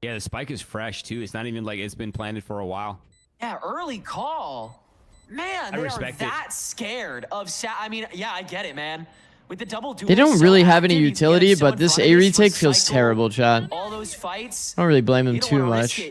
Yeah, the spike is fresh too. It's not even like it's been planted for a while. Yeah, early call. Man, they are that scared of I mean, yeah, I get it, man. With the double duel, they don't really have any utility, but this A retake feels terrible, chat. All those fights. I don't really blame them too much.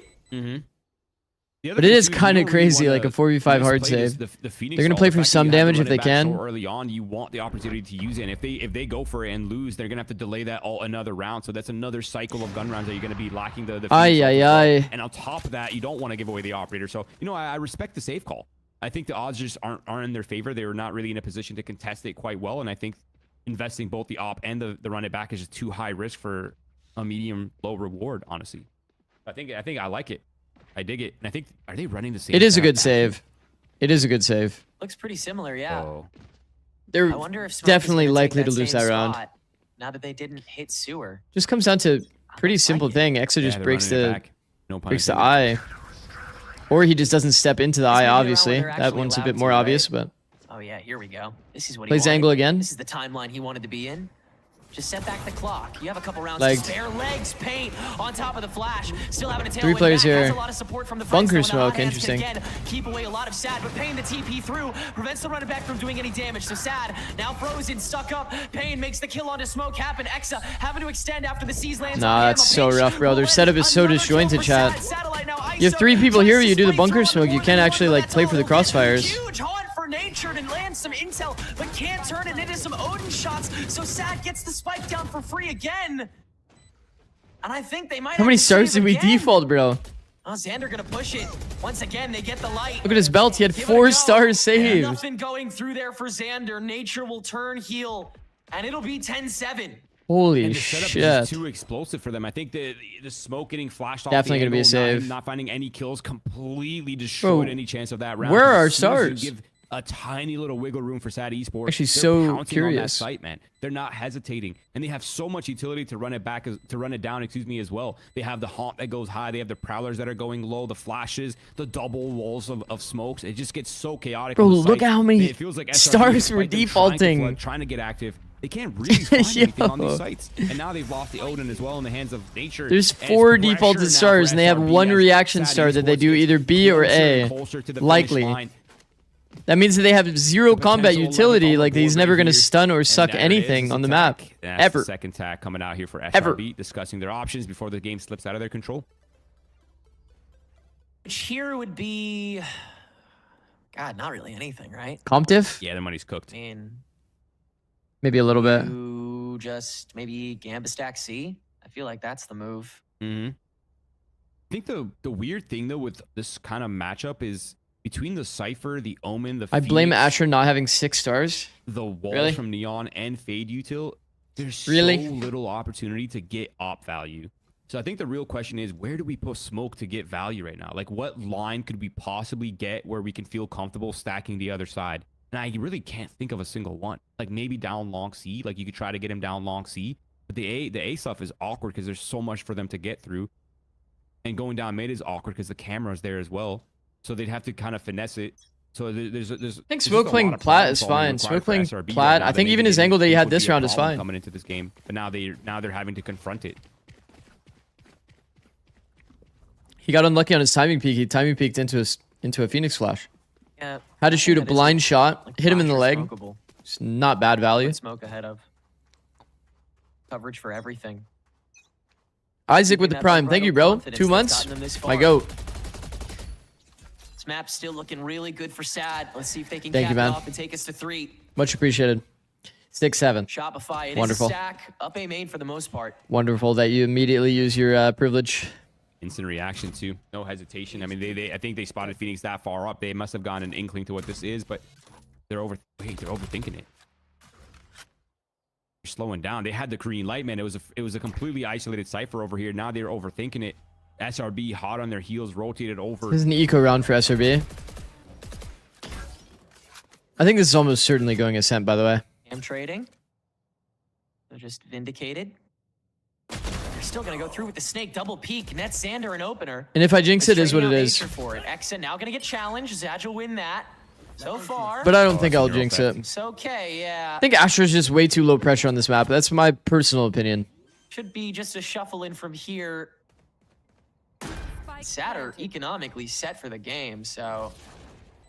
But it is kind of crazy, like a 4v5 hard save. They're gonna play for some damage if they can. Early on, you want the opportunity to use it. And if they go for it and lose, they're gonna have to delay that all another round. So that's another cycle of gun rounds that you're gonna be lacking the. And on top of that, you don't want to give away the operator. So I respect the save call. I think the odds just aren't in their favor. They were not really in a position to contest it quite well, and I think investing both the op and the run it back is just too high risk for a medium low reward. Honestly, I think I like it. I dig it. And I think, are they running the same? It is a good save. It is a good save. Looks pretty similar, yeah. Oh. They're definitely likely to lose that round. Now that they didn't hit sewer. Just comes down to pretty simple thing. Exa just breaks the eye. Or he just doesn't step into the eye, obviously. That one's a bit more obvious, but... Oh yeah, here we go. This is what he plays wanted. angle again. This is the timeline he wanted to be in. Just set back the clock. You have a couple rounds Legged. to spare. Legs, paint on top of the flash. Still having a tailwind. 3 players back. here. Has a lot of support from the Bunker fronts, smoke, Hands interesting. can again keep away a lot of Sad, but Payne the TP through prevents the running back from doing any damage. So Sad now frozen, stuck up. Payne makes the kill onto smoke happen. Exa having to extend after the C's lands. Nah, that's so rough, bro. Their setup is so disjointed, chat. You have 3 people here. You do the bunker smoke. You can't actually like play for the crossfires. Huge haunt for nature and lands some intel, but can't turn it into some Odin shots. So Sad gets the spike down for free again. And I think they might. How many stars did we default, bro? Oh, Xander gonna push it. Once again, they get the light. Look at his belt. He had 4 stars saved. Nothing going through there for Xander. Nature will turn heel, and it'll be 10-7. Holy and the setup shit. is too explosive for them. I think the smoke getting flashed off. Definitely gonna be a save. Not finding any kills completely destroyed any chance of that round. Where are our As soon as you stars? give a tiny little wiggle room for Sad Esports. Actually, they're so pouncing on that curious. site, man. They're not hesitating, and they have so much utility to run it back, to run it down. Excuse me, as well. They have the haunt that goes high. They have the prowlers that are going low. The flashes, the double walls of smokes. It just gets so chaotic. Bro, on the look site. at how many It feels like stars SRB, were despite them defaulting. trying to get active. They can't really find anything on these sites. And now they've lost the Odin as well in the hands of nature. There's 4 defaulted stars, and they have 1 reaction star that they do either B or A. Likely. That means that they have 0 combat utility, like he's never going to stun or suck anything on the map. Ever. The second tag coming out here for SRB, discussing their options before the game slips out of their control. Which here would be... God, not really anything, right? Comp diff? Yeah, their money's cooked. I mean... Maybe a little bit. You just maybe Gamba stack C? I feel like that's the move. I think the weird thing, though, with this kind of matchup is between the Cypher, the Omen, the I blame Phoenix, Asher not having 6 stars. the walls Really? from Neon and Fade Util, there's so Really? little opportunity to get op value. So I think the real question is, where do we put smoke to get value right now? Like, what line could we possibly get where we can feel comfortable stacking the other side? And I really can't think of a single one. Like, maybe down long C, like you could try to get him down long C. But the A stuff is awkward because there's so much for them to get through. And going down mid is awkward because the camera's there as well. So they'd have to kind of finesse it. So there's I think Smoke playing Plat is fine. Smoke playing SRB Plat, right I now think that even maybe his angle that he had would this be a round is problem fine. coming into this game. But now they're having to confront it. He got unlucky on his timing peak. He timing peeked into a Phoenix flash. Yeah. Had to shoot a blind shot, Like hit him in the flash or leg. smokable. It's not bad value. Put smoke ahead of. Coverage for everything. Isaac with the prime. Thank you, bro. 2 months. My goat. This map's still looking really good for Sad. Let's see if they can Thank cap you, it man. off and take us to 3. Much appreciated. 6-7. Shopify. It Wonderful. is a stack. Up A main for the most part. Wonderful that you immediately use your privilege. Instant reaction too, no hesitation. I mean, I think they spotted Phoenix that far up. They must have gotten an inkling to what this is, but they're overthinking it. They're slowing down. They had the green light, man. It was a completely isolated Cypher over here. Now they're overthinking it. SRB hot on their heels, rotated over. This is an eco round for SRB. I think this is almost certainly going Ascent, by the way. Am trading. They're just vindicated. They're still going to go through with the snake double peek. Net Xander an opener. And if I jinx it, is what it is. For it. Exa now going to get challenged. Zaj will win that. So far. But I don't think I'll jinx it. It's okay, yeah. I think Astra's just way too low pressure on this map. That's my personal opinion. Should be just a shuffle in from here. Sad are economically set for the game, so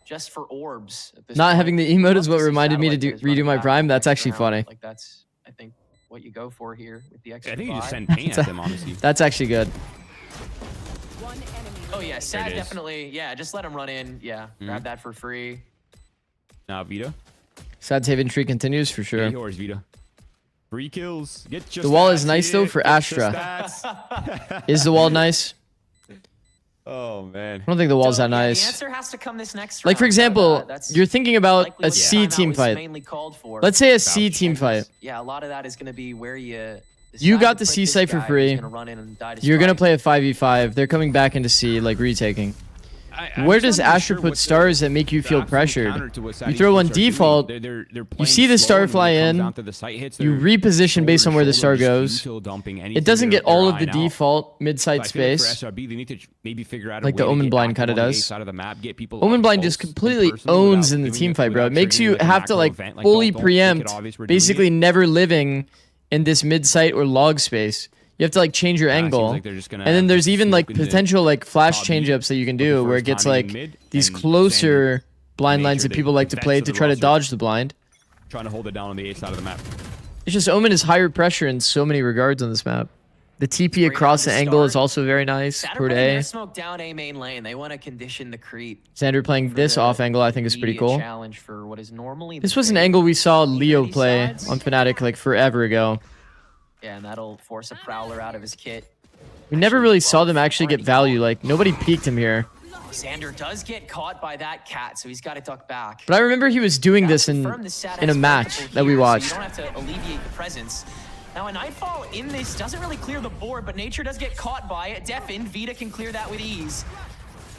just for orbs. At this Not point. having the emote is what reminded me to Satellite redo my prime. That's actually funny. Like that's, I think, what you go for here with the extra. I think you just send pain at them, honestly. That's actually good. Oh yeah, Sad definitely. Yeah, just let him run in. Yeah, grab that for free. Now Vita. Sad's Haven tree continues for sure. Yours, Vita. 3 kills. Get your the wall stats, is nice though for Astra. Is the wall nice? Oh man. I don't think the wall's that nice. The answer has to come this next like for round, example, you're thinking about a C team fight. Let's say a C team fight. Yeah, a lot of that is going to be where you got the C site for free. You're gonna play a 5v5. They're coming back into C, like retaking. Where does Astra put stars that make you feel pressured? You throw on default, you see the star fly in, you reposition based on where the star goes. It doesn't get all of the default mid-site space, like the Omen Blind kind of does. Omen Blind just completely owns in the team fight, bro. It makes you have to like fully preempt, basically never living in this mid-site or log space. You have to like change your angle, and then there's even like potential like flash change-ups that you can do where it gets like these closer blind lines that people like to play to try to dodge the blind. Trying to hold it down on the A side of the map. It's just Omen is higher pressure in so many regards on this map. The TP across the angle is also very nice. Toward A. Smoke down A main lane. They want to condition the creep. Xander playing this off angle I think is pretty cool. Challenge for what is normally this was an angle we saw Leo play on Fnatic like forever ago. Yeah, and that'll force a Prowler out of his kit. We never really saw them actually get value. Like, nobody peeked him here. Xander does get caught by that cat, so he's got to duck back. But I remember he was doing this in a match that we watched. So you don't have to alleviate the presence. Now, a Nightfall in this doesn't really clear the board, but Nature does get caught by it. Deafened, Vita can clear that with ease.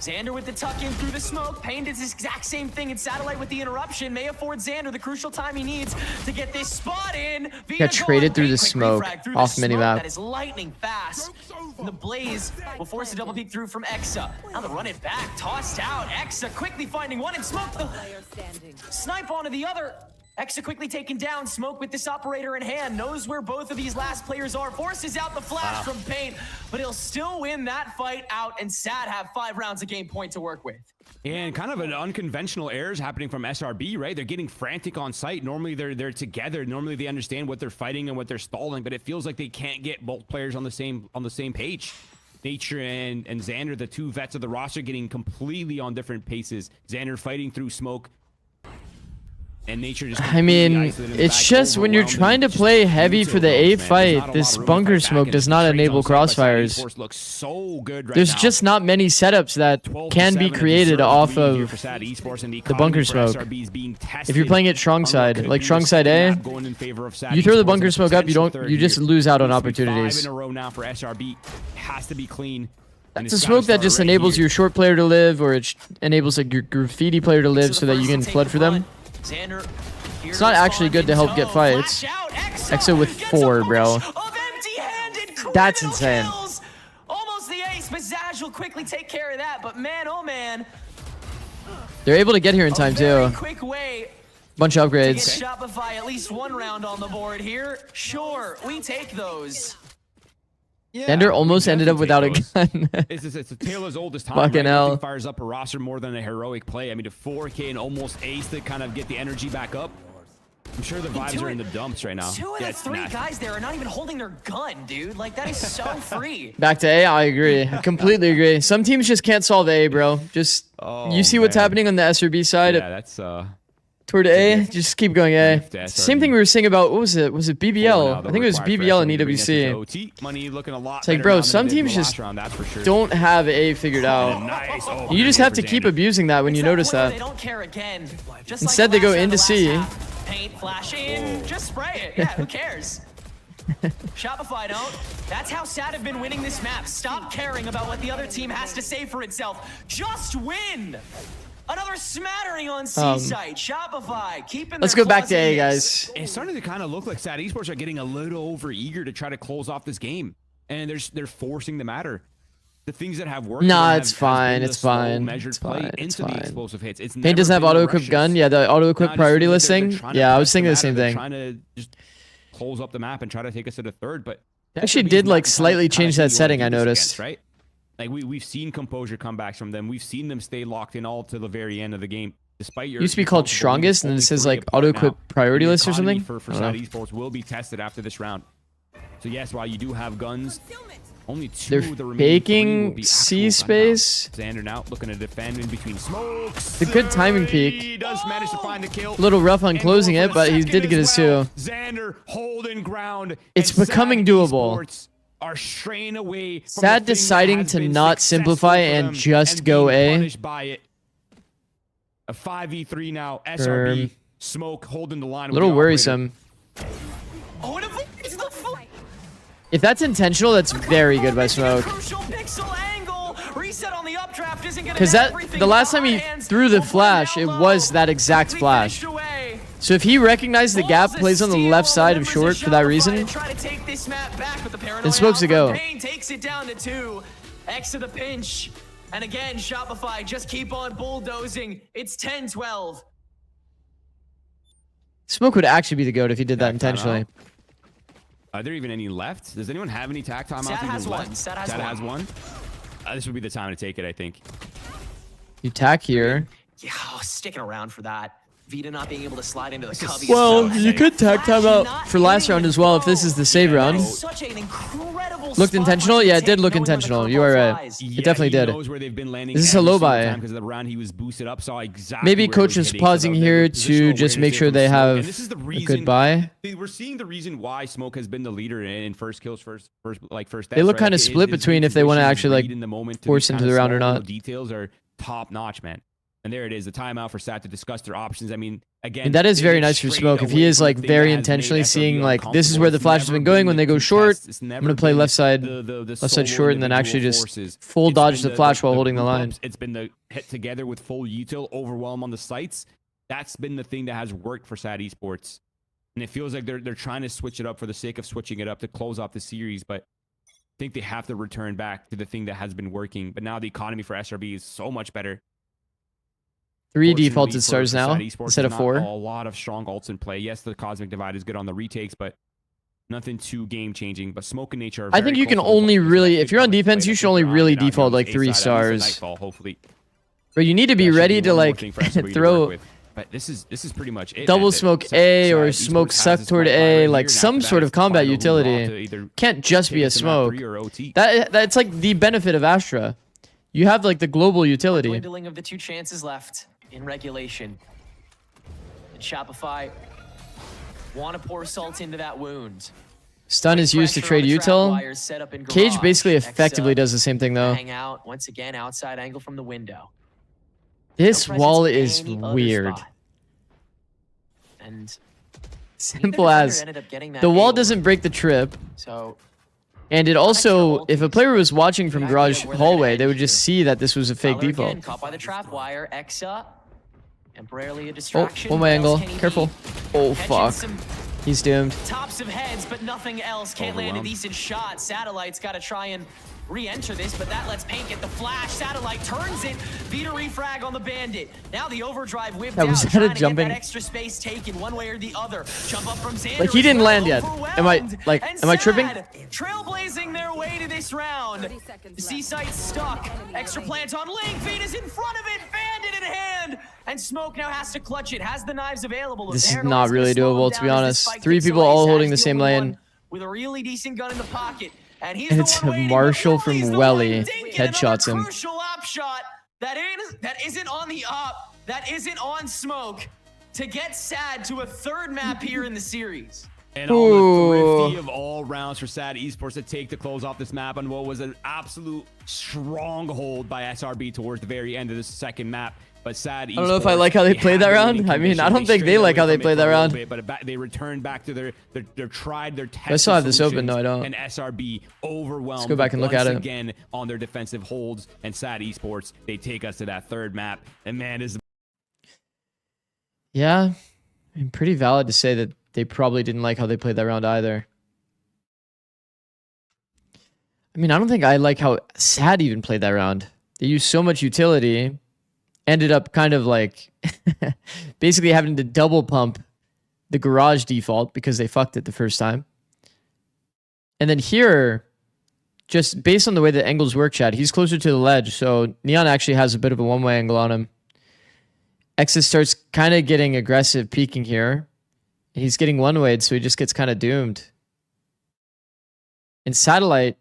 Xander with the tuck in through the smoke. Pain does this exact same thing in Satellite with the interruption. May afford Xander the crucial time he needs to get this spot in. Got traded through the smoke off minimap. That is lightning fast. And the Blaze will force a double peek through from Exa. Now the run it back, tossed out. Exa quickly finding one and Smoke the snipe onto the other. Exa quickly taken down, Smoke with this operator in hand, knows where both of these last players are, forces out the flash from Pain, but he'll still win that fight out, and Sad have 5 rounds of game point to work with. And kind of an unconventional errors happening from SRB, right? They're getting frantic on site. Normally they're together. Normally they understand what they're fighting and what they're stalling, but it feels like they can't get both players on the same page. Nature and Xander, the 2 vets of the roster, getting completely on different paces. Xander fighting through smoke. And Nature just I mean, it's just when you're trying to play heavy for the A fight, this bunker smoke does not enable crossfires. There's just not many setups that can be created off of the bunker smoke. If you're playing it strong side, like strong side A, you throw the bunker smoke up, you just lose out on opportunities. It's a smoke that just enables your short player to live, or it enables like your graffiti player to live so that you can flood for them. It's not actually good to help get fights. Exa with 4, bro. That's insane. Almost the ace, but Zaj will quickly take care of that. But man, oh man, they're able to get here in time too. Bunch of upgrades. Shopify at least 1 round on the board here. Sure, we take those. Xander almost ended up without a gun. It's a tale as old as time. Fucking hell. Nothing fires up a roster more than a heroic play. I mean, to 4K and almost ace to kind of get the energy back up. I'm sure the vibes are in the dumps right now. 2 of the 3 guys there are not even holding their gun, dude. Like, that is so free. Back to A, I agree. I completely agree. Some teams just can't solve A, bro. Just, you see what's happening on the SRB side? Yeah, that's, toward A, just keep going A. Same thing we were saying about, what was it? Was it BBL? I think it was BBL and EWC. It's like, bro, some teams just don't have A figured out. You just have to keep abusing that when you notice that. They don't care again. Instead, they go into C. Paint, flash in, just spray it. Yeah, who cares? Shopify don't. That's how Sad have been winning this map. Stop caring about what the other team has to say for itself. Just win! Another smattering on C-site. Shopify, keeping Let's go back to A, guys. It's starting to kind of look like Sad Esports are getting a little over eager to try to close off this game. And they're forcing the matter. The things that have worked. Nah, it's fine. It's fine. It's fine. It's fine. Paint doesn't have auto-equip gun. Yeah, the auto-equip priority listing. Yeah, I was thinking the same thing. Trying to just close up the map and try to take us to the 3rd, but they actually did like slightly change that setting, I noticed. Right? Like we've seen composure comebacks from them. We've seen them stay locked in all to the very end of the game. Despite your used to be called strongest, and then it says like auto equip priority list or something. For Sad Esports will be tested after this round. So yes, while you do have guns, Only two They're of the remaining three will faking be C actual space. timeouts. Xander now looking to defend in between smokes. The good timing peek. He does manage to find the kill. A little rough on closing it, but he did get his two. Xander holding ground. It's becoming doable. Are straying away from Sad deciding to not simplify and just go A. A 5v3 now. SRB Smoke holding the line. A little worrisome. Oh, and it's the if that's intentional, that's very good by Smoke. Because the last time he threw the flash, it was that exact flash. So if he recognized the gap, plays on the left side of short for that reason, then Smoke's a go. Takes it down to 2. X to the pinch. And again, Shopify, just keep on bulldozing. It's 10-12. Smoke would actually be the GOAT if he did that intentionally. Are there even any left? Does anyone have any tack timeouts? Sat has one. Sat has one. This would be the time to take it, I think. You tack here. Yeah, sticking around for that. Vita not being able to slide into the cubby. Well, you could tack timeout for last round as well if this is the save round. Looked intentional? Yeah, it did look intentional. You are right. It definitely did. This is a low buy. Maybe coach is pausing here to just make sure they have a good buy. We're seeing the reason why Smoke has been the leader in first kills, first. They look kind of split between if they want to actually like force into the round or not. Details are top notch, man. And there it is, the timeout for Sat to discuss their options. I mean, again, and that is very nice for Smoke. If he is like very intentionally seeing like this is where the flash has been going when they go short, I'm gonna play left side short, and then actually just full dodge the flash while holding the line. It's been the hit together with full util, overwhelm on the sites. That's been the thing that has worked for Sat Esports, and it feels like they're trying to switch it up for the sake of switching it up to close off the series. But I think they have to return back to the thing that has been working. But now the economy for SRB is so much better. 3 defaulted stars now instead of 4. A lot of strong ults in play. Yes, the Cosmic Divide is good on the retakes, but nothing too game-changing. But Smoke and Nature are I think you can only really, if you're on defense, you should only really default like 3 stars. Hopefully. But you need to be ready to like throw But this is pretty much it. double smoke A or smoke suck toward A, like some sort of combat utility. Can't just be a smoke. That's like the benefit of Astra. You have like the global utility. Dwindling of the 2 chances left in regulation. And Shopify want to pour salt into that wound. Stun is used to trade util. Cage basically effectively does the same thing though. Hang out once again outside angle from the window. This wall is weird. And simple as the wall doesn't break the trip. So and it also, if a player was watching from garage hallway, they would just see that this was a fake default. Caught by the trap wire, Exa, temporarily a distraction. Oh, my angle. Careful. Oh, fuck. He's doomed. Tops of heads, but nothing else. Can't land a decent shot. Satellite's got to try and re-enter this, but that lets Paint get the flash. Satellite turns it. Vita refrag on the Bandit. Now the overdrive whipped out. Was that a jumping? That extra space taken one way or the other. Jump up from Xander. Like he didn't land yet. Am I tripping? Trailblazing their way to this round. Seaside stuck. Extra plant on Link. Vita's in front of it. Bandit in hand. And Smoke now has to clutch it. Has the knives available. This is not really doable, to be honest. 3 people all holding the same lane. With a really decent gun in the pocket. And it's a Marshall from Welly. Headshots him. Crucial op shot that isn't on the op. That isn't on Smoke. To get Sad to a 3rd map here in the series. And on the thrifty of all rounds for Sad Esports to take the close off this map on what was an absolute stronghold by SRB towards the very end of the 2nd map. But Sad Esports, I don't know if I like how they played that round. I mean, I don't think they like how they played that round. But they returned back to their tried, tested. I still have this open. No, I don't. And SRB overwhelmed. Let's go back and look at it again on their defensive holds. And Sad Esports, they take us to that 3rd map. And man, is yeah, I mean, pretty valid to say that they probably didn't like how they played that round either. I mean, I don't think I like how Sad even played that round. They used so much utility. Ended up kind of like basically having to double pump the garage default because they fucked it the first time. And then here, just based on the way the angles work, Chad, he's closer to the ledge. So Neon actually has a bit of a one-way angle on him. Exis starts kind of getting aggressive peeking here. He's getting one-wayed, so he just gets kind of doomed. And Satellite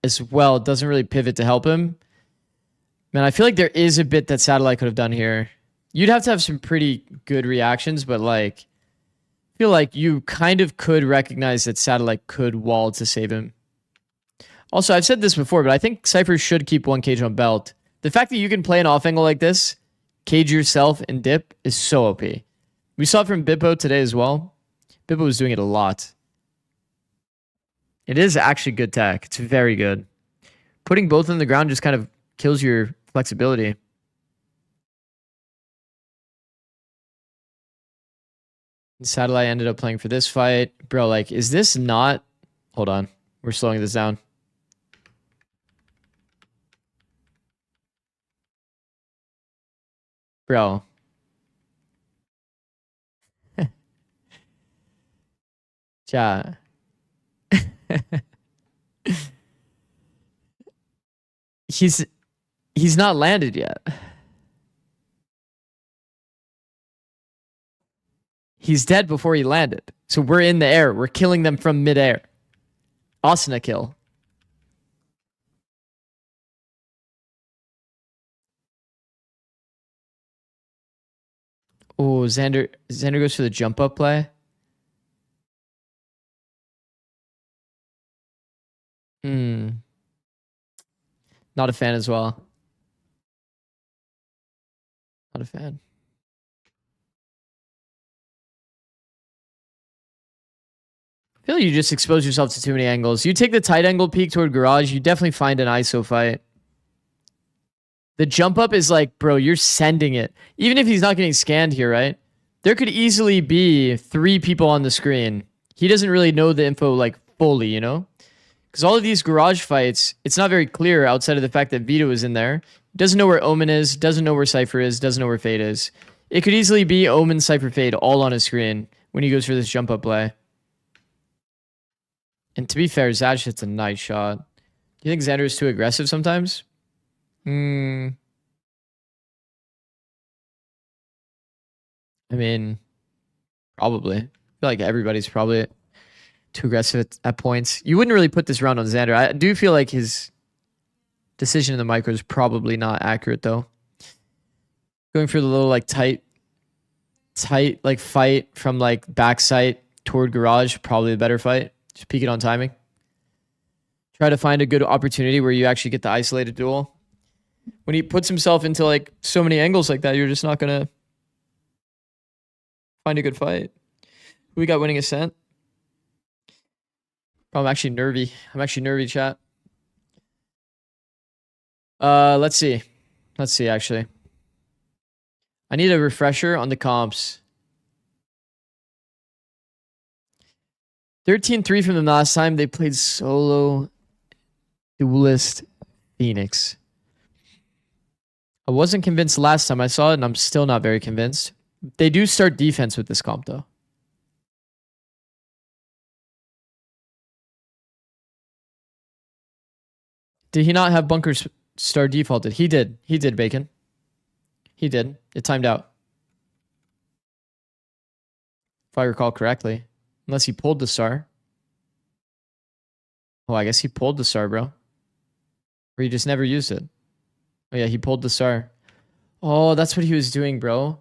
as well. Doesn't really pivot to help him. Man, I feel like there is a bit that Satellite could have done here. You'd have to have some pretty good reactions, but like, I feel like you kind of could recognize that Satellite could wall to save him. Also, I've said this before, but I think Cypher should keep one cage on belt. The fact that you can play an off angle like this, cage yourself and dip, is so OP. We saw it from Bippo today as well. Bippo was doing it a lot. It is actually good tech. It's very good. Putting both on the ground just kind of kills your flexibility. Satellite ended up playing for this fight. Bro, like, is this not... Hold on. We're slowing this down. Bro. Yeah. He's not landed yet. He's dead before he landed. So we're in the air. We're killing them from midair. Asana kill. Oh, Xander goes for the jump up play. Not a fan as well. Not a fan. I feel like you just expose yourself to too many angles. You take the tight angle peek toward garage, you definitely find an ISO fight. The jump up is like, bro, you're sending it. Even if he's not getting scanned here, right? There could easily be 3 people on the screen. He doesn't really know the info like fully, you know? Because all of these garage fights, it's not very clear outside of the fact that Vito is in there. He doesn't know where Omen is, doesn't know where Cypher is, doesn't know where Fade is. It could easily be Omen, Cypher, Fade all on his screen when he goes for this jump up play. And to be fair, Zash hits a nice shot. Do you think Xander is too aggressive sometimes? I mean, probably. I feel like everybody's probably too aggressive at points. You wouldn't really put this round on Xander. I do feel like his decision in the micro is probably not accurate, though. Going for the little, like, tight, like, fight from, like, backside toward garage, probably a better fight. Just peek it on timing. Try to find a good opportunity where you actually get the isolated duel. When he puts himself into, like, so many angles like that, you're just not going to find a good fight. Who we got winning Ascent? Oh, I'm actually nervy, chat. Let's see, actually. I need a refresher on the comps. 13-3 from them last time. They played solo duelist Phoenix. I wasn't convinced last time I saw it, and I'm still not very convinced. They do start defense with this comp, though. Did he not have bunkers star defaulted? He did. He did, Bacon. He did. It timed out. If I recall correctly. Unless he pulled the star. Oh, I guess he pulled the star, bro. Or he just never used it. Oh, yeah, he pulled the star. Oh, that's what he was doing, bro.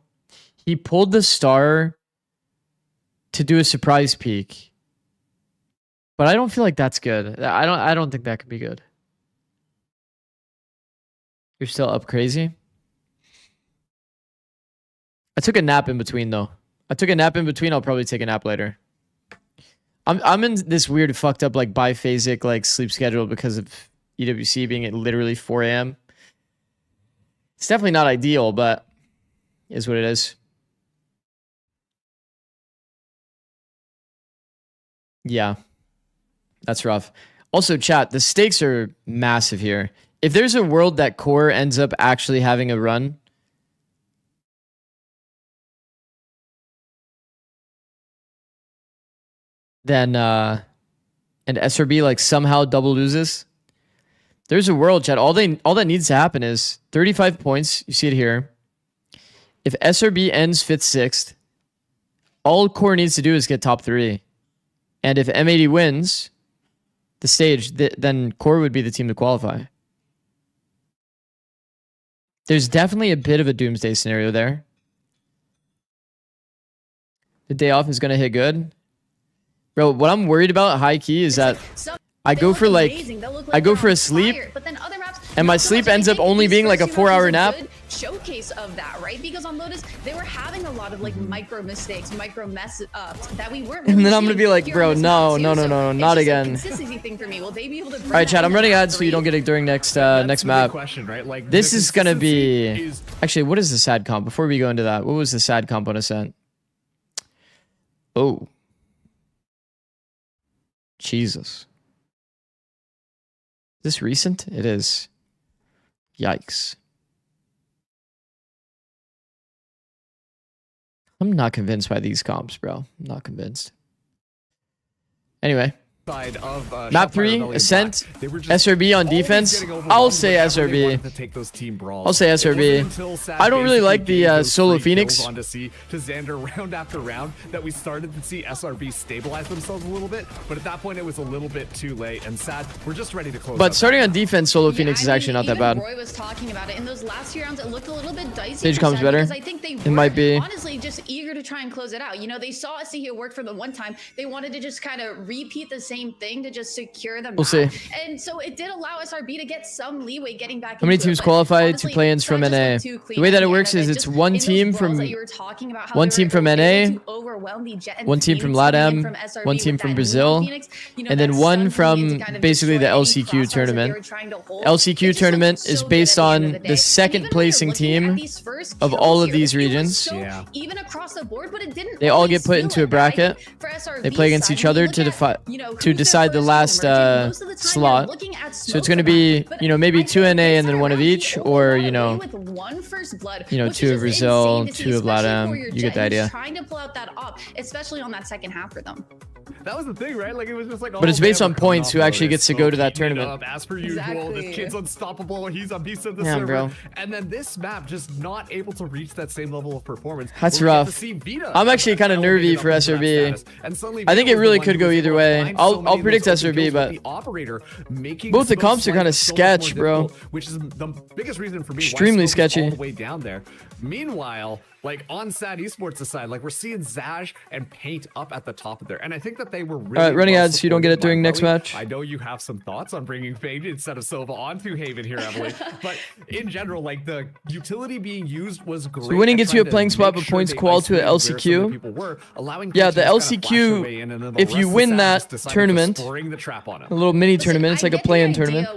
He pulled the star to do a surprise peek. But I don't feel like that's good. I don't think that could be good. You're still up crazy? I took a nap in between, though. I'll probably take a nap later. I'm in this weird fucked up like biphasic like sleep schedule because of EWC being at literally 4 a.m. It's definitely not ideal, but it is what it is. Yeah, that's rough. Also, chat, the stakes are massive here. If there's a world that Core ends up actually having a run, then and SRB like somehow double loses, there's a world, chat. All that needs to happen is 35 points. You see it here. If SRB ends 5th, 6th, all Core needs to do is get top 3. And if M80 wins, the stage, then Core would be the team to qualify. There's definitely a bit of a doomsday scenario there. The day off is going to hit good. Bro, what I'm worried about high key is that I go for a sleep, and my sleep ends up only being like a 4-hour nap. Showcase of that, right? Because on Lotus, they were having a lot of like micro mistakes, micro mess ups that we weren't. And then I'm gonna be like, bro, no, not again. Consistency thing for me. Will they be able to? All right, chat. I'm running ads so you don't get it during next map. Question, right? Like, this is gonna be actually. What is the sad comp? Before we go into that, what was the sad comp on Ascent? Oh, Jesus. Is this recent? It is. Yikes. I'm not convinced by these comps, bro. I'm not convinced. Anyway. Of, map 3, Ascent, SRB on defense. I'll say SRB. I'll say SRB. I don't really like the solo Phoenix. On to see to Xander round after round that we started to see SRB stabilize themselves a little bit, but at that point it was a little bit too late and sad. We're just ready to close. But starting on defense, solo Phoenix is actually not that bad. Roy was talking about it in those last 2 rounds. It looked a little bit dicey. Stage comes better. I think they it might be honestly just eager to try and close it out. You know, they saw Asihio work for them one time. They wanted to just kind of repeat the same thing to just secure them. We'll see. And so it did allow SRB to get some leeway getting back. How many teams qualify to play-ins from NA? The way that it works is it's one team from NA, one team from LATAM, one team from Brazil, and then one from basically the LCQ tournament. LCQ tournament is based on the second placing team of all of these regions. Even across the board, but it didn't. They all get put into a bracket. They play against each other to decide the last slot. So it's going to be, you know, maybe 2 NA and then one of each, or you know, 2 of Brazil, 2 of LATAM. You get the idea. Trying to pull out that op, especially on that second half for them. That was the thing, right? Like it was just like. But it's based on points who actually gets to go to that tournament. As per usual, this kid's unstoppable. He's a beast of the server. Bro. And then this map just not able to reach that same level of performance. That's rough. I'm actually kind of nervy for SRB. I think it really could go either way. I'll predict SRB, but both the comps are kind of sketch, bro. Which is the biggest reason for me. Extremely sketchy. All the way down there. Meanwhile, like on Sad Esports' side, like we're seeing Zaj and Paint up at the top of there, and I think that they were really. All right, running ads so you don't get it during next match. I know you have some thoughts on bringing Fade instead of Sova onto Haven here, Emily, but in general, like the utility being used was great. So winning gets you a playing spot, but points qual to an LCQ. Yeah, the LCQ. If you win that tournament, a little mini tournament, it's like a play-in tournament,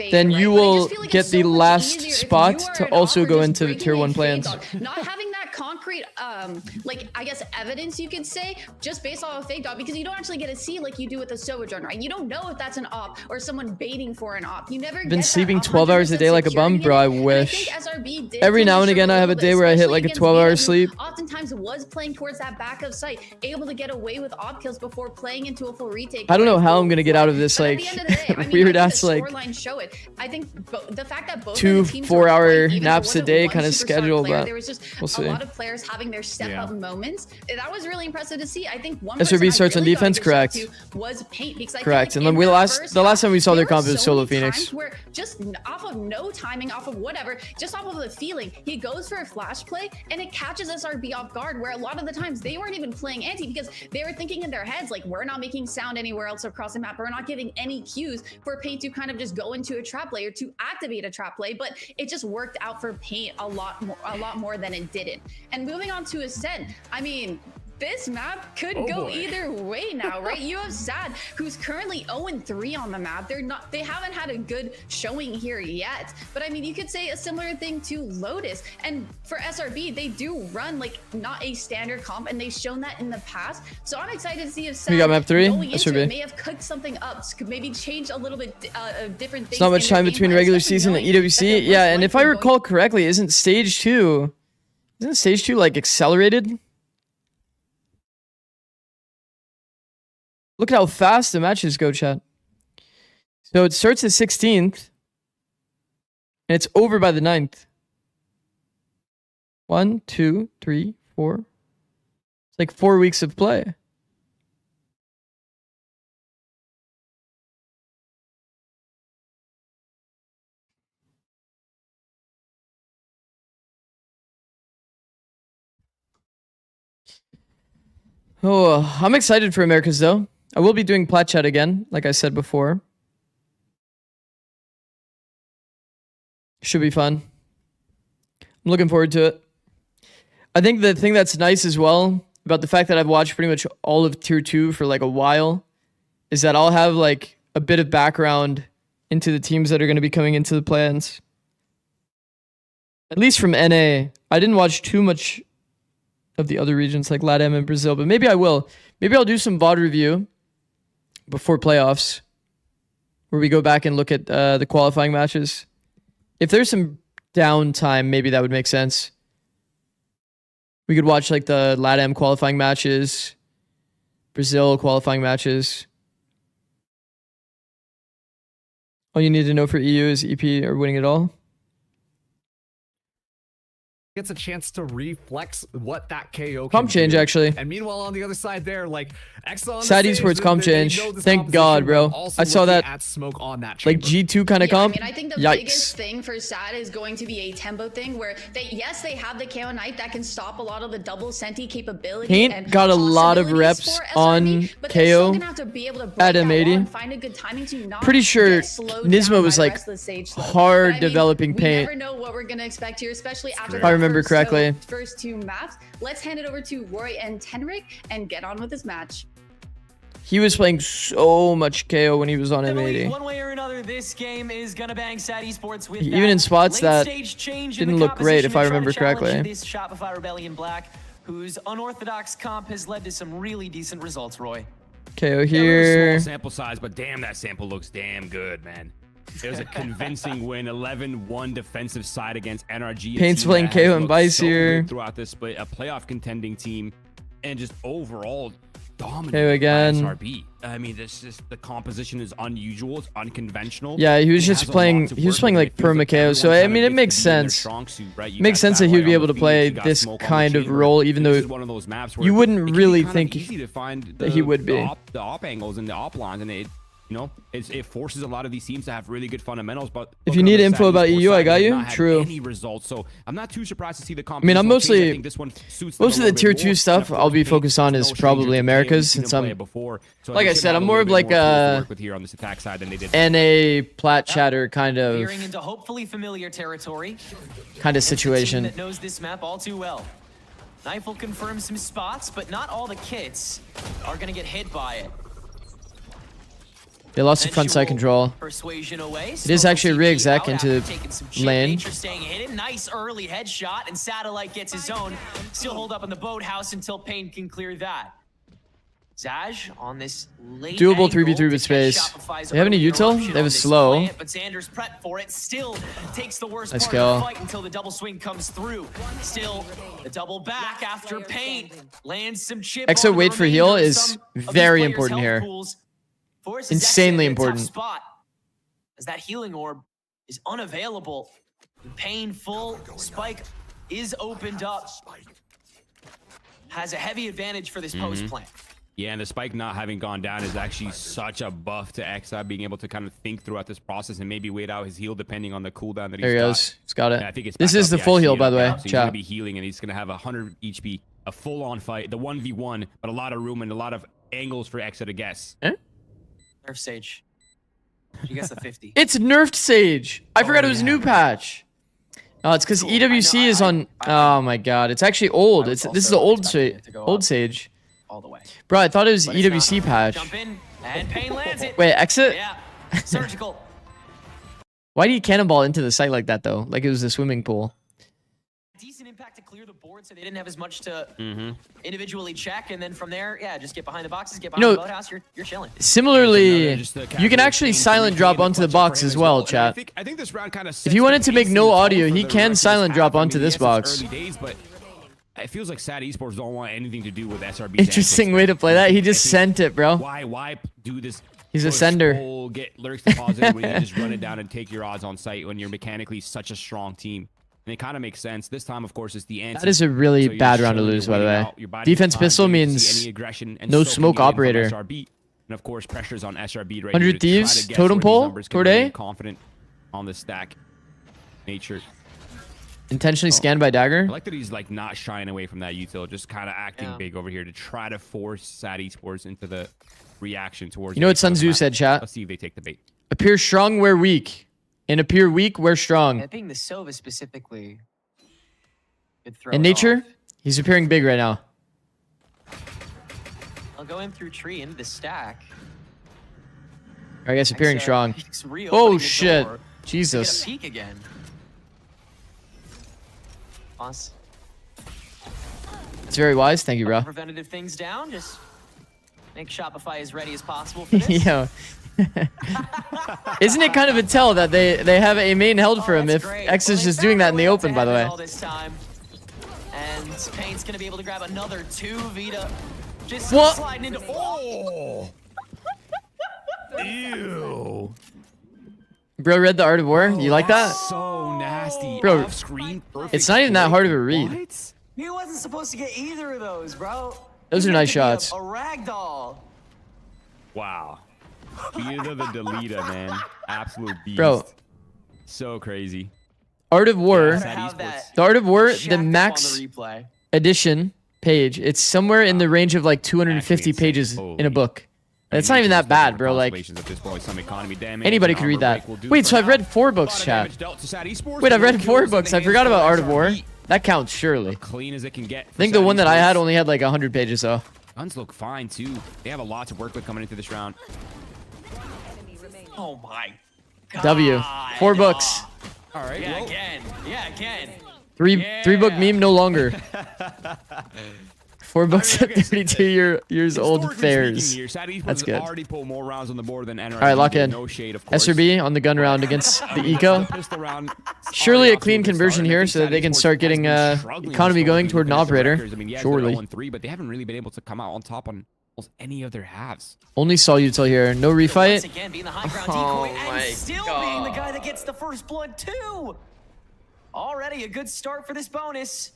then you will get the last spot to also go into the tier 1 play-ins. Not having that concrete, like I guess evidence you could say, just based off of fake dot, because you don't actually get to see like you do with the Sojourn, right? You don't know if that's an op or someone baiting for an op. You never been sleeping 12 hours a day like a bum, bro. I wish. Every now and again I have a day where I hit like a 12-hour sleep. Oftentimes was playing towards that back of sight, able to get away with op kills before playing into a full retake. I don't know how I'm gonna get out of this like weird ass like show it. I think the fact that both 2 4-hour naps a day kind of schedule, but there was just we'll see. A lot of players having their step up moments. That was really impressive to see. I think one SRB starts on defense, correct? Was Paint, because I correct. And then the last time we saw their comp was Solo Phoenix. Where just off of no timing, off of whatever, just off of the feeling, he goes for a flash play and it catches SRB off guard. Where a lot of the times they weren't even playing anti because they were thinking in their heads like, we're not making sound anywhere else across the map. We're not giving any cues for Paint to kind of just go into a trap play or to activate a trap play. But it just worked out for Paint a lot more than it didn't. And moving on to Ascent, I mean, this map could go either way now, right? You have Sad, who's currently 0-3 on the map. They haven't had a good showing here yet. But I mean, you could say a similar thing to Lotus. And for SRB, they do run like not a standard comp, and they've shown that in the past. So I'm excited to see if Sad, we got map 3, SRB. May have cooked something up, could maybe change a little bit different things. It's not much time between regular season and EWC. Yeah, and if I recall correctly, isn't stage 2 like accelerated? Look at how fast the matches go, chat. So it starts the 16th, and it's over by the 9th. 1, 2, 3, 4. It's like 4 weeks of play. Oh, I'm excited for Americas though. I will be doing plat chat again, like I said before. Should be fun. I'm looking forward to it. I think the thing that's nice as well about the fact that I've watched pretty much all of Tier 2 for like a while is that I'll have like a bit of background into the teams that are going to be coming into the plans. At least from NA. I didn't watch too much of the other regions like LATAM and Brazil, but maybe I will. Maybe I'll do some VOD review before playoffs where we go back and look at the qualifying matches. If there's some downtime, maybe that would make sense. We could watch like the LATAM qualifying matches, Brazil qualifying matches. All you need to know for EU is EP are winning it all. Gets a chance to reflex what that KO can comp change do. Actually. And meanwhile on the other side there, like Exxon Sad esports comp change. Thank God, bro. I saw that at smoke on that like G2 kind of comp. I mean, I think the Yikes. biggest thing for Sad is going to be a tempo thing where they have the KO knife that can stop a lot of the double senti capability. Paint and got a lot of reps on KO at M80. Find a good timing to not pretty sure Nismo was like hard I mean, developing Paint. We never know what we're gonna expect here, especially after if I remember correctly. First two maps. Let's hand it over to Roy and Tenric and get on with this match. He was playing so much KO when he was on M80. One way or another, this game is gonna bang Sad Esports with even in spots that didn't look great, if I remember correctly. This Shopify Rebellion Black, whose unorthodox comp has led to some really decent results, Roy. KO here. Small sample size, but damn, that sample looks damn good, man. It was a convincing win, 11-1 defensive side against NRG. Paint's playing KO and Bice here. Throughout this split, a playoff contending team, and just overall dominant KO again. SRB. I mean, this just the composition is unusual. It's unconventional. Yeah, he was just playing. He was playing like perma KO. So I mean, it makes sense. Makes sense that he would be able to play this kind of role, even though you wouldn't really think that he would be. The op angles and the op lines, and it forces a lot of these teams to have really good fundamentals. But if you need info about EU, I got you. True. Any results, so I'm not too surprised to see the I mean, I'm most of the tier 2 stuff I'll be focused on is probably Americas, since I'm like I said, I'm more of like a NA plat chatter kind of into hopefully familiar territory. Situation. That knows this map all too well. Knife will confirm some spots, but not all the kits are gonna get hit by it. They lost the front side control. It is actually re-exec into lane. Nice early headshot, and Satellite gets his own. Still hold up in the boathouse until Pain can clear that. Zaj on this late doable 3v3 with space. They have any util? They have a slow. But Xander's prepped for it. Still takes the worst Let's part go. of the fight until the double swing comes through. Still the double back after Pain lands some chip. Exo wait for heal is very important here. Insanely important. Spot, as that healing orb is unavailable. Painful. Spike is opened up. Has a heavy advantage for this post plant. Yeah, and the spike not having gone down is actually such a buff to Exa, being able to kind of think throughout this process and maybe wait out his heal depending on the cooldown that he's got. There he goes. He's got it. I think it's this is the full heal, by the way. So he's going to be healing, and he's going to have 100 HP, a full-on fight, the 1v1, but a lot of room and a lot of angles for Exa to guess. Eh? Nerf Sage. You guess the 50. It's nerfed Sage. I forgot it was new patch. Oh, it's because EWC is on. Oh my god, it's actually old. This is the old Sage. All the way. Bro, I thought it was EWC patch. Jump in, and Pain lands it. Wait, exit? Yeah. Surgical. Why do you cannonball into the site like that though? Like it was a swimming pool. Decent impact to clear the board, so they didn't have as much to individually check, and then from there, yeah, just get behind the boxes, get behind the boathouse. You're chilling. Similarly, you can actually silent drop onto the box as well, chat. I think this round kind of if he wanted to make no audio, he can silent drop onto this box. It feels like Sad Esports don't want anything to do with SRB. Interesting way to play that. He just sent it, bro. Why do this? He's a sender. Get lurks deposited when you just run it down and take your odds on site when you're mechanically such a strong team. And it kind of makes sense. This time, of course, is the answer. That is a really bad round to lose, by the way. Defense pistol means no smoke operator. And of course, pressures on SRB. 100 Thieves, totem pole, Corday. Confident on the stack nature. Intentionally scanned by Dagger. I like that he's like not shying away from that util, just kind of acting big over here to try to force Sad Esports into the reaction towards. You know what Sun Tzu said, chat? Let's see if they take the bait. Appear strong where weak, and appear weak where strong. I think the Sova specifically. In nature, he's appearing big right now. I'll go in through tree into the stack. I guess appearing strong. Real, oh shit! Jesus. Peek again. Boss. It's very wise. Thank you, bro. Preventative things down. Just make Shopify as ready as possible for this. Yeah. Isn't it kind of a tell that they have a main held for him if X is just doing that in the open, by the way? All this time. And Payne's gonna be able to grab another 2. Vita just sliding into. Oh! Ew. Bro read the Art of War. You like that? So nasty. Bro, Off-screen, it's not even that hard of a read. What? He wasn't supposed to get either of those, bro. Those are nice shots. A ragdoll. Wow. Vita the deleter, man. Absolute beast. Bro. So crazy. Art of War. Yeah, the Art of War, the max edition page. It's somewhere in the range of like 250 pages in a book. It's not even that bad, bro. Like, anybody could read that. Wait, so I've read 4 books, chat. Wait, I've read 4 books. I forgot about Art of War. That counts, surely. Clean as it can get. I think the one that I had only had like 100 pages, though. Guns look fine, too. They have a lot to work with coming into this round. Oh, my God. W. 4 books. All right. Yeah, again. Yeah, again. 3 book meme no longer. 4 books at 32 years old fairs. That's good. Already pull more rounds on the board than NRG. All right, lock in. No shade, of course. SRB on the gun round against the eco. Surely a clean conversion here so that they can start getting economy going toward an operator. Surely. But they haven't really been able to come out on top on almost any of their halves. Only saw util here. No refight. Once again, being the high ground decoy and still being the guy that gets the first blood too. Already a good start for this bonus.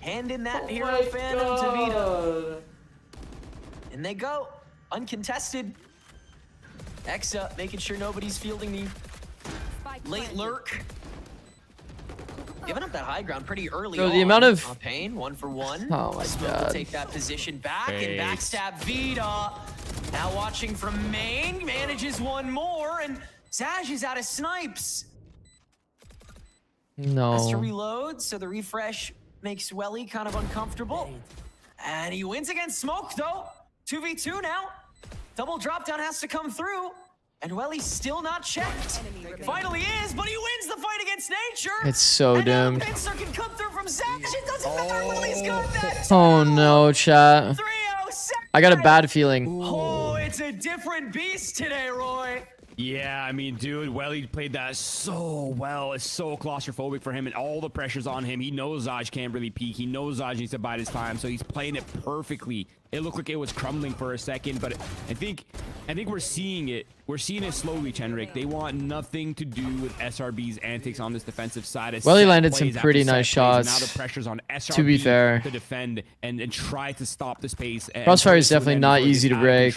Hand in that hero phantom to Vita. And they go. Uncontested. Exa making sure nobody's fielding the late lurk. Giving up that high ground pretty early on. The amount of Pain, 1 for 1. Oh my God. Take that position back and backstab Vita. Now watching from main, manages 1 more, and Zaj is out of snipes. No. Has to reload, so the refresh makes Welly kind of uncomfortable. And he wins against Smoke, though. 2v2 now. Double drop down has to come through. And Welly's still not checked. Finally is, but he wins the fight against nature. It's so doomed. Pincer can come through from Zach. It doesn't matter. Welly's got that. Oh no, chat. I got a bad feeling. Oh, it's a different beast today, Roy. Yeah, I mean, dude, Welly played that so well. It's so claustrophobic for him, and all the pressure's on him. He knows Zaj can't really peek. He knows Zaj needs to bide his time, so he's playing it perfectly. It looked like it was crumbling for a second, but I think we're seeing it. We're seeing it slowly, Chenric. They want nothing to do with SRB's antics on this defensive side. Welly landed some pretty nice shots. Now the pressure's on SRB to be fair, to defend and try to stop the space. Crossfire is definitely not easy to break.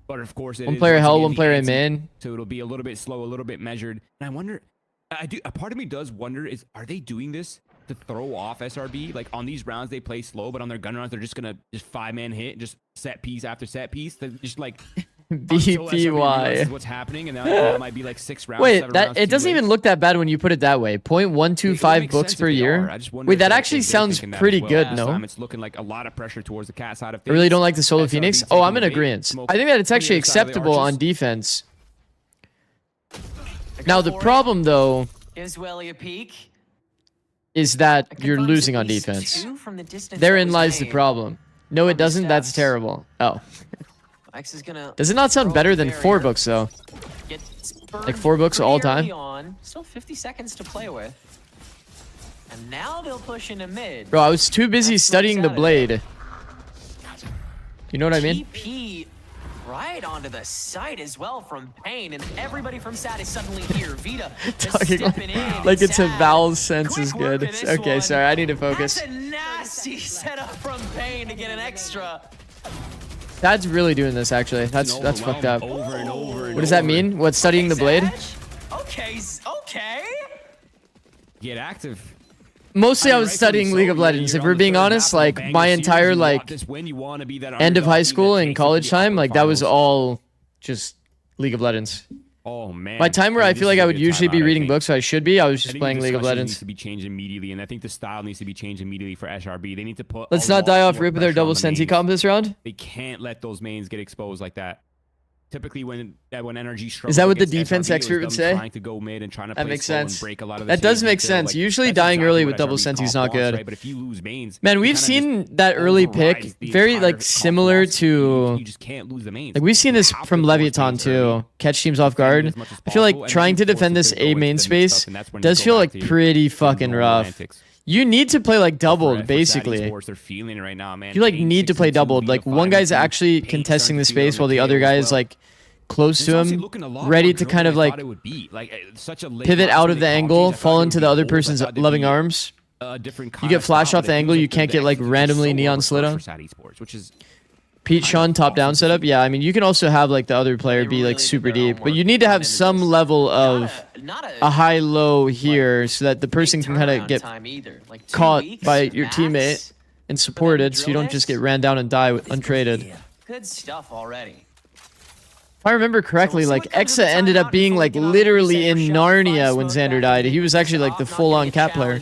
But of course, one player hell, one player main. So it'll be a little bit slow, a little bit measured. And I wonder, a part of me does wonder is, are they doing this to throw off SRB? Like on these rounds, they play slow, but on their gun rounds, they're just gonna just 5-man hit, just set piece after set piece. They're just like BPY. What's happening, and now it might be like 6 rounds. Wait, it doesn't even look that bad when you put it that way. 0.125 books per year. Wait, that actually sounds pretty good, no? It's looking like a lot of pressure towards the cat side of things. I really don't like the solo Phoenix. Oh, I'm in agreement. I think that it's actually acceptable on defense. Now the problem, though, gives Welly a peek, is that you're losing on defense. Therein lies the problem. No, it doesn't. That's terrible. Oh. X is gonna Does it not sound better than 4 books, though? Like 4 books all time? Still 50 seconds to play with. And now they'll push into mid. Bro, I was too busy studying the blade. You know what I mean? TP right onto the site as well from Pain, and everybody from Sad is suddenly here. Vita talking like it's a Val sense is good. Okay, sorry, I need to focus. That's a nasty setup from Pain to get an extra. Dad's really doing this, actually. That's fucked up. Over and over. What does that mean? What, studying the blade? Okay. Get active. Mostly I was studying League of Legends. If we're being honest, like my entire like end of high school and college time, like that was all just League of Legends. Oh man. My time where I feel like I would usually be reading books, so I should be. I was just playing League of Legends. Needs to be changed immediately, and I think the style needs to be changed immediately for SRB. They need to put. Let's not die off rip with their double senti comp this round. They can't let those mains get exposed like that. Typically, when energy struggles, is that what the defense expert would say? Trying to go mid and trying to that makes sense. Break a lot of that does make sense. Usually dying early with double senti is not good. Right? But if you lose mains, man, we've seen that early pick very like similar to. You just can't lose the mains. Like we've seen this from Leviathan too. Catch teams off guard. I feel like trying to defend this A main space does feel like pretty fucking rough. You need to play like doubled, basically. They're feeling it right now, man. You like need to play doubled. Like one guy's actually contesting the space while the other guy is like close to him, ready to kind of like pivot out of the angle, fall into the other person's loving arms. You get flash off the angle, you can't get like randomly neon slit on. Pete Sean top down setup. Yeah, I mean you can also have like the other player be like super deep, but you need to have some level of a high low here so that the person can kind of get caught by your teammate and supported, so you don't just get ran down and die untraded. Good stuff already. If I remember correctly, like Exa ended up being like literally in Narnia when Xander died. He was actually like the full-on cat player.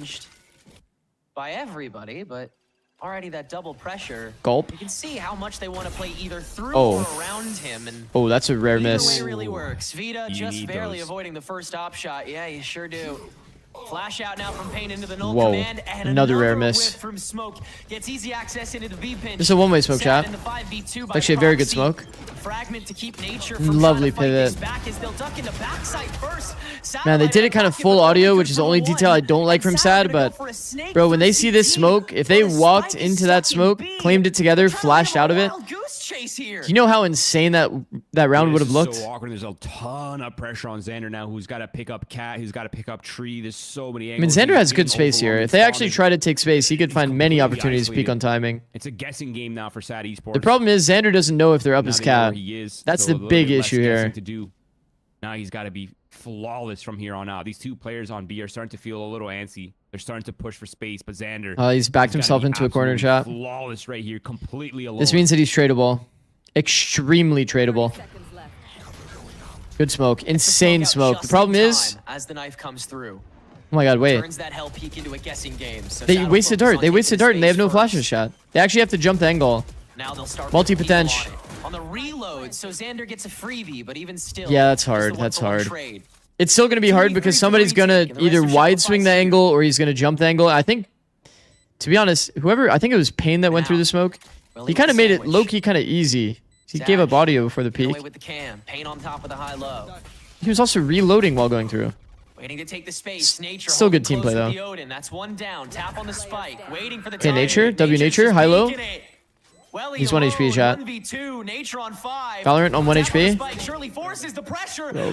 By everybody, but already that double pressure. Gulp. You can see how much they want to play either through or around him. And oh, that's a rare miss. Way really works. Vita just barely avoiding the first op shot. Yeah, you sure do. Flash out now from Pain into the null command, and another rare miss. From smoke gets easy access into the V pinch. This is a one-way smoke chat. It's actually a very good smoke. Fragment to keep nature from lovely pivot. Man, they did it kind of full audio, which is the only detail I don't like from Sad, but bro, when they see this smoke, if they walked into that smoke, claimed it together, flashed out of it, do you know how insane that round would have looked? So awkward. There's a ton of pressure on Xander now, who's got to pick up Cat, who's got to pick up Tree. There's so many angles. I mean, Xander has good space here. If they actually try to take space, he could find many opportunities to peak on timing. It's a guessing game now for Sad Esports. The problem is Xander doesn't know if they're up his Cat. That's the big issue here. Now he's got to be flawless from here on out. These two players on B are starting to feel a little antsy. They're starting to push for space, but Xander... he's backed himself into a corner shot. Flawless right here, completely alone. This means that he's tradable. Extremely tradable. Good smoke. Insane smoke. The problem is... as the knife comes through. Oh my god, wait. Turns that hell peak into a guessing game. So they wasted dart. They wasted dart and they have no flashes shot. They actually have to jump the angle. Now they'll start multi-potential. On the reload, so Xander gets a freebie, but even still... yeah, that's hard. That's hard. It's still going to be hard because somebody's going to either wide swing the angle or he's going to jump the angle. I think, to be honest, I think it was Pain that went through the smoke. He kind of made it low-key kind of easy. He gave up audio before the peak. Pain on top of the high-low. He was also reloading while going through. Waiting to take the space. Nature still good team play though. That's one down. Tap on the spike. Waiting for the okay, Nature, W Nature, high-low. He's 1 HP shot. Valorant on 1 HP. Bro,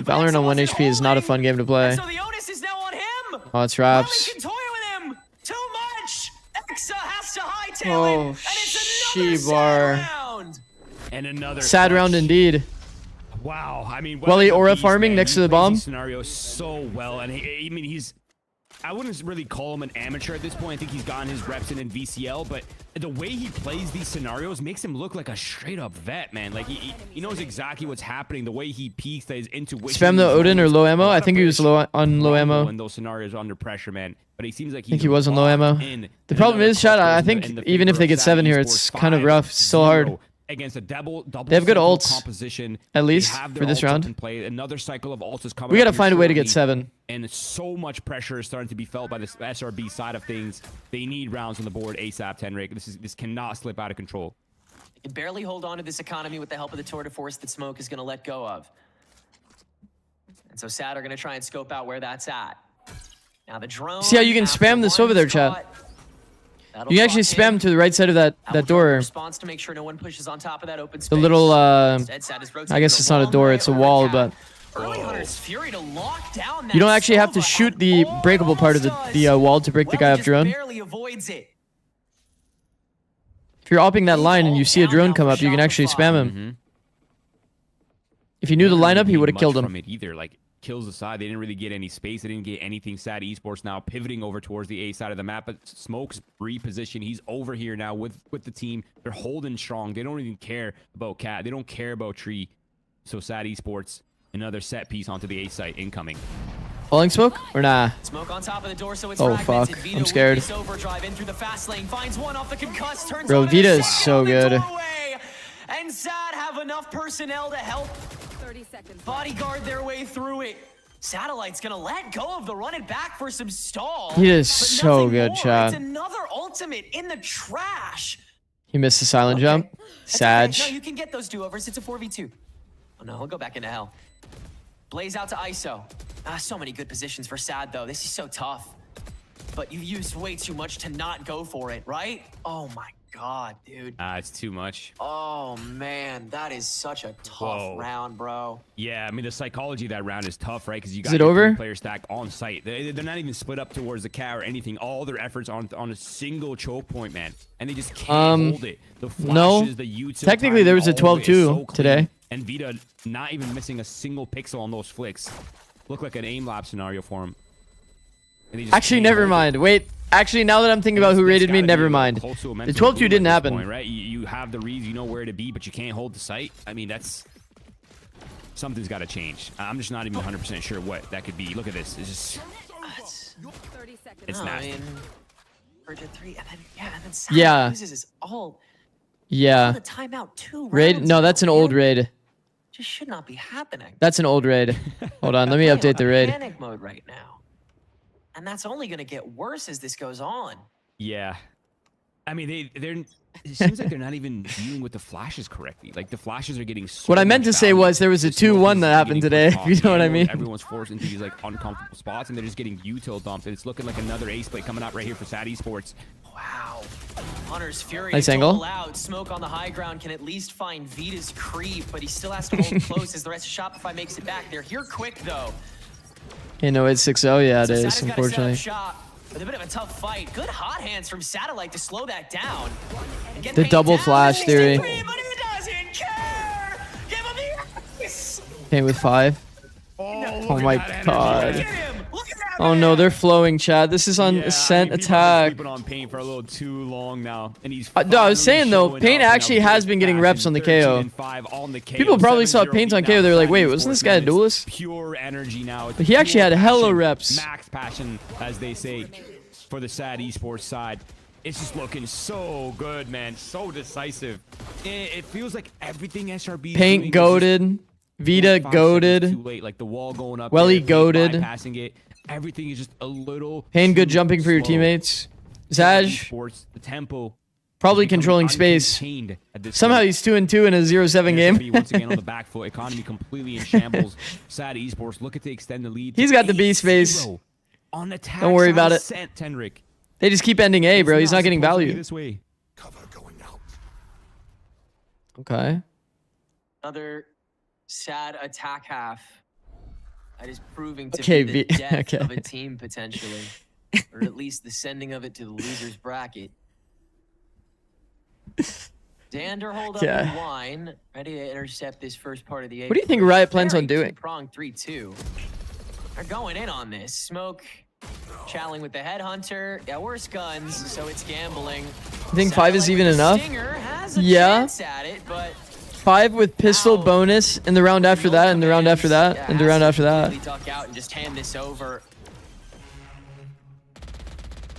Valorant on 1 HP is not a fun game to play. Oh, it's Raps. Oh, Shebar. And another sad round indeed. Wow, I mean, Welly aura farming next to the bomb. Scenario so well, and I mean, I wouldn't really call him an amateur at this point. I think he's gotten his reps in VCL, but the way he plays these scenarios makes him look like a straight up vet, man. Like he knows exactly what's happening. The way he peeks, his intuition. Spam the Odin or low ammo. I think he was on low ammo. In those scenarios under pressure, man. But he seems like I think he was on low ammo. The problem is, Shad, I think even if they get 7 here, it's kind of rough. It's still hard. Against a double they have good ults, composition. At least for this round. Another cycle of ults is coming. We got to find a way to get 7. And so much pressure is starting to be felt by the SRB side of things. They need rounds on the board ASAP. Tenrik. This cannot slip out of control. They can barely hold on to this economy with the help of the tour de force that Smoke is going to let go of. And so Sad are going to try and scope out where that's at. Now the drone. See how you can spam this over there, chat. You can actually spam to the right side of that door. To make sure no one pushes on top of that open space. The little, I guess it's not a door, it's a wall, but you don't actually have to shoot the breakable part of the wall to break the guy off drone. If you're opping that line and you see a drone come up, you can actually spam him. If he knew the lineup, he would have killed him. Either. Like, kills aside, they didn't really get any space. They didn't get anything. Sad Esports now pivoting over towards the A side of the map, but Smoke's repositioned. He's over here now with the team. They're holding strong. They don't even care about Cat. They don't care about Tree. So Sad Esports, another set piece onto the A site incoming. Falling smoke or nah? Smoke on top of the door, so it's oh fuck, Vita I'm scared. Overdrive in through the fast lane, finds one off the concuss, turns bro, Vita is so good. And Sad have enough personnel to help 30 seconds. bodyguard their way through it. Satellite's gonna let go of the run it back for some stall. He is so good, Chad. It's another ultimate in the trash. He missed the silent jump. Sag. No, you can get those do-overs. It's a 4v2. Oh no, he'll go back into hell. Blaze out to ISO. So many good positions for Sad though. This is so tough. But you used way too much to not go for it, right? Oh my god, dude. It's too much. Oh man, that is such a tough round, bro. Yeah, I mean the psychology of that round is tough, right? Because you got your player stack on site. They're not even split up towards the cat or anything. All their efforts on a single choke point, man, and they just can't hold it. The flashes, the util technically there was a 12-2 today, and Vita not even missing a single pixel on those flicks. Looked like an aim lap scenario for him. Actually, never mind. Wait. Actually, now that I'm thinking about who rated me, never mind. The 12-2 didn't happen. Point, right? You have the reads, you know where to be, but you can't hold the site. I mean, that's... Something's got to change. I'm just not even 100% sure what that could be. Look at this. It's just... 30 seconds. It's nasty. Yeah. Yeah. The timeout 2 raid? No, that's an old raid. Just should not be happening. That's an old raid. Hold on, let me update the raid. Panic mode right now. And that's only going to get worse as this goes on. Yeah. I mean, they're it seems like they're not even dealing with the flashes correctly. Like, the flashes are getting so what I meant to say was there was a 2-1 that happened today, if you know what I mean. Everyone's forced into these, like, uncomfortable spots, and they're just getting util dumped. And it's looking like another ace play coming out right here for Sad Esports. Wow. Hunter's Fury nice angle. Out. Smoke on the high ground can at least find Vita's creep, but he still has to hold close as the rest of Shopify makes it back. They're here quick, though. You know, it's 6-0. Yeah, it is, unfortunately. With a bit of a tough fight. Good hot hands from Satellite to slow that down. The double flash theory. But he doesn't care. Give him the ice. Paint with 5. Oh my god. Oh no, they're flowing, Chad. This is on Ascent attack. On Paint for a little too long now, and he's no, I was saying though, Paint actually has been getting reps on the KO. People probably saw Paint on KO. They're like, wait, wasn't this guy a duelist? Pure energy now. But he actually had hella reps. Max passion, as they say, for the Sad Esports side. It's just looking so good, man. So decisive. It feels like everything SRB. Paint goated. Vita goated. Too late, like the wall going up. Welly goated. Passing it. Everything is just a little. Pain good jumping for your teammates. Zaj. The tempo. Probably controlling space. Somehow he's 2-2 in a 0-7 game. Once again on the back foot. Economy completely in shambles. Sad Esports looking to extend the lead. He's got the B space. On the don't worry about it. Tenric. They just keep ending A, bro. He's not getting value. This way. Cover going out. Okay. Another Sad attack half. That is proving to be the death of a team potentially, or at least the sending of it to the loser's bracket. Dander hold up in wine, ready to intercept this first part of the. What do you think Riot plans on doing? Prong 3-2. They're going in on this. Smoke, challing with the headhunter. Yeah, worse guns, so it's gambling. I think 5 is even enough. Yeah. 5 with pistol bonus in the round after that, and the round after that, and the round after that. Duck out and just hand this over.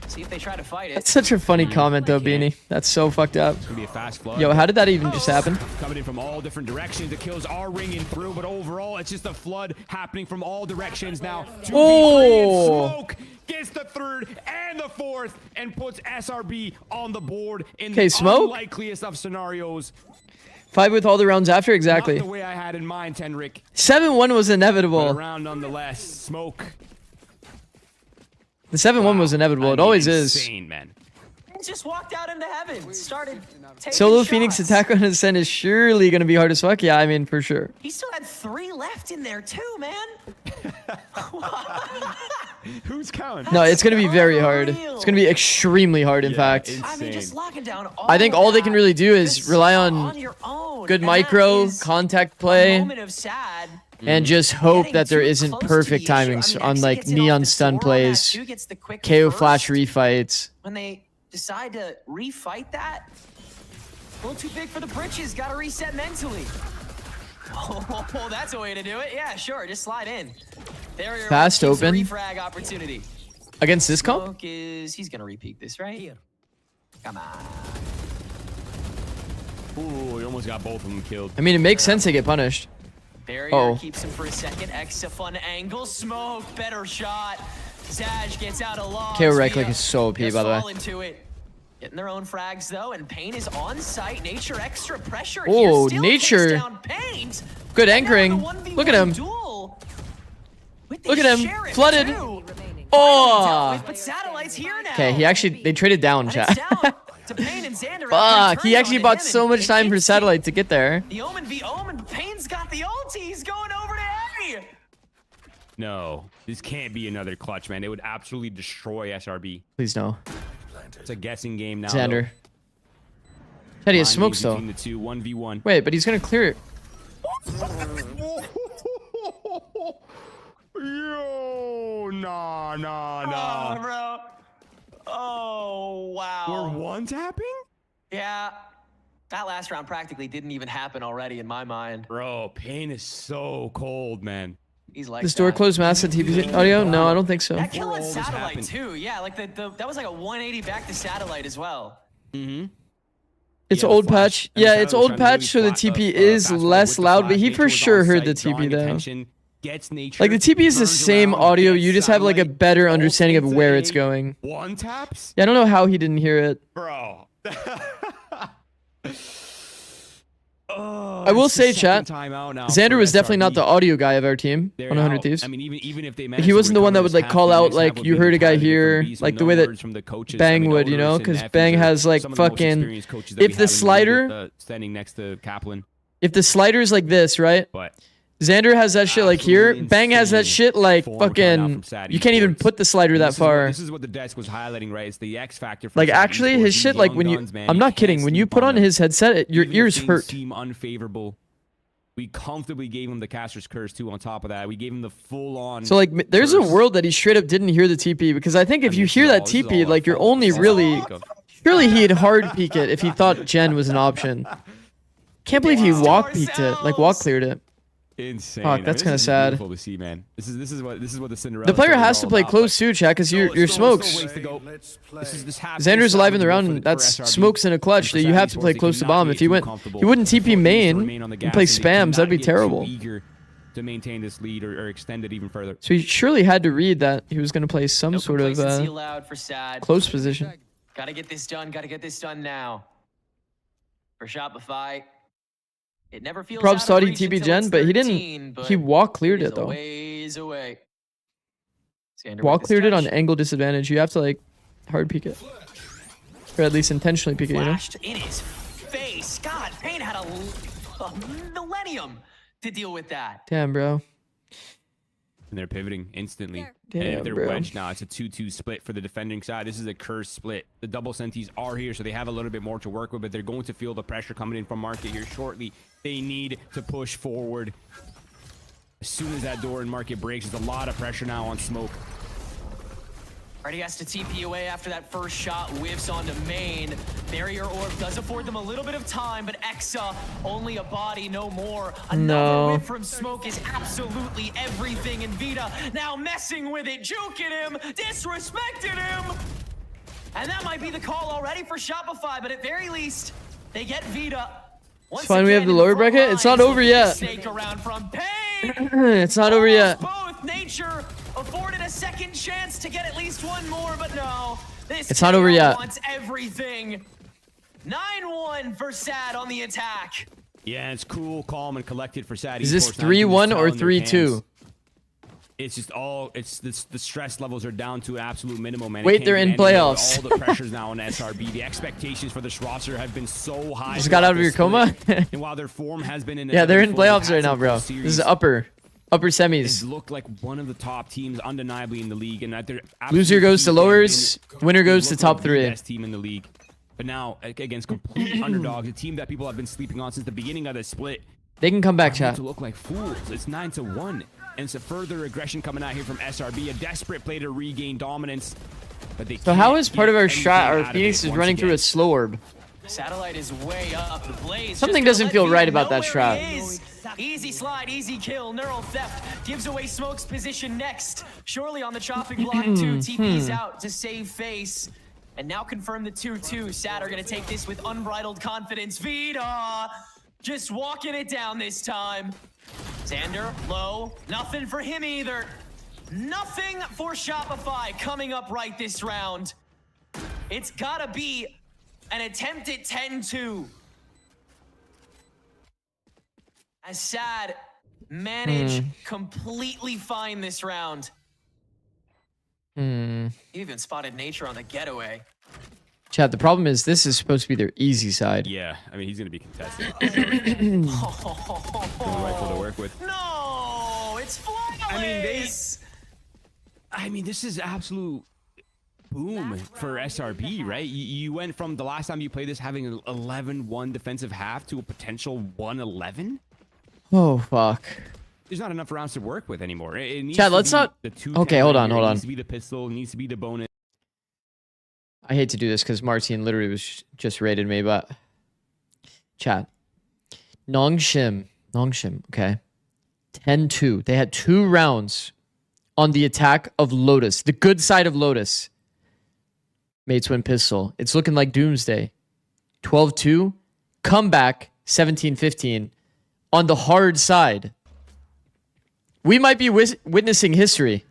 See if they try to fight it. That's such a funny comment though, Beanie. That's so fucked up. It's gonna be a fast flood. Yo, how did that even just happen? Coming in from all different directions. The kills are ringing through, but overall, it's just a flood happening from all directions now. Smoke gets the 3rd and the 4th and puts SRB on the board in the unlikeliest of scenarios. 5 with all the rounds after, exactly. Not the way I had in mind, Tenric. 7-1 was inevitable. But around nonetheless, Smoke. The 7-1 was inevitable. It always insane, is. Man. Just walked out into heaven. Started Solo Phoenix attack on Ascent is surely going to be hard as fuck. Yeah, I mean, for sure. He still had 3 left in there too, man. Who's counting? No, it's going to be very hard. It's going to be extremely hard, in fact. Insane. I mean, just locking down I think all they can really do is rely on good micro, contact play. Moment of Sad. and just hope that there isn't perfect timings on like neon stun plays, KO flash refights. When they decide to refight that, a little too big for the britches. Got to reset mentally. Oh, that's a way to do it. Yeah, sure. Just slide in. There you're fast open. Refrag opportunity. Against this comp? He's gonna repeat this, right? Here. Come on. Ooh, he almost got both of them killed. I mean, it makes sense they get punished. Barrier keeps him for a second. Exa fun angle. Smoke. Better shot. Zaj gets out of logs. KO right click is so OP, by the way. Into it. Getting their own frags though, and Pain is on site. Nature extra pressure. Oh, Nature. Good anchoring. Look at him. Look at him. Flooded. Oh. Okay, they traded down, chat. Fuck, he actually bought so much time for Satellite to get there. The Omen v Omen. Pain's got the ulti. He's going over to A. No, this can't be another clutch, man. It would absolutely destroy SRB. Please no. It's a guessing game now. Xander. Teddy has smokes though. The two, 1v1. Wait, but he's gonna clear it. Yo, nah. Oh, bro. Oh, wow. We're one-tapping? Yeah. That last round practically didn't even happen already in my mind. Bro, Pain is so cold, man. He's like this door closed massive TP audio? No, I don't think so. That kill on Satellite too. Yeah, like that was like a 180 back to Satellite as well. Mm-hmm. It's old patch. Yeah, it's old patch, so the TP is less loud, but he for sure heard the TP though. Like the TP is the same audio, you just have like a better understanding of where it's going. One taps? Yeah, I don't know how he didn't hear it. Bro. I will say, chat, Xander was definitely not the audio guy of our team on 100 Thieves. I mean, even if they he wasn't the one that would like call out like you heard a guy here, like the way that Bang would, you know, because Bang has like fucking if the slider standing next to Kaplan. If the slider is like this, right? Xander has that shit like here. Bang has that shit like fucking. You can't even put the slider that far. This is what the desk was highlighting, right? It's the X factor. Like actually, his shit like when you. I'm not kidding. When you put on his headset, your ears hurt. Team unfavorable. We comfortably gave him the caster's curse too. On top of that, we gave him the full on. So like, there's a world that he straight up didn't hear the TP because I think if you hear that TP, like you're only really. Surely he'd hard peek it if he thought Gen was an option. Can't believe he walk peeked it. Like walk cleared it. Insane. Fuck, that's kind of sad. Beautiful to see, man. This is what the Cinderella. The player has to play close too, chat, because your smokes. Xander's alive in the round. That's smokes in a clutch. That you have to play close to bomb. If he wouldn't TP main and play spams, that'd be terrible. To maintain this lead or extend it even further. So he surely had to read that he was going to play some sort of close position. Gotta get this done. Gotta get this done now. For Shopify. It never feels Probs thought he TP Gen, but he didn't. He walk cleared it though. Walk cleared it on angle disadvantage. You have to like hard peek it, or at least intentionally peek it. You know. In his face. God, Pain had a millennium to deal with that. Damn, bro. And they're pivoting instantly. Damn, and if they're bro. wedged now, it's a 2-2 split for the defending side. This is a cursed split. The double senties are here, so they have a little bit more to work with, but they're going to feel the pressure coming in from Market here shortly. They need to push forward. As soon as that door in Market breaks, there's a lot of pressure now on Smoke. Already has to TP away after that first shot whiffs onto main. Barrier orb does afford them a little bit of time, but Exa, only a body, no more. Another whiff from Smoke is absolutely everything, and Vita now messing with it, juking him, disrespected him. And that might be the call already for Shopify, but at very least, they get Vita. It's fine, we have the lower bracket. It's not over yet. It's not over yet. Both Nature afforded a second chance to get at least one more, but no. It's not over yet. Wants everything. 9-1 for Sad on the attack. Yeah, it's cool, calm, and collected for Sad. Is this 3-1 or 3-2? It's just all, the stress levels are down to an absolute minimum, man. Wait, they're in playoffs. All the pressures now on SRB. The expectations for this roster have been so high. Just got out of your coma? And while their form has been in yeah, they're in playoffs right now, bro. This is upper semis. They look like one of the top teams undeniably in the league, and that they're loser goes to lowers, winner goes to top 3. Best team in the league. But now against complete underdogs, a team that people have been sleeping on since the beginning of the split. They can come back, chat. To look like fools. It's 9-1. And it's a further aggression coming out here from SRB. A desperate play to regain dominance. But they so how is part of our shot? Our Phoenix is running through a slow orb. Satellite is way up. The Blaze something doesn't feel right about that shot. Easy slide, easy kill. Neural theft gives away Smoke's position next. Surely on the chopping block too. TP's out to save face. And now confirm the 2-2. Sat are going to take this with unbridled confidence. Vita just walking it down this time. Xander, low. Nothing for him either. Nothing for Shopify coming up right this round. It's got to be an attempt at 10-2. As Sad managed completely fine this round. He even spotted Nature on the getaway. Chat, the problem is this is supposed to be their easy side. Yeah, I mean, he's going to be contested. Rifle to work with. No, it's flawless. I mean, this is absolute boom for SRB, right? You went from the last time you played this having an 11-1 defensive half to a potential 1-11. Oh, fuck. There's not enough rounds to work with anymore. It needs Chad, to let's be not... the 2 Okay, hold on. It needs to be the pistol. It needs to be the bonus. I hate to do this because Martin literally was just raided me, but... Chad. Nongshim, okay? 10-2. They had 2 rounds on the attack of Lotus. The good side of Lotus. Mates win pistol. It's looking like Doomsday. 12-2. Comeback. 17-15. On the hard side. We might be witnessing history.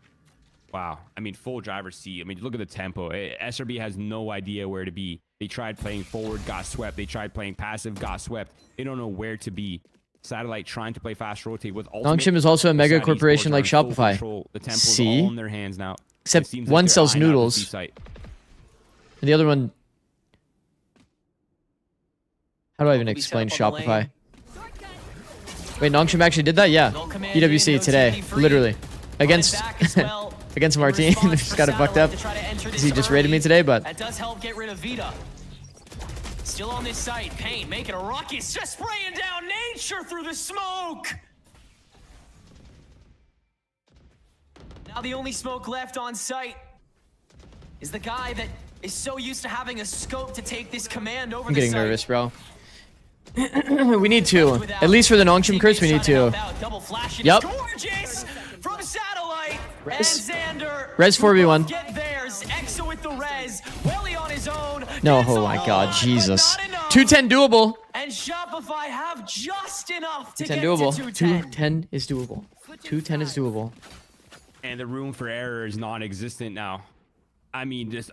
Wow. I mean, full driver's seat. I mean, look at the tempo. SRB has no idea where to be. They tried playing forward, got swept. They tried playing passive, got swept. They don't know where to be. Satellite trying to play fast rotate with ultimate. Nongshim is also a mega corporation like Shopify. The tempo's See? all in their hands now. Except one sells noodles. And the other one... How do I even explain Shopify? Wait, Nongshim actually did that? Yeah. PWC today. Literally. Against against Martin. Just got it fucked up. He just raided me today, but... That does help get rid of Vita. Still on this site. Pain making a ruckus. Just spraying down Nature through the smoke. Now the only smoke left on site is the guy that is so used to having a scope to take this command over the site. I'm getting nervous, bro. We need 2. At least for the Nongshim curse, we need 2. Yep. From Satellite and Xander. Res 4v1. Get theirs. Exo with the res. Welly on his own. No, oh my god, Jesus. 210 doable. And Shopify have just enough to 210 get doable. to 210. 210 is doable. 210 is doable. And the room for error is non-existent now. I mean, just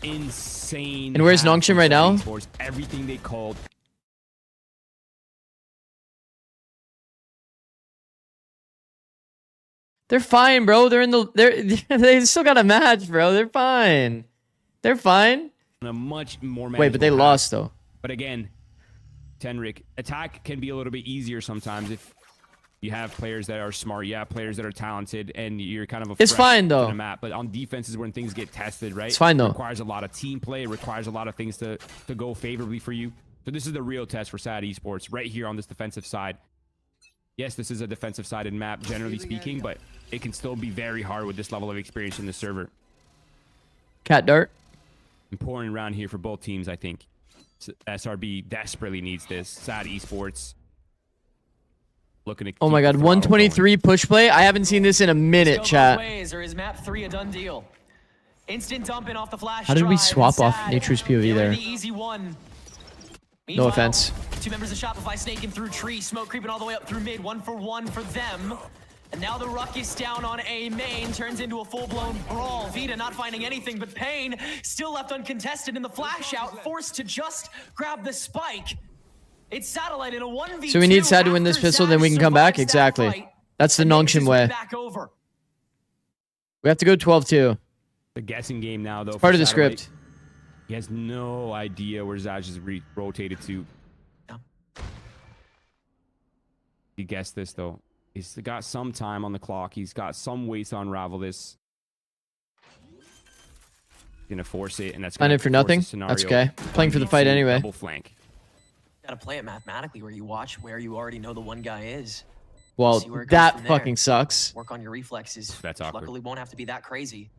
insane. And where's Nongshim right now? Everything they called. They're fine, bro. They're in the... They still got a match, bro. They're fine. They're fine. A much more... Wait, but they lost, though. But again, Tenrik, attack can be a little bit easier sometimes if you have players that are smart. You have players that are talented, and you're kind of a... It's fine, though. Map. But on defense is when things get tested, right? It's fine, though. It requires a lot of team play. It requires a lot of things to go favorably for you. So this is the real test for SAD Esports right here on this defensive side. Yes, this is a defensive-sided map, generally speaking, but it can still be very hard with this level of experience in the server. Cat dart. Important round here for both teams, I think. SRB desperately needs this. SAD Esports looking to... Oh my god, 123 push play? I haven't seen this in a minute, chat. Or is map 3 a done deal? Instant dumping off the flash. How did we swap off Nature's POV there? The easy one. No offense. 2 members of Shopify snaking through tree, smoke creeping all the way up through mid, 1-for-1 for them. And now the ruckus down on A main turns into a full-blown brawl. Vita not finding anything but Pain, still left uncontested in the flash out, forced to just grab the spike. It's Satellite in a 1v2. So we need Sad to win this pistol, then we can come back? Exactly. That's the Nongshim way. We have to go 12-2. The guessing game now, though. It's part of the script. He has no idea where Zaj is rotated to. He guessed this, though. He's got some time on the clock. He's got some ways to unravel this. He's gonna force it, and that's Playing it for nothing. That's okay. Playing for the fight anyway. Double flank. Gotta play it mathematically where you watch where you already know the one guy is. Well, that fucking sucks. Work on your reflexes. That's awkward. Luckily, won't have to be that crazy.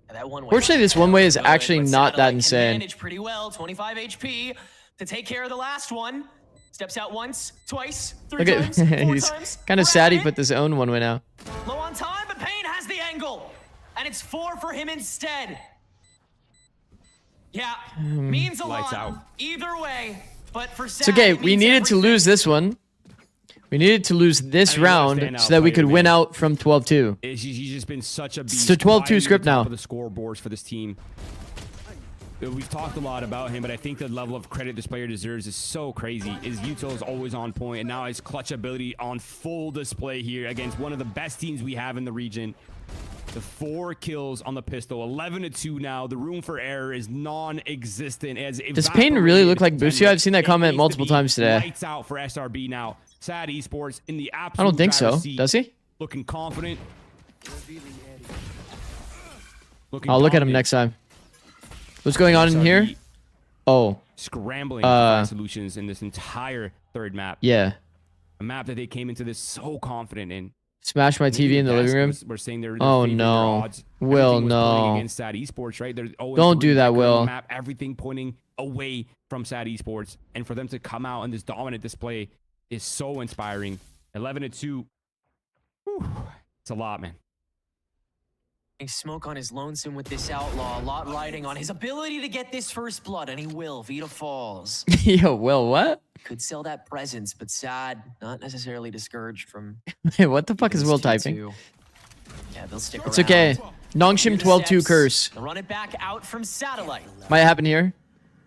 And that one way. Fortunately, this one way is actually not that insane. Managed pretty well. 25 HP to take care of the last one. Steps out once, twice, three times, four he's times. kind of sad he put this own one way now. Low on time, but Payne has the angle, and it's 4 for him instead. Yeah, means a Lights lot. out. Either way, but for It's okay. We needed to lose this one. We needed to lose this round so that we could win out from 12-2. He's just been such a beast. It's a 12-2 script now. The scoreboards for this team. We've talked a lot about him, but I think the level of credit this player deserves is so crazy. His util is always on point, and now his clutch ability on full display here against one of the best teams we have in the region. The 4 kills on the pistol, 11-2 now. The room for error is non-existent. Does Payne really look like Busio? I've seen that comment multiple times today. Lights out for SRB now. Sad Esports in the absolute I don't think so. Does he? Looking confident. I'll look at him next time. What's going on in here? Oh. Scrambling to find solutions in this entire third map. Yeah. A map that they came into this so confident in. Smash my TV in the living room. We're saying they're oh no. odds. Will, no. Against Sad Esports, right? Don't do that, Will. Map, everything pointing away from Sad Esports. And for them to come out in this dominant display is so inspiring. 11-2. It's a lot, man. Smoke on his lonesome with this outlaw. A lot riding on his ability to get this first blood, and he will. Vita falls. Yo, Will, what? Could sell that presence, but sad. Not necessarily discouraged from. What the fuck is Will typing? Yeah, they'll stick It's around. okay. Nongshim 12-2 curse. They'll run it back out from satellite. Might happen here.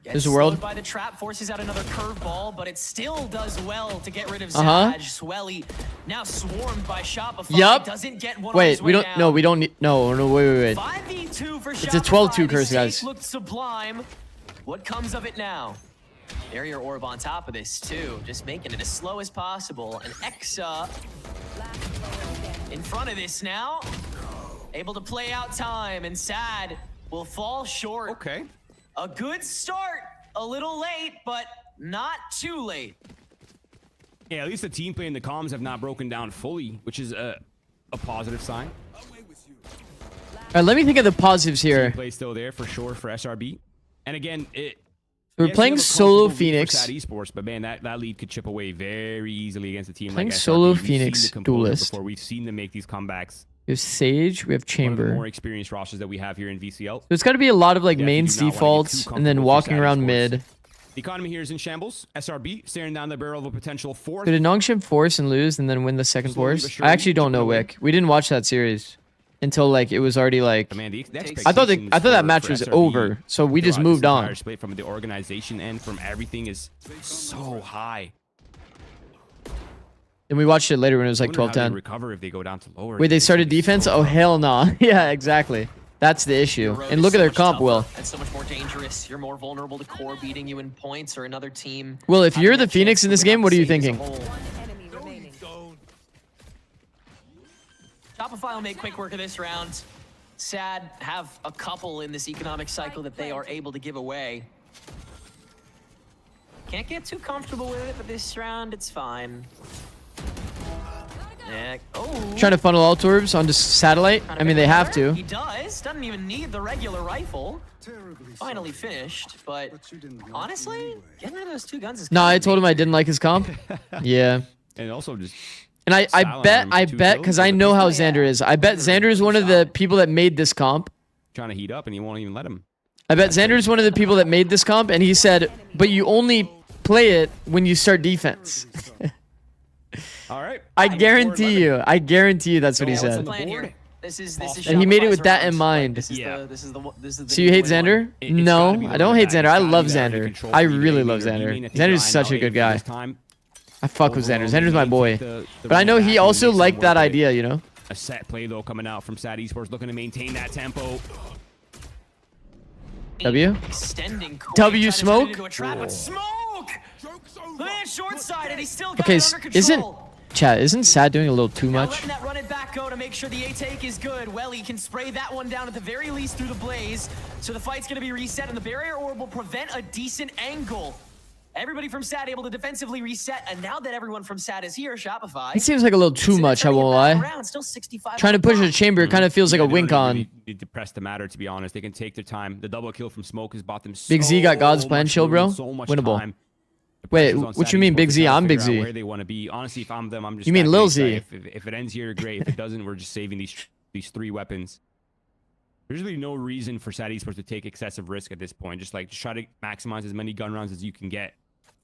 There's a world. By the trap, forces out another curveball, but it still does well to get rid of Zaj. Swelly now swarmed by Shopify. Yup. Doesn't get one wait, we don't. down. No, we don't need. No, wait. 5v2 for it's a 12-2 curse, guys. Looked sublime. What comes of it now? Barrier orb on top of this too, just making it as slow as possible. And Exa in front of this now, able to play out time, and Sad will fall short. Okay. A good start, a little late, but not too late. Yeah, at least the team play and the comms have not broken down fully, which is a positive sign. All right, let me think of the positives here. Team play still there for sure for SRB. And again, we're playing solo Phoenix. Sad Esports, but man, that lead could chip away very easily against a team playing like SRB. solo Phoenix duelist. Before. We've seen them make these comebacks. We have Sage, we have Chamber. One of the more experienced rosters that we have here in VCL. So it's got to be a lot of like mains defaults and then walking around mid. The economy here is in shambles. SRB staring down the barrel of a potential 4th. Could a Nongshim force and lose and then win the second force? I actually don't know, Wick. We didn't watch that series until like it was already like. Man, I thought that match was over, so we just moved on. From the organization and from everything is so high. And we watched it later when it was like 12-10. Recover if they go down to lower. Wait, they started defense? Oh hell no! Nah. Yeah, exactly. That's the issue. And look at their comp, Will. That's so much more dangerous. You're more vulnerable to core beating you in points or another team. Will, if you're the Phoenix in this game, what are you thinking? Shopify will make quick work of this round. Sad have a couple in this economic cycle that they are able to give away. Can't get too comfortable with it, but this round it's fine. Yeah. Oh. Trying to funnel all orbs onto satellite. I mean, they have to. He does. Doesn't even need the regular rifle. Finally finished, but honestly, getting rid of those 2 guns is. No, I told him I didn't like his comp. Yeah. And also just. And I bet, because I know how Xander is. I bet Xander is one of the people that made this comp. Trying to heat up, and he won't even let him. I bet Xander is one of the people that made this comp, and he said, "But you only play it when you start defense." All right. I guarantee you that's what he said. This is and he made it with that in mind. So you hate Xander? No, I don't hate Xander. I love Xander. I really love Xander. Xander's such a good guy. I fuck with Xander. Xander's my boy. But I know he also liked that idea, you know? A set play, though, coming out from Sad Esports, looking to maintain that tempo. W? W smoke? Okay, isn't Sad doing a little too much? That run it back go to make sure the A-take is good. Well, he can spray that one down at the very least through the blaze. So the fight's going to be reset, and the barrier orb will prevent a decent angle. Everybody from SAD able to defensively reset, and now that everyone from SAD is here, Shopify. It seems like a little too much, I won't lie. Still 65 Trying to push a chamber kind of feels like a wink on. Really need to press the matter, to be honest. They can take their time. The double kill from Smoke has bought them Big Z got God's plan, chill, bro. So much Winnable. time. Wait, what you mean, Big Z? I'm Big Z. Where they want to be. Honestly, if I'm them, I'm just. You mean Lil Z? If it ends here, great. If it doesn't, we're just saving these 3 weapons. There's really no reason for SAD Esports to take excessive risk at this point. Just try to maximize as many gun rounds as you can get.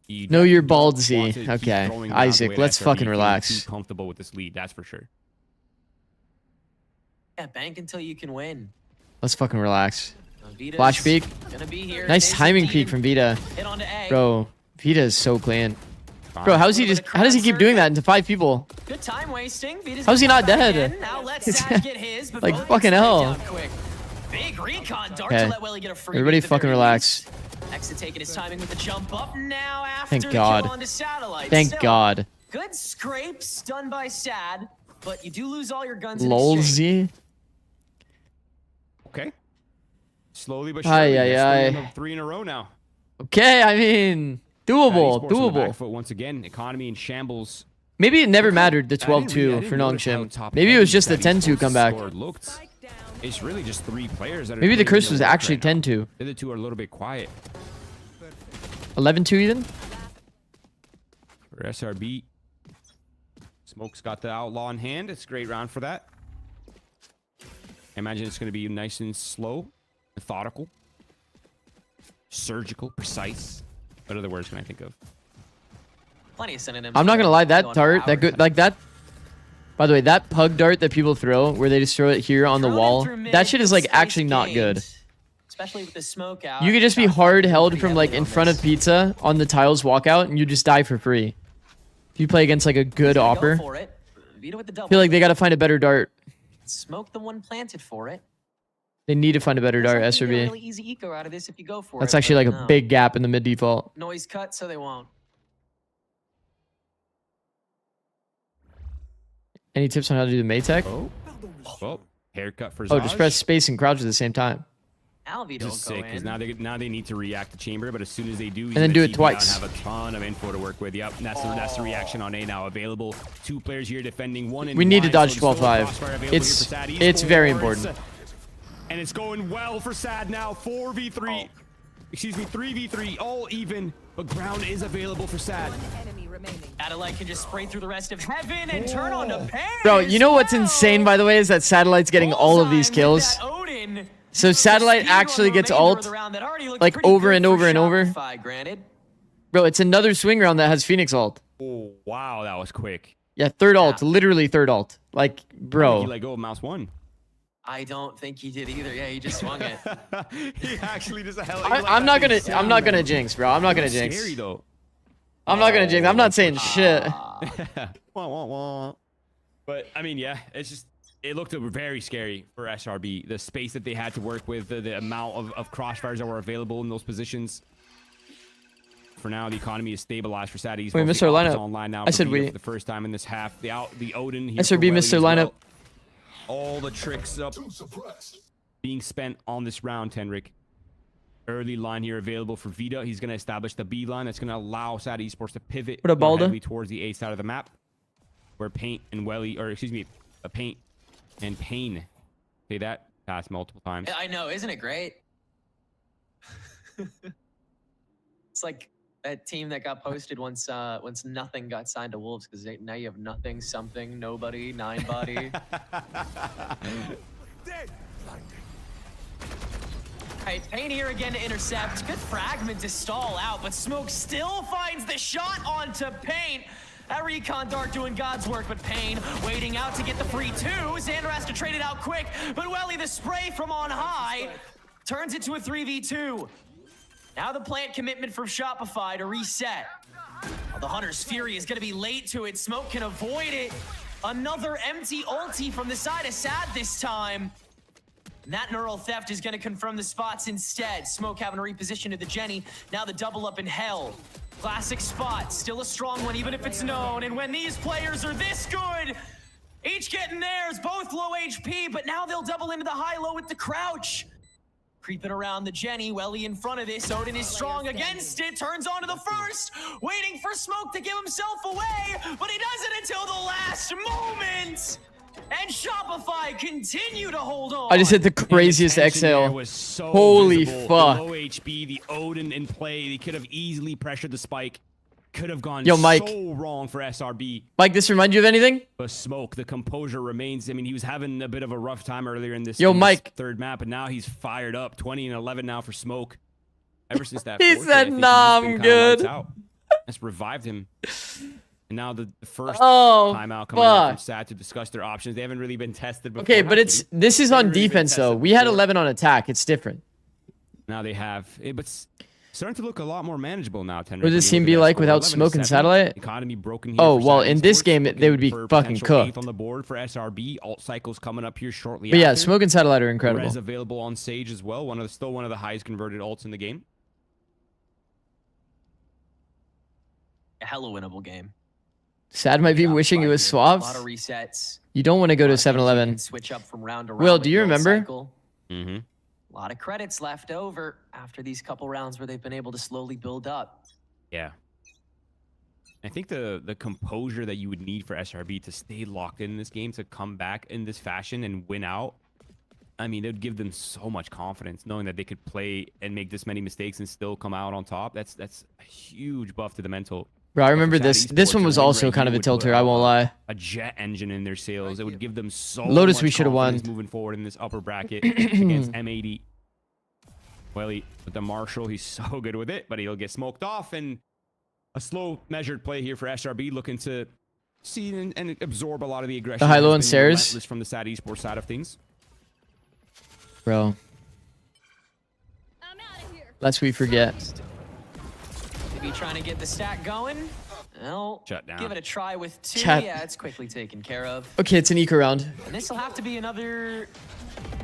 No, you're ballsy. Okay, Isaac, let's fucking relax. Too comfortable with this lead, that's for sure. Yeah, bank until you can win. Let's fucking relax. Flash peek. Nice timing peek from Vita. Bro, Vita is so clean. Bro, how does he keep doing that into 5 people? Good time wasting. How's he not dead? Like fucking hell. Big recon dart to let Welly get a free. Everybody fucking relax. Next taking his timing with the jump up now after Thank God. Satellite. Thank God. Good scrapes done by SAD, but you do lose all your guns. Lol Z. Okay. Slowly but surely. 3 in a row now. Okay, I mean, doable. Foot once again, economy in shambles. Maybe it never mattered the 12-2 for Nongshim. Maybe it was just the 10-2 comeback. It's really just 3 players. That Maybe the curse was actually 10-2. The other 2 are a little bit quiet. 11-2 even? For SRB. Smoke's got the outlaw in hand. It's a great round for that. I imagine it's going to be nice and slow, methodical, surgical, precise. What other words can I think of? Plenty of synonyms. I'm not going to lie, that dart, that good, like that. By the way, that pug dart that people throw, where they just throw it here on the wall, that shit is like actually not good. Especially with the smoke out. You could just be hard held from like in front of pizza on the tiles walkout, and you just die for free. If you play against like a good opper, I feel like they got to find a better dart. Smoke the one planted for it. They need to find a better dart, SRB. Really easy eco out of this if you go for That's actually like a big gap in the mid default. Noise cut, so they won't. Any tips on how to do the Maytech? Oh, haircut for Zaj. Oh, just press space and crouch at the same time. Just sick, because now they need to react to chamber, but as soon as they do, and then do it twice. Have a ton of info to work with. Yep, and that's the reaction on A now. Available 2 players here defending 1 in. We need to dodge 12-5. It's very important. And it's going well for SAD now. 4v3. Excuse me, 3v3, all even, but ground is available for SAD. Satellite can just spray through the rest of heaven and turn on to Pain. Bro, you know what's insane, by the way, is that Satellite's getting all of these kills. So Satellite actually gets ult, like over and over and over. Bro, it's another swing round that has Phoenix ult. Oh, wow, that was quick. Yeah, third ult, literally third ult. Like, bro. He let go of mouse 1. I don't think he did either. Yeah, he just swung it. He actually just I'm not gonna jinx, bro. I'm not gonna jinx. Scary though. I'm not gonna jinx. I'm not saying shit. But I mean, yeah, it looked very scary for SRB. The space that they had to work with, the amount of crossfires that were available in those positions. For now, the economy is stabilized for SAD Esports. We missed our lineup. Online now I said we. For the first time in this half. The Odin here. SRB missed their lineup. All the tricks up being spent on this round, Tenrik. Early line here available for Vita. He's going to establish the B line. That's going to allow SAD Esports to pivot towards the A side of the map, where Paint and Welly, or excuse me, Paint and Pain. Say that past multiple times. I know, isn't it great? It's like that team that got posted once nothing got signed to Wolves, because now you have nothing, something, nobody, 9body. Right, Pain here again to intercept. Good fragment to stall out, but Smoke still finds the shot onto Pain. That recon dart doing God's work, but Pain waiting out to get the free 2. Xander has to trade it out quick, but Welly, the spray from on high, turns it to a 3v2. Now the plant commitment from Shopify to reset. Oh, the Hunter's Fury is going to be late to it. Smoke can avoid it. Another empty ulti from the side of SAD this time. And that neural theft is going to confirm the spots instead. Smoke having to reposition to the Jenny. Now the double up in Hell. Classic spot. Still a strong one, even if it's known. And when these players are this good, each getting theirs, both low HP, but now they'll double into the high-low with the crouch. Creeping around the Jenny, Welly in front of this. Odin is strong against it, turns onto the first, waiting for Smoke to give himself away, but he does it until the last moment. And Shopify continue to hold on. I just hit the craziest exhale. So holy visible. fuck. The low HP, the Odin in play. They could have easily pressured the spike. Could have gone Mike. so wrong for SRB. Mike, this remind you of anything? But Smoke, the composure remains. I mean, he was having a bit of a rough time earlier in this, Mike. third map, but now he's fired up. 20 and 11 now for Smoke. Ever since that He said, nah, I'm good. That's revived him. And now the first Oh, timeout coming out from SAT to discuss their options. They haven't really been tested before. Okay, but this is on defense, though. We had 11 on attack. It's different. Now they have... But starting to look a lot more manageable now. What does this team be like without Smoke and Satellite? Economy broken here Oh, well, in this game, they would be fucking cooked. On the board for SRB. Alt cycles coming up here shortly But yeah, after. Smoke and Satellite are incredible. Rez available on Sage as well. Still one of the highest converted ults in the game. A hella winnable game. Sad might be wishing it was swaps. A lot of resets. You don't want to go to 7-Eleven. Switch up from round to round. Will, do you remember? Mm-hmm. A lot of credits left over after these couple rounds where they've been able to slowly build up. Yeah. I think the composure that you would need for SRB to stay locked in this game, to come back in this fashion and win out, I mean, it would give them so much confidence knowing that they could play and make this many mistakes and still come out on top. That's a huge buff to the mental. Bro, I remember this. This one was also kind of a tilter, I won't lie. A jet engine in their sails. It would give them so Lotus much we should have won. Moving forward in this upper bracket against M80. Well, with the Marshall, he's so good with it, but he'll get smoked off. And a slow, measured play here for SRB, looking to see and absorb a lot of the aggression. The high-low and stairs. From the SAT esports side of things. Bro. Lest we forget. Maybe trying to get the stack going. Well, shut down. Give it a try with 2. Chat. Yeah, it's quickly taken care of. Okay, it's an eco round. And this will have to be another...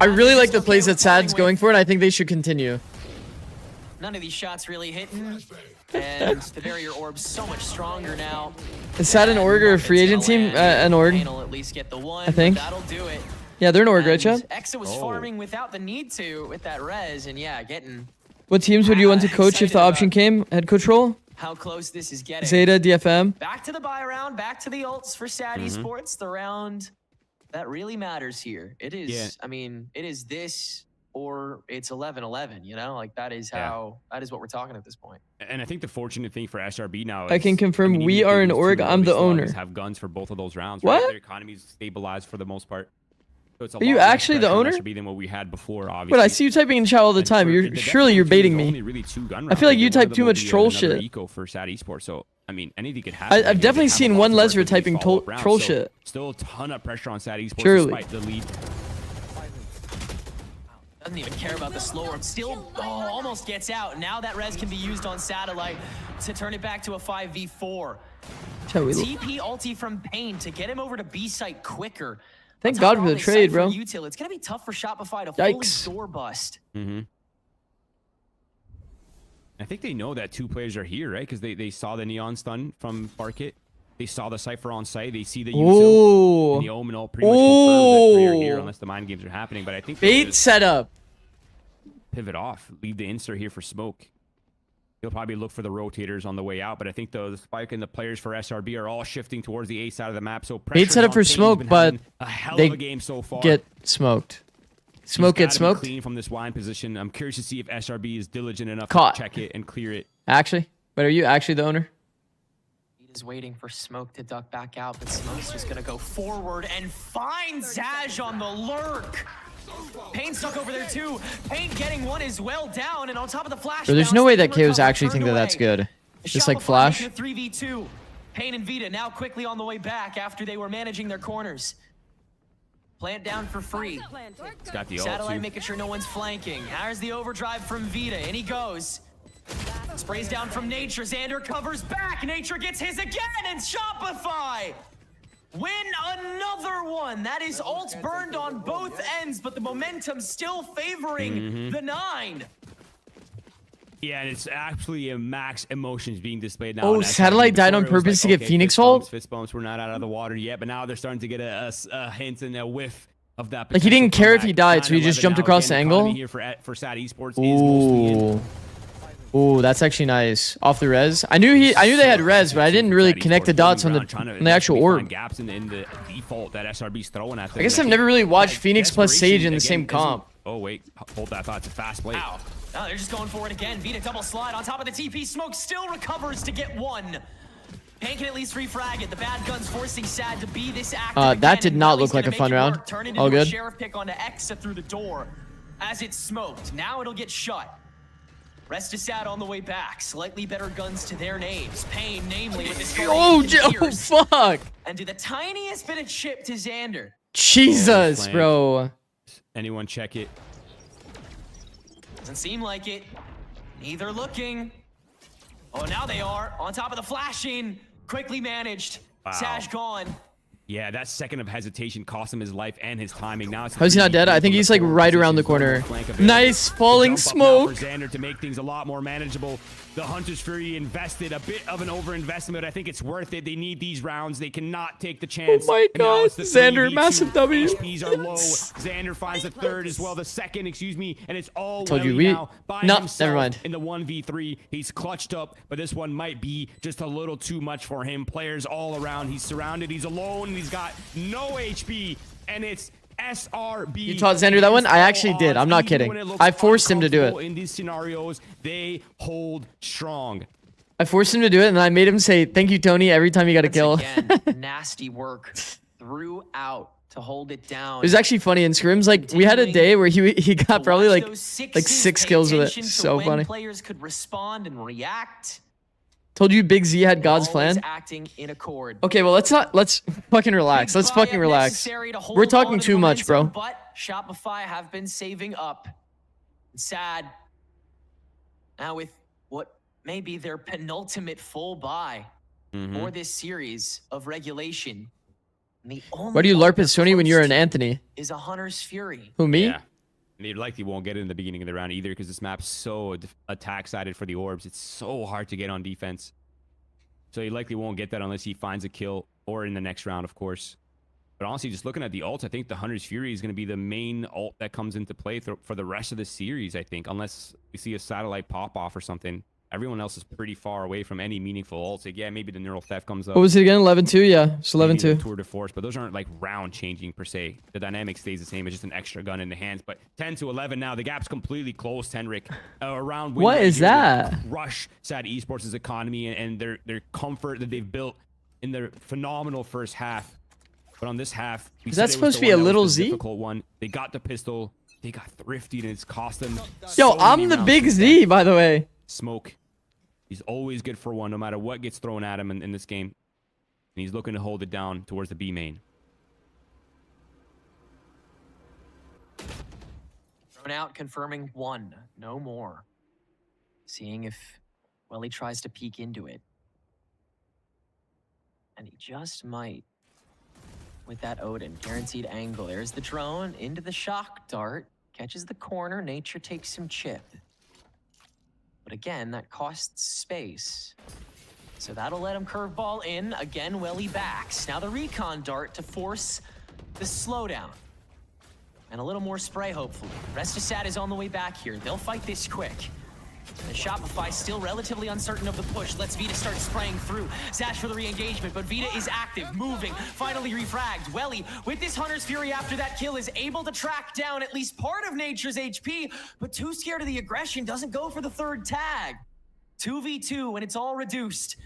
I really like the plays that Sad's going for, and I think they should continue. None of these shots really hitting. And the barrier orb's so much stronger now. Is Sad an org or a free agent team? An org. At least get the one, I think. That'll do it. Yeah, they're an org, right, Chad? Exa was farming without the need to with that res, and yeah, getting... What teams would you want to coach if the option came? Head coach role? How close this is getting. Zeta, DFM. Back to the buy round, back to the ults for SAT esports, the round that really matters here. It is, I mean, it is this or it's 11-11, you know? Like, that is how, that is what we're talking at this point. And I think the fortunate thing for SRB now is... I can confirm we are an org, I'm the owner. Have guns for both of those rounds, what? Right? Their economy's stabilized for the most part. So it's a are you actually the owner? Than what we had before, obviously. But I see you typing in chat all the time. Surely you're baiting me. Really I feel like you type too much troll shit. Eco for SAT esports, so I mean, anything could happen. I've definitely seen one Lesser typing troll shit. Still a ton of pressure on SAT esports despite the lead. Doesn't even care about the slow orb. Still, almost gets out. Now that res can be used on Satellite to turn it back to a 5v4. TP ulti from Pain to get him over to B site quicker. Thank God for the trade, bro. Util. It's gonna be tough for Shopify to fully door bust. I think they know that 2 players are here, right? Because they saw the neon stun from Barkit. They saw the Cypher on site. They see the Util. And the Omen all pretty much confirms that 3 are here unless the mind games are happening. But I think bait setup. Pivot off. Leave the insert here for Smoke. He'll probably look for the rotators on the way out, but I think the spike and the players for SRB are all shifting towards the A side of the map. So bait setup for Smoke, but a hell of a game so far. Get smoked. Smoke gets smoked. Clean from this wine position. I'm curious to see if SRB is diligent enough to check it and clear it. Actually, but are you actually the owner? He is waiting for Smoke to duck back out, but Smoke's just gonna go forward and find Zaj on the lurk. Pain stuck over there too. Pain getting one as well down, and on top of the flash. Bro, there's no way that KOs actually think that that's good. Just like flash. 3v2. Pain and Vita now quickly on the way back after they were managing their corners. Plant down for free. It's got the ult Satellite too. making sure no one's flanking. Here's the overdrive from Vita, and he goes. Sprays down from Nature. Xander covers back. Nature gets his again, and Shopify win another one. That is ult burned on both ends, but the momentum still favoring the 9. Yeah, and it's actually a max emotions being displayed now. Oh, Satellite died on purpose to get Phoenix ult? Fist bumps were not out of the water yet, but now they're starting to get a hint and a whiff of that. Like he didn't care if he died, so he just jumped across the angle. Here for SAD Esports is mostly in. Ooh, that's actually nice. Off the res. I knew they had res, but I didn't really connect the dots on the actual orb. Gaps in the default that SRB's throwing at them. I guess I've never really watched Phoenix plus Sage in the same comp. Oh wait, hold that thought. It's a fast play. Wow. No, they're just going for it again. Vita double slide on top of the TP. Smoke still recovers to get one. Pain can at least refrag it. The bad guns forcing SAD to be this active. That did not look like a fun round. All good. Sheriff pick onto Exa through the door as it smoked. Now it'll get shut. Rest is SAD on the way back. Slightly better guns to their names. Pain, namely, with this. Oh, fuck! And do the tiniest bit of chip to Xander. Jesus, bro. Anyone check it? Doesn't seem like it. Neither looking. Oh, now they are on top of the flashing. Quickly managed. Wow. Sash gone. Yeah, that second of hesitation cost him his life and his timing. Now it's how's he not dead? I think he's like right around the corner. Nice falling smoke. For Xander to make things a lot more manageable. The Hunter's Fury invested a bit of an overinvestment. I think it's worth it. They need these rounds. They cannot take the chance. Oh my god, Xander, massive W. HPs are low. Xander finds the third as well, the second, excuse me, and it's all told you we now by never mind. In the 1v3, he's clutched up, but this one might be just a little too much for him. Players all around. He's surrounded. He's alone. And he's got no HP, and it's SRB. You taught Xander that one? I actually did. I'm not kidding. I forced him to do it. In these scenarios, they hold strong. I forced him to do it, and I made him say, "Thank you, Tony," every time he got a kill. Again, nasty work throughout to hold it down. It was actually funny in scrims. Like we had a day where he got probably like 6 kills with it. So funny. Players could respond and react. Told you Big Z had God's plan. Acting in accord. Okay, well let's fucking relax. Let's fucking relax. We're talking too much, bro. But Shopify have been saving up. SAD. Now with what may be their penultimate full buy for this series of regulation. The only Why do you LARP as Sony when you're an Anthony? Is a Hunter's Fury. Who, me? Yeah. They likely won't get it in the beginning of the round either because this map's so attack-sided for the orbs. It's so hard to get on defense. So he likely won't get that unless he finds a kill or in the next round, of course. But honestly, just looking at the ults, I think the Hunter's Fury is going to be the main ult that comes into play for the rest of the series, I think. Unless we see a satellite pop-off or something. Everyone else is pretty far away from any meaningful ults. Like, yeah, maybe the Neural Theft comes up. What was it again? 11-2? Yeah, it's 11-2. Tour de Force, but those aren't like round changing per se. The dynamic stays the same. It's just an extra gun in the hands. But 10-11 now. The gap's completely closed, Henrik. Around what is that? Rush SAD Esports' economy and their comfort that they've built in their phenomenal first half. But on this half, is that supposed to be a little Z? Difficult one. They got the pistol. They got thrifty, and it's cost them. Yo, I'm the Big Z, by the way. Smoke. He's always good for one, no matter what gets thrown at him in this game. And he's looking to hold it down towards the B main. Thrown out, confirming one. No more. Seeing if Welly tries to peek into it. And he just might. With that Odin. Guaranteed angle. There's the drone. Into the shock dart. Catches the corner. Nature takes some chip. But again, that costs space. So that'll let him curveball in. Again, Welly backs. Now the recon dart to force the slowdown. And a little more spray, hopefully. Rest of SAD is on the way back here. They'll fight this quick. And Shopify still relatively uncertain of the push. Lets Vita start spraying through. Sash for the re-engagement, but Vita is active, moving, finally refragged. Welly, with this Hunter's Fury after that kill, is able to track down at least part of Nature's HP, but too scared of the aggression, doesn't go for the third tag. 2v2 when it's all reduced.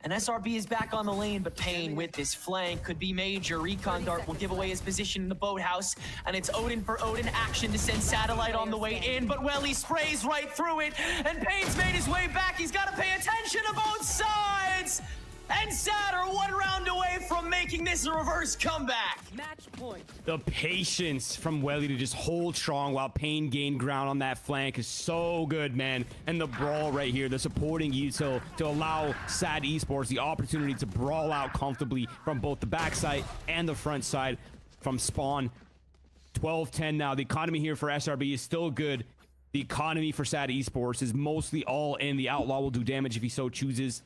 And SRB is back on the lane, but Pain with this flank could be major. Recon Dart will give away his position in the boathouse, and it's Odin for Odin action to send Satellite on the way in, but Welly sprays right through it, and Pain's made his way back. He's got to pay attention to both sides! And SAD are one round away from making this a reverse comeback. Match point. The patience from Welly to just hold strong while Pain gained ground on that flank is so good, man. And the brawl right here, the supporting util to allow SAD Esports the opportunity to brawl out comfortably from both the backside and the front side from spawn. 12-10 now. The economy here for SRB is still good. The economy for SAD Esports is mostly all in. The Outlaw will do damage if he so chooses.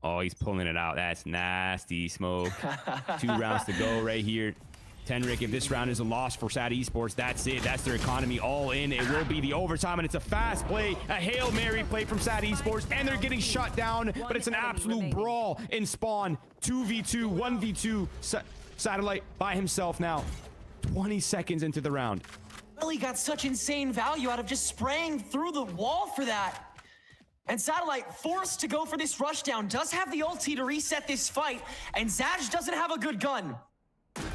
Oh, he's pulling it out. That's nasty, Smoke. 2 rounds to go right here. Tenrik, if this round is a loss for SAD Esports, that's it. That's their economy all in. It will be the overtime, and it's a fast play, a Hail Mary play from SAD Esports, and they're getting shut down, but it's an absolute brawl in spawn. 2v2, 1v2, Satellite by himself now. 20 seconds into the round. Really got such insane value out of just spraying through the wall for that. And Satellite forced to go for this rushdown, does have the ulti to reset this fight, and Zaj doesn't have a good gun.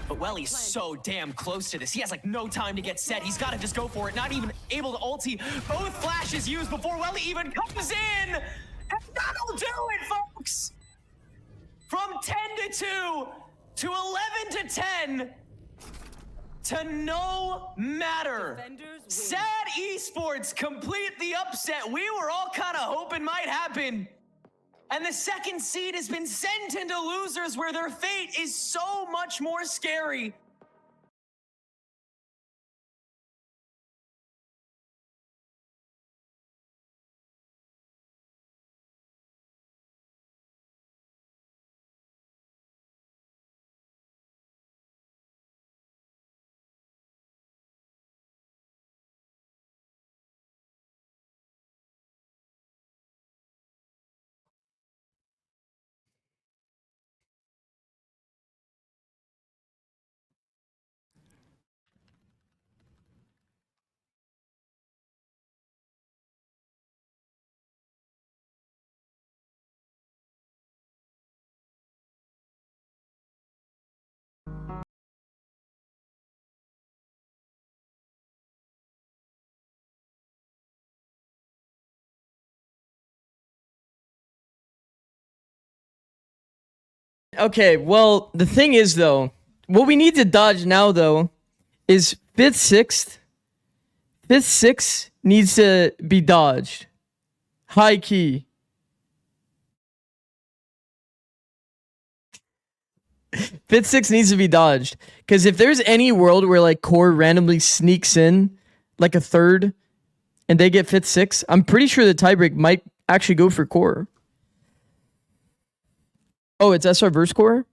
But Welly's so damn close to this. He has like no time to get set. He's got to just go for it. Not even able to ulti. Both flashes used before Welly even comes in. And that'll do it, folks. From 10 to 2 to 11 to 10 to no matter. SAD Esports complete the upset we were all kind of hoping might happen. And the second seed has been sent into losers where their fate is so much more scary. Okay, well, the thing is, though, what we need to dodge now, though, is 5th, 6th. 5th, 6th needs to be dodged. High key. 5th, 6th needs to be dodged. Because if there's any world where, like, Core randomly sneaks in, like, a 3rd, and they get 5th, 6th, I'm pretty sure the tiebreak might actually go for Core. Oh, it's SR versus Core?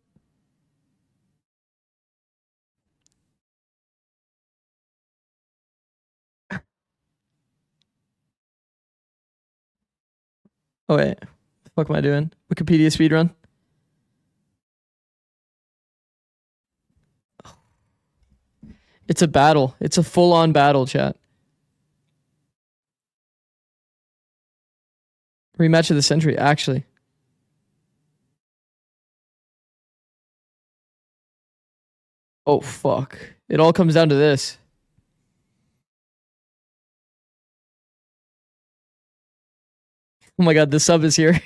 Oh, wait. What the fuck am I doing? Wikipedia speedrun? It's a battle. It's a full-on battle, chat. Rematch of the century, actually. Oh, fuck. It all comes down to this. Oh my god, the sub is here.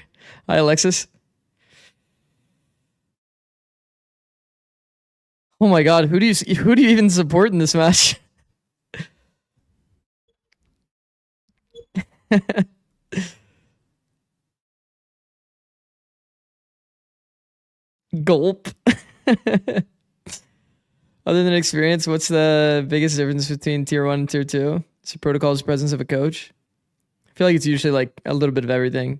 Hi, Alexis. Oh my god, who do you even support in this match? Gulp. Other than experience, what's the biggest difference between tier 1 and tier 2? Is the protocol's presence of a coach? I feel like it's usually like a little bit of everything.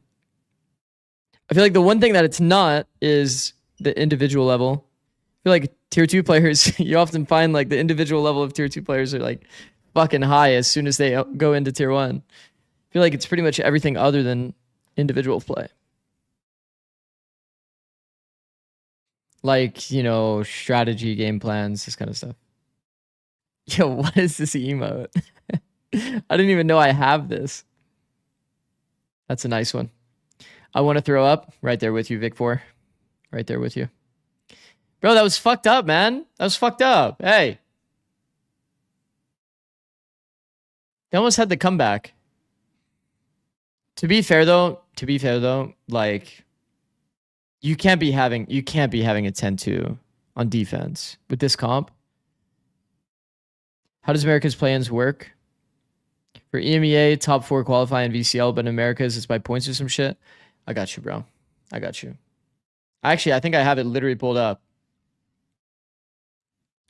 I feel like the one thing that it's not is the individual level. I feel like tier 2 players, you often find like the individual level of tier 2 players are like fucking high as soon as they go into tier 1. I feel like it's pretty much everything other than individual play. Like, you know, strategy, game plans, this kind of stuff. Yo, what is this emote? I didn't even know I have this. That's a nice one. I want to throw up. Right there with you, Vic4. Right there with you. Bro, that was fucked up, man. That was fucked up. Hey. They almost had the comeback. To be fair though, like you can't be having a 10-2 on defense with this comp. How does America's play-ins work? For EMEA, top 4 qualify in VCL, but in America's it's by points or some shit. I got you, bro. I got you. Actually, I think I have it literally pulled up.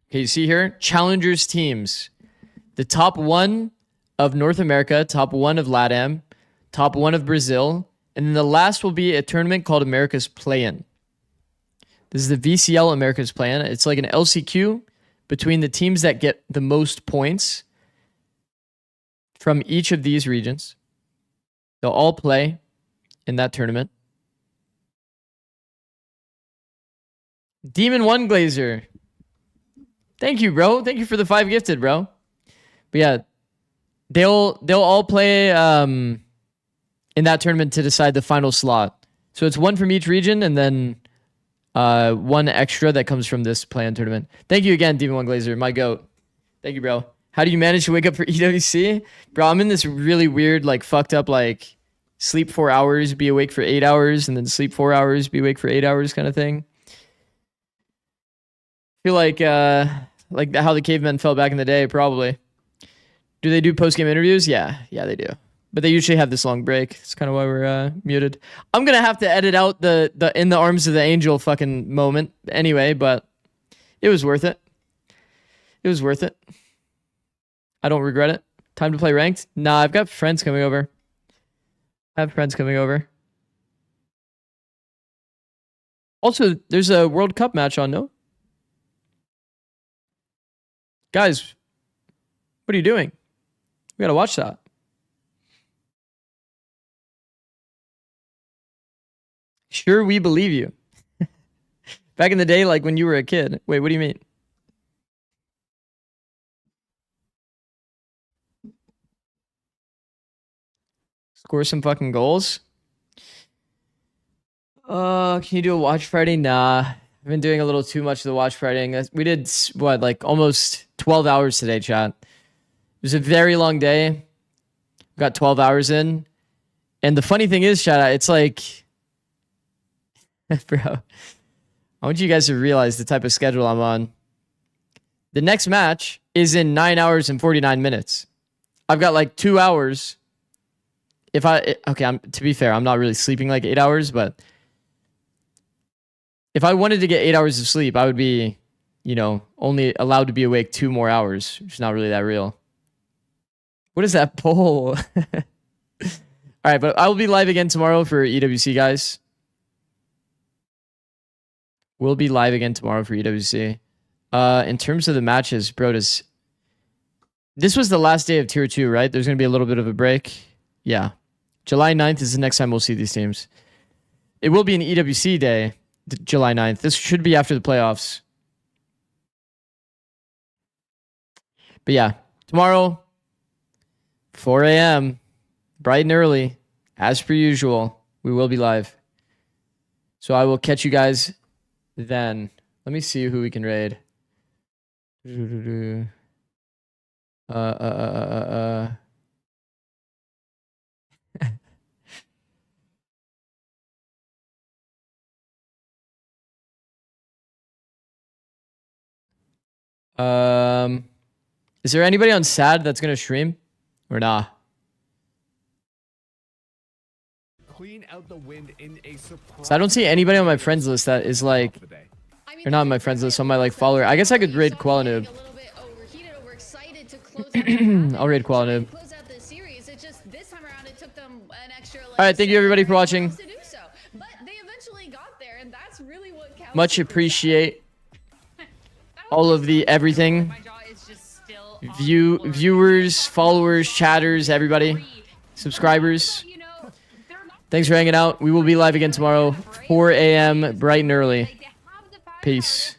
Okay, you see here? Challengers teams. The top 1 of North America, top 1 of LATAM, top 1 of Brazil, and then the last will be a tournament called America's Play-In. This is the VCL America's Play-In. It's like an LCQ, between the teams that get the most points from each of these regions. They'll all play in that tournament. Demon 1 Glazer. Thank you, bro. Thank you for the 5 gifted, bro. But yeah, they'll all play in that tournament to decide the final slot. So it's 1 from each region and then 1 extra that comes from this play-in tournament. Thank you again, Demon 1 Glazer, my goat. Thank you, bro. How do you manage to wake up for EWC? Bro, I'm in this really weird, like, fucked up, like, sleep 4 hours, be awake for 8 hours, and then sleep 4 hours, be awake for 8 hours kind of thing. Feel like how the cavemen felt back in the day, probably. Do they do post-game interviews? Yeah, they do. But they usually have this long break. That's kind of why we're muted. I'm going to have to edit out the in the arms of the angel fucking moment anyway, but it was worth it. It was worth it. I don't regret it. Time to play ranked? Nah, I've got friends coming over. I have friends coming over. Also, there's a World Cup match on, no? Guys, what are you doing? We gotta watch that. Sure, we believe you. Back in the day, like when you were a kid. Wait, what do you mean? Score some fucking goals? Can you do a watch Friday? Nah. I've been doing a little too much of the watch Friday. We did, what, like almost 12 hours today, chat. It was a very long day. We got 12 hours in. And the funny thing is, chat, it's like... Bro, I want you guys to realize the type of schedule I'm on. The next match is in 9 hours and 49 minutes. I've got like 2 hours. To be fair, I'm not really sleeping like 8 hours, but... If I wanted to get 8 hours of sleep, I would be, only allowed to be awake 2 more hours, which is not really that real. What is that poll? All right, but I will be live again tomorrow for EWC, guys. We'll be live again tomorrow for EWC. In terms of the matches, bro, this was the last day of Tier 2, right? There's going to be a little bit of a break. Yeah. July 9th is the next time we'll see these teams. It will be an EWC day. July 9th. This should be after the playoffs. But yeah, tomorrow, 4 a.m., bright and early, as per usual, we will be live. So I will catch you guys then. Let me see who we can raid. Is there anybody on SAD that's gonna stream or nah? Clean out the wind in a surprise. So I don't see anybody on my friends list that is like, or not on my friends list, on my like follower. I guess I could raid Qualanoob. I'll raid Qualanoob. Alright, thank you everybody for watching. Much appreciate all of the everything. Viewers, followers, chatters, everybody. Subscribers. Thanks for hanging out. We will be live again tomorrow, 4 a.m. bright and early. Peace.